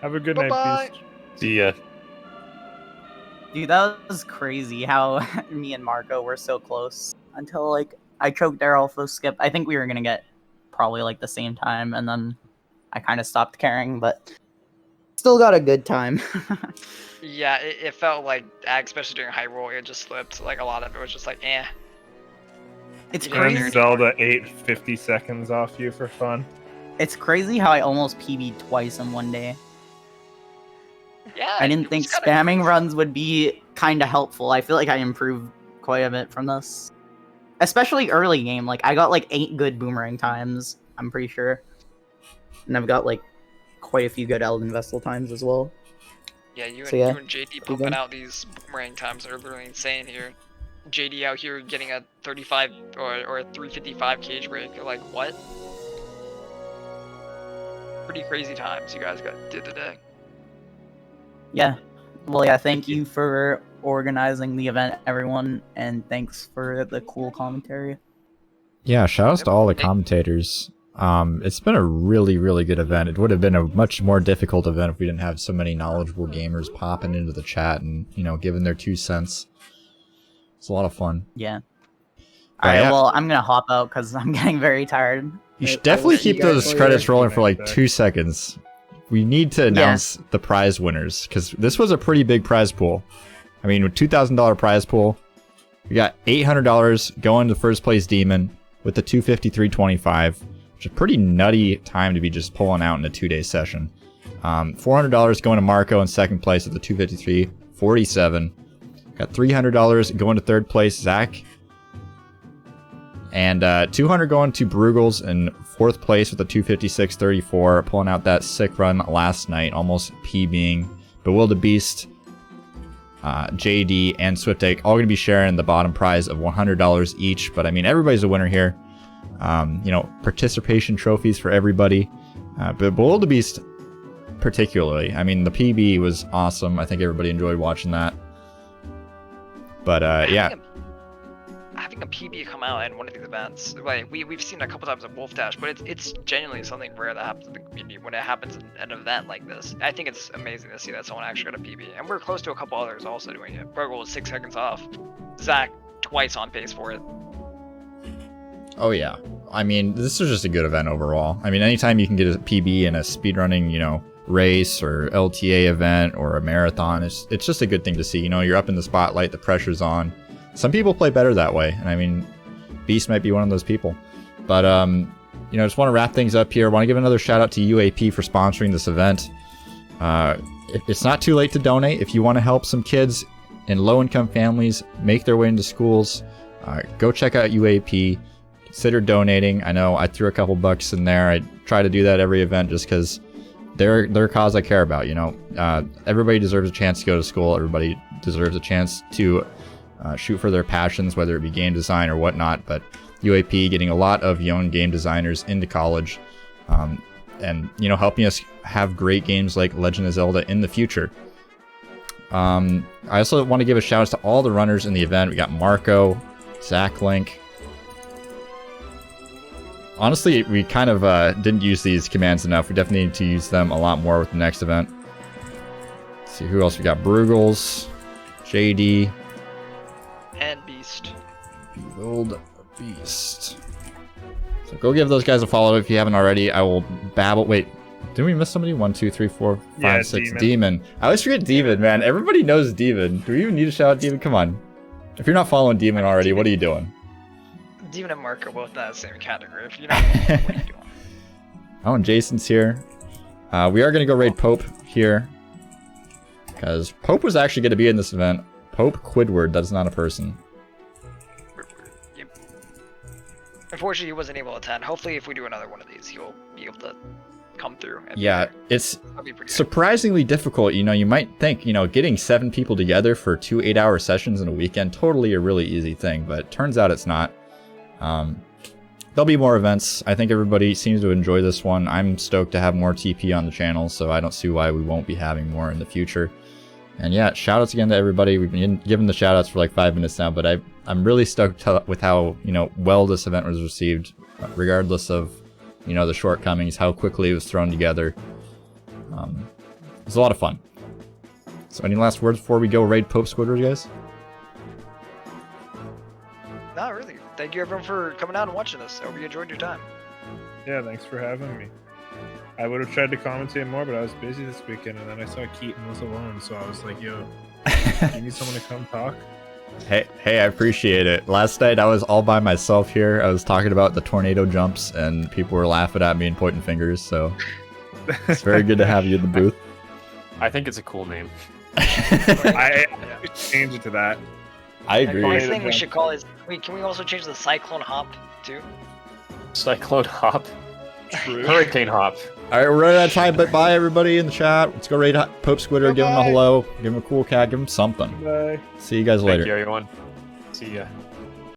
Have a good Bye-bye. night, Beast. See ya. Dude, that was crazy how me and Marco were so close until like I choked our alpha skip. I think we were gonna get probably like the same time, and then I kind of stopped caring, but still got a good time. Yeah, it felt like, especially during high roll, it just slipped. Like, a lot of it was just like, eh. It's You didn't crazy. hear Zelda ate 50 seconds off you for fun. It's crazy how I almost PB'd twice in one day. Yeah, I didn't think spamming runs would be kind of helpful. I feel like I improved quite a bit from this. Especially early game. Like, I got like 8 good boomerang times, I'm pretty sure. And I've got like quite a few good Elden Vessel times as well. Yeah, you and, So, yeah, you and JD pumping out these boomerang times are literally insane here. JD out here getting a 35 or a 355 cage break. You're like, what? Pretty crazy times you guys did today. Yeah. Well, yeah, thank you for organizing the event, everyone, and thanks for the cool commentary. Yeah, shout outs to all the commentators. It's been a really, really good event. It would have been a much more difficult event if we didn't have so many knowledgeable gamers popping into the chat and, you know, giving their 2 cents. It's a lot of fun. Yeah. But Alright, yeah. well, I'm gonna hop out because I'm getting very tired. You should definitely keep those credits rolling for like 2 seconds. We need to announce the prize winners, because this was a pretty big prize pool. I mean, with $2,000 prize pool, we got $800 going to first place Demon with the 253.25, which is a pretty nutty time to be just pulling out in a 2-day session. $400 going to Marco in second place at the 253.47. Got $300 going to third place, Zach. And $200 going to Bruggles in fourth place with a 256.34, pulling out that sick run last night, almost PBing. Bewildebeest, JD, and Swiftike all going to be sharing the bottom prize of $100 each. But I mean, everybody's a winner here. You know, participation trophies for everybody. But Bewildebeest particularly. I mean, the PB was awesome. I think everybody enjoyed watching that. But yeah. Having a PB come out in one of these events, like we've seen a couple times at Wolf Dash, but it's genuinely something rare that happens in the community when it happens in an event like this. I think it's amazing to see that someone actually got a PB, and we're close to a couple others also doing it. Bruggles was 6 seconds off. Zach twice on pace for it. Oh yeah. I mean, this is just a good event overall. I mean, anytime you can get a PB in a speedrunning, you know, race or LTA event or a marathon, it's just a good thing to see. You know, you're up in the spotlight, the pressure's on. Some people play better that way, and I mean, Beast might be one of those people. But, you know, just want to wrap things up here. I want to give another shout out to UAP for sponsoring this event. It's not too late to donate. If you want to help some kids in low-income families make their way into schools, go check out UAP. Consider donating. I know I threw a couple bucks in there. I try to do that every event just because they're a cause I care about, you know. Everybody deserves a chance to go to school. Everybody deserves a chance to shoot for their passions, whether it be game design or whatnot. But UAP getting a lot of young game designers into college, and you know, helping us have great games like Legend of Zelda in the future. I also want to give a shout out to all the runners in the event. We got Marco, ZachLink. Honestly, we kind of didn't use these commands enough. We definitely need to use them a lot more with the next event. Let's see who else we got. Bruggles, JD, and Beast. Bewildebeest. So go give those guys a follow if you haven't already. I will babble. Wait, Didn't we miss somebody? 1, 2, 3, 4, 5, Yeah, 6. Demon. Demon. I always forget Demon, man. Everybody knows Demon. Do we even need to shout out Demon? Come on. If you're not following Demon already, what are you doing? Demon and Mark are both in that same category. If you're not, what are you doing? Oh, and Jason's here. We are going to go raid Pope here. Because Pope was actually going to be in this event. Pope Quidward, that is not a person. Yep. Unfortunately, he wasn't able to attend. Hopefully, if we do another one of these, he'll be able to come through. Yeah, it's surprisingly difficult. You know, you might think, you know, getting 7 people together for 2 8-hour sessions in a weekend, totally a really easy thing, but it turns out it's not. There'll be more events. I think everybody seems to enjoy this one. I'm stoked to have more TP on the channel, so I don't see why we won't be having more in the future. And yeah, shoutouts again to everybody. We've been giving the shoutouts for like 5 minutes now, but I'm really stoked with how, you know, well this event was received, regardless of, you know, the shortcomings, how quickly it was thrown together. It was a lot of fun. So any last words before we go raid Pope Squidward, guys? Not really. Thank you everyone for coming out and watching us. I hope you enjoyed your time. Yeah, thanks for having me. I would have tried to commentate more, but I was busy this weekend, and then I saw Keaton was alone, so I was like, yo, you need someone to come talk? Hey, I appreciate it. Last night I was all by myself here. I was talking about the tornado jumps, and people were laughing at me and pointing fingers, so it's very good to have you in the booth. I think it's a cool name. I change it to that. I agree. The next thing we should call is, can we also change the Cyclone Hop, too? Cyclone Hop? True. Hurricane Hop. Alright, we're running out of time, but bye everybody in the chat. Let's go raid Pope Squidward, give him a hello, give him a cool cat, give him something. Bye. See you guys later. Thank you, everyone. See ya.